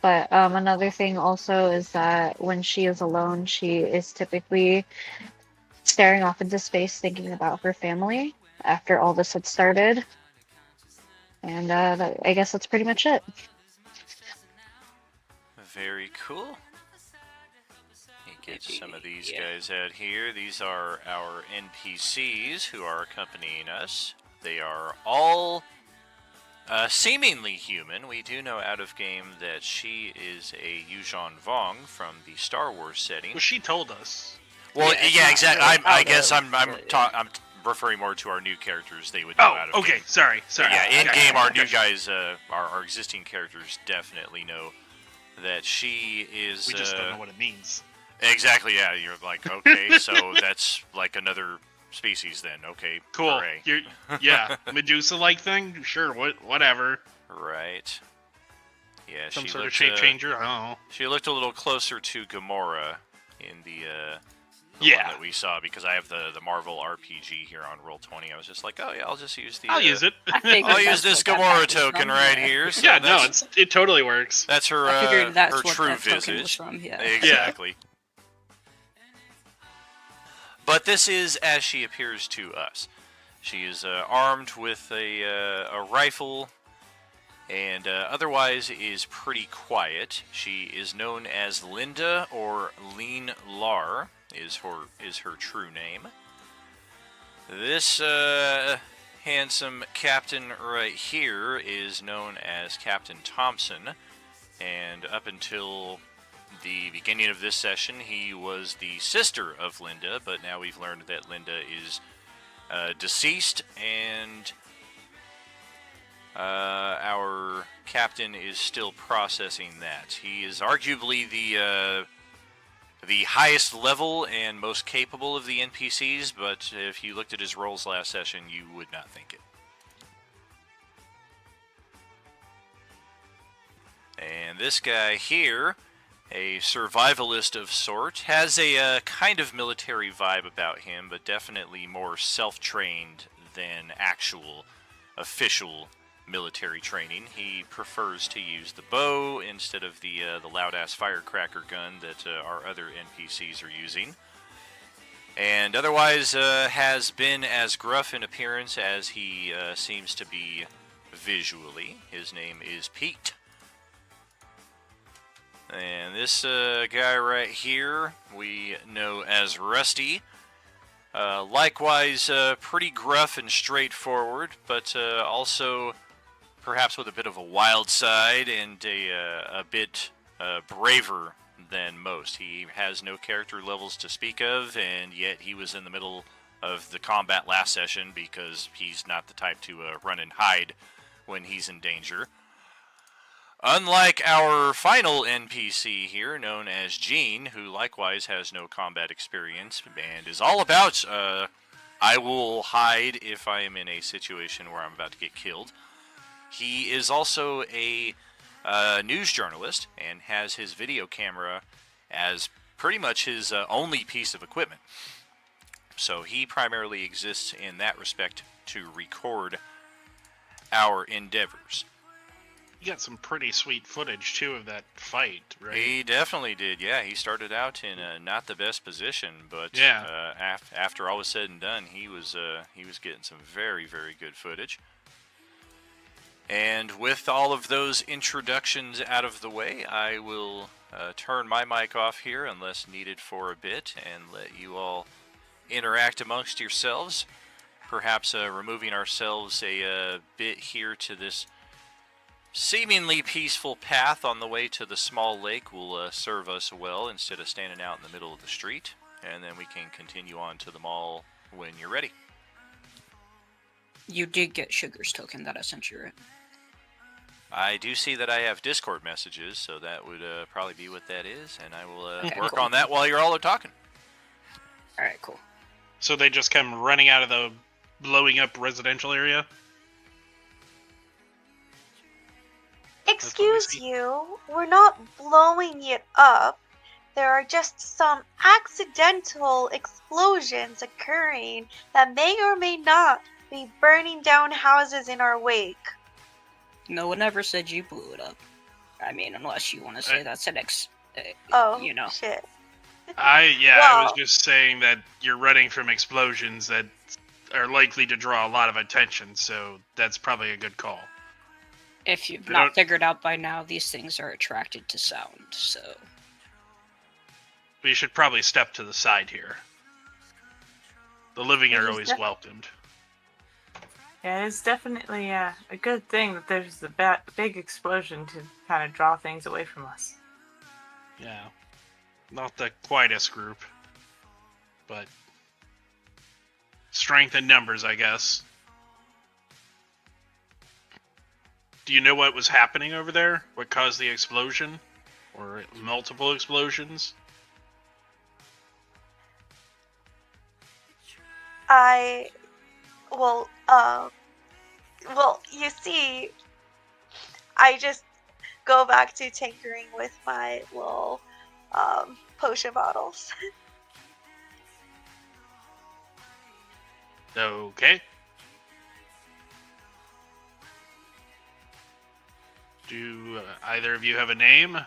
But another thing also is that when she is alone, she is typically staring off into space, thinking about her family after all this had started. And I guess that's pretty much it. Very cool. Let me get some of these guys out here. These are our NPCs who are accompanying us. They are all seemingly human. We do know out of game that she is a Yuuzhan Vong from the Star Wars setting. Well, she told us. Well, yeah, exactly. really I out guess of, I'm but, I'm referring more to our new characters. They would know out of okay. game. Sorry. But yeah, in game, our new guys, our existing characters definitely know that she is. We just don't know what it means. Exactly. Yeah, you're like, okay, so that's like another species then. Okay, cool. Hooray. Yeah, Medusa-like thing. Sure, whatever. Right. Yeah, Some she sort of looked, shape changer. I don't know. She looked a little closer to Gamora in the one that we saw, because I have the Marvel RPG here on Roll20. I was just like, oh yeah, I'll just use the. I'll use it. I'll use this Gamora token right here. So yeah, no, it totally works. That's her. I figured that's her what true that token visage. was from, yeah. Exactly. But this is as she appears to us. She is armed with a rifle, and otherwise is pretty quiet. She is known as Linda, or Lean Lar is her true name. This handsome captain right here is known as Captain Thompson, and up until the beginning of this session, he was the sister of Linda, but now we've learned that Linda is deceased, and our captain is still processing that. He is arguably the highest level and most capable of the NPCs, but if you looked at his roles last session, you would not think it. And this guy here, a survivalist of sort, has a kind of military vibe about him, but definitely more self-trained than actual official military training. He prefers to use the bow instead of the loud-ass firecracker gun that our other NPCs are using. And otherwise has been as gruff in appearance as he seems to be visually. His name is Pete. And this guy right here we know as Rusty. Likewise, pretty gruff and straightforward, but also perhaps with a bit of a wild side and a bit braver than most. He has no character levels to speak of, and yet he was in the middle of the combat last session because he's not the type to run and hide when he's in danger. Unlike our final NPC here, known as Gene, who likewise has no combat experience and is all about, I will hide if I am in a situation where I'm about to get killed. He is also a news journalist and has his video camera as pretty much his only piece of equipment. So he primarily exists in that respect to record our endeavors. You got some pretty sweet footage, too, of that fight, right? He definitely did, yeah. He started out in not the best position, but after all was said and done, he was getting some very, very good footage. And with all of those introductions out of the way, I will turn my mic off here unless needed for a bit and let you all interact amongst yourselves. Perhaps removing ourselves a bit here to this seemingly peaceful path on the way to the small lake will serve us well instead of standing out in the middle of the street. And then we can continue on to the mall when you're ready. You did get Sugar's token that I sent you, right? I do see that I have Discord messages, so that would probably be what that is, and I will Okay, work cool. on that while you're all talking. Alright, cool. So they just come running out of the blowing up residential area? Excuse you, we're not blowing it up. There are just some accidental explosions occurring that may or may not be burning down houses in our wake. No one ever said you blew it up. I mean, unless you want to say that's an Oh, you know. shit. I was Well- just saying that you're running from explosions that are likely to draw a lot of attention, so that's probably a good call. If you've I not don't- figured out by now, these things are attracted to sound, so... We should probably step to the side here. The living are always welcomed. Yeah, it's definitely a good thing that there's a big explosion to kind of draw things away from us. Yeah. Not the quietest group. But strength in numbers, I guess. Do you know what was happening over there? What caused the explosion? Or multiple explosions? Well, you see, I just go back to tinkering with my little potion bottles. Okay. Do either of you have a name?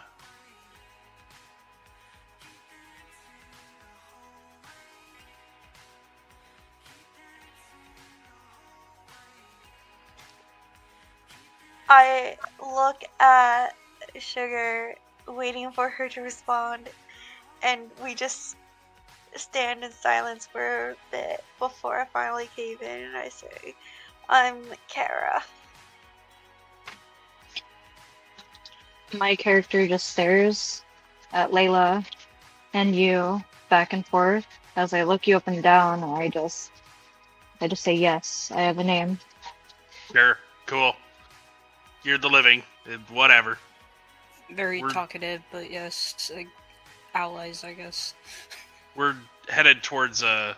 I look at Sugar, waiting for her to respond, and we just stand in silence for a bit before I finally cave in and I say, I'm Kara. My character just stares at Layla and you back and forth as I look you up and down. And I just say yes. I have a name. Sure. Cool. You're the living. Whatever. Very talkative, but yes, like, allies, I guess. We're headed towards a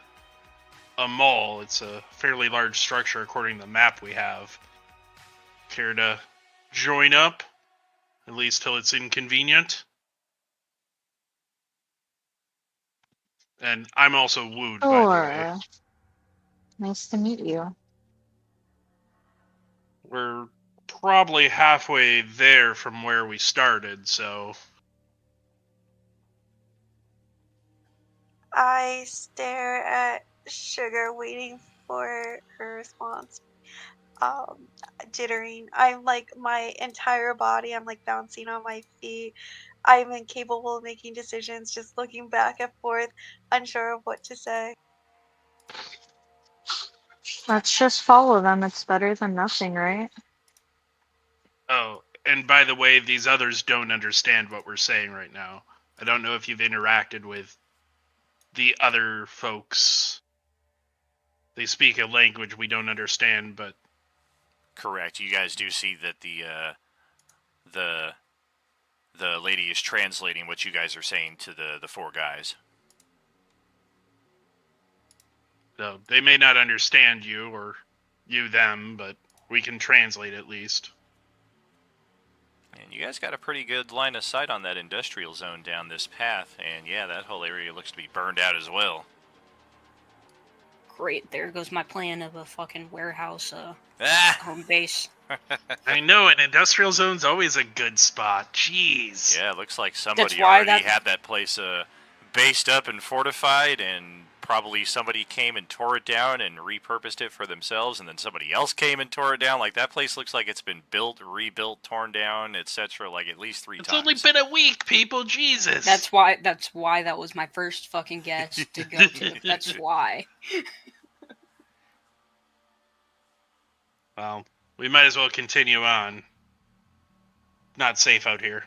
mall. It's a fairly large structure according to the map we have. Care to join up? At least till it's inconvenient. And I'm also wooed, by the way. Sure. Nice to meet you. We're probably halfway there from where we started, so... I stare at Sugar, waiting for her response. Jittering. I'm like, my entire body, I'm like bouncing on my feet. I'm incapable of making decisions, just looking back and forth, unsure of what to say. Let's just follow them. It's better than nothing, right? Oh, and by the way, these others don't understand what we're saying right now. I don't know if you've interacted with the other folks. They speak a language we don't understand, but... Correct. You guys do see that the lady is translating what you guys are saying to the four guys. So they may not understand you, or you them, but we can translate at least. And you guys got a pretty good line of sight on that industrial zone down this path, and yeah, that whole area looks to be burned out as well. Great, there goes my plan of a fucking warehouse, Ah! home base. I know, an industrial zone's always a good spot. Jeez. Yeah, it looks like somebody why already had that place based up and fortified, and probably somebody came and tore it down and repurposed it for themselves, and then somebody else came and tore it down. Like, that place looks like it's been built, rebuilt, torn down, etc. like at least 3 times. It's only been a week, people. Jesus. That's why that was my first fucking guess to go to. That's why. Well, we might as well continue on. Not safe out here.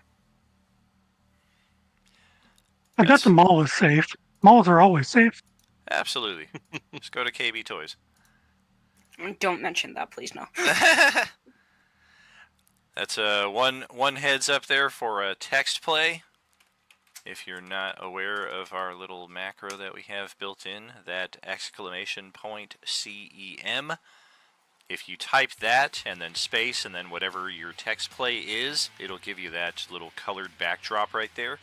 I bet the mall is safe. Malls are always safe. Absolutely. Just go to KB Toys. Don't mention that, please, no. That's one heads up there for a text play. If you're not aware of our little macro that we have built in, that !CEM. If you type that and then space and then whatever your text play is, it'll give you that little colored backdrop right there.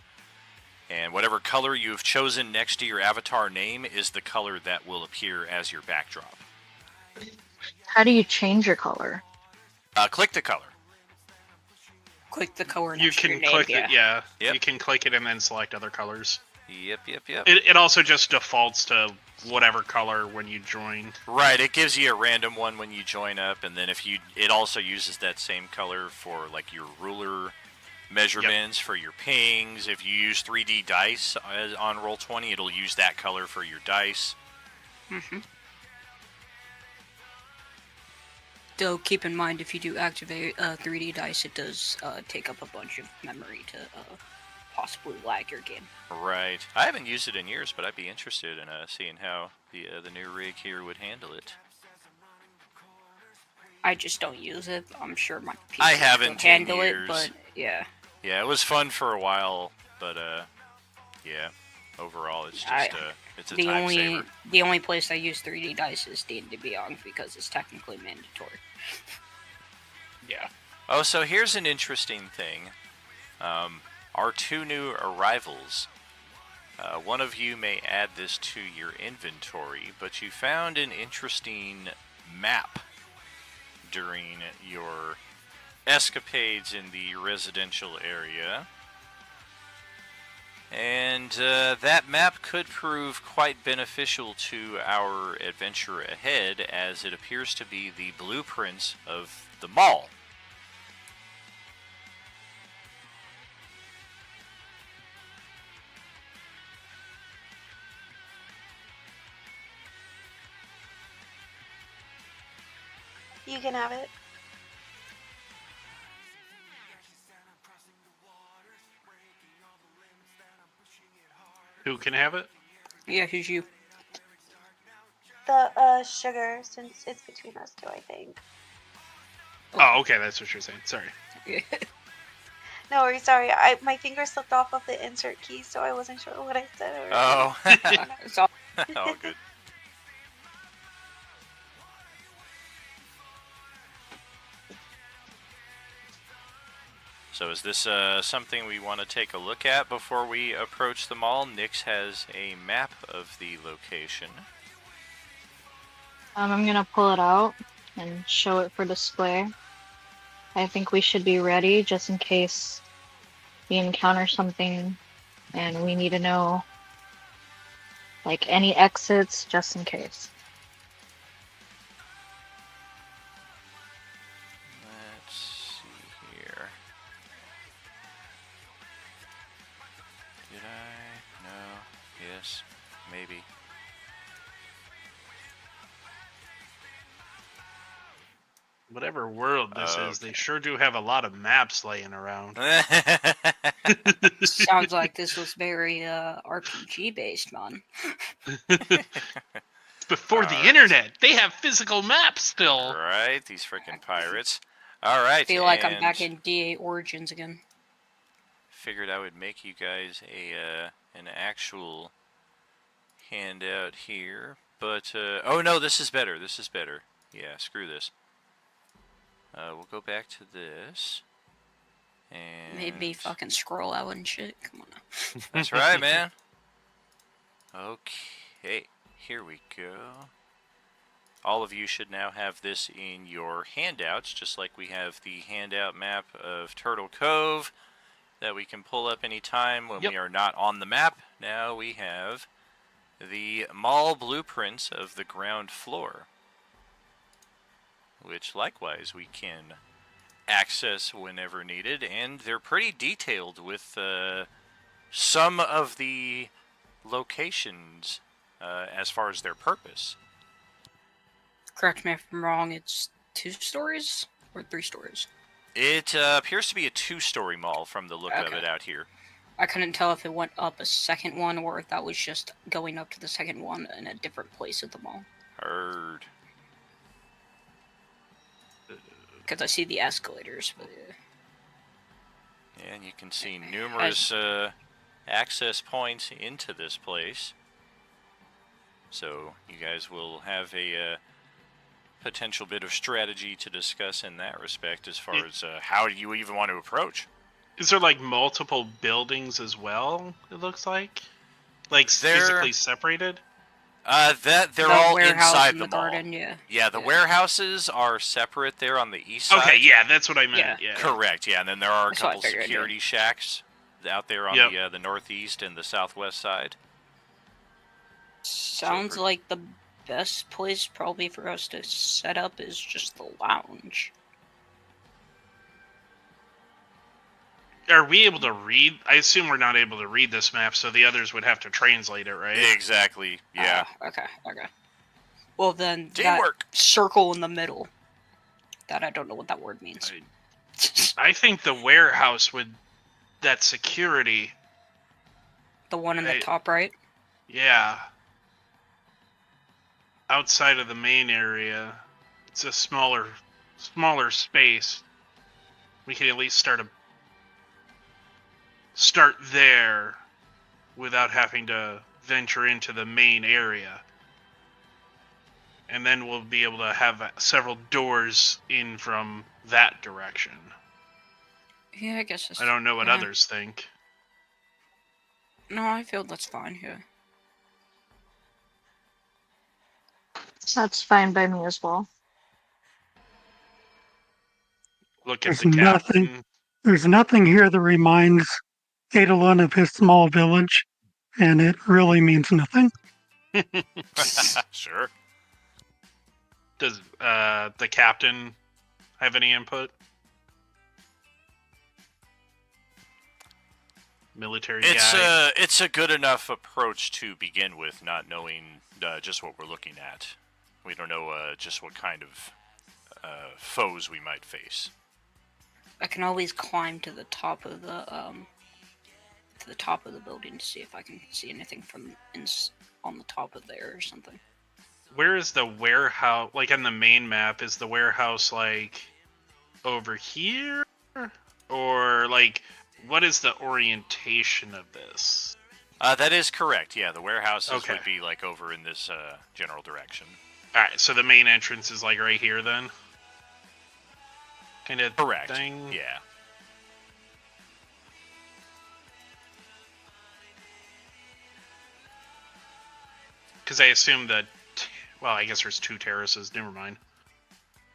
And whatever color you've chosen next to your avatar name is the color that will appear as your backdrop. How do you change your color? Click the color. Click the color You next to can your name. click Yeah. it, yeah. Yep. You can click it and then select other colors. Yep. It also just defaults to whatever color when you join. Right, it gives you a random one when you join up, and then it also uses that same color for like your ruler measurements for your pings. If you use 3D dice on Roll20, it'll use that color for your dice. Though keep in mind, if you do activate 3D dice, it does take up a bunch of memory to possibly lag your game. Right. I haven't used it in years, but I'd be interested in seeing how the new rig here would handle it. I just don't use it. I'm sure my PC I haven't will handle in it, years. but yeah. Yeah, it was fun for a while, but yeah. Overall, it's just it's a time saver. The only place I use 3D dice is D&D Beyond because it's technically mandatory. Yeah. Oh, so here's an interesting thing. Our 2 new arrivals. One of you may add this to your inventory, but you found an interesting map during your escapades in the residential area. And that map could prove quite beneficial to our adventure ahead, as it appears to be the blueprints of the mall. You can have it. Who can have it? Yeah, who's you? The sugar, since it's between us two, I think. Oh, okay, that's what you're saying. Sorry. No worries, sorry. My finger slipped off of the insert key, so I wasn't sure what I said. Oh. It's all all good. So is this something we want to take a look at before we approach the mall? Nyx has a map of the location. I'm gonna pull it out and show it for display. I think we should be ready just in case we encounter something and we need to know, like, any exits just in case. Let's see here. Did I? No. Yes. Maybe. Whatever world this is, they sure do have a lot of maps laying around. Sounds like this was very RPG based, man. Before the internet, they have physical maps still. Right, these freaking pirates. All right. I feel like I'm back in D8 Origins again. Figured I would make you guys an actual handout here, but oh no, this is better. This is better. Yeah, screw this. We'll go back to this. And Made me fucking scroll out and shit. Come on now. That's right, man. Okay, here we go. All of you should now have this in your handouts, just like we have the handout map of Turtle Cove that we can pull up anytime when we are not on the map. Now we have the mall blueprints of the ground floor, which likewise we can access whenever needed, and they're pretty detailed with some of the locations as far as their purpose. Correct me if I'm wrong, it's 2 stories or 3 stories? It appears to be a 2-story mall from the look of it out here. I couldn't tell if it went up a second one or if that was just going up to the second one in a different place of the mall. Heard. Because I see the escalators. But, yeah, and you can see numerous access points into this place. So you guys will have a potential bit of strategy to discuss in that respect as far as how do you even want to approach. Is there like multiple buildings as well, it looks like? Like physically separated? They're The all warehouse inside and the the mall. garden, yeah. Yeah, the warehouses are separate there on the east side. Okay, yeah, that's what I meant. Yeah. Correct. Yeah, and then there are a That's what I couple figured, security shacks out there on the northeast and the southwest side. Sounds like the best place probably for us to set up is just the lounge. Are we able to read? I assume we're not able to read this map, so the others would have to translate it, right? Exactly. Yeah. Okay. Well then, Teamwork. that circle in the middle. That I don't know what that word means. I think the warehouse would... That security... The one in the top right? Yeah. Outside of the main area, it's a smaller space. We can at least start there without having to venture into the main area. And then we'll be able to have several doors in from that direction. Yeah, I guess I don't know what others think. No, I feel that's fine here. That's fine by me as well. Look at There's the captain. There's nothing here that reminds Adolin of his small village, and it really means nothing. Sure. Does the captain have any input? Military guy? It's a good enough approach to begin with, not knowing just what we're looking at. We don't know just what kind of foes we might face. I can always climb to the top of the building to see if I can see anything from on the top of there or something. Where is the warehouse? Like on the main map, is the warehouse like over here? Or like, what is the orientation of this? That is correct. Yeah, the warehouses would be like over in this general direction. Alright, so the main entrance is like right here then? Kind of correct. Thing? Yeah. Because I assume that... Well, I guess there's two terraces. Never mind.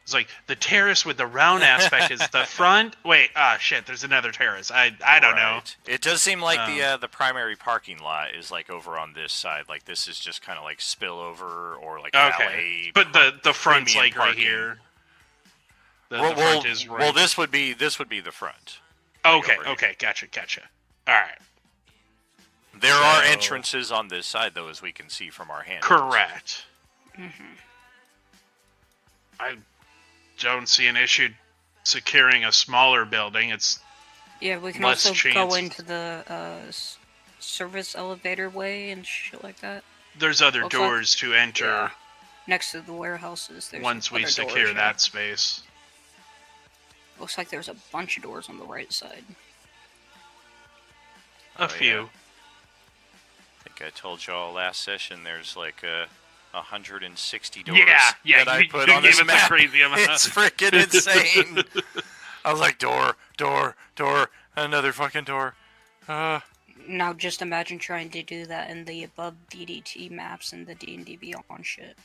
It's like, the terrace with the round aspect is the front? Wait, shit, there's another terrace. I don't know. It does seem like the primary parking lot is like over on this side. Like this is just kind of like spillover or like valet. But the front's like parking. right here. The front is right. Well, this would be the front. Okay, gotcha. Alright. There are entrances on this side, though, as we can see from our hand. Correct. I don't see an issue securing a smaller building. It's we can less also chance. go into the service elevator way and shit like that. There's other Looks doors to enter. Yeah. Next to the warehouses. There's once we other secure doors, that space. Looks like there's a bunch of doors on the right side. A few. Yeah. I think I told y'all last session there's like 160 doors that I put on this map. Crazy amount. It's freaking insane. I was like, door, another fucking door. Now just imagine trying to do that in the above DDT maps and the D&D Beyond shit.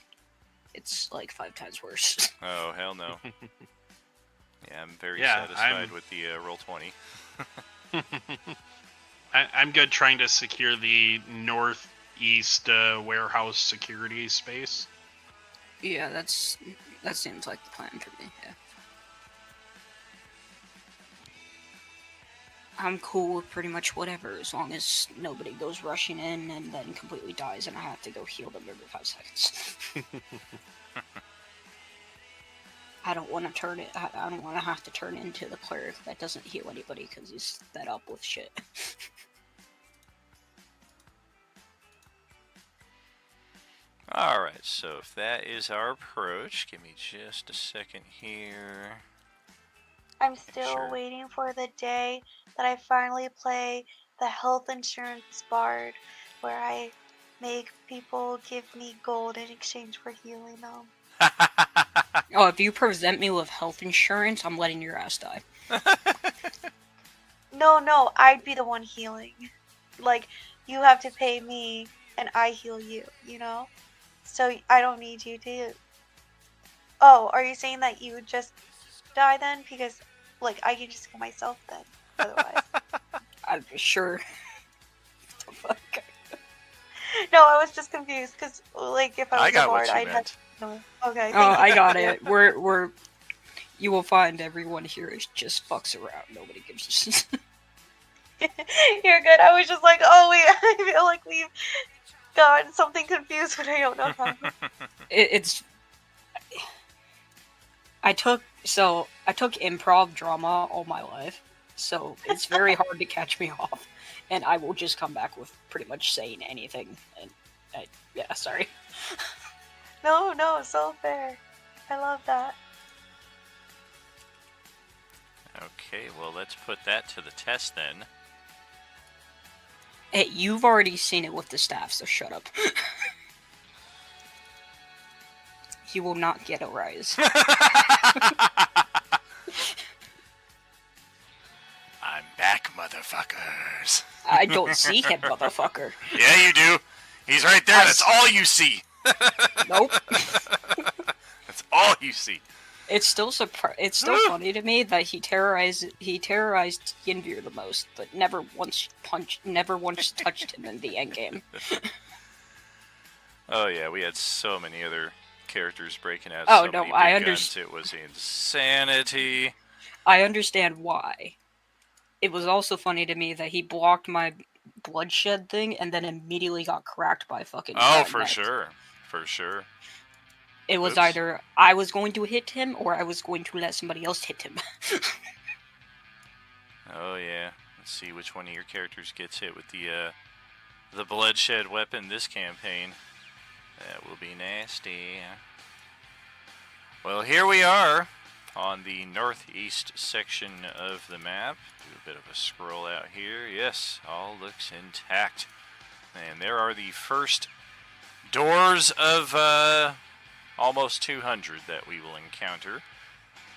It's like 5 times worse. Oh, hell no. Yeah, I'm very satisfied with the Roll20. I'm good trying to secure the northeast warehouse security space. Yeah, that seems like the plan for me, yeah. I'm cool with pretty much whatever, as long as nobody goes rushing in and then completely dies and I have to go heal them every 5 seconds. I don't want to I don't want to have to turn into the cleric that doesn't heal anybody because he's fed up with shit. Alright, so if that is our approach, give me just a second here. I'm still waiting for the day that I finally play the health insurance bard, where I make people give me gold in exchange for healing them. Oh, if you present me with health insurance, I'm letting your ass die. No, I'd be the one healing. Like, you have to pay me, and I heal you, you know? So I don't need you to. Oh, are you saying that you would just die then? Because, like, I can just kill myself then. Otherwise. I'm sure. What the fuck? No, I was just confused because, like, if I I was a got bard, what you I'd have. meant. No. Okay, Oh, thank you. I got it. We're. You will find everyone here is just fucks around. Nobody gives a shit. You're good. I was just like, oh wait, I feel like we've gotten something confused, but I don't know how. It's. I took improv drama all my life, so it's very hard to catch me off, and I will just come back with pretty much saying anything. And yeah, sorry. No, so fair. I love that. Okay, well, let's put that to the test then. Hey, you've already seen it with the staff, so shut up. You will not get a rise. I'm back, motherfuckers. I don't see him, motherfucker. Yeah, you do. He's right there. That's all you see. Nope. That's all you see. It's still funny to me that he terrorized Yinvir the most, but never once touched him in the endgame. Oh yeah, we had so many other characters breaking out. Oh so no, many I big guns, understand. it was insanity. I understand why. It was also funny to me that he blocked my bloodshed thing and then immediately got cracked by fucking. Oh, for mech. sure, for sure. It was Oops. either I was going to hit him or I was going to let somebody else hit him. Oh yeah. Let's see which one of your characters gets hit with the bloodshed weapon this campaign. That will be nasty. Well, here we are on the northeast section of the map. Do a bit of a scroll out here. Yes, all looks intact. And there are the first doors of almost 200 that we will encounter.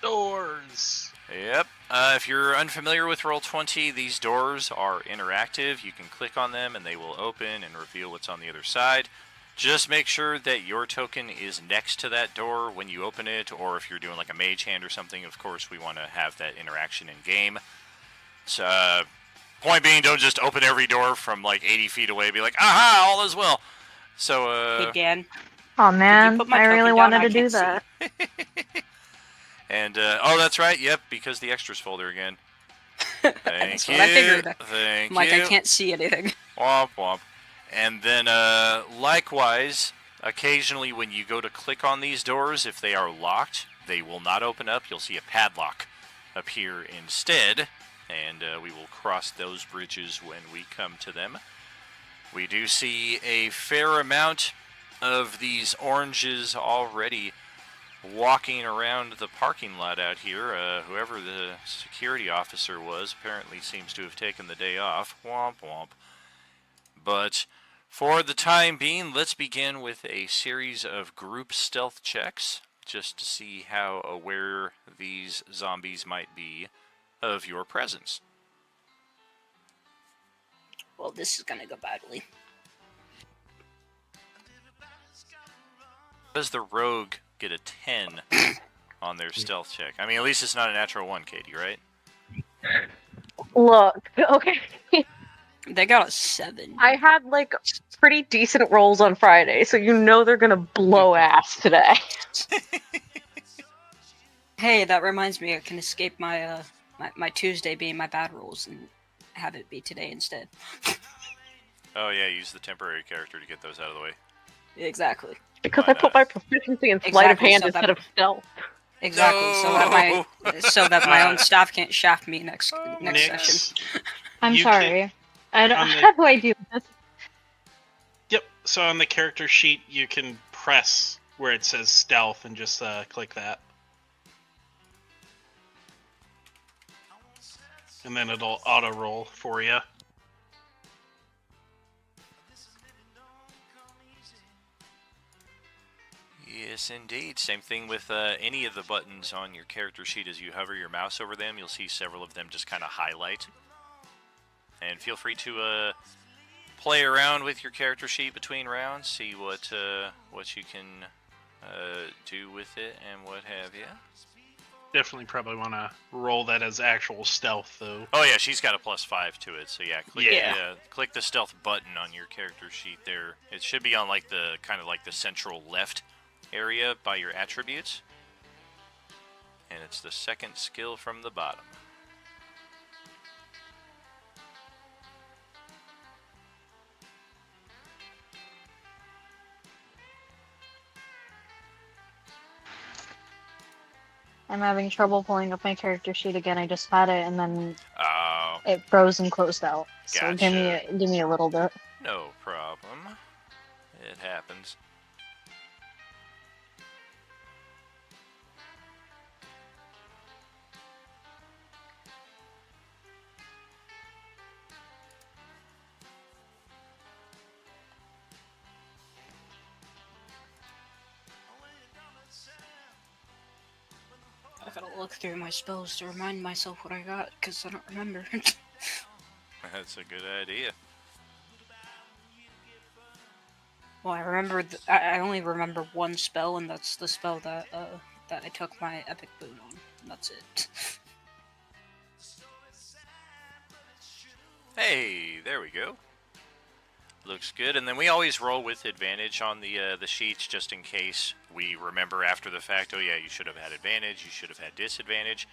Doors. Yep. If you're unfamiliar with Roll20, these doors are interactive. You can click on them and they will open and reveal what's on the other side. Just make sure that your token is next to that door when you open it, or if you're doing like a mage hand or something, of course we want to have that interaction in game. So, point being, don't just open every door from like 80 feet away and be like, aha, all is well. So, Hey Dan. Oh man, put my I really token down? wanted I to do can't see. that. and, oh, that's right, yep, because the extras folder again. Thank That's you. what I figured. Thank Like, you. I can't see anything. Womp womp. And then, likewise, occasionally when you go to click on these doors, if they are locked, they will not open up. You'll see a padlock appear instead, and we will cross those bridges when we come to them. We do see a fair amount of these oranges already walking around the parking lot out here. Whoever the security officer was apparently seems to have taken the day off. Womp womp. But for the time being, let's begin with a series of group stealth checks, just to see how aware these zombies might be of your presence. Well, this is gonna go badly. Does the rogue get a 10 on their stealth check? I mean, at least it's not a natural 1, Katie, right? Look, okay. They got a 7. I had like pretty decent rolls on Friday, so you know they're gonna blow ass today. Hey, that reminds me, I can escape my my Tuesday being my bad rolls and have it be today instead. Oh yeah, use the temporary character to get those out of the way. Exactly. Because Why I put not? my proficiency in sleight of hand so instead of stealth. Exactly, No! so that my own staff can't shaft me next session. Nix. I'm You sorry. I don't. on the- How do I do this? Yep. So on the character sheet, you can press where it says stealth and just click that. And then it'll auto roll for you. Yes, indeed. Same thing with any of the buttons on your character sheet. As you hover your mouse over them, you'll see several of them just kind of highlight. And feel free to play around with your character sheet between rounds, see what you can do with it and what have you. Definitely probably want to roll that as actual stealth, though. Oh yeah, she's got a +5 to it, so yeah, Yeah. click the stealth button on your character sheet there. It should be on like the kind of like the central left area by your attributes. And it's the second skill from the bottom. I'm having trouble pulling up my character sheet again. I just had it and then Oh. it froze and closed out. So Gotcha. give me a little bit. No problem. It happens. I gotta look through my spells to remind myself what I got, because I don't remember. That's a good idea. Well, I remember. I only remember one spell, and that's the spell that I took my epic boon on. And that's it. Hey, there we go. Looks good, and then we always roll with advantage on the sheets just in case we remember after the fact. Oh yeah, you should have had advantage. You should have had disadvantage.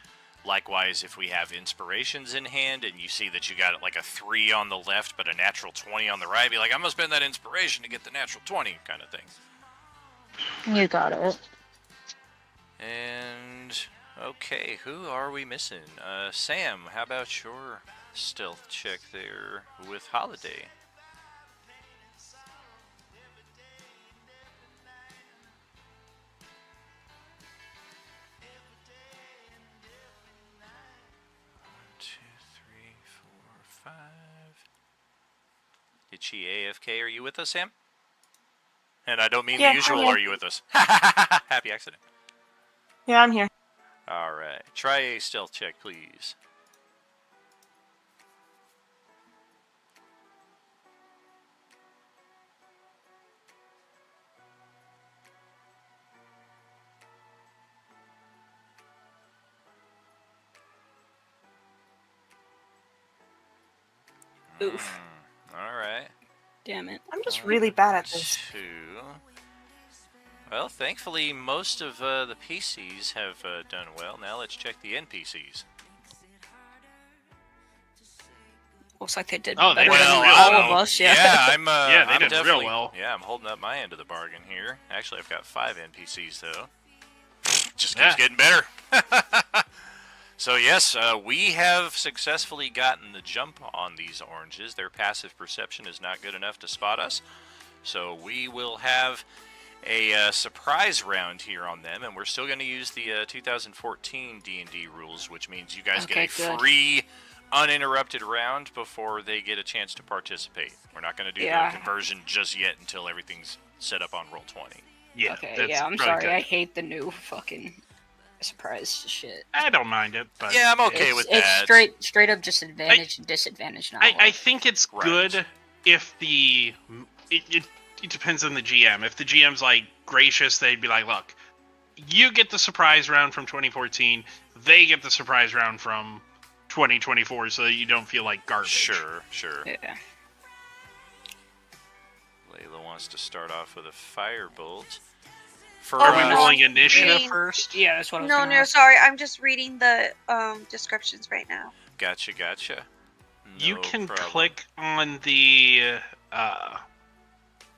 Likewise, if we have inspirations in hand and you see that you got like a 3 on the left but a natural 20 on the right, be like, I'm gonna spend that inspiration to get the natural 20 kind of thing. You got it. And okay, who are we missing? Sam, how about your stealth check there with Holiday? Did she AFK? Are you with us, Sam? And I don't mean the usual, are you with us? Happy accident. Yeah, I'm here. Alright. Try a stealth check, please. Oof. Alright. Damn it. I'm just really bad at this. 2. Well, thankfully, most of the PCs have done well. Now let's check the NPCs. Looks like they did Oh, better they did than real all well. of us, yeah. Yeah, I'm. Yeah, they I'm did real definitely, well. Yeah, I'm holding up my end of the bargain here. Actually, I've got 5 NPCs though. Just keeps getting better. So yes, we have successfully gotten the jump on these oranges. Their passive perception is not good enough to spot us. So we will have a surprise round here on them, and we're still going to use the 2014 D&D rules, which means you guys get a free, uninterrupted round before they get a chance to participate. We're not going to do the conversion just yet until everything's set up on Roll20. Yeah, okay, yeah, I'm sorry. I hate the new fucking surprise shit. I don't mind it, but yeah, I'm okay with that. It's straight up just advantage and disadvantage now. I think it's good if the it depends on the GM. If the GM's like gracious, they'd be like, look, you get the surprise round from 2014, they get the surprise round from 2024, so that you don't feel like garbage. Sure. Yeah. Layla wants to start off with a firebolt. Are we rolling initiative first? Yeah, that's what I was No, ask. sorry. I'm just reading the descriptions right now. Gotcha. You can click on the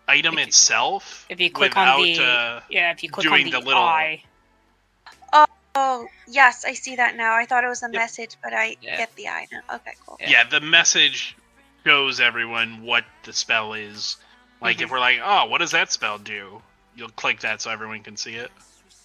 item itself. If you click without, on the if you click doing on the little eye. Oh, yes, I see that now. I thought it was a message, but I get the eye now. Okay, cool. Yeah, the message shows everyone what the spell is. Like, if we're like, oh, what does that spell do? You'll click that so everyone can see it.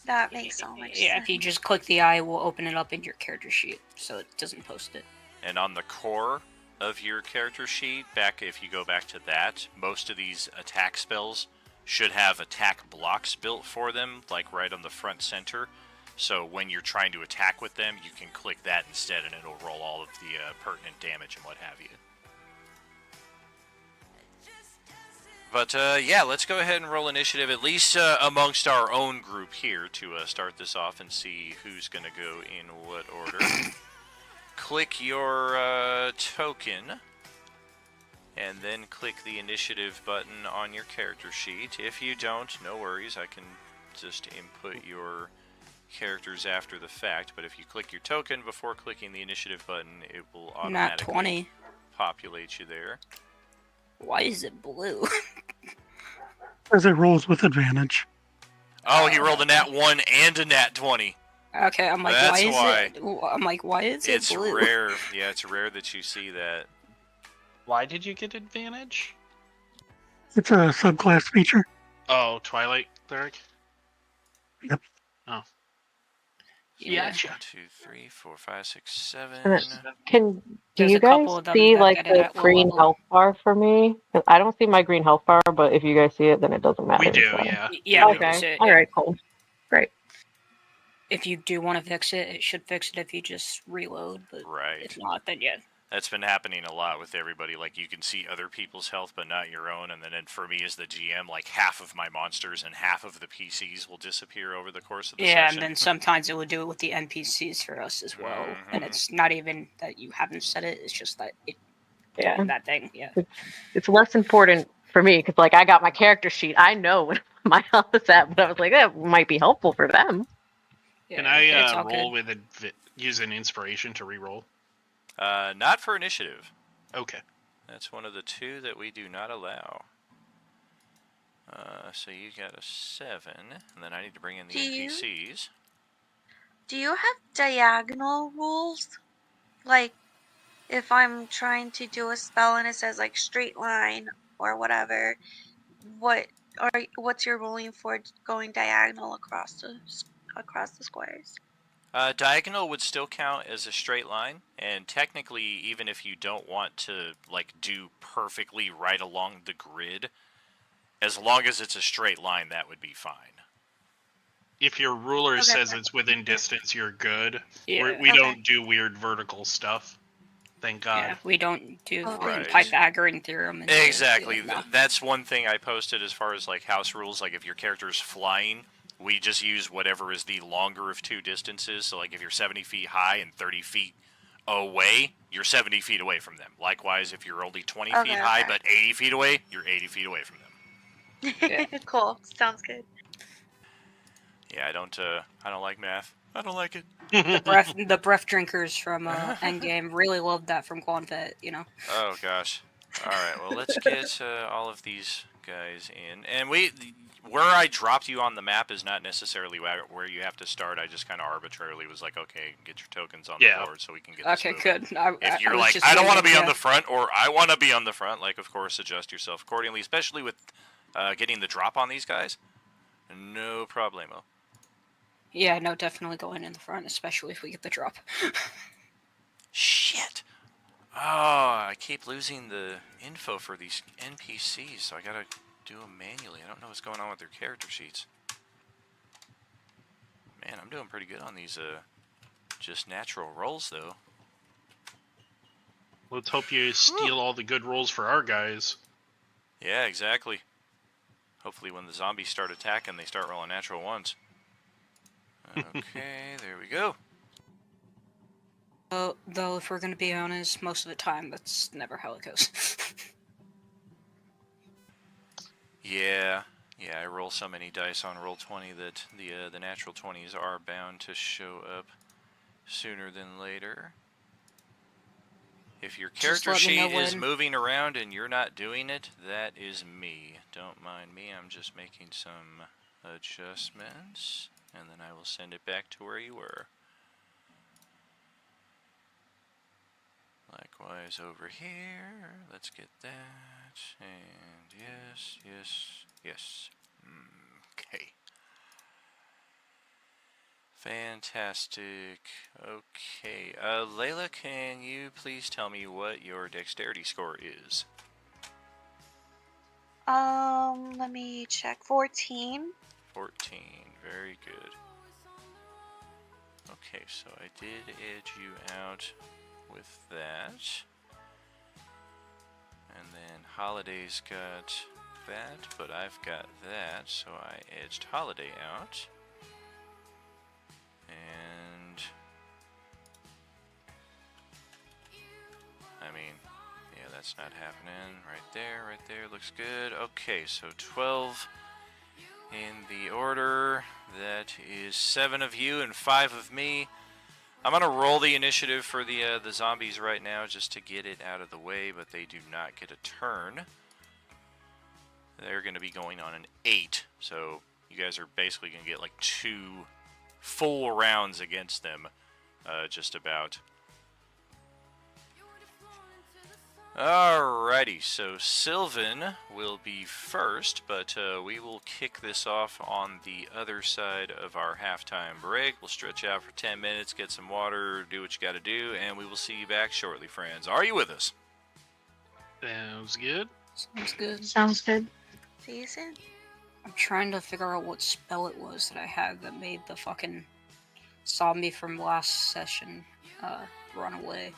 That makes so much sense. Yeah, if you just click the eye, we'll open it up in your character sheet, so it doesn't post it. And on the core of your character sheet, if you go back to that, most of these attack spells should have attack blocks built for them, like right on the front center. So when you're trying to attack with them, you can click that instead, and it'll roll all of the pertinent damage and what have you. But yeah, let's go ahead and roll initiative, at least amongst our own group here, to start this off and see who's going to go in what order. Click your token, and then click the initiative button on your character sheet. If you don't, no worries, I can just input your characters after the fact, but if you click your token before clicking the initiative button, it will Nat automatically 20. populate you there. Why is it blue? As it rolls with advantage. Oh, he rolled a nat 1 and a nat 20. Okay, I'm like, That's why is it? I'm like, why is it It's blue? rare. Yeah, it's rare that you see that. Why did you get advantage? It's a subclass feature. Oh, Twilight Cleric? Yep. Oh. Yeah. 1, 2, 3, 4, 5, 6, 7. Do There's you a couple guys of them see that like get it the at low green level. health bar for me? 'Cause I don't see my green health bar, but if you guys see it, then it doesn't matter. We do, so. yeah. Yeah, we Okay. can see it. All right. Cool. Great. If you do want to fix it, it should fix it if you just reload. But Right. if not, then yeah. That's been happening a lot with everybody. Like, you can see other people's health, but not your own. And then for me as the GM, like, half of my monsters and half of the PCs will disappear over the course of the Yeah, session. and then sometimes it would do it with the NPCs for us as well. And it's not even that you haven't said it; it's just that it doing that thing. Yeah. It's less important for me because, like, I got my character sheet. I know what my health is at, but I was like, that might be helpful for them. Can it's I all roll good. with use an inspiration to reroll? Not for initiative. Okay. That's one of the 2 that we do not allow. So you got a 7, and then I need to bring in the NPCs. Do you have diagonal rules? Like, if I'm trying to do a spell and it says like straight line or whatever, what's your ruling for going diagonal across the squares? Diagonal would still count as a straight line, and technically, even if you don't want to like do perfectly right along the grid, as long as it's a straight line, that would be fine. If your ruler says it's within distance, you're good. Yeah. We don't do weird vertical stuff. Thank God. Yeah, we don't do Right. Pythagorean theorem. And Exactly. shit, no. That's one thing I posted as far as like house rules. Like if your character's flying, we just use whatever is the longer of 2 distances. So like if you're 70 feet high and 30 feet away, you're 70 feet away from them. Likewise, if you're only 20 feet high but 80 feet away, you're 80 feet away from them. Cool. Sounds good. Yeah, I don't like math. I don't like it. The breath drinkers from Endgame really loved that from Quanfet, you know. Oh gosh. All right. Well, let's get all of these guys in, and where I dropped you on the map is not necessarily where you have to start. I just kind of arbitrarily was like, okay, get your tokens on the board so we can get this moving. good. If you're like, I don't want to be on the front, or I want to be on the front, like, of course, adjust yourself accordingly, especially with getting the drop on these guys. No problemo. Yeah, no, definitely going in the front, especially if we get the drop. Shit. Oh, I keep losing the info for these NPCs, so I gotta do them manually. I don't know what's going on with their character sheets. Man, I'm doing pretty good on these just natural rolls, though. Let's hope you steal all the good rolls for our guys. Yeah, exactly. Hopefully when the zombies start attacking, they start rolling natural ones. Okay, there we go. Though, if we're going to be honest, most of the time, that's never how it goes. Yeah, I roll so many dice on Roll20 that the natural 20s are bound to show up sooner than later. If your character sheet is moving around and you're not doing it, that is me. Don't mind me, I'm just making some adjustments, and then I will send it back to where you were. Likewise over here, let's get that, and yes. Okay. Fantastic. Okay, Layla, can you please tell me what your dexterity score is? Let me check. 14. 14, very good. Okay, so I did edge you out with that. And then Holiday's got that, but I've got that, so I edged Holiday out. And I mean, yeah, that's not happening. Right there, looks good. Okay, so 12 in the order. That is 7 of you and 5 of me. I'm gonna roll the initiative for the zombies right now just to get it out of the way, but they do not get a turn. They're gonna be going on an 8, so you guys are basically gonna get like 2 full rounds against them, just about. Alrighty, so Sylvan will be first, but we will kick this off on the other side of our halftime break. We'll stretch out for 10 minutes, get some water, do what you gotta do, and we will see you back shortly, friends. Are you with us? Sounds good. Sounds good. Sounds good. See you soon. I'm trying to figure out what spell it was that I had that made the fucking zombie from last session run away.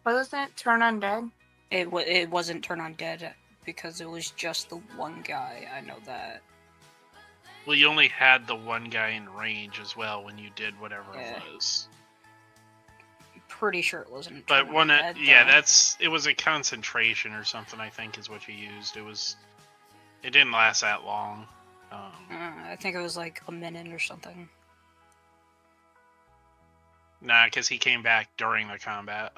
Wasn't it turn undead? It wasn't turn undead because it was just the one guy. I know that. Well, you only had the one guy in range as well when you did whatever Yeah. it was. Pretty sure it wasn't. But turn one, undead, yeah, though. it was a concentration or something. I think is what you used. It didn't last that long. I think it was like a minute or something. Nah, because he came back during the combat.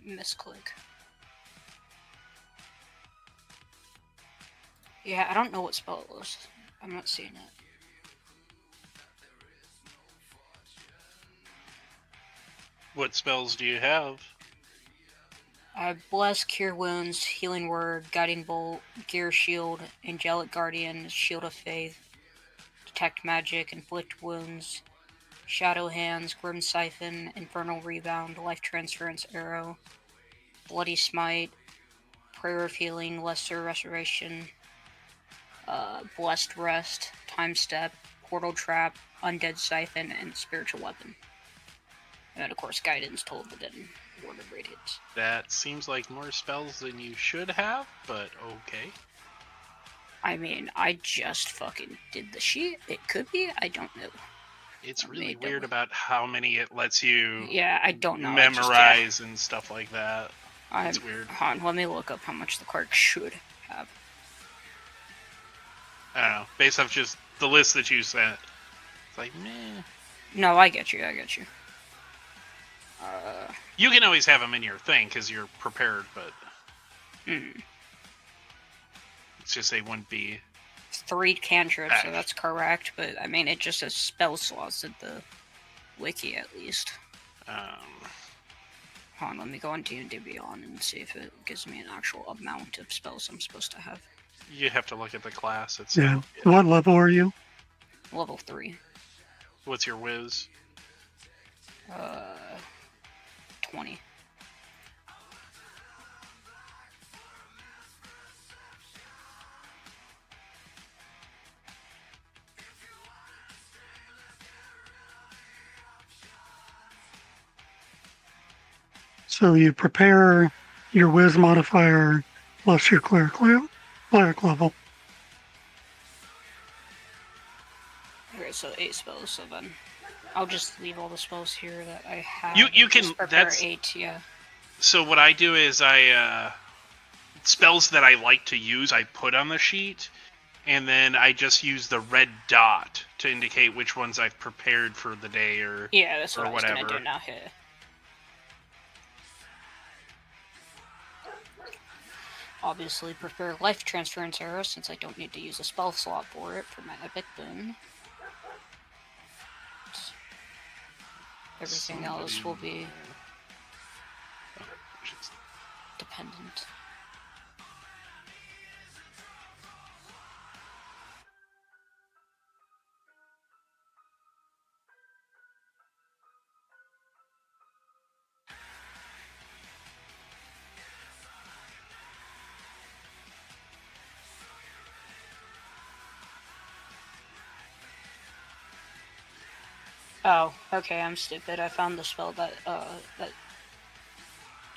Misclick. Yeah, I don't know what spell it was. I'm not seeing it. What spells do you have? I have Bless, Cure Wounds, Healing Word, Guiding Bolt, Gear Shield, Angelic Guardian, Shield of Faith, Detect Magic, Inflict Wounds, Shadow Hands, Grim Siphon, Infernal Rebound, Life Transference Arrow, Bloody Smite, Prayer of Healing, Lesser Restoration, Blessed Rest, Time Step, Portal Trap, Undead Siphon, and Spiritual Weapon. And then, of course, Guidance, Toll of the Dead, and Ward of Radiance. That seems like more spells than you should have, but okay. I mean, I just fucking did the sheet. It could be, I don't know. It's really weird about how many it lets you I don't know. memorize and stuff like that. It's weird. Hold on, let me look up how much the clerk should have. I don't know. Based off just the list that you sent, it's like, meh. No, I get you. You can always have them in your thing because you're prepared, but it's just they wouldn't be 3 cantrips, so that's correct. But I mean, it just says spell slots at the wiki at least. Hold on, let me go on D&D Beyond and see if it gives me an actual amount of spells I'm supposed to have. You have to look at the class Yeah. itself. What level are you? Level 3. What's your whiz? 20. So you prepare your whiz modifier plus your cleric level. Okay, so 8 spells. So then I'll just leave all the spells here that I have. You and can just prepare that's 8. Yeah. So what I do is I spells that I like to use I put on the sheet, and then I just use the red dot to indicate which ones I've prepared for the day or Yeah, that's what I was whatever. gonna do now. Here. Obviously, prepare life transference arrow since I don't need to use a spell slot for it for my epic boon. Everything else will be dependent. Oh, okay, I'm stupid. I found the spell that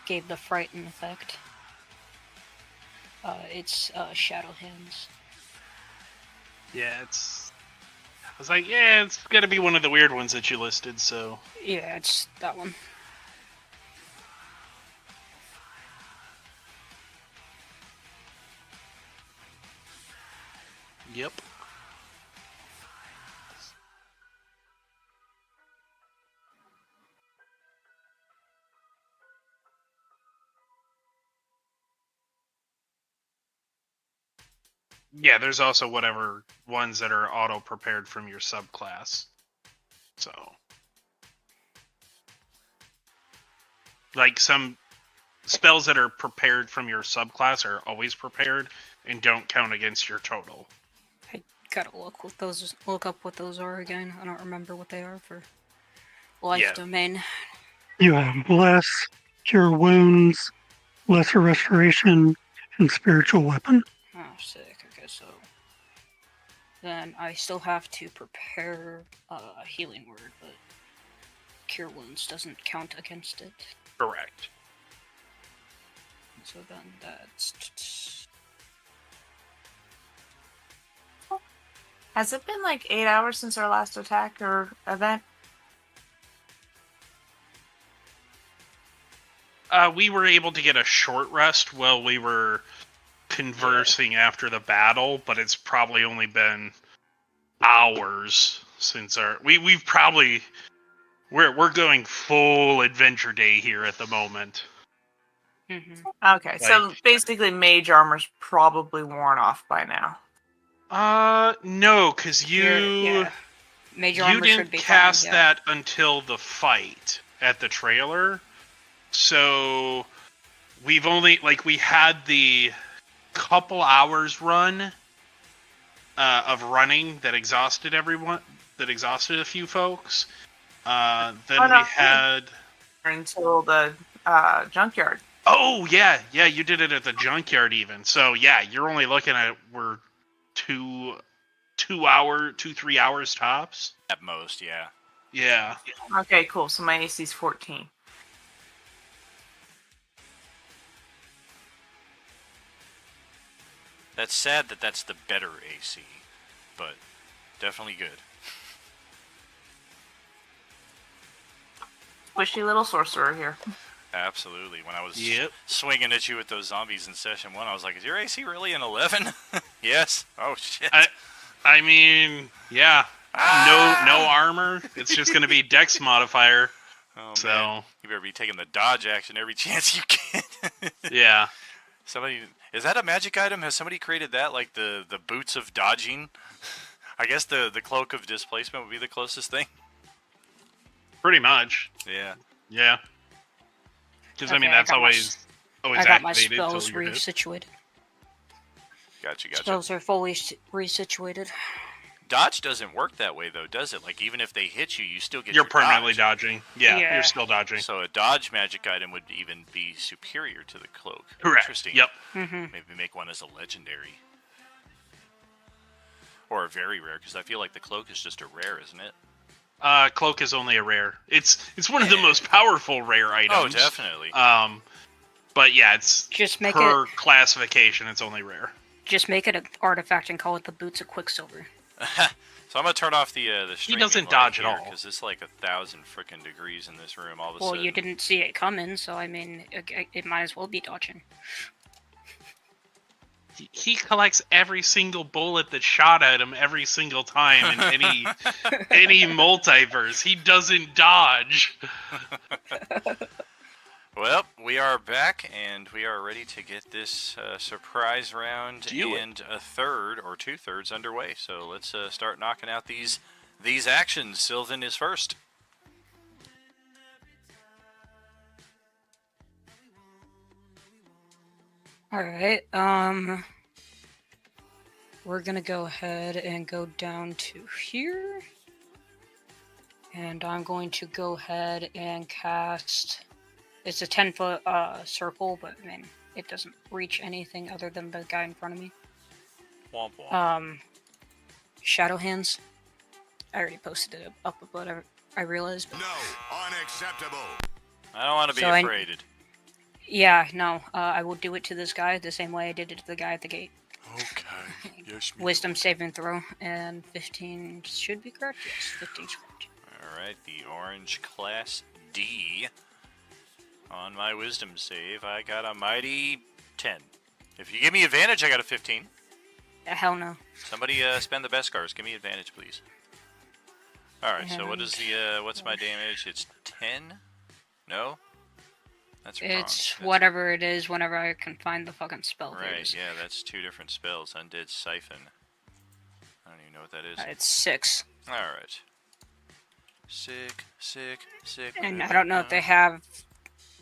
gave the frighten effect. It's Shadow Hands. Yeah, I was like, yeah, it's gotta be one of the weird ones that you listed, so... Yeah, it's that one. Yep. Yeah, there's also whatever ones that are auto-prepared from your subclass. So... Like, some spells that are prepared from your subclass are always prepared and don't count against your total. I gotta look up what those are again. I don't remember what they are for life domain. You have Bless, Cure Wounds, Lesser Restoration, and Spiritual Weapon. Oh, sick. Okay, so then I still have to prepare a healing word, but Cure Wounds doesn't count against it. Correct. So then that's... Has it been like 8 hours since our last attack or event? We were able to get a short rest while we were conversing after the battle, but it's probably only been hours since we've probably we're going full adventure day here at the moment. Mm-hmm. Okay, so basically mage armor's probably worn off by now. No, because Mage armor didn't should be cast fine, yeah. that until the fight at the trailer. So we've only we had the couple hours run of running that exhausted everyone, that exhausted a few folks. Then we had until the junkyard. Oh yeah, you did it at the junkyard even. So yeah, you're only looking at we're 3 hours tops at most. Yeah. Yeah. Okay, cool. So my AC's 14. That's sad that that's the better AC, but definitely good. Squishy little sorcerer here. Absolutely. When I was swinging at you with those zombies in session 1, I was like, is your AC really an 11? Yes. Oh, shit. I mean, yeah. No armor. It's just going to be dex modifier. Oh, so man. You better be taking the dodge action every chance you get. Yeah. Is that a magic item? Has somebody created that? Like the boots of dodging? I guess the cloak of displacement would be the closest thing. Pretty much. Yeah. Yeah. Because I mean that's always I got my spells resituated. Gotcha. Spells are fully resituated. Dodge doesn't work that way though, does it? Like even if they hit you, you still get. You're permanently dodging. Yeah, you're still dodging. So a dodge magic item would even be superior to the cloak. Correct. Interesting. Yep. Maybe make one as a legendary. Or a very rare, because I feel like the cloak is just a rare, isn't it? Cloak is only a rare. It's one of the most powerful rare items. Oh, definitely. But yeah, it's Just make per classification. It's only rare. Just make it an artifact and call it the Boots of Quicksilver. So I'm gonna turn off the streaming doesn't light dodge at here, all. because it's like 1,000 freaking degrees in this room all of a Well, sudden. you didn't see it coming, so I mean, it might as well be dodging. He collects every single bullet that shot at him every single time in any multiverse. He doesn't dodge. Well, we are back, and we are ready to get this surprise round and a third or 2/3 underway. So let's start knocking out these actions. Sylvan is first. Alright, we're gonna go ahead and go down to here. And I'm going to go ahead and cast... It's a 10-foot circle, but I mean, it doesn't reach anything other than the guy in front of me. Womp womp. Shadow Hands. I already posted it up, but I realized. No, unacceptable. I don't want to be So afraid. Yeah, no. I will do it to this guy the same way I did it to the guy at the gate. Okay. Yes, ma'am. Wisdom saving throw, and 15 should be correct. Yes, 15 is correct. All right, the orange class D. On my wisdom save, I got a mighty 10. If you give me advantage, I got a 15. Hell no. Somebody spend the best scars. Give me advantage, please. All right. So what is the what's my damage? It's 10. No. That's wrong. It's whatever it is. Whenever I can find the fucking spell. Right. Yeah, that's 2 different spells. Undead Siphon. I don't even know what that is. It's 6. All right. Sick. And I don't know if they have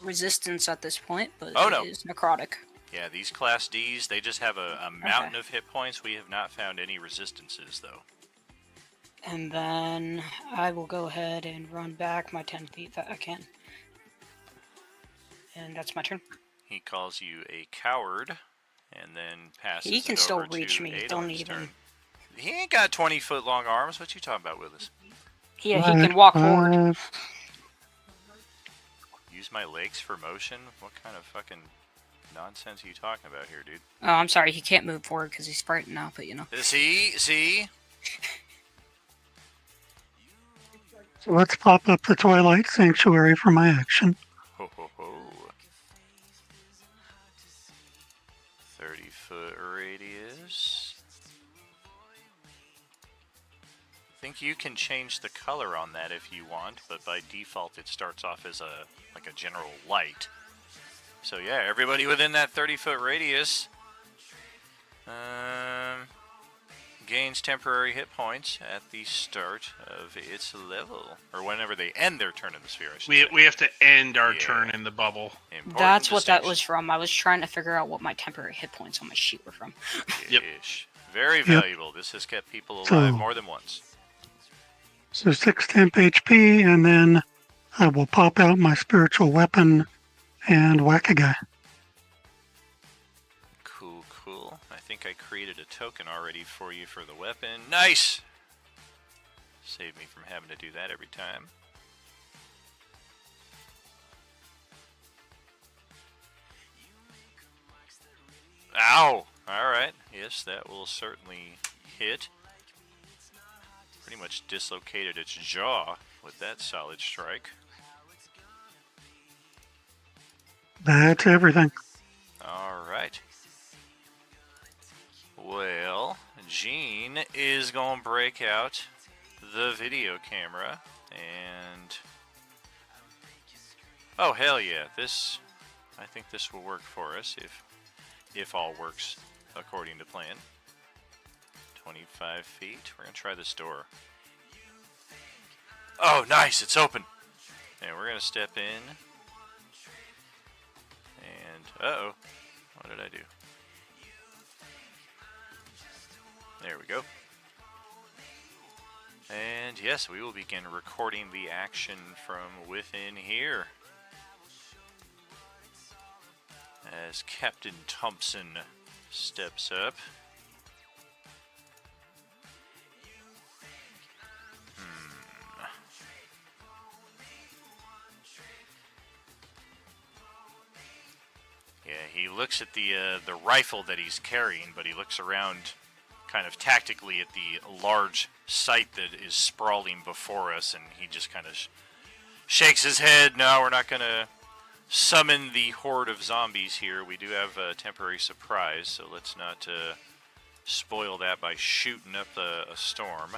resistance at this point, but it is necrotic. Yeah, these class Ds, they just have a mountain of hit points. We have not found any resistances, though. And then I will go ahead and run back my 10 feet that I can. And that's my turn. He calls you a coward, and then passes He can it still over reach to me. Adolf's Don't even. turn. He ain't got 20-foot long arms. What you talking about, Willis? Yeah, he can walk forward. Use my legs for motion? What kind of fucking nonsense are you talking about here, dude? Oh, I'm sorry. He can't move forward because he's frightened now, but you know. See? So let's pop up the Twilight Sanctuary for my action. Ho ho ho. 30-foot radius. I think you can change the color on that if you want, but by default it starts off as a general light. So yeah, everybody within that 30-foot radius gains temporary hit points at the start of its level, or whenever they end their turn in the sphere. I should say. We have to end our turn in the bubble. That's what that was from. I was trying to figure out what my temporary hit points on my sheet were from. Yep. Very valuable. This has kept people alive more than once. So 6 temp HP, and then I will pop out my spiritual weapon and whack a guy. Cool. I think I created a token already for you for the weapon. Nice! Save me from having to do that every time. Ow! Alright. Yes, that will certainly hit. Pretty much dislocated its jaw with that solid strike. That's everything. Alright. Well, Gene is going to break out the video camera and... Oh, hell yeah. I think this will work for us if all works according to plan. 25 feet. We're going to try this door. Oh, nice. It's open. And we're going to step in. And, uh-oh. What did I do? There we go. And yes, we will begin recording the action from within here. As Captain Thompson steps up. looks at the rifle that he's carrying, but he looks around kind of tactically at the large sight that is sprawling before us, and he just kind of shakes his head. No, we're not going to summon the horde of zombies here. We do have a temporary surprise, so let's not spoil that by shooting up a storm.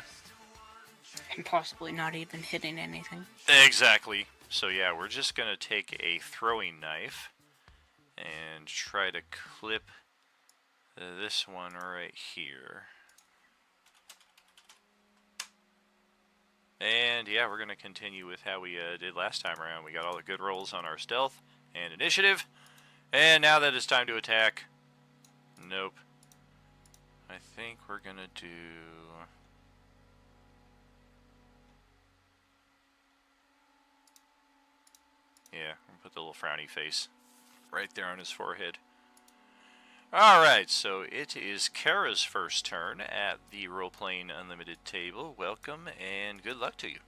And possibly not even hitting anything. Exactly. So yeah, we're just going to take a throwing knife and try to clip this one right here. And yeah, we're going to continue with how we did last time around. We got all the good rolls on our stealth and initiative. And now that it's time to attack, nope. I think we're going to do... Yeah, we'll put the little frowny face right there on his forehead. Alright, so it is Kara's first turn at the Role-Playing Unlimited table. Welcome, and good luck to you.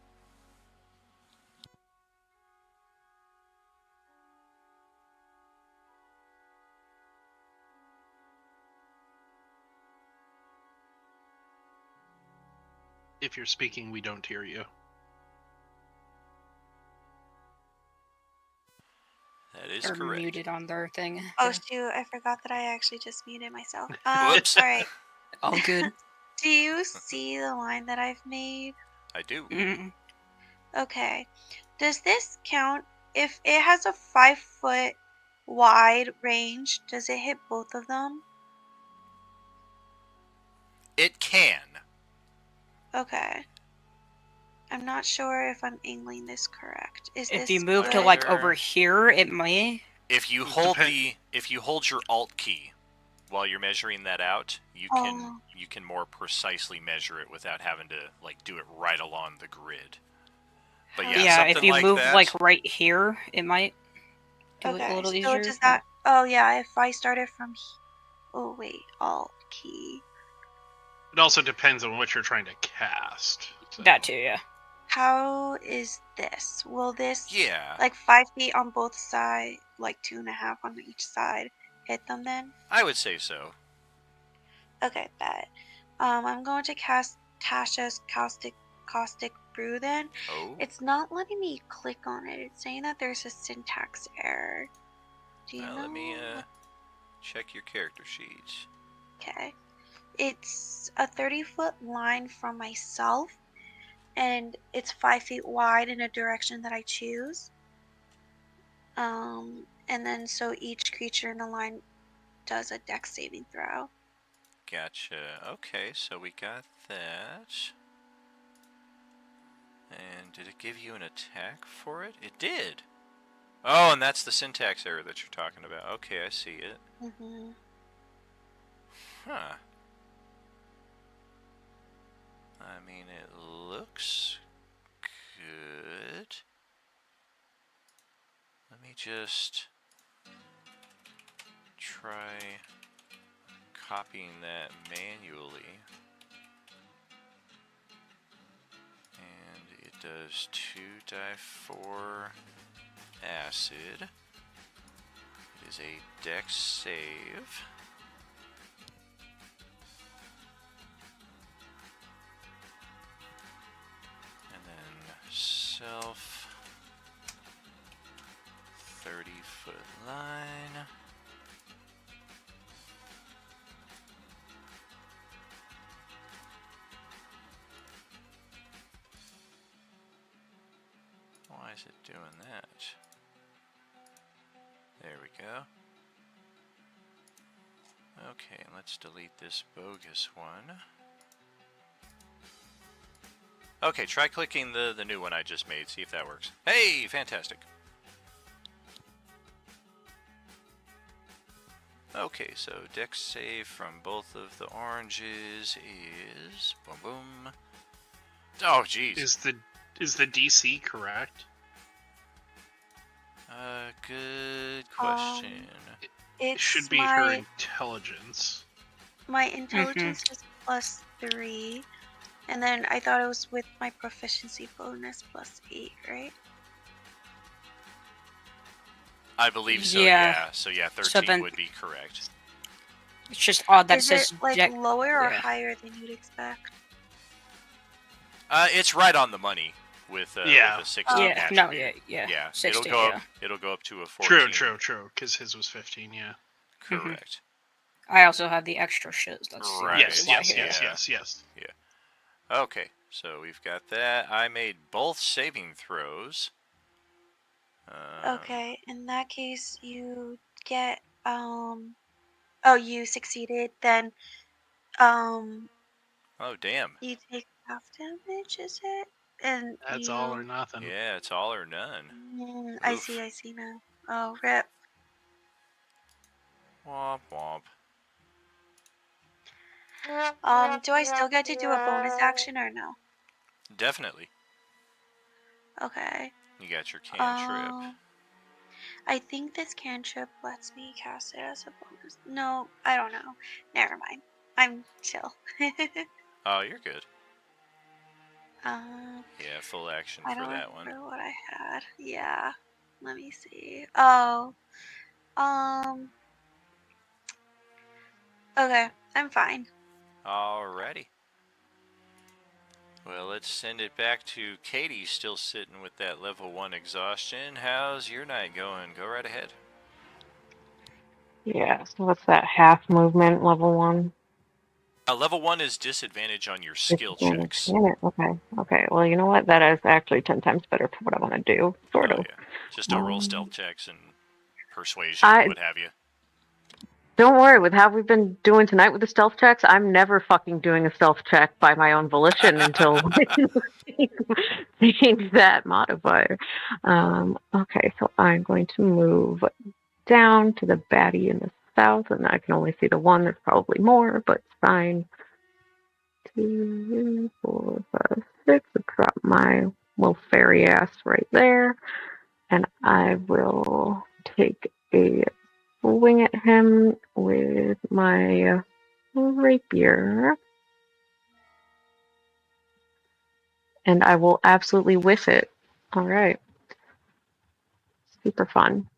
If you're speaking, we don't hear you. That is They're correct. muted on their thing. Oh shoot, I forgot that I actually just muted myself. Whoops. Alright. All good. Do you see the line that I've made? I do. Okay. Does this count if it has a 5-foot wide range? Does it hit both of them? It can. Okay. I'm not sure if I'm angling this correct. Is If this you move to good? like over here, it may. If you hold your Alt key while you're measuring that out, you can more precisely measure it without having to like do it right along the grid. But yeah, if you like move that, like right here, it might do it a Okay, little so easier. does that... Oh yeah, if I started from... Oh wait, Alt key. It also depends on what you're trying to cast. So. That too, yeah. How is this? Will this, yeah, like 5 feet on both sides, like 2.5 on each side, hit them then? I would say so. Okay, bet. I'm going to cast Tasha's Caustic Brew then. Oh. It's not letting me click on it. It's saying that there's a syntax error. Do you know? Let me check your character sheets. Okay. It's a 30-foot line from myself, and it's 5 feet wide in a direction that I choose. And then so each creature in the line does a dex saving throw. Gotcha. Okay, so we got that. And did it give you an attack for it? It did. Oh, and that's the syntax error that you're talking about. Okay, I see it. Mm-hmm. Huh. I mean, it looks good. Let me just try copying that manually. And it does 2d4 acid. It is a dex save. And then self 30-foot line. Why is it doing that? There we go. Okay, let's delete this bogus one. Okay, try clicking the new one I just made, see if that works. Hey, fantastic. Okay, so dex save from both of the oranges is... Boom, boom. Oh, jeez. Is the DC correct? Good question. It should be her intelligence. My intelligence is +3. And then I thought it was with my proficiency bonus +8, right? I believe so, Yeah. yeah. So yeah, 13 So then- would be correct. It's just odd that Is it says it like Jack- lower or yeah. higher than you'd expect? It's right on the money with Yeah. a 16 Yeah, no, attribute. yeah. It'll 16, go yeah. up. It'll go up to a 14. True. Because his was 15. Yeah. Correct. I also have the extra shit. That's the Right. reason why here. Yes. Yeah. Okay, so we've got that. I made both saving throws. Okay, in that case, you get you succeeded. Then Oh, damn. you take half damage. Is it? And That's you. all or nothing. Yeah, it's all or none. I Oof. see now. Oh, rip. Womp womp. Do I still get to do a bonus action or no? Definitely. Okay. You got your cantrip. I think this cantrip lets me cast it as a bonus. No, I don't know. Never mind. I'm chill. Oh, you're good. Um, Yeah, full action I for don't that one. remember what I had. Yeah. Let me see. Oh. Okay, I'm fine. Alrighty. Well, let's send it back to Katie, still sitting with that level 1 exhaustion. How's your night going? Go right ahead. Yeah, so what's that? Half movement, level 1? Level 1 is disadvantage on your skill Disadvantage. checks. Damn it. Okay. Well, you know what? That is actually 10 times better for what I want to do, sort of. Yeah. Just don't roll stealth checks and persuasion, what have you. Don't worry, with how we've been doing tonight with the stealth checks, I'm never fucking doing a stealth check by my own volition until change that modifier. Okay, so I'm going to move down to the baddie in the south, and I can only see the one. There's probably more, but it's fine. 2, 3, 4, 5, 6. I'll drop my little fairy ass right there, and I will take a swing at him with my rapier. And I will absolutely whiff it. Alright. Super fun.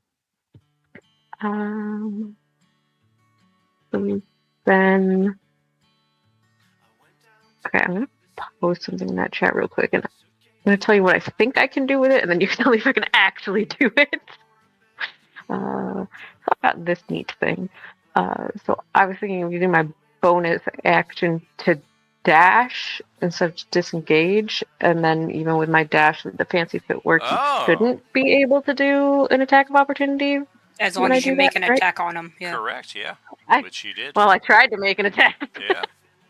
So then... Okay, I'm going to post something in that chat real quick, and I'm going to tell you what I think I can do with it, and then you can tell me if I can actually do it. So I got this neat thing. So I was thinking of using my bonus action to dash instead of disengage, and then even with my dash, the fancy footwork, you shouldn't be able to do an attack of opportunity. As long as you make an attack on him, yeah. Correct, yeah. Which you did. Well, I tried to make an attack. Yeah.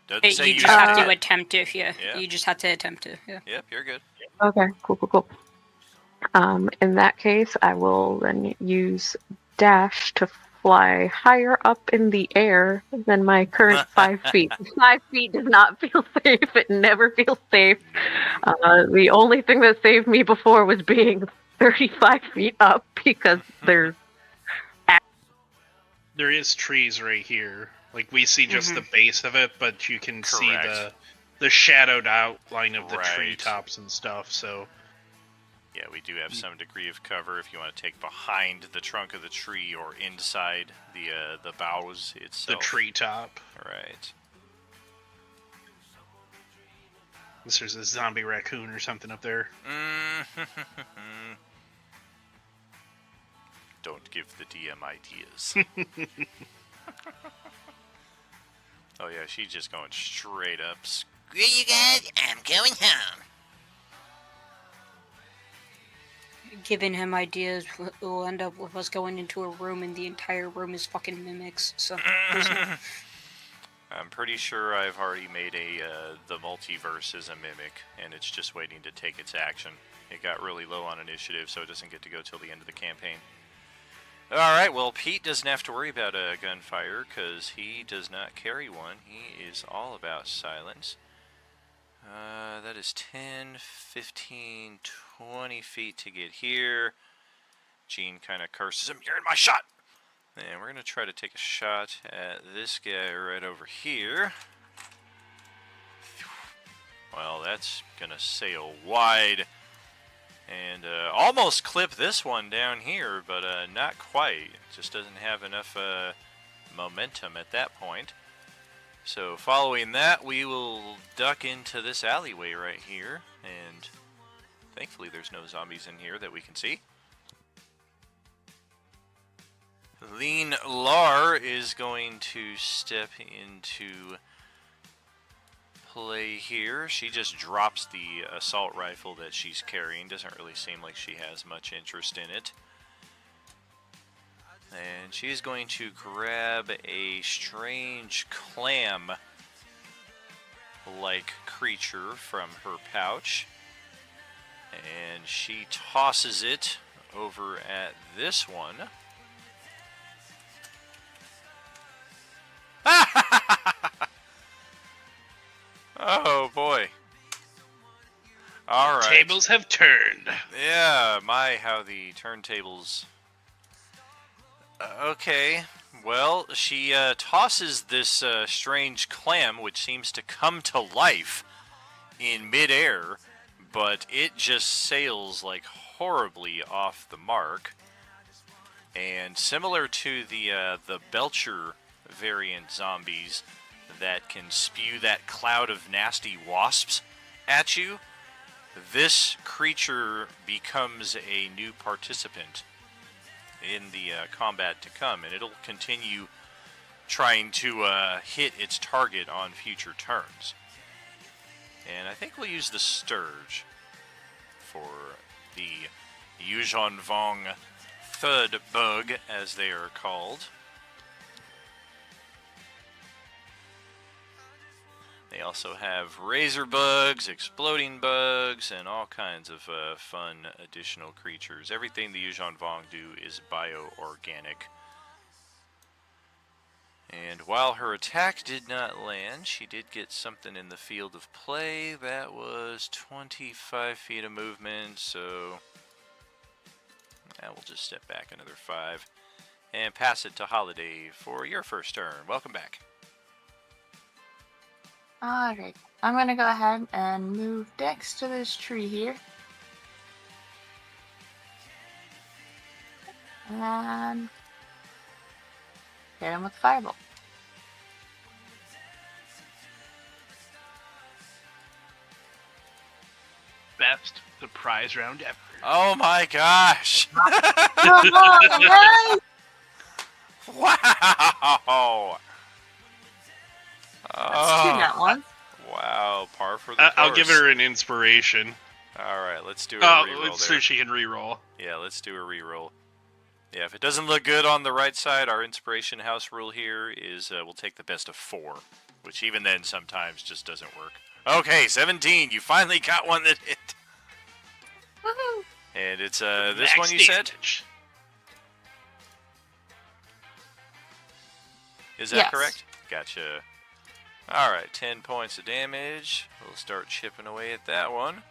Doesn't say You you just have did. to attempt to, yeah. Yeah. You just have to attempt to, yeah. Yep, you're good. Okay, cool. In that case, I will then use dash to fly higher up in the air than my current 5 feet. 5 feet does not feel safe. It never feels safe. The only thing that saved me before was being 35 feet up because there's... There is trees right here. Like, we see just the base of it, but you can see the shadowed outline of the treetops and stuff, so... Yeah, we do have some degree of cover if you want to take behind the trunk of the tree or inside the boughs itself. The treetop. Right. Unless there's a zombie raccoon or something up there. Don't give the DM ideas. Oh yeah, she's just going straight up. Screw you guys, I'm going home. Giving him ideas will end up with us going into a room and the entire room is fucking mimics, so... I'm pretty sure I've already made the multiverse is a mimic, and it's just waiting to take its action. It got really low on initiative, so it doesn't get to go till the end of the campaign. Alright, well, Pete doesn't have to worry about a gunfire, because he does not carry one. He is all about silence. That is 10, 15, 20 feet to get here. Gene kind of curses him, "You're in my shot!" And we're going to try to take a shot at this guy right over here. Well, that's going to sail wide. And almost clip this one down here, but not quite. Just doesn't have enough momentum at that point. So following that, we will duck into this alleyway right here, and thankfully there's no zombies in here that we can see. Lean Lar is going to step into play here. She just drops the assault rifle that she's carrying. Doesn't really seem like she has much interest in it. And she's going to grab a strange clam-like creature from her pouch. And she tosses it over at this one. Oh boy. Alright. Tables have turned. Yeah, how the turntables. Okay, well, she tosses this strange clam, which seems to come to life in midair, but it just sails like horribly off the mark. And similar to the Belcher variant zombies that can spew that cloud of nasty wasps at you, this creature becomes a new participant in the combat to come, and it'll continue trying to hit its target on future turns. And I think we'll use the Sturge for the Yuuzhan Vong Thud Bug, as they are called. They also have razor bugs, exploding bugs, and all kinds of fun additional creatures. Everything the Yuuzhan Vong do is bio-organic. And while her attack did not land, she did get something in the field of play. That was 25 feet of movement, so we'll just step back another 5 and pass it to Holiday for your first turn. Welcome back. Alright, I'm gonna go ahead and move Dex to this tree here. And hit him with Fireball. Best surprise round ever. Oh my gosh! Oh, Wow! That's 2 nat ones. Wow, par for the course. I'll give her an inspiration. Alright, let's do a reroll so there. she can reroll. Yeah, let's do a reroll. Yeah, if it doesn't look good on the right side, our inspiration house rule here is we'll take the best of 4, which even then sometimes just doesn't work. Okay, 17. You finally got one that hit. Woohoo! And it's this one you said? Is that Yes. correct? Gotcha. Alright, 10 points of damage. We'll start chipping away at that one.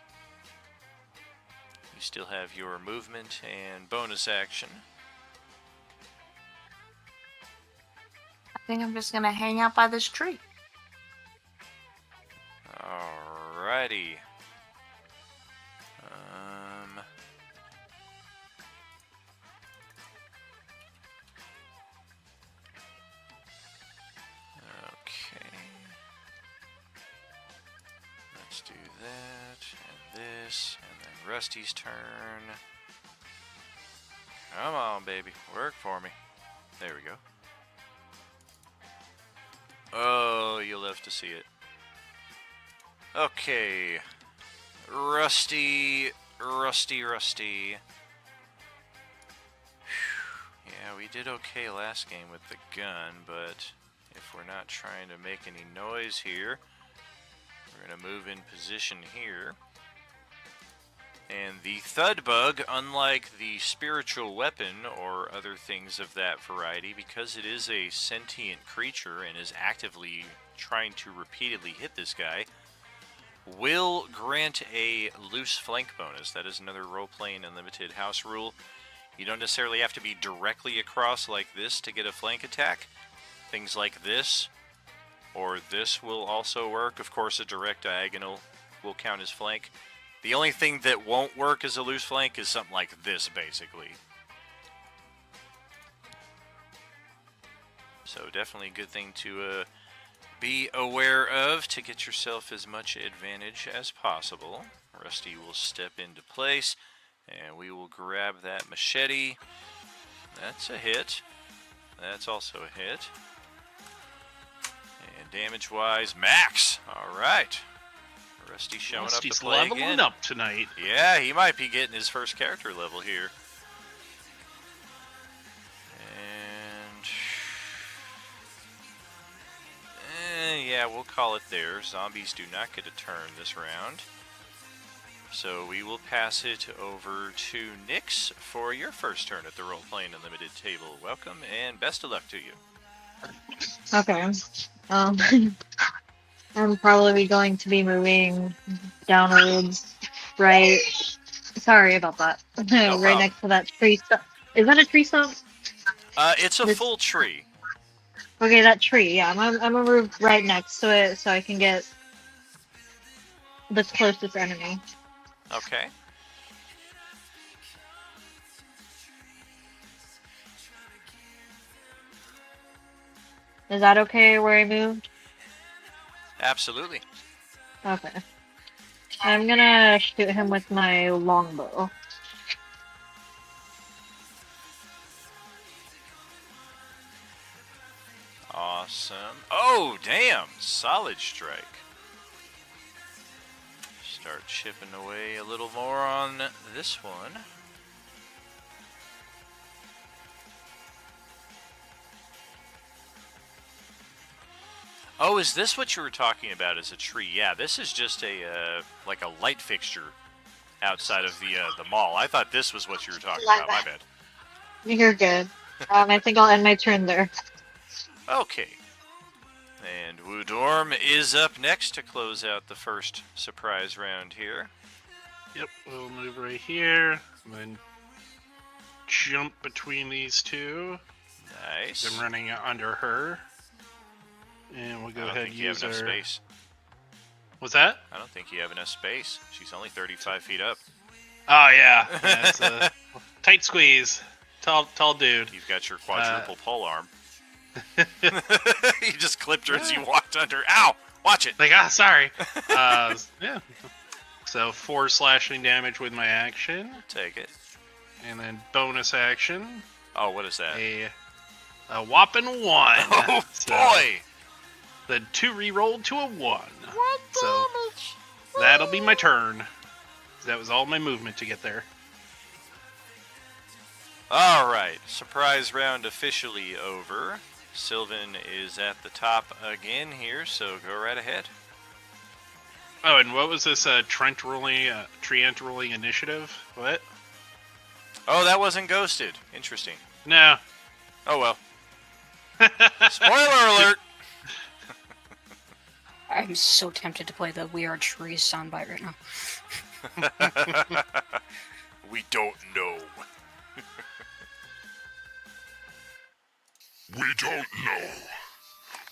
You still have your movement and bonus action. I think I'm just gonna hang out by this tree. Alrighty. Okay. Let's do that, and this, and then Rusty's turn. Come on, baby. Work for me. There we go. Oh, you'll have to see it. Okay. Rusty. Yeah, we did okay last game with the gun, but if we're not trying to make any noise here, we're going to move in position here. And the Thud Bug, unlike the spiritual weapon or other things of that variety, because it is a sentient creature and is actively trying to repeatedly hit this guy, will grant a loose flank bonus. That is another role-playing unlimited house rule. You don't necessarily have to be directly across like this to get a flank attack. Things like this or this will also work. Of course, a direct diagonal will count as flank. The only thing that won't work as a loose flank is something like this, basically. So definitely a good thing to be aware of to get yourself as much advantage as possible. Rusty will step into place, and we will grab that machete. That's a hit. That's also a hit. And damage-wise, max. All right. Rusty showing Rusty's up to play leveling again. up tonight. Yeah, he might be getting his first character level here. And yeah, we'll call it there. Zombies do not get a turn this round. So we will pass it over to Nyx for your first turn at the Role Playing Unlimited table. Welcome and best of luck to you. Okay. I'm probably going to be moving downwards, right? Sorry about that. No right problem. next to that tree stump. Is that a tree stump? It's a full tree. Okay, that tree. Yeah, I'm gonna move right next to it so I can get the closest enemy. Okay. Is that okay where I moved? Absolutely. Okay. I'm gonna shoot him with my longbow. Awesome. Oh, damn. Solid strike. Start chipping away a little more on this one. Oh, is this what you were talking about as a tree? Yeah, this is just a like a light fixture outside of the mall. I thought this was what you were talking about. My bad. You're good. I think I'll end my turn there. Okay. And Woodorm is up next to close out the first surprise round here. Yep, we'll move right here, and then jump between these two. Nice. I'm running under her. And we'll go ahead and use enough our... space. What's that? I don't think you have enough space. She's only 35 feet up. Oh, yeah. Yeah, it's a tight squeeze. Tall dude. You've got your quadruple pole arm. You just clipped her as you walked under. Ow! Watch it! Like, sorry. Yeah. So 4 slashing damage with my action. Take it. And then bonus action. Oh, what is that? A whopping 1. Oh, boy! The 2 re-rolled to a 1. So that'll be my turn. That was all my movement to get there. Alright, surprise round officially over. Sylvan is at the top again here, so go right ahead. Oh, and what was this tree ant rolling initiative? What? Oh, that wasn't ghosted. Interesting. No. Oh well. Spoiler alert! I'm so tempted to play the We Are Trees soundbite right now. We don't know. We don't know.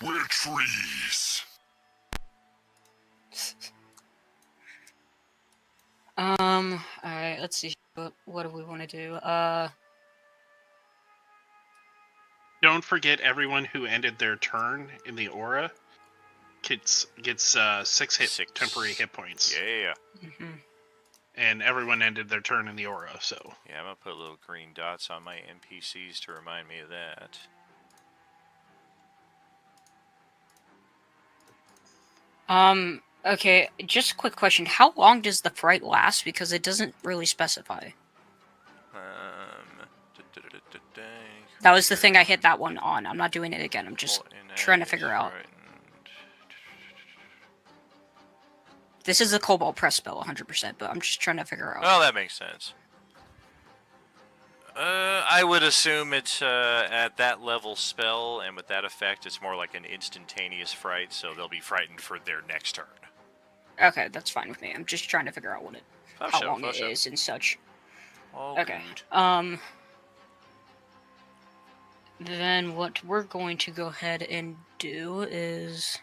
We're trees. Alright, let's see. What do we want to do? Don't forget everyone who ended their turn in the aura gets 6 temporary hit points. Yeah. Mm-hmm. And everyone ended their turn in the aura, so. Yeah, I'm gonna put little green dots on my NPCs to remind me of that. Okay, just a quick question. How long does the fright last? Because it doesn't really specify. That was the thing I hit that one on. I'm not doing it again. I'm just trying to figure out. This is a Cobalt Press spell, 100%, but I'm just trying to figure out. Well, that makes sense. I would assume it's at that level spell, and with that effect, it's more like an instantaneous fright, so they'll be frightened for their next turn. Okay, that's fine with me. I'm just trying to figure out what how long it is and such. All okay. good. Then what we're going to go ahead and do is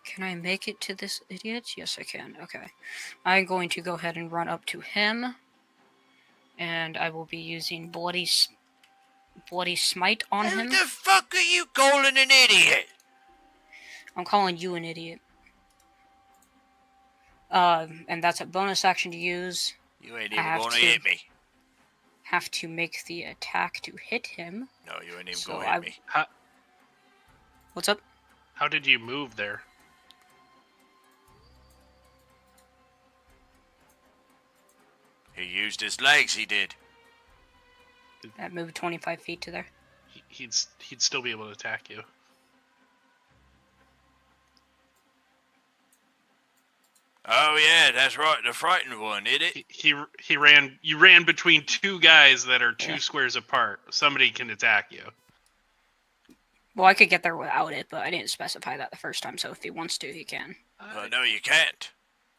Can I make it to this idiot? Yes, I can. Okay. I'm going to go ahead and run up to him. And I will be using Bloody Smite on him. Who the fuck are you calling an idiot? I'm calling you an idiot. And that's a bonus action to use. You ain't even gonna hit me. Have to make the attack to hit him. No, you ain't even gonna hit me. What's up? How did you move there? He used his legs, he did. That moved 25 feet to there. He'd still be able to attack you. Oh yeah, that's right, the frightened one, isn't it? He ran. You ran between two guys that are two squares apart. Somebody can attack you. Well, I could get there without it, but I didn't specify that the first time, so if he wants to, he can. No, you can't.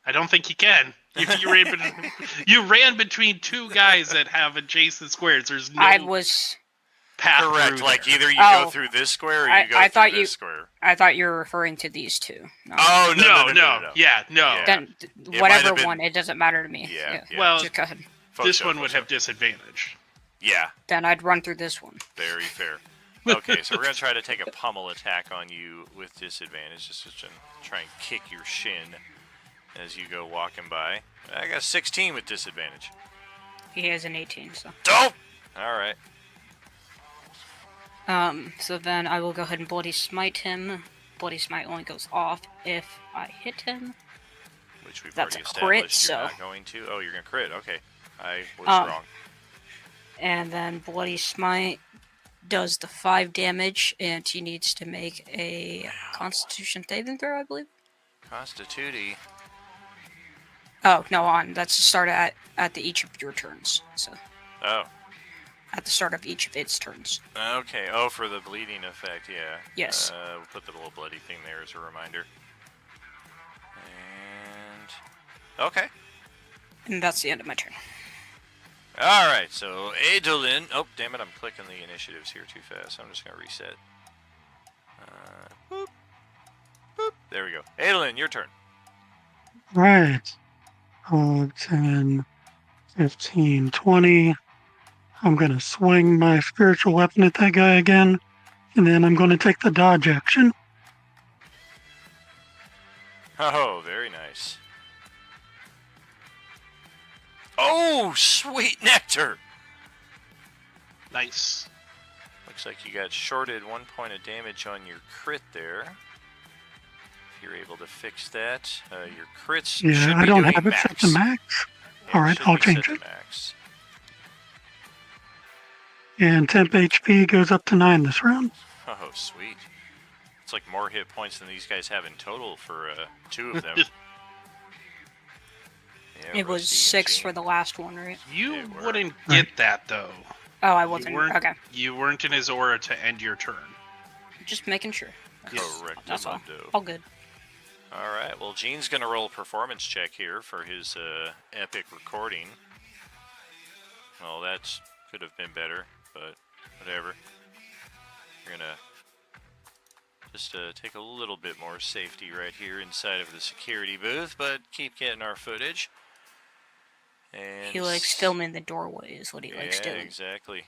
I don't think you can. You ran between two guys that have adjacent squares. There's no path correct. through Like there. either you go through this square or you go through this square. I thought you were referring to these two. No. Oh no. Yeah, no. Then whatever one, it doesn't matter to me. Yeah. Well, just go ahead. This one would have disadvantage. Yeah. Then I'd run through this one. Very fair. Okay, so we're gonna try to take a pummel attack on you with disadvantage, just to try and kick your shin as you go walking by. I got 16 with disadvantage. He has an 18, so. Dope. All right. So then I will go ahead and Bloody Smite him. Bloody Smite only goes off if I hit him. Which we've That's already a crit, established you're so. not going to. Oh, you're gonna crit. Okay, I was wrong. And then Bloody Smite does the 5 damage, and he needs to make a Constitution saving throw, I believe. Constituti. Oh no, that's the start at the each of your turns. So. Oh. At the start of each of its turns. Okay. Oh, for the bleeding effect, yeah. Yes. We'll put the little bloody thing there as a reminder. And okay. And that's the end of my turn. All right. So Adolin. Oh, damn it! I'm clicking the initiatives here too fast. I'm just gonna reset. Boop. Boop. There we go. Adolin, your turn. Right. 10, 15, 20. I'm going to swing my spiritual weapon at that guy again, and then I'm going to take the dodge action. Oh, very nice. Oh, sweet nectar! Nice. Looks like you got shorted 1 point of damage on your crit there. If you're able to fix that, your crits should Yeah, be I don't doing have it max. set to max. Yeah, All right, should I'll be change set it. to max. And temp HP goes up to 9 this round. Oh, sweet. It's like more hit points than these guys have in total for 2 of them. Yeah, It was Rusty and 6 Gene. for the last one, right? You wouldn't get that though. Oh, I wasn't. Okay. You weren't in his aura to end your turn. Just making sure. Correct. That's all. All good. All right. Well, Gene's going to roll a performance check here for his epic recording. Well, that could have been better, but whatever. We're going to just take a little bit more safety right here inside of the security booth, but keep getting our footage. And He likes filming the doorway is what he likes yeah, doing. exactly.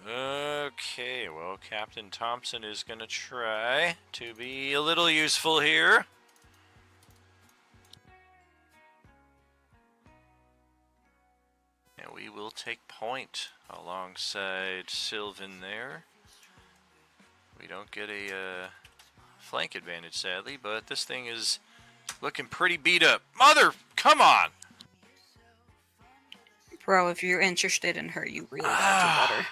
Okay, well, Captain Thompson is going to try to be a little useful here. And we will take point alongside Sylvan there. We don't get a flank advantage, sadly, but this thing is looking pretty beat up. Mother, come on! Bro, if you're interested in her, you really have to let her.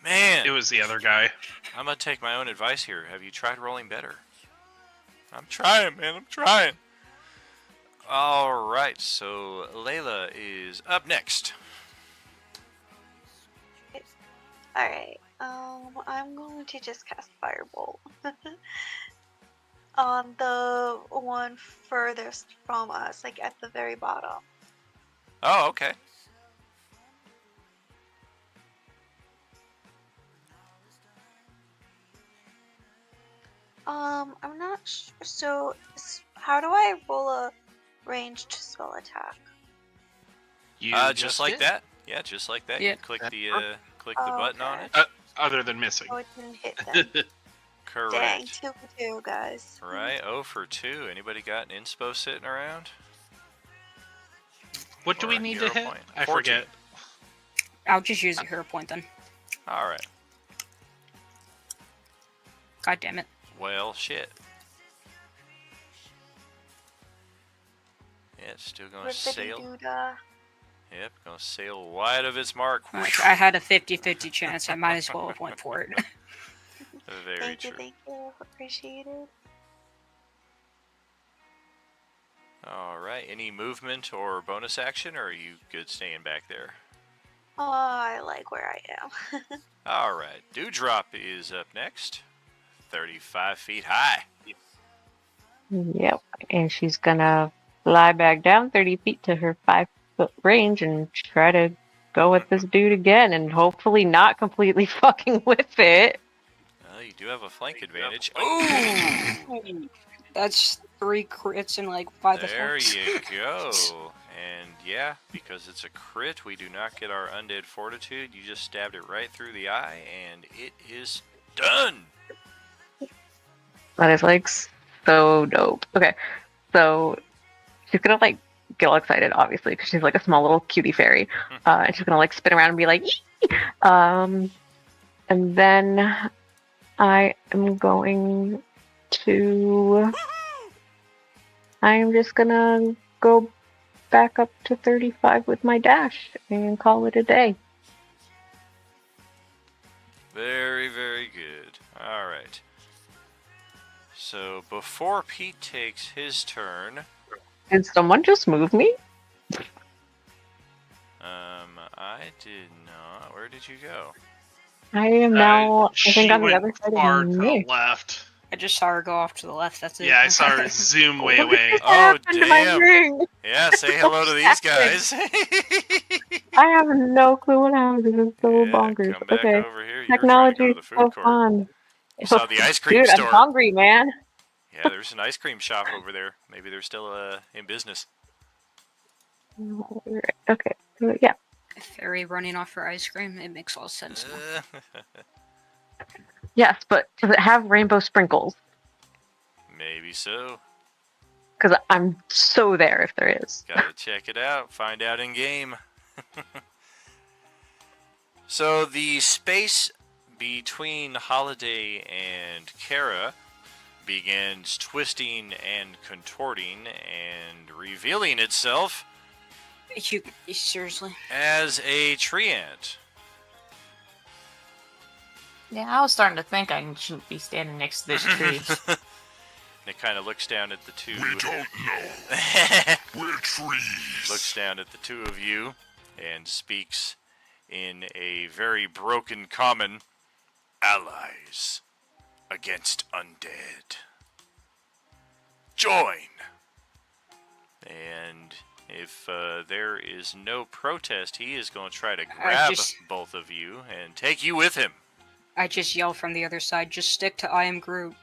Man! It was the other guy. I'm gonna take my own advice here. Have you tried rolling better? I'm trying, man. I'm trying. Alright, so Layla is up next. Alright, I'm going to just cast Firebolt on the one furthest from us, like at the very bottom. Oh, okay. I'm not sure. So, how do I roll a ranged spell attack? You Just like did. that. Yeah, just like that. Yeah. You click the Oh, button on okay. it. Other than missing. Oh, it didn't hit then. Dang, Correct. 2 for 2, guys. Right. 0 for 2. Anybody got an inspo sitting around? What do Or we a need hero to hit? point? I 14. forget. I'll just use a hero point then. All right. God damn it. Well, shit. Yeah, it's still gonna sail. Ribbidi-doo-dah. Yep, gonna sail wide of its mark. I had a 50-50 chance. I might as well have went for it. Very Thank true. you, thank you. Appreciate it. All right. Any movement or bonus action, or are you good staying back there? Oh, I like where I am. All right. Dewdrop is up next. 35 feet high. Yep. And she's gonna fly back down 30 feet to her 5-foot range and try to go with this dude again and hopefully not completely fucking whiff it. Well, you do have a flank advantage. Ooh! That's 3 crits in like 5 There attacks. you go. And yeah, because it's a crit, we do not get our undead fortitude. You just stabbed it right through the eye, and it is done. That is like so dope. Okay, so she's gonna like get all excited, obviously, because she's like a small little cutie fairy, and she's gonna like spin around and be like, "Yee!" And then I am going to. I'm just gonna go back up to 35 with my dash and call it a day. Very, very good. All right. So before Pete takes his turn, Did someone just move me? I did not. Where did you go? I am now, I think, on the went other side far of to me. the left. I just saw her go off to the left. That's it. Yeah, I saw her zoom way away. Oh, happened to my damn. ring? Yeah, say hello to these guys. I have no clue what happened. This is so Yeah, bonkers. come back Okay. over here. You were trying to Technology go to is the food so court. fun. You saw the ice cream Dude, store. I'm hungry, man. Yeah, there's an ice cream shop over there. Maybe they're still in business. Okay, so yeah. Fairy running off for ice cream. It makes all sense now. Yes, but does it have rainbow sprinkles? Maybe so. Because I'm so there if there is. Gotta check it out. Find out in game. So the space between Holiday and Kara begins twisting and contorting and revealing itself You seriously? as a tree ant. Yeah, I was starting to think I shouldn't be standing next to this tree. And it kind of looks down at the two. We don't know. We're trees. Looks down at the two of you and speaks in a very broken common. Allies against undead. Join! And if there is no protest, he is going to try to grab both of you and take you with him. I just yell from the other side, just stick to I am Groot.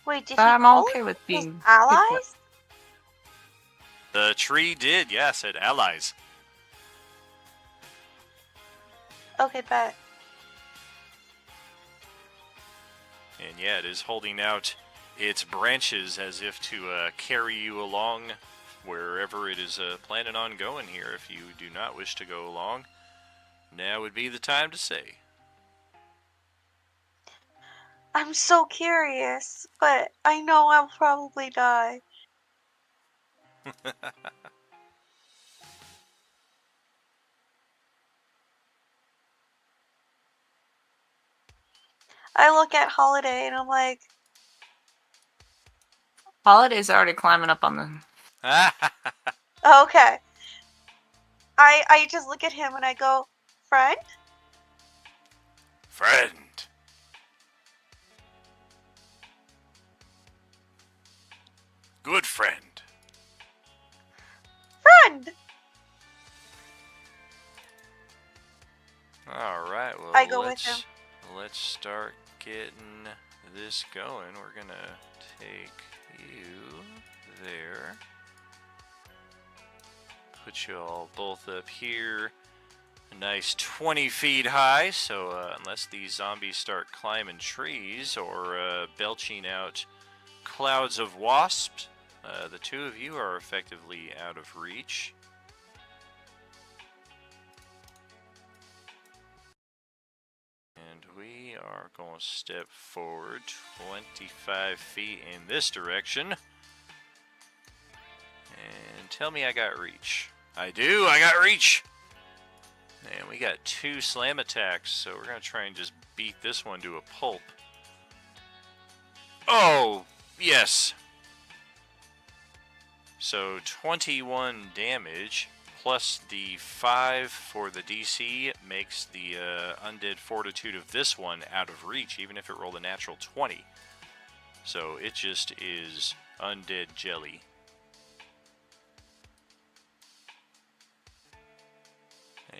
Wait, did I'm he call okay us with his being allies? The tree did, yeah, said allies. Okay, bet. And yeah, it is holding out its branches as if to carry you along wherever it is planning on going here. If you do not wish to go along, now would be the time to say. I'm so curious, but I know I'll probably die. I look at Holiday and I'm like, Holiday's already climbing up on the. okay. I just look at him and I go, friend? Friend. Good friend. Friend! All right. Well, I go with him. Let's let's start getting this going. We're gonna take you there. Put you all both up here. A nice 20 feet high, so unless these zombies start climbing trees or belching out clouds of wasps, the two of you are effectively out of reach. And we are going to step forward 25 feet in this direction. And tell me I got reach. I do, I got reach! And we got 2 slam attacks, so we're going to try and just beat this one to a pulp. Oh, yes! So 21 damage, plus the 5 for the DC makes the undead fortitude of this one out of reach, even if it rolled a natural 20. So it just is undead jelly.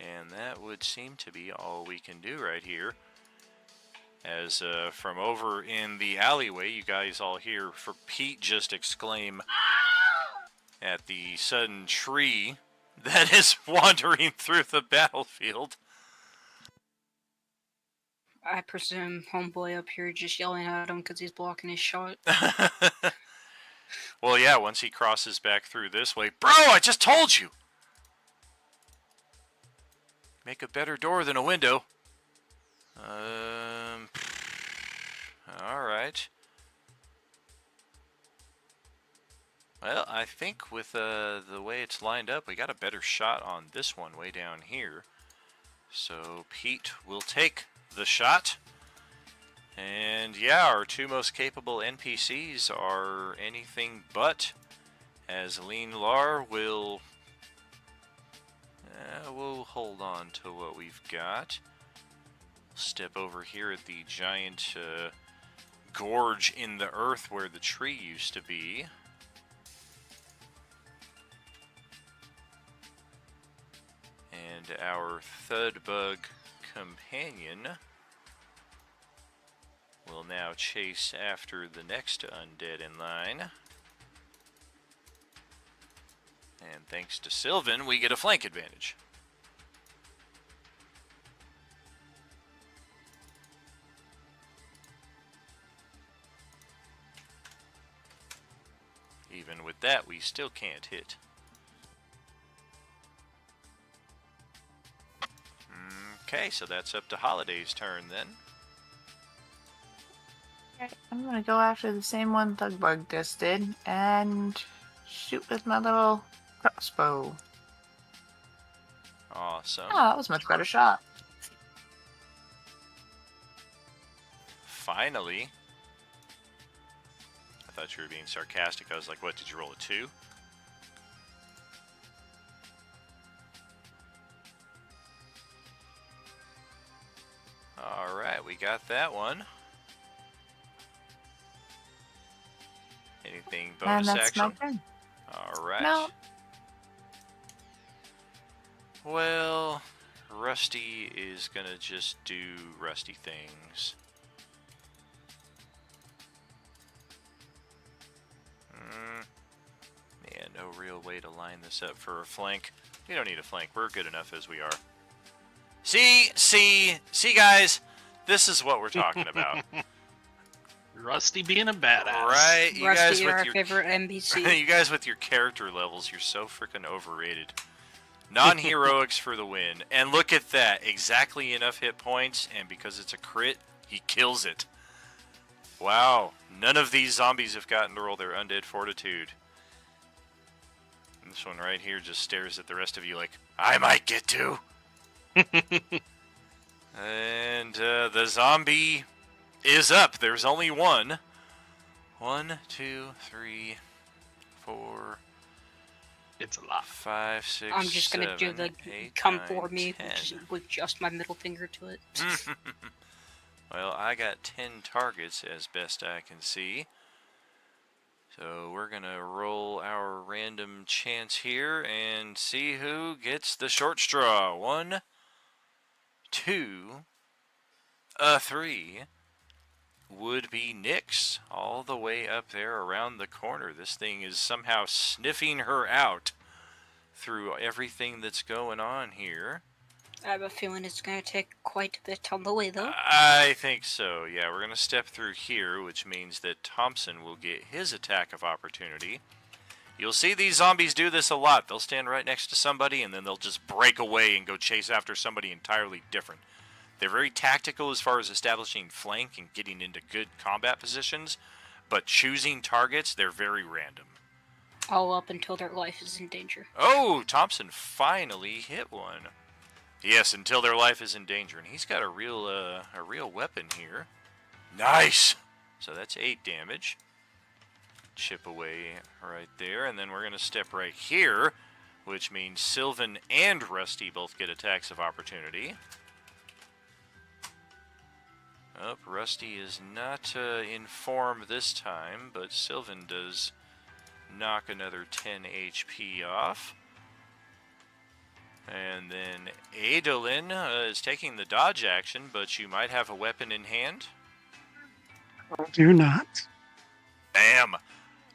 And that would seem to be all we can do right here. As from over in the alleyway, you guys all hear for Pete just exclaim at the sudden tree that is wandering through the battlefield. I presume homeboy up here just yelling at him because he's blocking his shot. Well, yeah, once he crosses back through this way. Bro, I just told you! Make a better door than a window. Alright. Well, I think with the way it's lined up, we got a better shot on this one way down here. So Pete will take the shot. And yeah, our 2 most capable NPCs are anything but, as Lean Lar will... we'll hold on to what we've got. Step over here at the giant gorge in the earth where the tree used to be. And our Thudbug companion will now chase after the next undead in line. And thanks to Sylvan, we get a flank advantage. Even with that, we still can't hit. Okay, so that's up to Holiday's turn then. Okay, I'm gonna go after the same one Thugbug just did and shoot with my little crossbow. Awesome. Oh, that was a much better shot. Finally. I thought you were being sarcastic. I was like, what, did you roll a 2? Alright, we got that one. Anything bonus and that's action? my turn. Alright. No. Well, Rusty is gonna just do Rusty things. Yeah, no real way to line this up for a flank. We don't need a flank. We're good enough as we are. See, guys? This is what we're talking about. Rusty being a badass. Right? You Rusty, guys you're with our your favorite NPC. you guys with your character levels, you're so freaking overrated. Non-heroics for the win. And look at that. Exactly enough hit points, and because it's a crit, he kills it. Wow. None of these zombies have gotten to roll their undead fortitude. And this one right here just stares at the rest of you like, I might get to. And the zombie is up. There's only one. 1, 2, 3, 4. It's a lot. 5, 6, I'm just gonna 7, do the 8, come 9, for me 10. with just my middle finger to it. Well, I got 10 targets as best I can see. So we're gonna roll our random chance here and see who gets the short straw. 1, 2, 3 would be Nyx, all the way up there around the corner. This thing is somehow sniffing her out through everything that's going on here. I have a feeling it's going to take quite a bit on the way, though. I think so, yeah. We're going to step through here, which means that Thompson will get his attack of opportunity. You'll see these zombies do this a lot. They'll stand right next to somebody, and then they'll just break away and go chase after somebody entirely different. They're very tactical as far as establishing flank and getting into good combat positions, but choosing targets, they're very random. All up until their life is in danger. Oh, Thompson finally hit one. Yes, until their life is in danger, and he's got a real weapon here. Nice! So that's 8 damage. Chip away right there, and then we're going to step right here, which means Sylvan and Rusty both get attacks of opportunity. Oh, Rusty is not in form this time, but Sylvan does knock another 10 HP off. And then Adolin is taking the dodge action, but you might have a weapon in hand. I do not. Bam!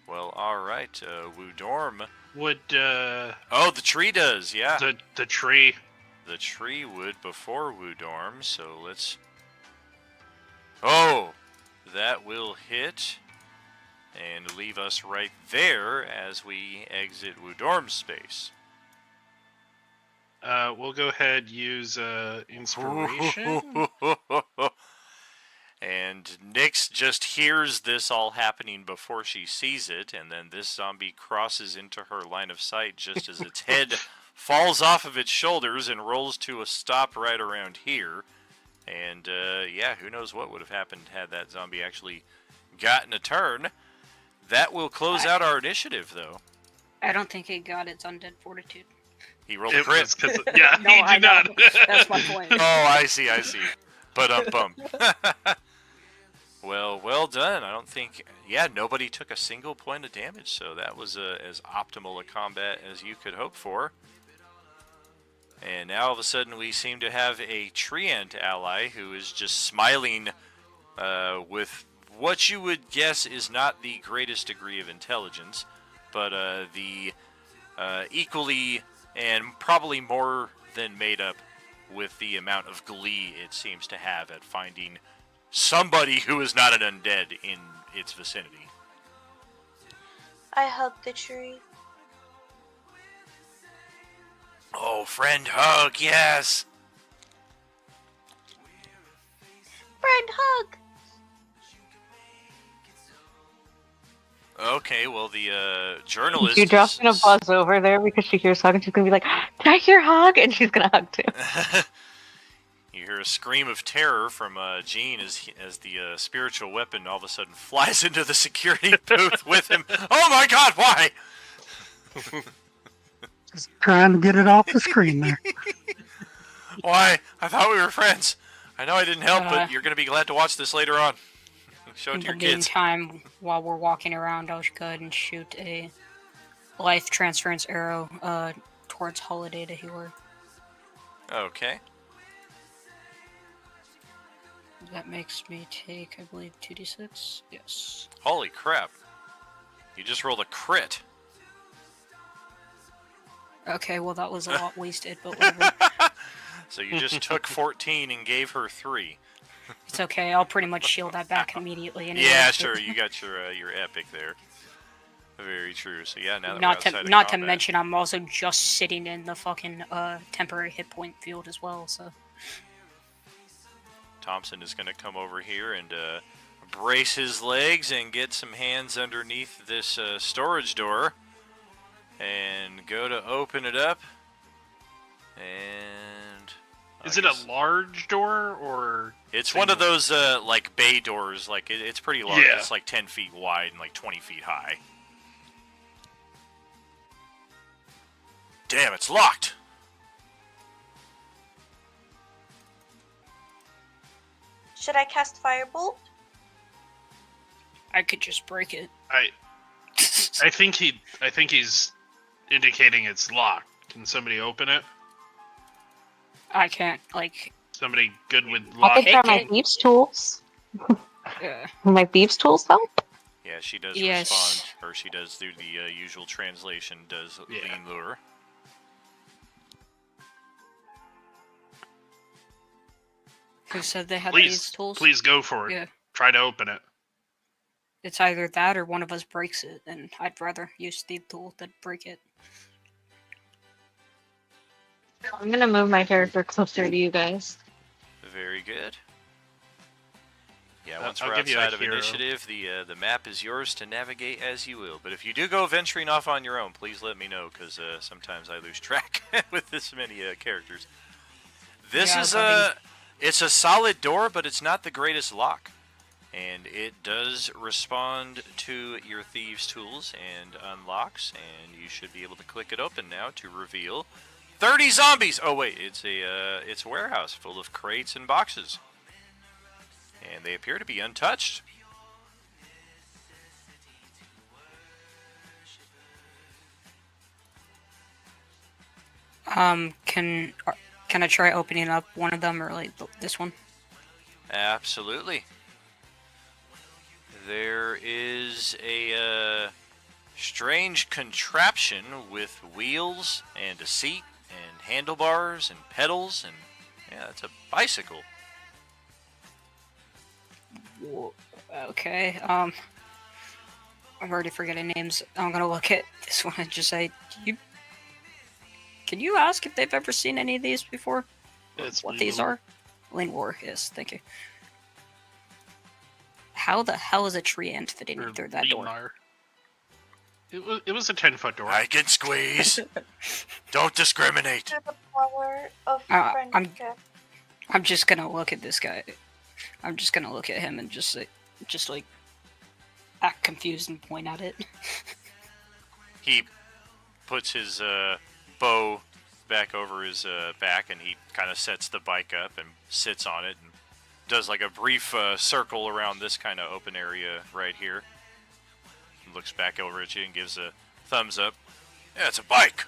Well, alright, Woodorm. Would, Oh, the tree does, yeah. The tree. The tree would before Woodorm, so let's... Oh! That will hit and leave us right there as we exit Woodorm's space. We'll go ahead use inspiration. And Nyx just hears this all happening before she sees it, and then this zombie crosses into her line of sight just as its head falls off of its shoulders and rolls to a stop right around here. And, yeah, who knows what would have happened had that zombie actually gotten a turn. That will close out our initiative, though. I don't think it got its undead fortitude. He rolled a crit. Yeah, no, he did not. That's my point. Oh, I see. But bump. Well done. I don't think... Yeah, nobody took a single point of damage, so that was as optimal a combat as you could hope for. And now all of a sudden we seem to have a treant ally who is just smiling with what you would guess is not the greatest degree of intelligence, but the equally and probably more than made up with the amount of glee it seems to have at finding somebody who is not an undead in its vicinity. I hug the tree. Oh, friend hug, yes! Friend hug! Okay, well, the journalist... You're just gonna buzz over there because she hears hug and she's gonna be like, "Did I hear hug?" And she's gonna hug too. You hear a scream of terror from Jean as the spiritual weapon all of a sudden flies into the security booth with him. Oh my god, why? Just trying to get it off the screen there. Why? I thought we were friends. I know I didn't help, but you're going to be glad to watch this later on. Show it to your In the kids. meantime, while we're walking around, I'll go ahead and shoot a life transference arrow towards Holiday to heal her. Okay. That makes me take, I believe, 2d6. Yes. Holy crap. You just rolled a crit. Okay, well that was a lot wasted, but whatever. So you just took 14 and gave her 3. It's okay, I'll pretty much shield that back immediately anyway. Yeah, sure, you got your epic there. Very true. So yeah, now that Not we're to outside of not to combat- mention, I'm also just sitting in the fucking temporary hit point field as well. So Thompson is going to come over here and brace his legs and get some hands underneath this storage door and go to open it up. And Is it a large door or? it's one of those like bay doors. Like it's pretty large. Yeah. It's like 10 feet wide and like 20 feet high. Damn, it's locked. Should I cast Firebolt? I could just break it. I think he's indicating it's locked. Can somebody open it? I can't like Somebody good with I lock could try my picking? thieves' tools. Yeah. Will my thieves' tools help? Yeah, she does Yes. respond, or she does do the usual translation, does lean lure. Who said they had these tools? Please go for it. Yeah. Try to open it. It's either that or one of us breaks it, and I'd rather use the tool than break it. I'm gonna move my character closer to you guys. Very good. Yeah, once I'll we're give you a outside of hero. initiative, the map is yours to navigate as you will. But if you do go venturing off on your own, please let me know, because sometimes I lose track with this many characters. This Yeah, is I it's a solid door, but it's not the greatest lock. And it does respond to your thieves' tools and unlocks, and you should be able to click it open now to reveal 30 zombies! Oh wait, it's a warehouse full of crates and boxes. And they appear to be untouched. Can I try opening up one of them, or like this one? Absolutely. There is a strange contraption with wheels and a seat and handlebars and pedals, and yeah, it's a bicycle. Okay, I'm already forgetting names. I'm gonna look at this one and just say, can you ask if they've ever seen any of these before? It's what Lean these Lure. are? Lean War, yes, thank you. How the hell is a tree ant fitting Or through that Lean door? Lure. It was a 10-foot door. I can squeeze. Don't discriminate. To the power of I'm friendship. I'm just gonna look at this guy. I'm just gonna look at him and just like act confused and point at it. He puts his bow back over his back, and he kind of sets the bike up and sits on it and does like a brief circle around this kind of open area right here. Looks back over at you and gives a thumbs up. Yeah, it's a bike.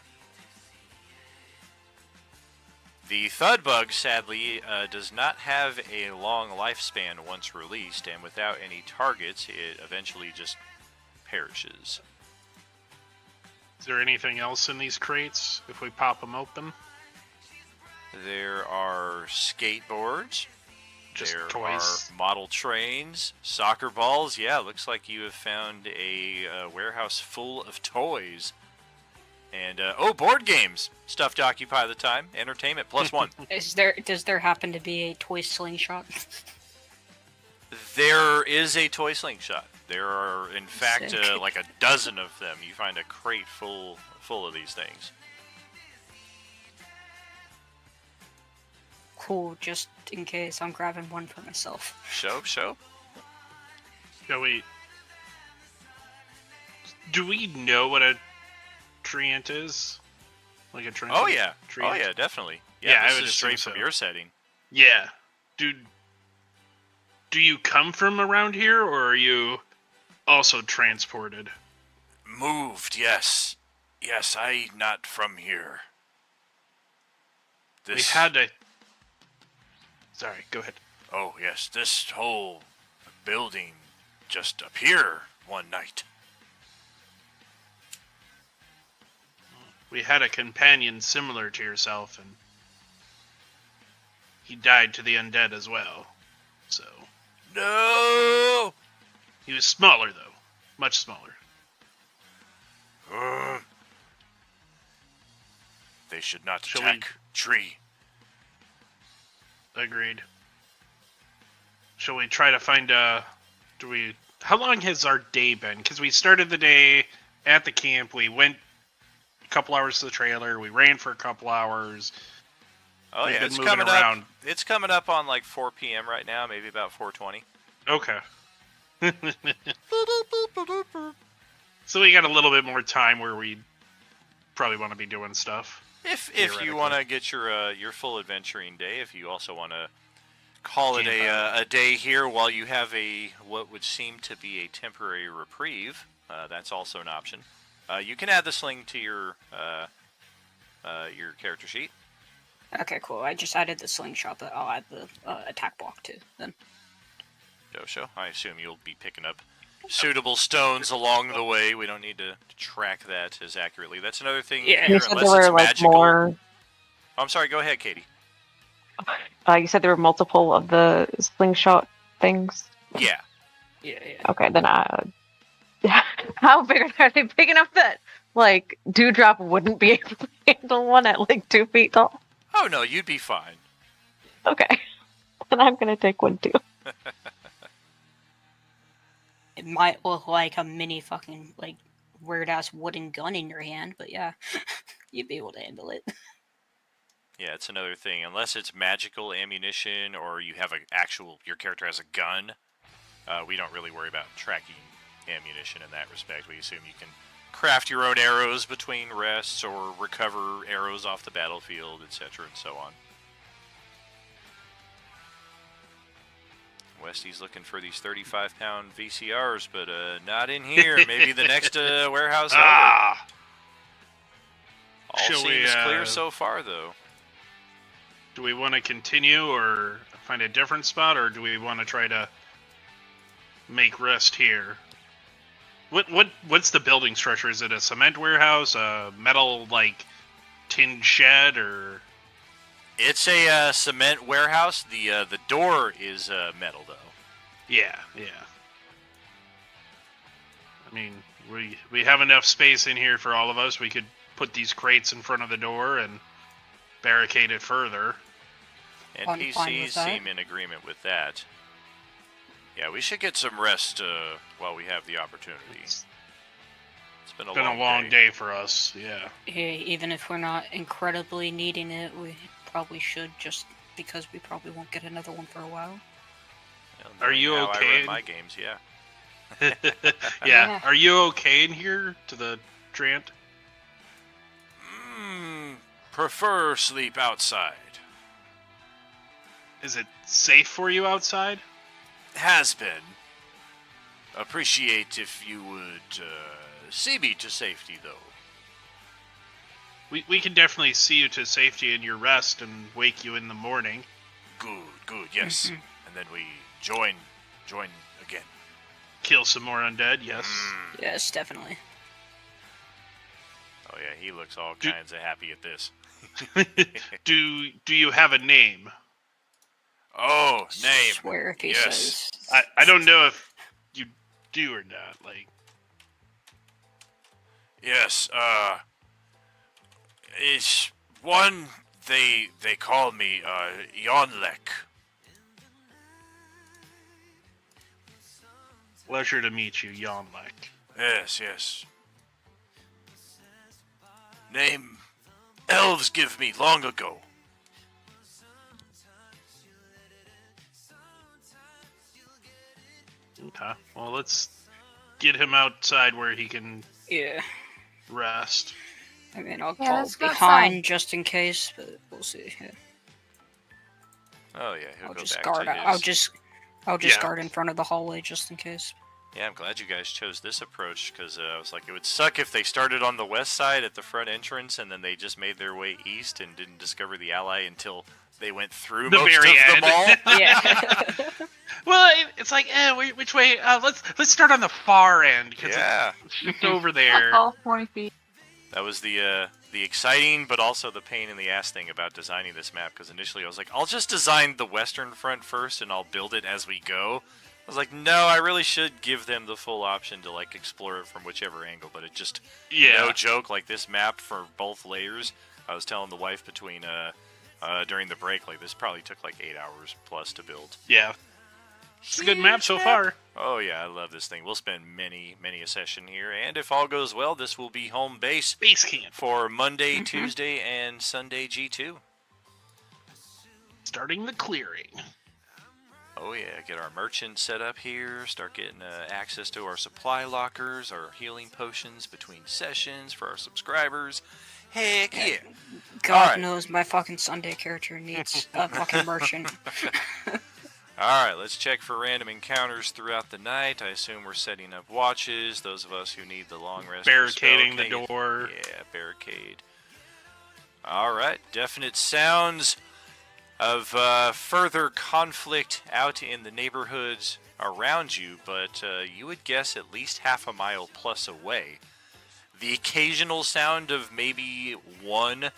The thud bug, sadly, does not have a long lifespan once released, and without any targets, it eventually just perishes. Is there anything else in these crates if we pop them open? There are skateboards. Just there toys. are model trains, soccer balls. Yeah, looks like you have found a warehouse full of toys. And, board games. Stuff to occupy the time. Entertainment +1. Does there happen to be a toy slingshot? There is a toy slingshot. There are, in fact, Sick. like a dozen of them. You find a crate full of these things. Cool, just in case, I'm grabbing one for myself. Show. Shall we... Do we know what a treant is? Like a treant? Oh yeah. Treant? Oh yeah, definitely. Yeah, Yeah, I this would is assume straight so. from your setting. Yeah. Do you come from around here, or are you also transported? Moved, yes. Yes, I not from here. We had a... Sorry, go ahead. Oh, yes, this whole building just appeared one night. We had a companion similar to yourself, and he died to the undead as well. So... No! He was smaller, though. Much smaller. They should not Shall attack tree. Agreed. Shall we try to find how long has our day been? Because we started the day at the camp, we went a couple hours to the trailer, we ran for a couple hours. Oh We've yeah, been it's moving coming around. up. It's coming up on like 4 p.m. right now, maybe about 4:20. Okay. So we got a little bit more time where we probably want to be doing stuff. If you want to get your full adventuring day, if you also want to call it a day here while you have what would seem to be a temporary reprieve, that's also an option. You can add the sling to your character sheet. Okay, cool. I just added the slingshot, but I'll add the attack block too. Then. Dosho, I assume you'll be picking up suitable stones along the way. We don't need to track that as accurately. That's another thing Yeah. here, You said unless there it's were like magical. more. Oh, I'm sorry. Go ahead, Katie. You said there were multiple of the slingshot things. Yeah. Yeah. Okay, then how big are they? Big enough that like Dewdrop wouldn't be able to handle one at like 2 feet tall? Oh no, you'd be fine. Okay, then I'm gonna take one too. It might look like a mini fucking like weird ass wooden gun in your hand, but yeah, you'd be able to handle it. Yeah, it's another thing. Unless it's magical ammunition or you have your character has a gun, we don't really worry about tracking ammunition in that respect. We assume you can craft your own arrows between rests or recover arrows off the battlefield, etc., and so on. Westy's looking for these 35-pound VCRs, but not in here. Maybe the next warehouse over. All seems clear so far, though. Do we want to continue or find a different spot, or do we want to try to make rest here? What's the building structure? Is it a cement warehouse, a metal like tin shed, or? It's a cement warehouse. The door is metal, though. Yeah. I mean, we have enough space in here for all of us. We could put these crates in front of the door and barricade it further. NPCs seem in agreement with that. Yeah, we should get some rest while we have the opportunity. It's been a long day for us, yeah. Hey, even if we're not incredibly needing it, we probably should, just because we probably won't get another one for a while. Are you okay? I run my games, yeah. Yeah. Are you okay in here to the Trant? Prefer sleep outside. Is it safe for you outside? Has been. Appreciate if you would see me to safety, though. We can definitely see you to safety in your rest and wake you in the morning. Good, yes. And then we join again. Kill some more undead, yes. Yes, definitely. Oh yeah, he looks all kinds of happy at this. Do you have a name? Oh, name. Swear if he says. I don't know if you do or not, like. Yes, it's one they call me Yonlek. Pleasure to meet you, Yonlek. Yes. Name elves give me long ago. Okay, well, let's get him outside where he can rest. I mean, I'll go behind just in case, but we'll see. Yeah. Oh yeah, he'll go just back guard. to his... I'll just guard in front of the hallway just in case. Yeah, I'm glad you guys chose this approach, because I was like, it would suck if they started on the west side at the front entrance and then they just made their way east and didn't discover the ally until they went through the most very of end. the mall. Yeah. Well, it's like, which way? Let's start on the far end, because it's over there. All 20 feet. That was the exciting, but also the pain in the ass thing about designing this map, because initially I was like, I'll just design the western front first and I'll build it as we go. I was like, no, I really should give them the full option to like explore it from whichever angle, but it just, no joke, like this map for both layers, I was telling the wife between, during the break, like this probably took like 8 hours plus to build. Yeah. It's a good map so far. Oh yeah, I love this thing. We'll spend many a session here, and if all goes well, this will be home base camp for Monday, Tuesday, and Sunday G2. Starting the clearing. Oh yeah, get our merchant set up here, start getting access to our supply lockers, our healing potions between sessions for our subscribers. Heck yeah. God knows my fucking Sunday character needs a fucking merchant. Alright, let's check for random encounters throughout the night. I assume we're setting up watches. Those of us who need the long rest. Barricading the door. Yeah, barricade. All right, definite sounds of further conflict out in the neighborhoods around you, but you would guess at least half a mile plus away. The occasional sound of maybe one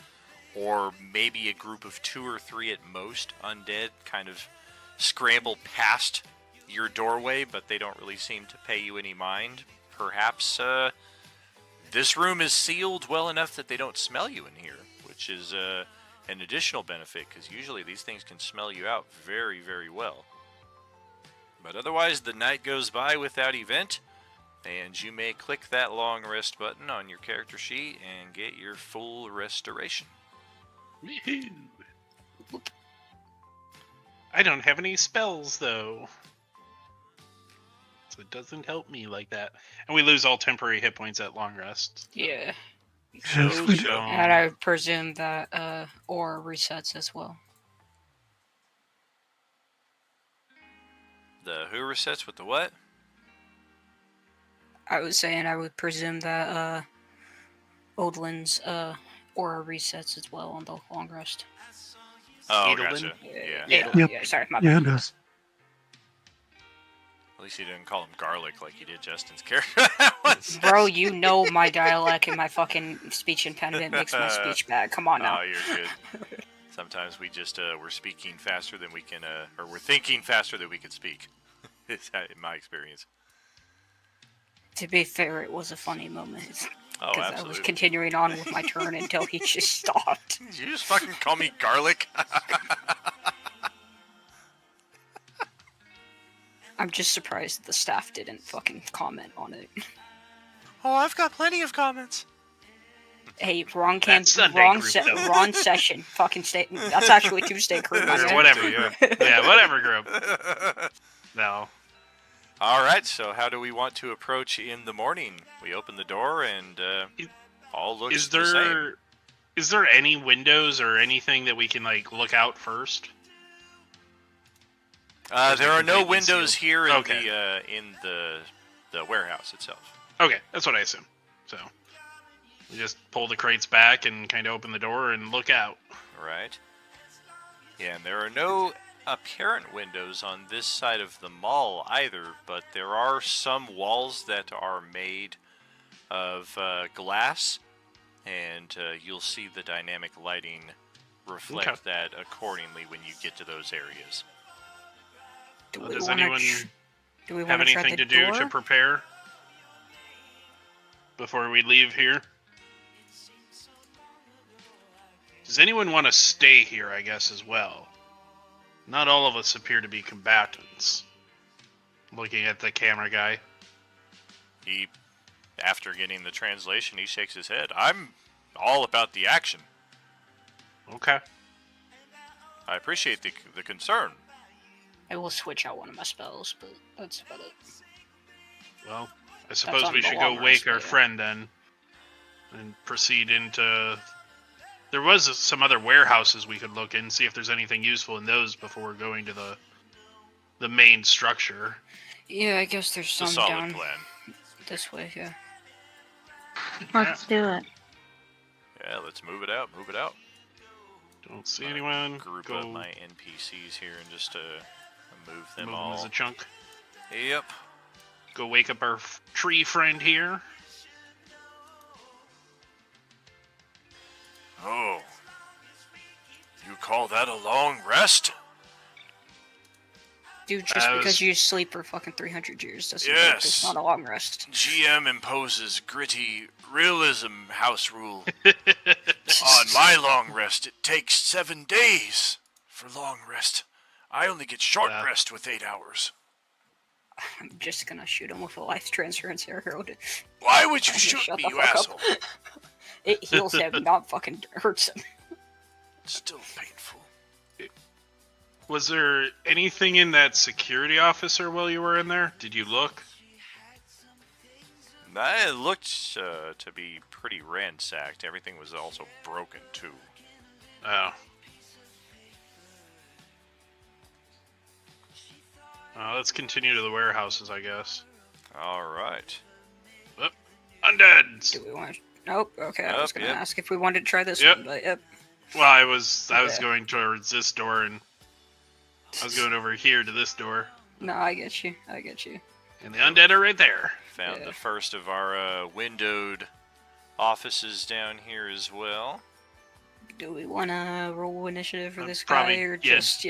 or maybe a group of 2 or 3 at most undead kind of scramble past your doorway, but they don't really seem to pay you any mind. Perhaps this room is sealed well enough that they don't smell you in here, which is an additional benefit, because usually these things can smell you out very, very well. But otherwise, the night goes by without event, and you may click that long rest button on your character sheet and get your full restoration. Woohoo! I don't have any spells, though. So it doesn't help me like that. And we lose all temporary hit points at long rest. Yeah. Yes, we do. And I presume that aura resets as well. The who resets with the what? I was saying I would presume that Odlin's aura resets as well on the long rest. Oh, Edelin? gotcha. Yeah. Edelin, Yep. yeah, sorry, my Yeah, bad. it does. At least he didn't call him garlic like he did Justin's character. Bro, you know my dialect and my fucking speech impediment makes my speech bad. Come on now. Oh, you're good. Sometimes we just we're speaking faster than we can, or we're thinking faster than we can speak. It's in my experience. To be fair, it was a funny moment. Oh, Because I was absolutely. continuing on with my turn until he just stopped. Did you just fucking call me garlic? I'm just surprised the staff didn't fucking comment on it. Oh, I've got plenty of comments. Hey, wrong That's Sunday wrong, group, though. wrong session. Fucking stay. That's actually Tuesday group. my Or bad. whatever, yeah, whatever group. No. All right, so how do we want to approach in the morning? We open the door and all looks Is the same. there any windows or anything that we can like look out first? There are no completely windows sealed? here in Okay. the warehouse itself. Okay, that's what I assume. So we just pull the crates back and kind of open the door and look out. Right. Yeah, and there are no apparent windows on this side of the mall either, but there are some walls that are made of glass, and you'll see the dynamic lighting reflect Okay. that accordingly when you get to those areas. Do we Does wanna anyone do we have wanna try anything the to do door? to prepare before we leave here? Does anyone want to stay here, I guess, as well? Not all of us appear to be combatants. Looking at the camera guy. He, after getting the translation, he shakes his head. I'm all about the action. Okay. I appreciate the concern. I will switch out one of my spells, but that's about it. Well, I suppose on we the should long go wake rest, our but yeah. friend then. And proceed into... There was some other warehouses we could look in, see if there's anything useful in those before going to the main structure. Yeah, I guess there's It's a some solid down plan. this way. Yeah. Let's do it. Yeah, let's move it out. Move it out. Don't see anyone. Group Go up my NPCs here and just move them move all. them as a chunk. Yep. Go wake up our tree friend here. Oh. You call that a long rest? Dude, just As- because you sleep for fucking 300 years doesn't mean it's not a long rest. GM imposes gritty realism house rule. On my long rest, it takes 7 days for long rest. I only get short rest with 8 hours. I'm just gonna shoot him with a life transference arrow. Why would you Just shoot shut me, the you fuck up. asshole? It heals him, not fucking hurts him. Still painful. Was there anything in that security officer while you were in there? Did you look? It looked to be pretty ransacked. Everything was also broken, too. Oh. Let's continue to the warehouses, I guess. All right. Undeads! Do we want Nope. Okay, I was Yep, gonna ask if we wanted to try this Yep. one, but yep. Well, I was Yeah. going towards this door, and I was going over here to this door. No, I get you. And the undead are right there. Found the first of our windowed offices down here as well. Do we want to roll initiative for this probably- guy, or yeah. just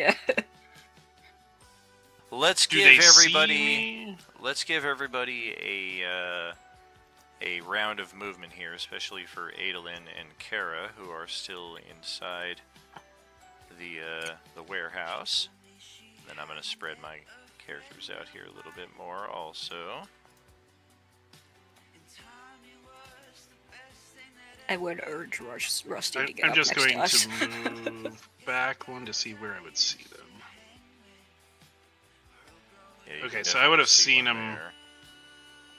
Let's Do give they see everybody. me? Let's give everybody a round of movement here, especially for Adolin and Kara, who are still inside the warehouse. Then I'm gonna spread my characters out here a little bit more, also. I would urge Rusty to get I'm up just next going to us. to move back one to see where I would see them. Yeah, you Okay, can so I would have definitely see seen one them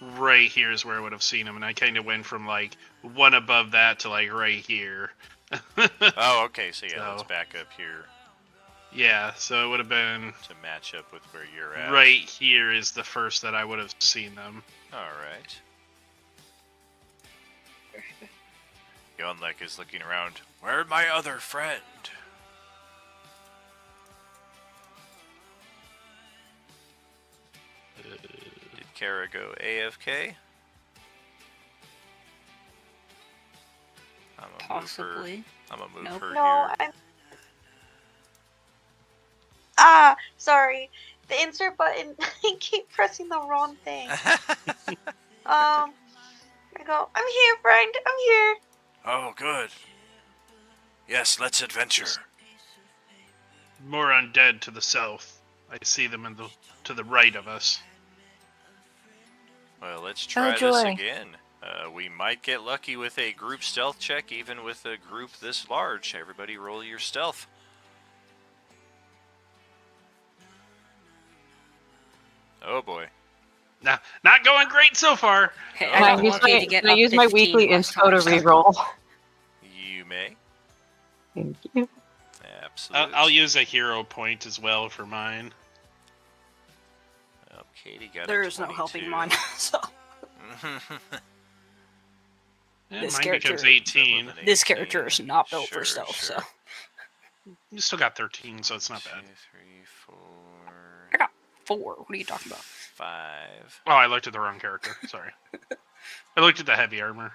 there. right here is where I would have seen them, and I kind of went from like one above that to like right here. Oh, okay. So yeah, So- let's back up here Yeah, so it would have been to match up with where you're at. right here is the first that I would have seen them. All right. Yonlek is looking around. Where'd my other friend? Did Kara go AFK? I'm gonna Possibly. Move her, I'm gonna move Nope. her No, here. Sorry. The insert button, I keep pressing the wrong thing. I go, I'm here, friend, I'm here. Oh, good. Yes, let's adventure. More undead to the south. I see them to the right of us. Well, let's try this again. We might get lucky with a group stealth check, even with a group this large. Everybody roll your stealth. Oh boy. Nah, not going great so far. Hey, Oh. I got lucky to get Can I up use my 15 weekly last inspo to time, so- reroll? You may. Thank you. Absolutely. I'll use a hero point as well for mine. Oh, Katie got There a is no 22. helping mine, so Yeah, This mine character- becomes 18. this character is not built for Sure, stealth. sure. So You still got 13, so it's not 2, bad. 3, 4, I got 4. What are you talking about? 5. Oh, I looked at the wrong character. Sorry. I looked at the heavy armor.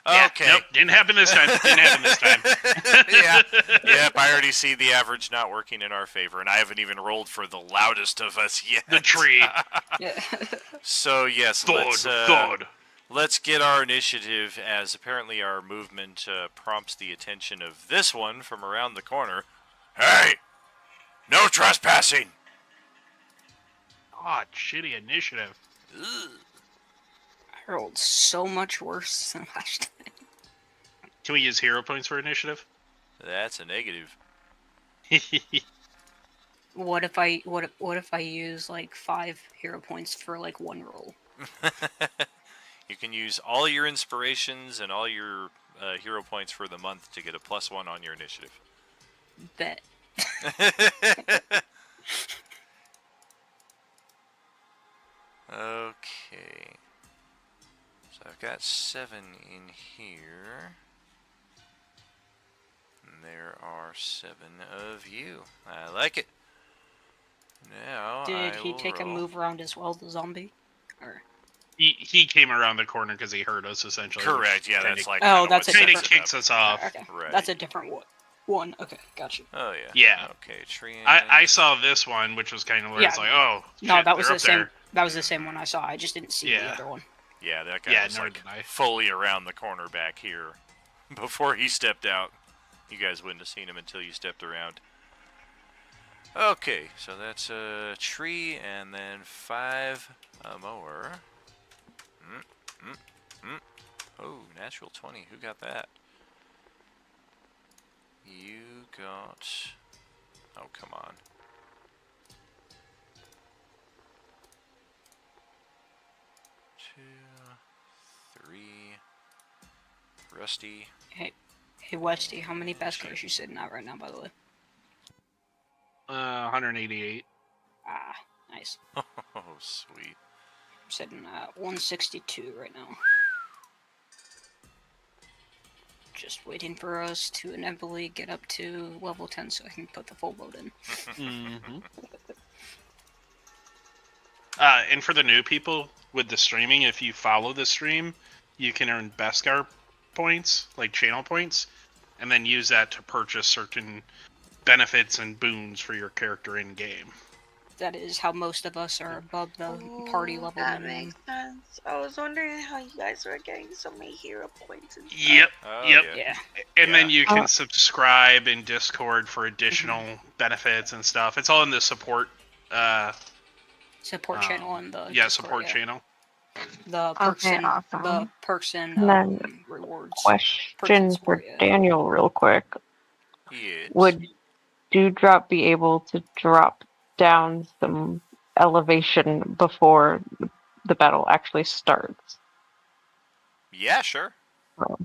Okay. Nope, didn't happen this time. Didn't happen this time. Yeah. Yep, I already see the average not working in our favor, and I haven't even rolled for the loudest of us yet. The tree. Yeah. So, yes, Thud. let's get our initiative, as apparently our movement prompts the attention of this one from around the corner. Hey! No trespassing! Oh, shitty initiative. Ugh. I rolled so much worse than last time. Can we use hero points for initiative? That's a negative. What if I use like 5 hero points for like 1 roll? You can use all your inspirations and all your hero points for the month to get a +1 on your initiative. Bet. Okay. So I've got 7 in here. And there are 7 of you. I like it. Now Did I he will take a roll. move around as well, the zombie? Or He came around the corner because he heard us, essentially. Correct, yeah, Kinda- that's like Oh, kinda that's what a Kind of sets it kicks up. us off. okay, Right. that's a different one. Okay, gotcha. Oh yeah. Yeah. Okay, tree. I saw this one, which was kind of where it's Yeah. like, oh, No, shit, that was they're the up same. there. That was the same one I saw. I just didn't see the Yeah. other one. Yeah, that guy Yeah, was nor like did I. fully around the corner back here before he stepped out. You guys wouldn't have seen him until you stepped around. Okay, so that's a tree and then 5 more. Oh, natural 20. Who got that? You got... Oh, come on. 2, 3. Rusty. Hey, Westy, how many Beskars you sitting at right now, by the way? 188. Ah, nice. sweet. I'm sitting at 162 right now. Just waiting for us to inevitably get up to level 10 so I can put the full load in. Mm-hmm. And for the new people with the streaming, if you follow the stream, you can earn Beskar points, like channel points, and then use that to purchase certain benefits and boons for your character in game. That is how most of us are above the party level That minimum. makes sense. I was wondering how you guys were getting so many hero points and stuff. Yep. Oh, Yeah. And then you can subscribe in Discord for additional benefits and stuff. It's all in the support channel and the Discord, support channel. The perks Okay, and awesome. the perks and And then rewards. question for Daniel, real quick. Yes. Would Dewdrop be able to drop down some elevation before the battle actually starts? Yeah, sure. Or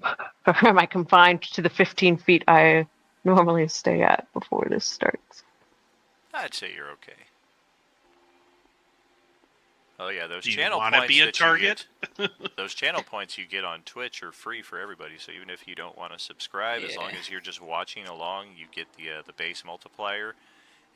am I confined to the 15 feet I normally stay at before this starts? I'd say you're okay. Oh yeah, those Do you channel wanna points be a that target? you get, those channel points you get on Twitch are free for everybody. So even if you don't want to subscribe, as long as you're just watching along, you get the base multiplier,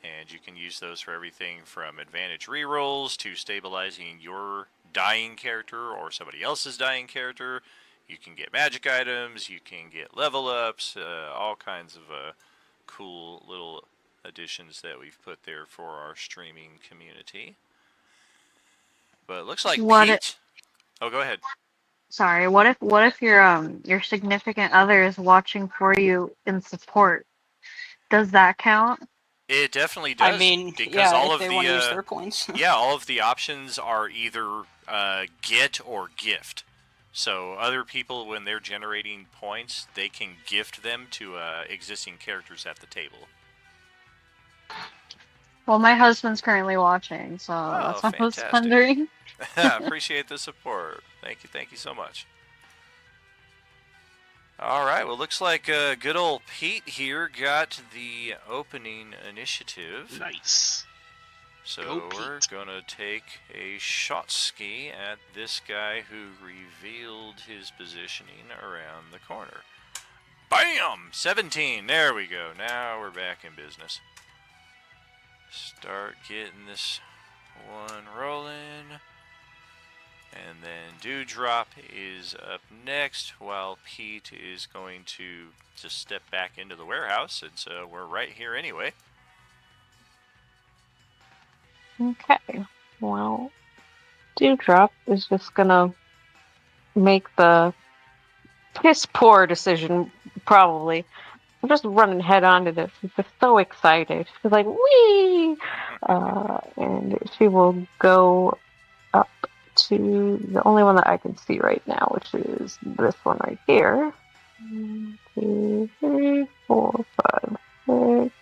and you can use those for everything from advantage rerolls to stabilizing your dying character or somebody else's dying character. You can get magic items, you can get level ups, all kinds of cool little additions that we've put there for our streaming community. But it looks like Pete. Oh, go ahead. Sorry. What if your significant other is watching for you in support? Does that count? It definitely does. I mean, because all if of they the want to use their points. yeah, all of the options are either get or gift. So other people, when they're generating points, they can gift them to existing characters at the table. Well, my husband's currently watching, so that's what I was fantastic. wondering. Appreciate the support. Thank you so much. All right, well, looks like good old Pete here got the opening initiative. Nice. So we're going to take a shot ski at this guy who revealed his positioning around the corner. Bam! 17. There we go. Now we're back in business. Start getting this one rolling. And then Dewdrop is up next, while Pete is going to just step back into the warehouse, since we're right here anyway. Okay, well, Dewdrop is just gonna make the piss poor decision, probably. I'm just running head on to this. She's just so excited. She's like, wee! And she will go up to the only one that I can see right now, which is this one right here. 1, 2, 3, 4, 5, 6.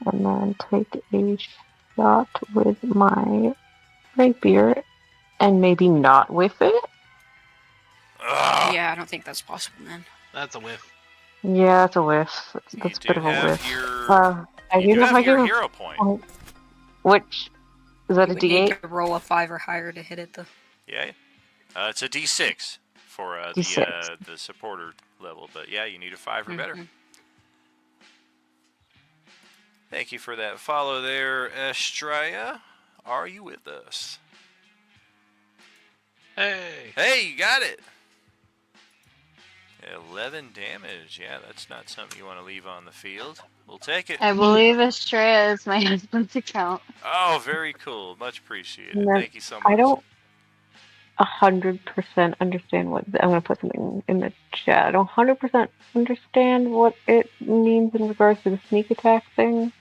And then take a shot with my rapier and maybe not whiff it. Yeah, I don't think that's possible, man. That's a whiff. Yeah, it's a whiff. That's a bit of a whiff. I do have my hero point. Which is that You a would need D8? to roll a 5 or higher to hit it, though. Yeah, it's a D6 for D6. the supporter level, but yeah, you need a 5 or better. Thank you for that follow there, Estrella. Are you with us? Hey. Hey, you got it. 11 damage. Yeah, that's not something you want to leave on the field. We'll take it. I believe Estrella is my husband's account. Oh, very cool. Much appreciated. And then Thank you so much. I don't 100% understand what I'm going to put something in the chat. I don't 100% understand what it means in regards to the sneak attack thing.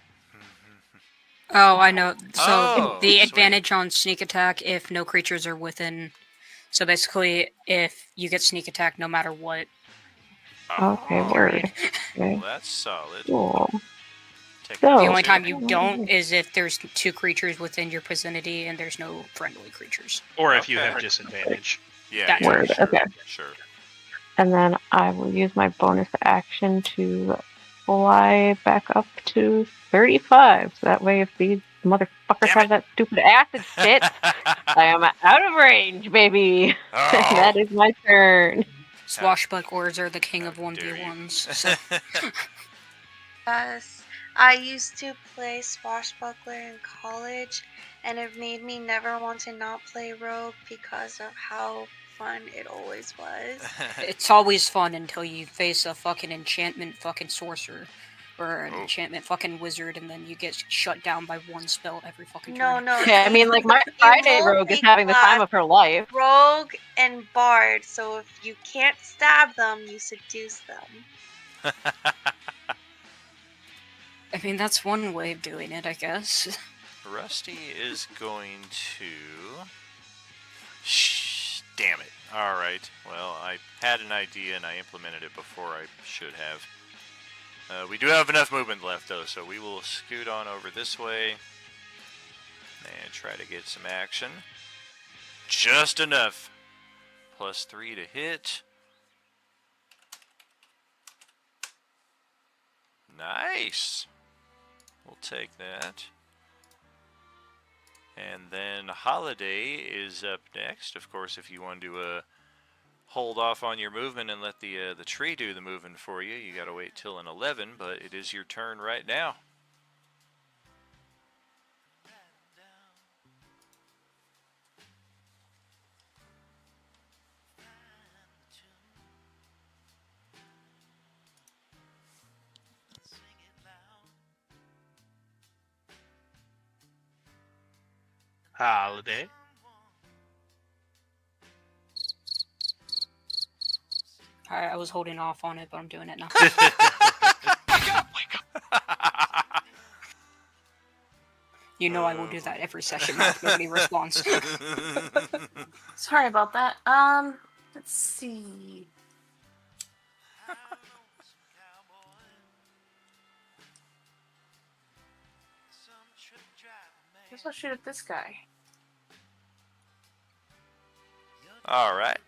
Oh, I know. So Oh, the sweet. advantage on sneak attack if no creatures are within. So basically, if you get sneak attack, no matter what. Okay, word. Well, that's solid. Cool. The only time you don't is if there's 2 creatures within your vicinity and there's no friendly creatures. Or if you have disadvantage. Yeah, Word. sure. Okay. Sure. And then I will use my bonus action to fly back up to 35. So that way, if these motherfuckers have that stupid acid shit, I am out of range, baby. Oh. That is my turn. Swashbucklers are the king of 1v1s. So. Yes, I used to play Swashbuckler in college, and it made me never want to not play Rogue because of how fun it always was. It's always fun until you face a fucking enchantment fucking sorcerer. Or an enchantment fucking wizard, and then you get shut down by one spell every fucking turn. No. Yeah, I mean, like, my Friday Rogue is having the time of her life. Rogue and Bard, so if you can't stab them, you seduce them. I mean, that's one way of doing it, I guess. Rusty is going to... Shh, damn it. Alright, well, I had an idea and I implemented it before I should have. We do have enough movement left, though, so we will scoot on over this way and try to get some action. Just enough. +3 to hit. Nice. We'll take that. And then Holiday is up next. Of course, if you want to hold off on your movement and let the tree do the moving for you, you gotta wait till an 11, but it is your turn right now. Holiday. I was holding off on it, but I'm doing it now. You know I will do that every session if nobody responds. Sorry about that. Let's see. Guess I'll shoot at this guy. Alright.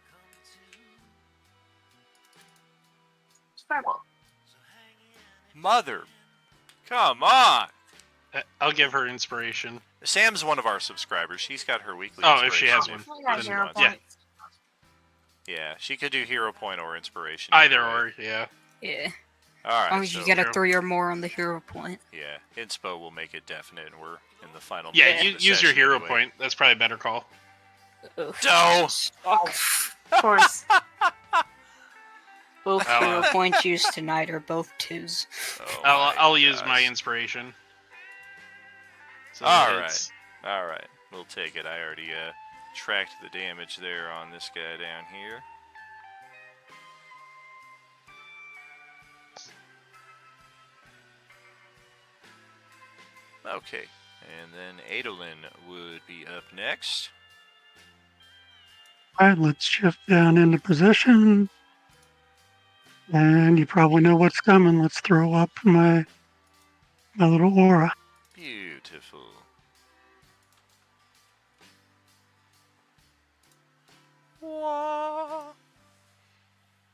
Fireball. Mother. Come on. I'll give her inspiration. Sam's one of our subscribers. She's got her weekly Oh, if she has inspiration one. if she Hero wants. points. Yeah, she could do hero point or inspiration. Either or, yeah. Yeah. Alright. As long as you get a 3 or more on the hero point. Yeah, inspo will make it definite, and we're in the final. Yeah, minute of the use your session hero anyway. point. That's probably a better call. Fuck. Of course. Both hero points used tonight are both 2s. Oh I'll use my inspiration. So Alright. Alright. We'll take it. I already tracked the damage there on this guy down here. Okay. And then Adolin would be up next. Alright, let's shift down into position. And you probably know what's coming. Let's throw up my little aura. Beautiful.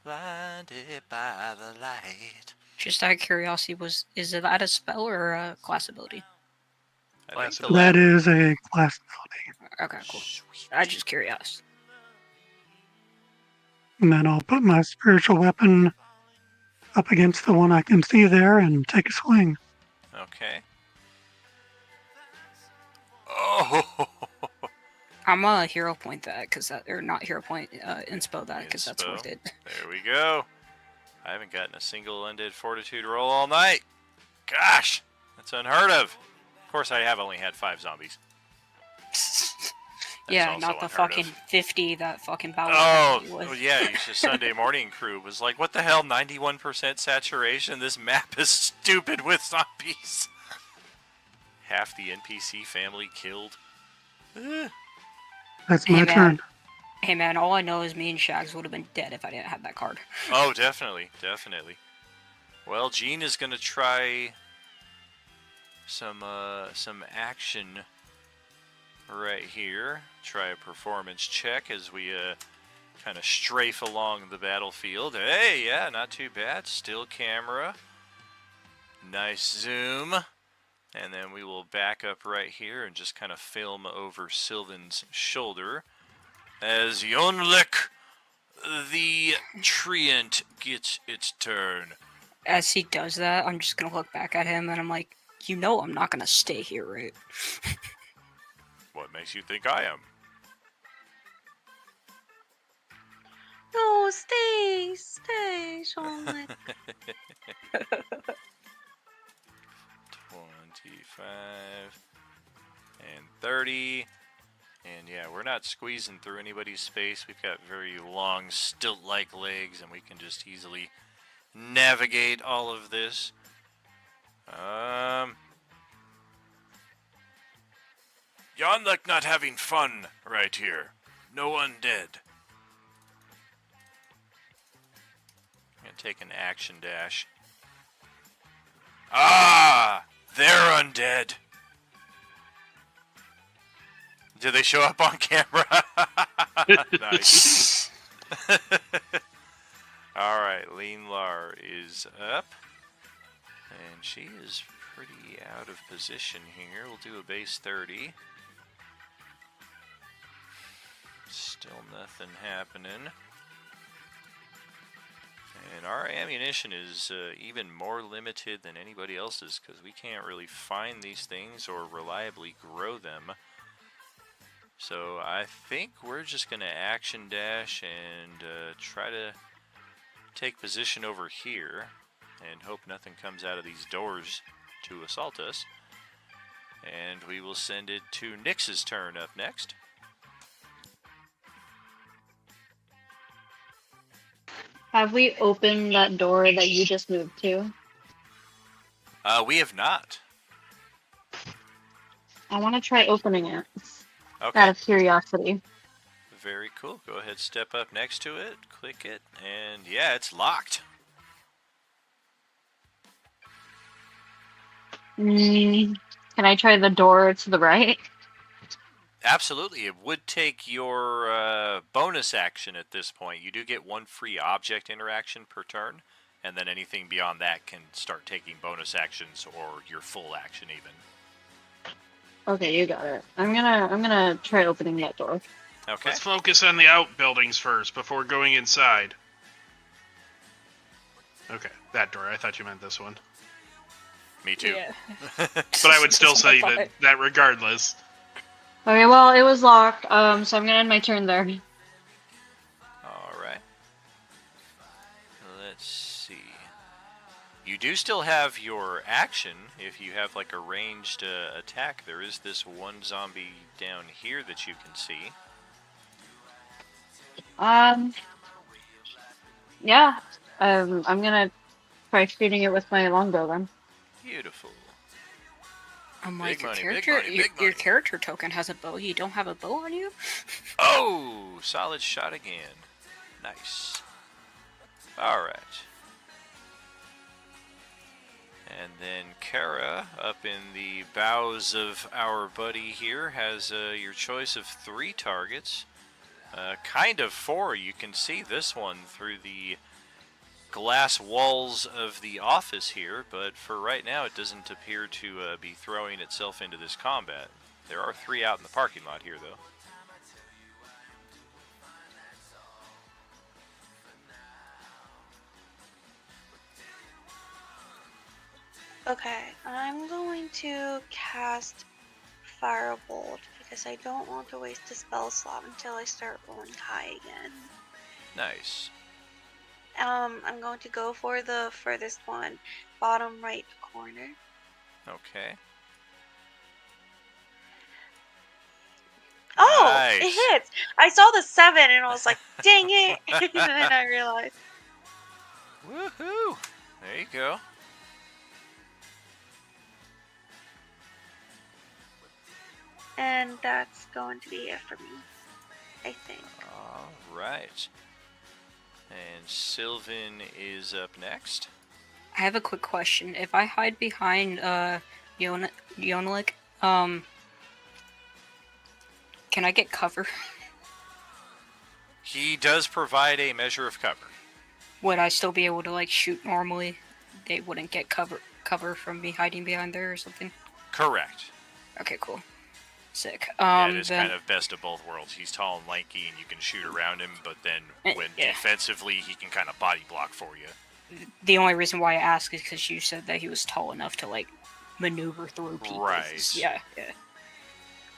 Blinded by the light. Just out of curiosity, is that a spell or a class ability? That is a class ability. Okay, cool. I'm just curious. And then I'll put my spiritual weapon up against the one I can see there and take a swing. Okay. Oh! I'm gonna hero point that, because that, or not hero point, inspo that, because that's worth it. There we go. I haven't gotten a single undead fortitude roll all night. Gosh, that's unheard of. Of course, I have only had 5 zombies. Yeah, also not the unheard fucking of. 50 that fucking Bauer Oh, hit me with. well, yeah, you should Sunday morning crew was like, what the hell, 91% saturation? This map is stupid with zombies. Half the NPC family killed. That's my turn. Hey man, all I know is me and Shags would have been dead if I didn't have that card. Oh, definitely, definitely. Well, Gene is gonna try some action right here. Try a performance check as we kind of strafe along the battlefield. Hey, yeah, not too bad. Still camera. Nice zoom. And then we will back up right here and just kind of film over Sylvan's shoulder as Yonlik the Treant gets its turn. As he does that, I'm just gonna look back at him and I'm like, you know I'm not gonna stay here, right? What makes you think I am? No, stay, Sean. 25 and 30. And yeah, we're not squeezing through anybody's space. We've got very long stilt-like legs and we can just easily navigate all of this. Yonlik not having fun right here. No undead. I'm gonna take an action dash. Ah! They're undead! Do they show up on camera? Nice. Alright, Lean Lar is up. And she is pretty out of position here. We'll do a base 30. Still nothing happening. And our ammunition is even more limited than anybody else's because we can't really find these things or reliably grow them. So I think we're just going to action dash and try to take position over here and hope nothing comes out of these doors to assault us. And we will send it to Nyx's turn up next. Have we opened that door that you just moved to? We have not. I want to try opening it. Okay. Out of curiosity. Very cool. Go ahead, step up next to it, click it, and yeah, it's locked. Can I try the door to the right? Absolutely. It would take your bonus action at this point. You do get one free object interaction per turn, and then anything beyond that can start taking bonus actions or your full action even. Okay, you got it. I'm gonna try opening that door. Okay. Let's focus on the outbuildings first before going inside. Okay, that door. I thought you meant this one. Me too. Yeah. But I would still say that regardless. Okay, well, it was locked, so I'm gonna end my turn there. Alright. Let's see. You do still have your action. If you have like a ranged attack, there is this one zombie down here that you can see. Yeah. I'm gonna try shooting it with my longbow then. Beautiful. I'm Big like, your money, character, big money, big your money. character token has a bow. You don't have a bow on you? Oh, solid shot again. Nice. Alright. And then Kara, up in the bows of our buddy here, has your choice of 3 targets. Kind of 4. You can see this one through the glass walls of the office here, but for right now it doesn't appear to be throwing itself into this combat. There are 3 out in the parking lot here, though. Okay, I'm going to cast Firebolt because I don't want to waste a spell slot until I start rolling high again. Nice. I'm going to go for the furthest one, bottom right corner. Okay. Oh, Nice. it hits! I saw the 7 and I was like, dang it! And then I realized. Woohoo! There you go. And that's going to be it for me, I think. Alright. And Sylvan is up next. I have a quick question. If I hide behind Yonlik, can I get cover? He does provide a measure of cover. Would I still be able to like shoot normally? They wouldn't get cover from me hiding behind there or something? Correct. Okay, cool. Sick. Yeah, it is then, kind of best of both worlds. He's tall and lanky, and you can shoot around him, but then when yeah. defensively, he can kind of body block for you. The only reason why I ask is because you said that he was tall enough to, like, maneuver through people. Right. Yeah.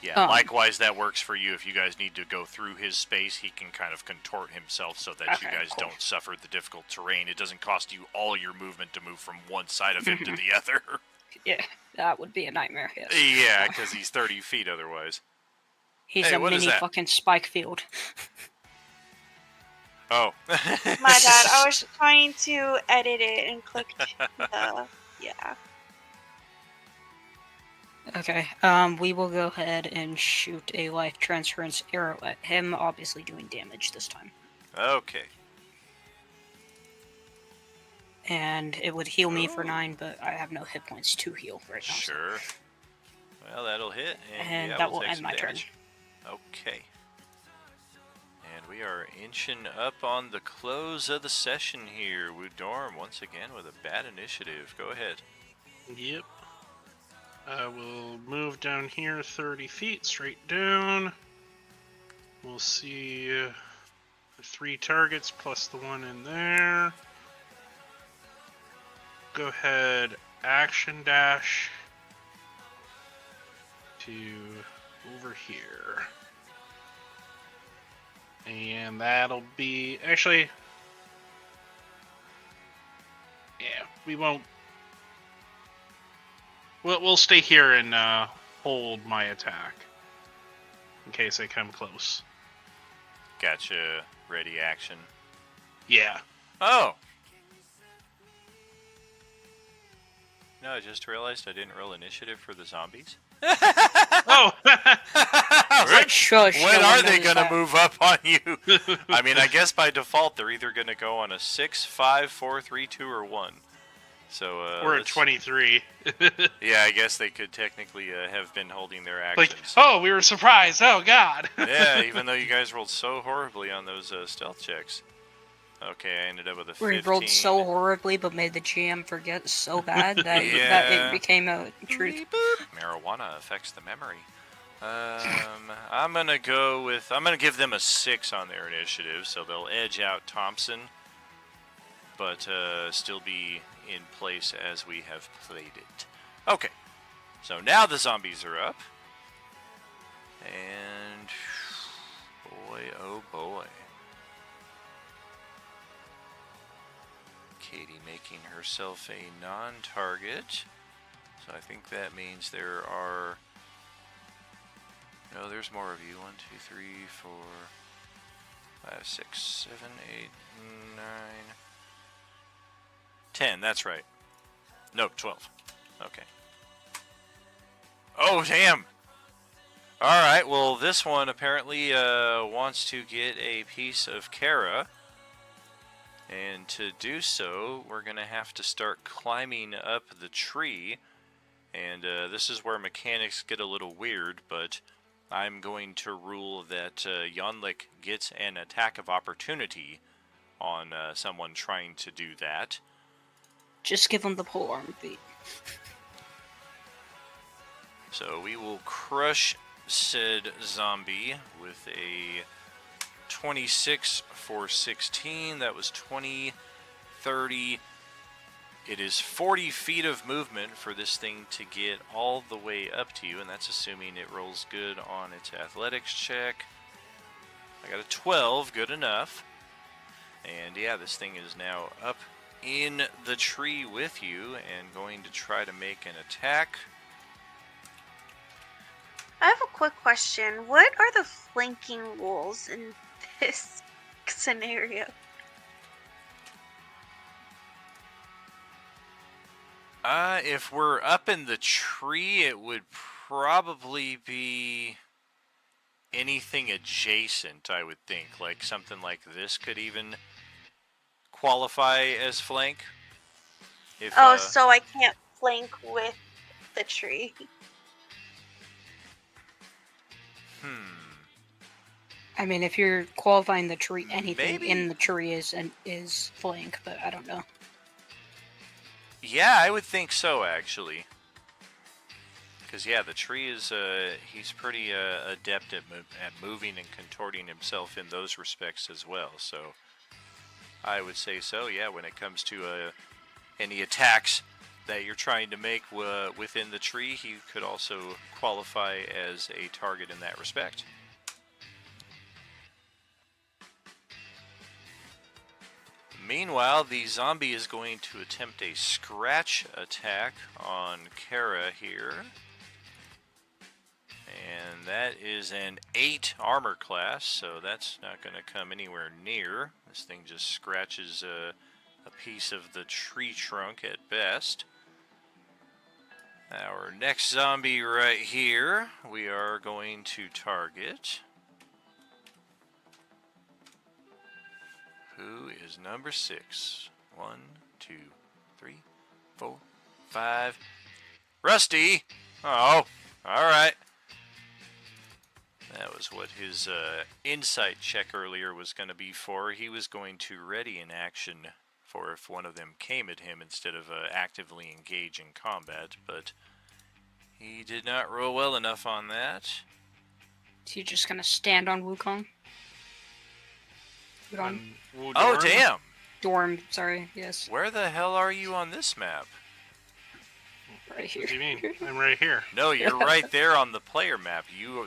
Yeah, likewise, that works for you. If you guys need to go through his space, he can kind of contort himself so that you guys don't suffer the difficult terrain. It doesn't cost you all your movement to move from one side of him to the other. Yeah, that would be a nightmare, yes. Yeah, because he's 30 feet otherwise. He's a mini fucking spike field. Oh. My bad. I was trying to edit it and clicked the... Yeah. Okay, we will go ahead and shoot a life transference arrow at him, obviously doing damage this time. Okay. And it would heal me for 9, but I have no hit points to heal right now. Sure. Well, that'll hit, and that we'll will take end some my damage. Okay. And we are inching up on the close of the session here. Woodorm, once again, with a bad initiative. Go ahead. Yep. I will move down here 30 feet, straight down. We'll see the 3 targets plus the one in there. Go ahead, action dash to over here. And that'll be, actually, yeah, we won't. We'll stay here and hold my attack in case they come close. Gotcha. Ready action. Yeah. Oh! No, I just realized I didn't roll initiative for the zombies. Oh! I was like, Shush, when no are one they knows going to that. move up on you? I mean, I guess by default they're either going to go on a 6, 5, 4, 3, 2, or 1. So, we're at 23. Yeah, I guess they could technically have been holding their Like, actions. oh, we were surprised. Oh, God. Yeah, even though you guys rolled so horribly on those stealth checks. Okay, I ended up with a 15. We rolled so horribly, but made the GM forget so bad that, that Yeah. it became a truth. Marijuana affects the memory. I'm gonna give them a 6 on their initiative, so they'll edge out Thompson, but still be in place as we have played it. Okay, so now the zombies are up, and boy, oh boy. Katie making herself a non-target. So I think that means there are... No, there's more of you. 1, 2, 3, 4, 5, 6, 7, 8, 9... 10, that's right. Nope, 12. Okay. Oh, damn! Alright, well, this one apparently wants to get a piece of Kara. And to do so, we're going to have to start climbing up the tree. And this is where mechanics get a little weird, but I'm going to rule that Yonlik gets an attack of opportunity on someone trying to do that. Just give him the pole arm beat. So we will crush said zombie with a 26 for 16. That was 20, 30. It is 40 feet of movement for this thing to get all the way up to you, and that's assuming it rolls good on its athletics check. I got a 12, good enough. And yeah, this thing is now up in the tree with you and going to try to make an attack. I have a quick question. What are the flanking rules in this scenario? If we're up in the tree, it would probably be anything adjacent, I would think. Like something like this could even qualify as flank. If, So I can't flank with the tree. I mean, if you're qualifying the tree, anything Maybe. in the tree is flank, but I don't know. Yeah, I would think so, actually. Because, yeah, the tree is, he's pretty adept at moving and contorting himself in those respects as well. So I would say so, yeah, when it comes to any attacks that you're trying to make within the tree, he could also qualify as a target in that respect. Meanwhile, the zombie is going to attempt a scratch attack on Kara here. And that is an 8 armor class, so that's not going to come anywhere near. This thing just scratches a piece of the tree trunk at best. Our next zombie right here, we are going to target. Who is number 6? 1, 2, 3, 4, 5. Rusty! Oh, alright. That was what his insight check earlier was going to be for. He was going to ready in action for if one of them came at him instead of actively engage in combat, but he did not roll well enough on that. Is he just going to stand on Wukong? Oh, damn! Dorm, sorry, yes. Where the hell are you on this map? Right here. What do you mean? I'm right here. No, you're right there on the player map.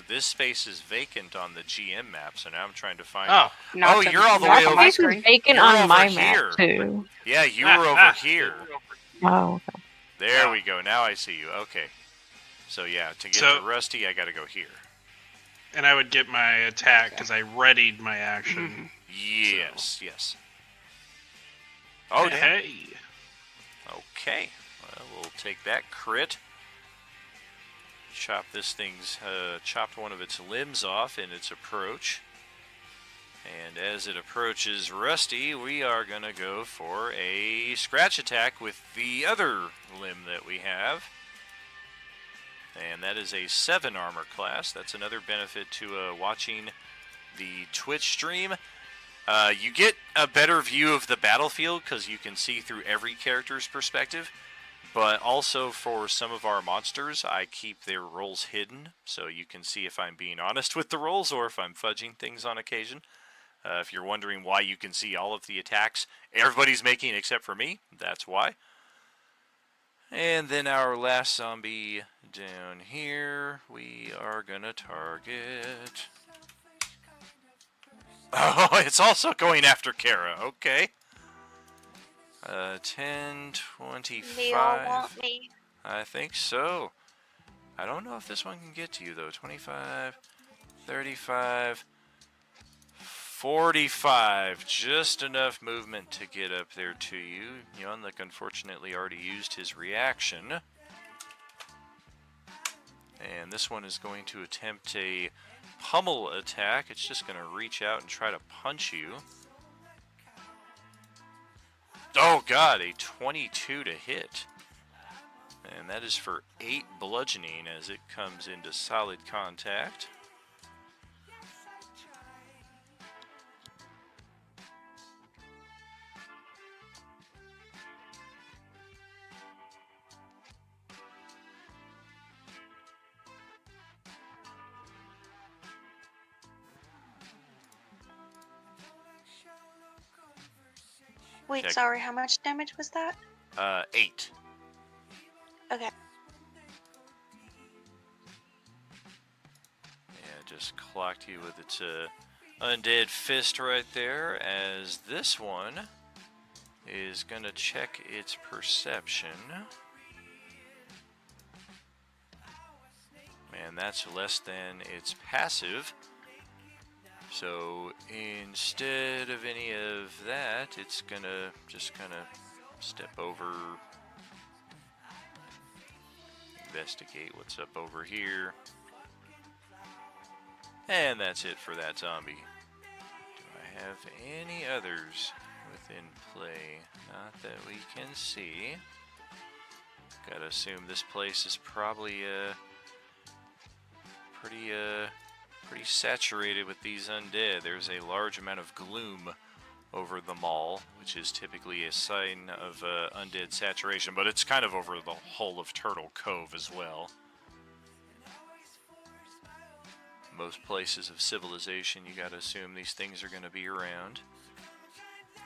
This space is vacant on the GM map, so now I'm trying to find... Oh. You're all the way over This is vacant You're on over my here. map, too. Yeah, you were over here. Oh, okay. There we go. Now I see you. Okay. So, yeah, to get to Rusty, I gotta go here. And I would get my attack because I readied my action. Yes, yes. Oh, damn. Hey. Okay. Well, we'll take that crit. Chop this thing's, chopped one of its limbs off in its approach. And as it approaches Rusty, we are going to go for a scratch attack with the other limb that we have. And that is a 7 armor class. That's another benefit to watching the Twitch stream. You get a better view of the battlefield because you can see through every character's perspective. But also for some of our monsters, I keep their rolls hidden, so you can see if I'm being honest with the rolls or if I'm fudging things on occasion. If you're wondering why you can see all of the attacks everybody's making except for me, that's why. And then our last zombie down here, we are going to target... Oh, it's also going after Kara, okay. 10, 25. They all want me. I think so. I don't know if this one can get to you, though. 25, 35, 45. Just enough movement to get up there to you. Yunlik unfortunately already used his reaction. And this one is going to attempt a pummel attack. It's just going to reach out and try to punch you. Oh god, a 22 to hit. And that is for 8 bludgeoning as it comes into solid contact. Wait, Check. sorry, how much damage was that? 8. Okay. Yeah, just clocked you with its undead fist right there, as this one is going to check its perception. And that's less than its passive. So instead of any of that, it's gonna just kind of step over, investigate what's up over here. And that's it for that zombie. Do I have any others within play? Not that we can see. Gotta assume this place is probably pretty saturated with these undead. There's a large amount of gloom over the mall, which is typically a sign of undead saturation, but it's kind of over the whole of Turtle Cove as well. most places of civilization, you gotta assume these things are gonna be around.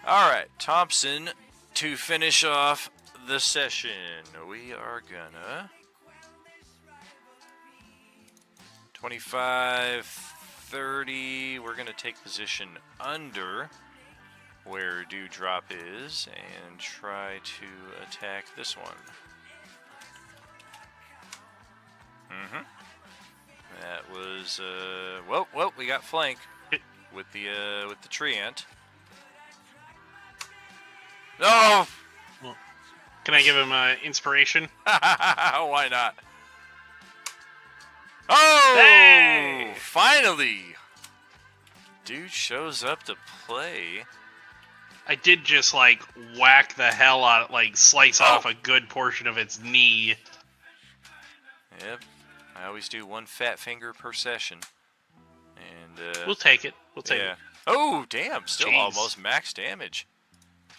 Alright, Thompson, to finish off the session, we are gonna 25, 30, we're gonna take position under where Dewdrop is and try to attack this one. That was well, we got flank with the tree ant. Oh! Well, can I give him inspiration? Why not? Oh! Hey! Finally! Dude shows up to play. I did just, like, whack the hell out, like, slice off a good portion of its knee. Yep. I always do one fat finger per session. And, we'll take it. We'll take it. Oh, damn. Still Jeez. almost max damage.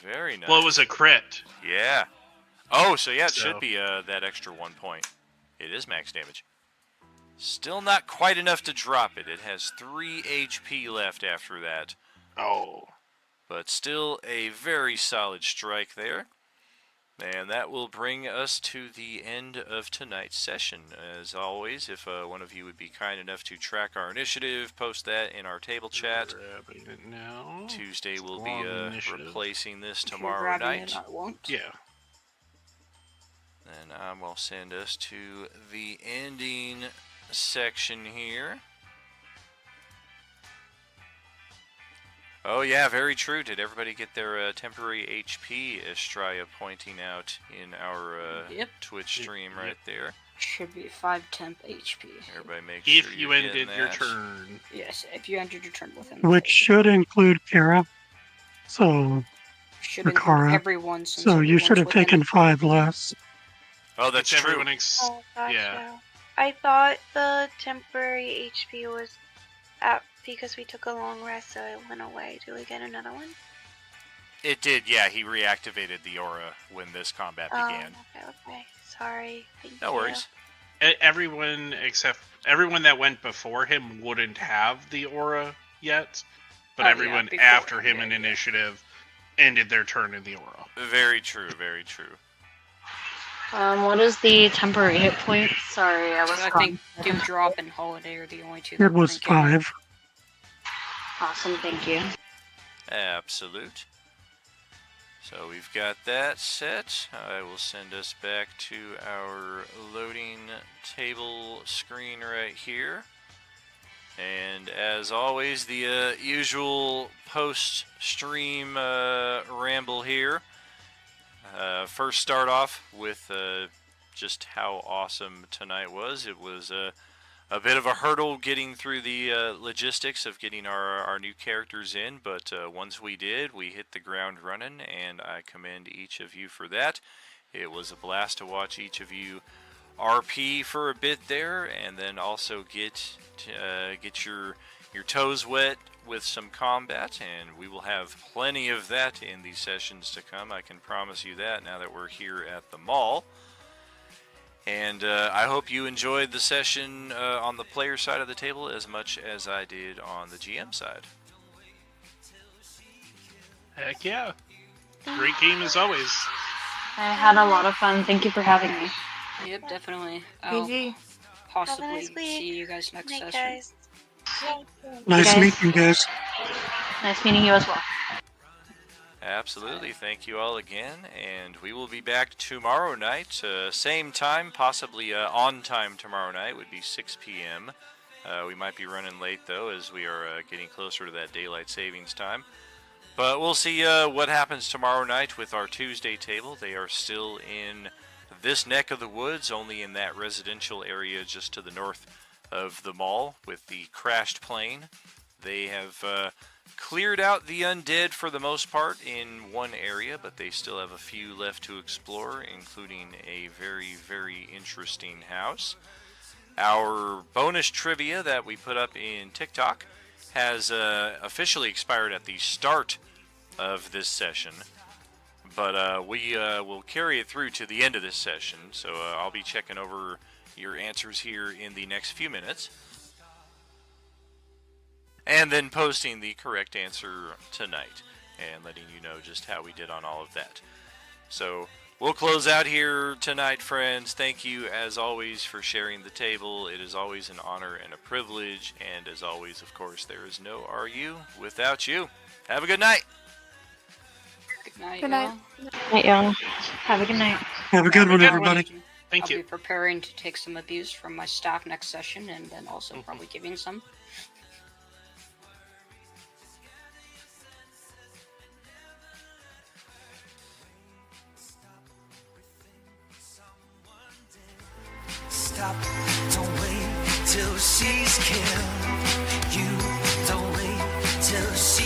Very nice. Well, it was a crit. Yeah. Oh, so yeah, it should be that extra 1 point. It is max damage. Still not quite enough to drop it. It has 3 HP left after that. Oh. But still a very solid strike there. And that will bring us to the end of tonight's session. As always, if one of you would be kind enough to track our initiative, post that in our table chat. Grabbing it now. Tuesday will Go be on the initiative. replacing this If you're tomorrow grabbing night. it, I won't. Yeah. And I will send us to the ending section here. Oh yeah, very true. Did everybody get their temporary HP, Estrella pointing out in our Twitch stream right there? Should be 5 temp HP. Everybody make sure If you you're ended getting your that. turn. Yes, if you entered your turn within. Which should include Kara. So, Should for include Kara. everyone. Since So you should have everyone's taken within. 5 less. Oh, that's It's true. everyone Oh, gotcha. Yeah. I thought the temporary HP was at because we took a long rest, so it went away. Do we get another one? It did, yeah. He reactivated the aura when this combat began. Okay. Sorry. Thank No you. worries. Everyone that went before him wouldn't have the aura yet, but Oh, yeah, everyone before after him, him in yeah. initiative ended their turn in the aura. Very true, very true. What is the temporary hit point? Sorry, I was I gone. think Dewdrop and Holiday are the only two. It that was didn't get it. 5. Awesome, thank you. Absolute. So we've got that set. I will send us back to our loading table screen right here. And as always, the usual post-stream ramble here. First start off with just how awesome tonight was. It was a bit of a hurdle getting through the logistics of getting our new characters in, but once we did, we hit the ground running, and I commend each of you for that. It was a blast to watch each of you RP for a bit there, and then also get your toes wet with some combat, and we will have plenty of that in these sessions to come. I can promise you that now that we're here at the mall. And I hope you enjoyed the session on the player side of the table as much as I did on the GM side. Heck yeah. Great game as always. I had a lot of fun. Thank you for having me. Yep, definitely. I'll GG. possibly Have a nice week. see you guys next Night, session. guys. Nice guys. meeting you guys. Nice meeting you as well. Absolutely. Thank you all again, and we will be back tomorrow night, same time, possibly on time tomorrow night, would be 6 p.m. We might be running late, though, as we are getting closer to that daylight savings time. But we'll see what happens tomorrow night with our Tuesday table. They are still in this neck of the woods, only in that residential area just to the north of the mall with the crashed plane. They have cleared out the undead for the most part in one area, but they still have a few left to explore, including a very, very interesting house. Our bonus trivia that we put up in TikTok has officially expired at the start of this session, but we will carry it through to the end of this session, so I'll be checking over your answers here in the next few minutes. and then posting the correct answer tonight and letting you know just how we did on all of that. So we'll close out here tonight, friends. Thank you, as always, for sharing the table. It is always an honor and a privilege. And as always, of course, there is no RU without you. Have a good night. Good night, Good night. y'all. Night, y'all. Have a good night. Have a good one, everybody. Thank I'll you. be preparing to take some abuse from my staff next session, and then also probably giving some. Stop, don't wait till she's killed. You don't wait till she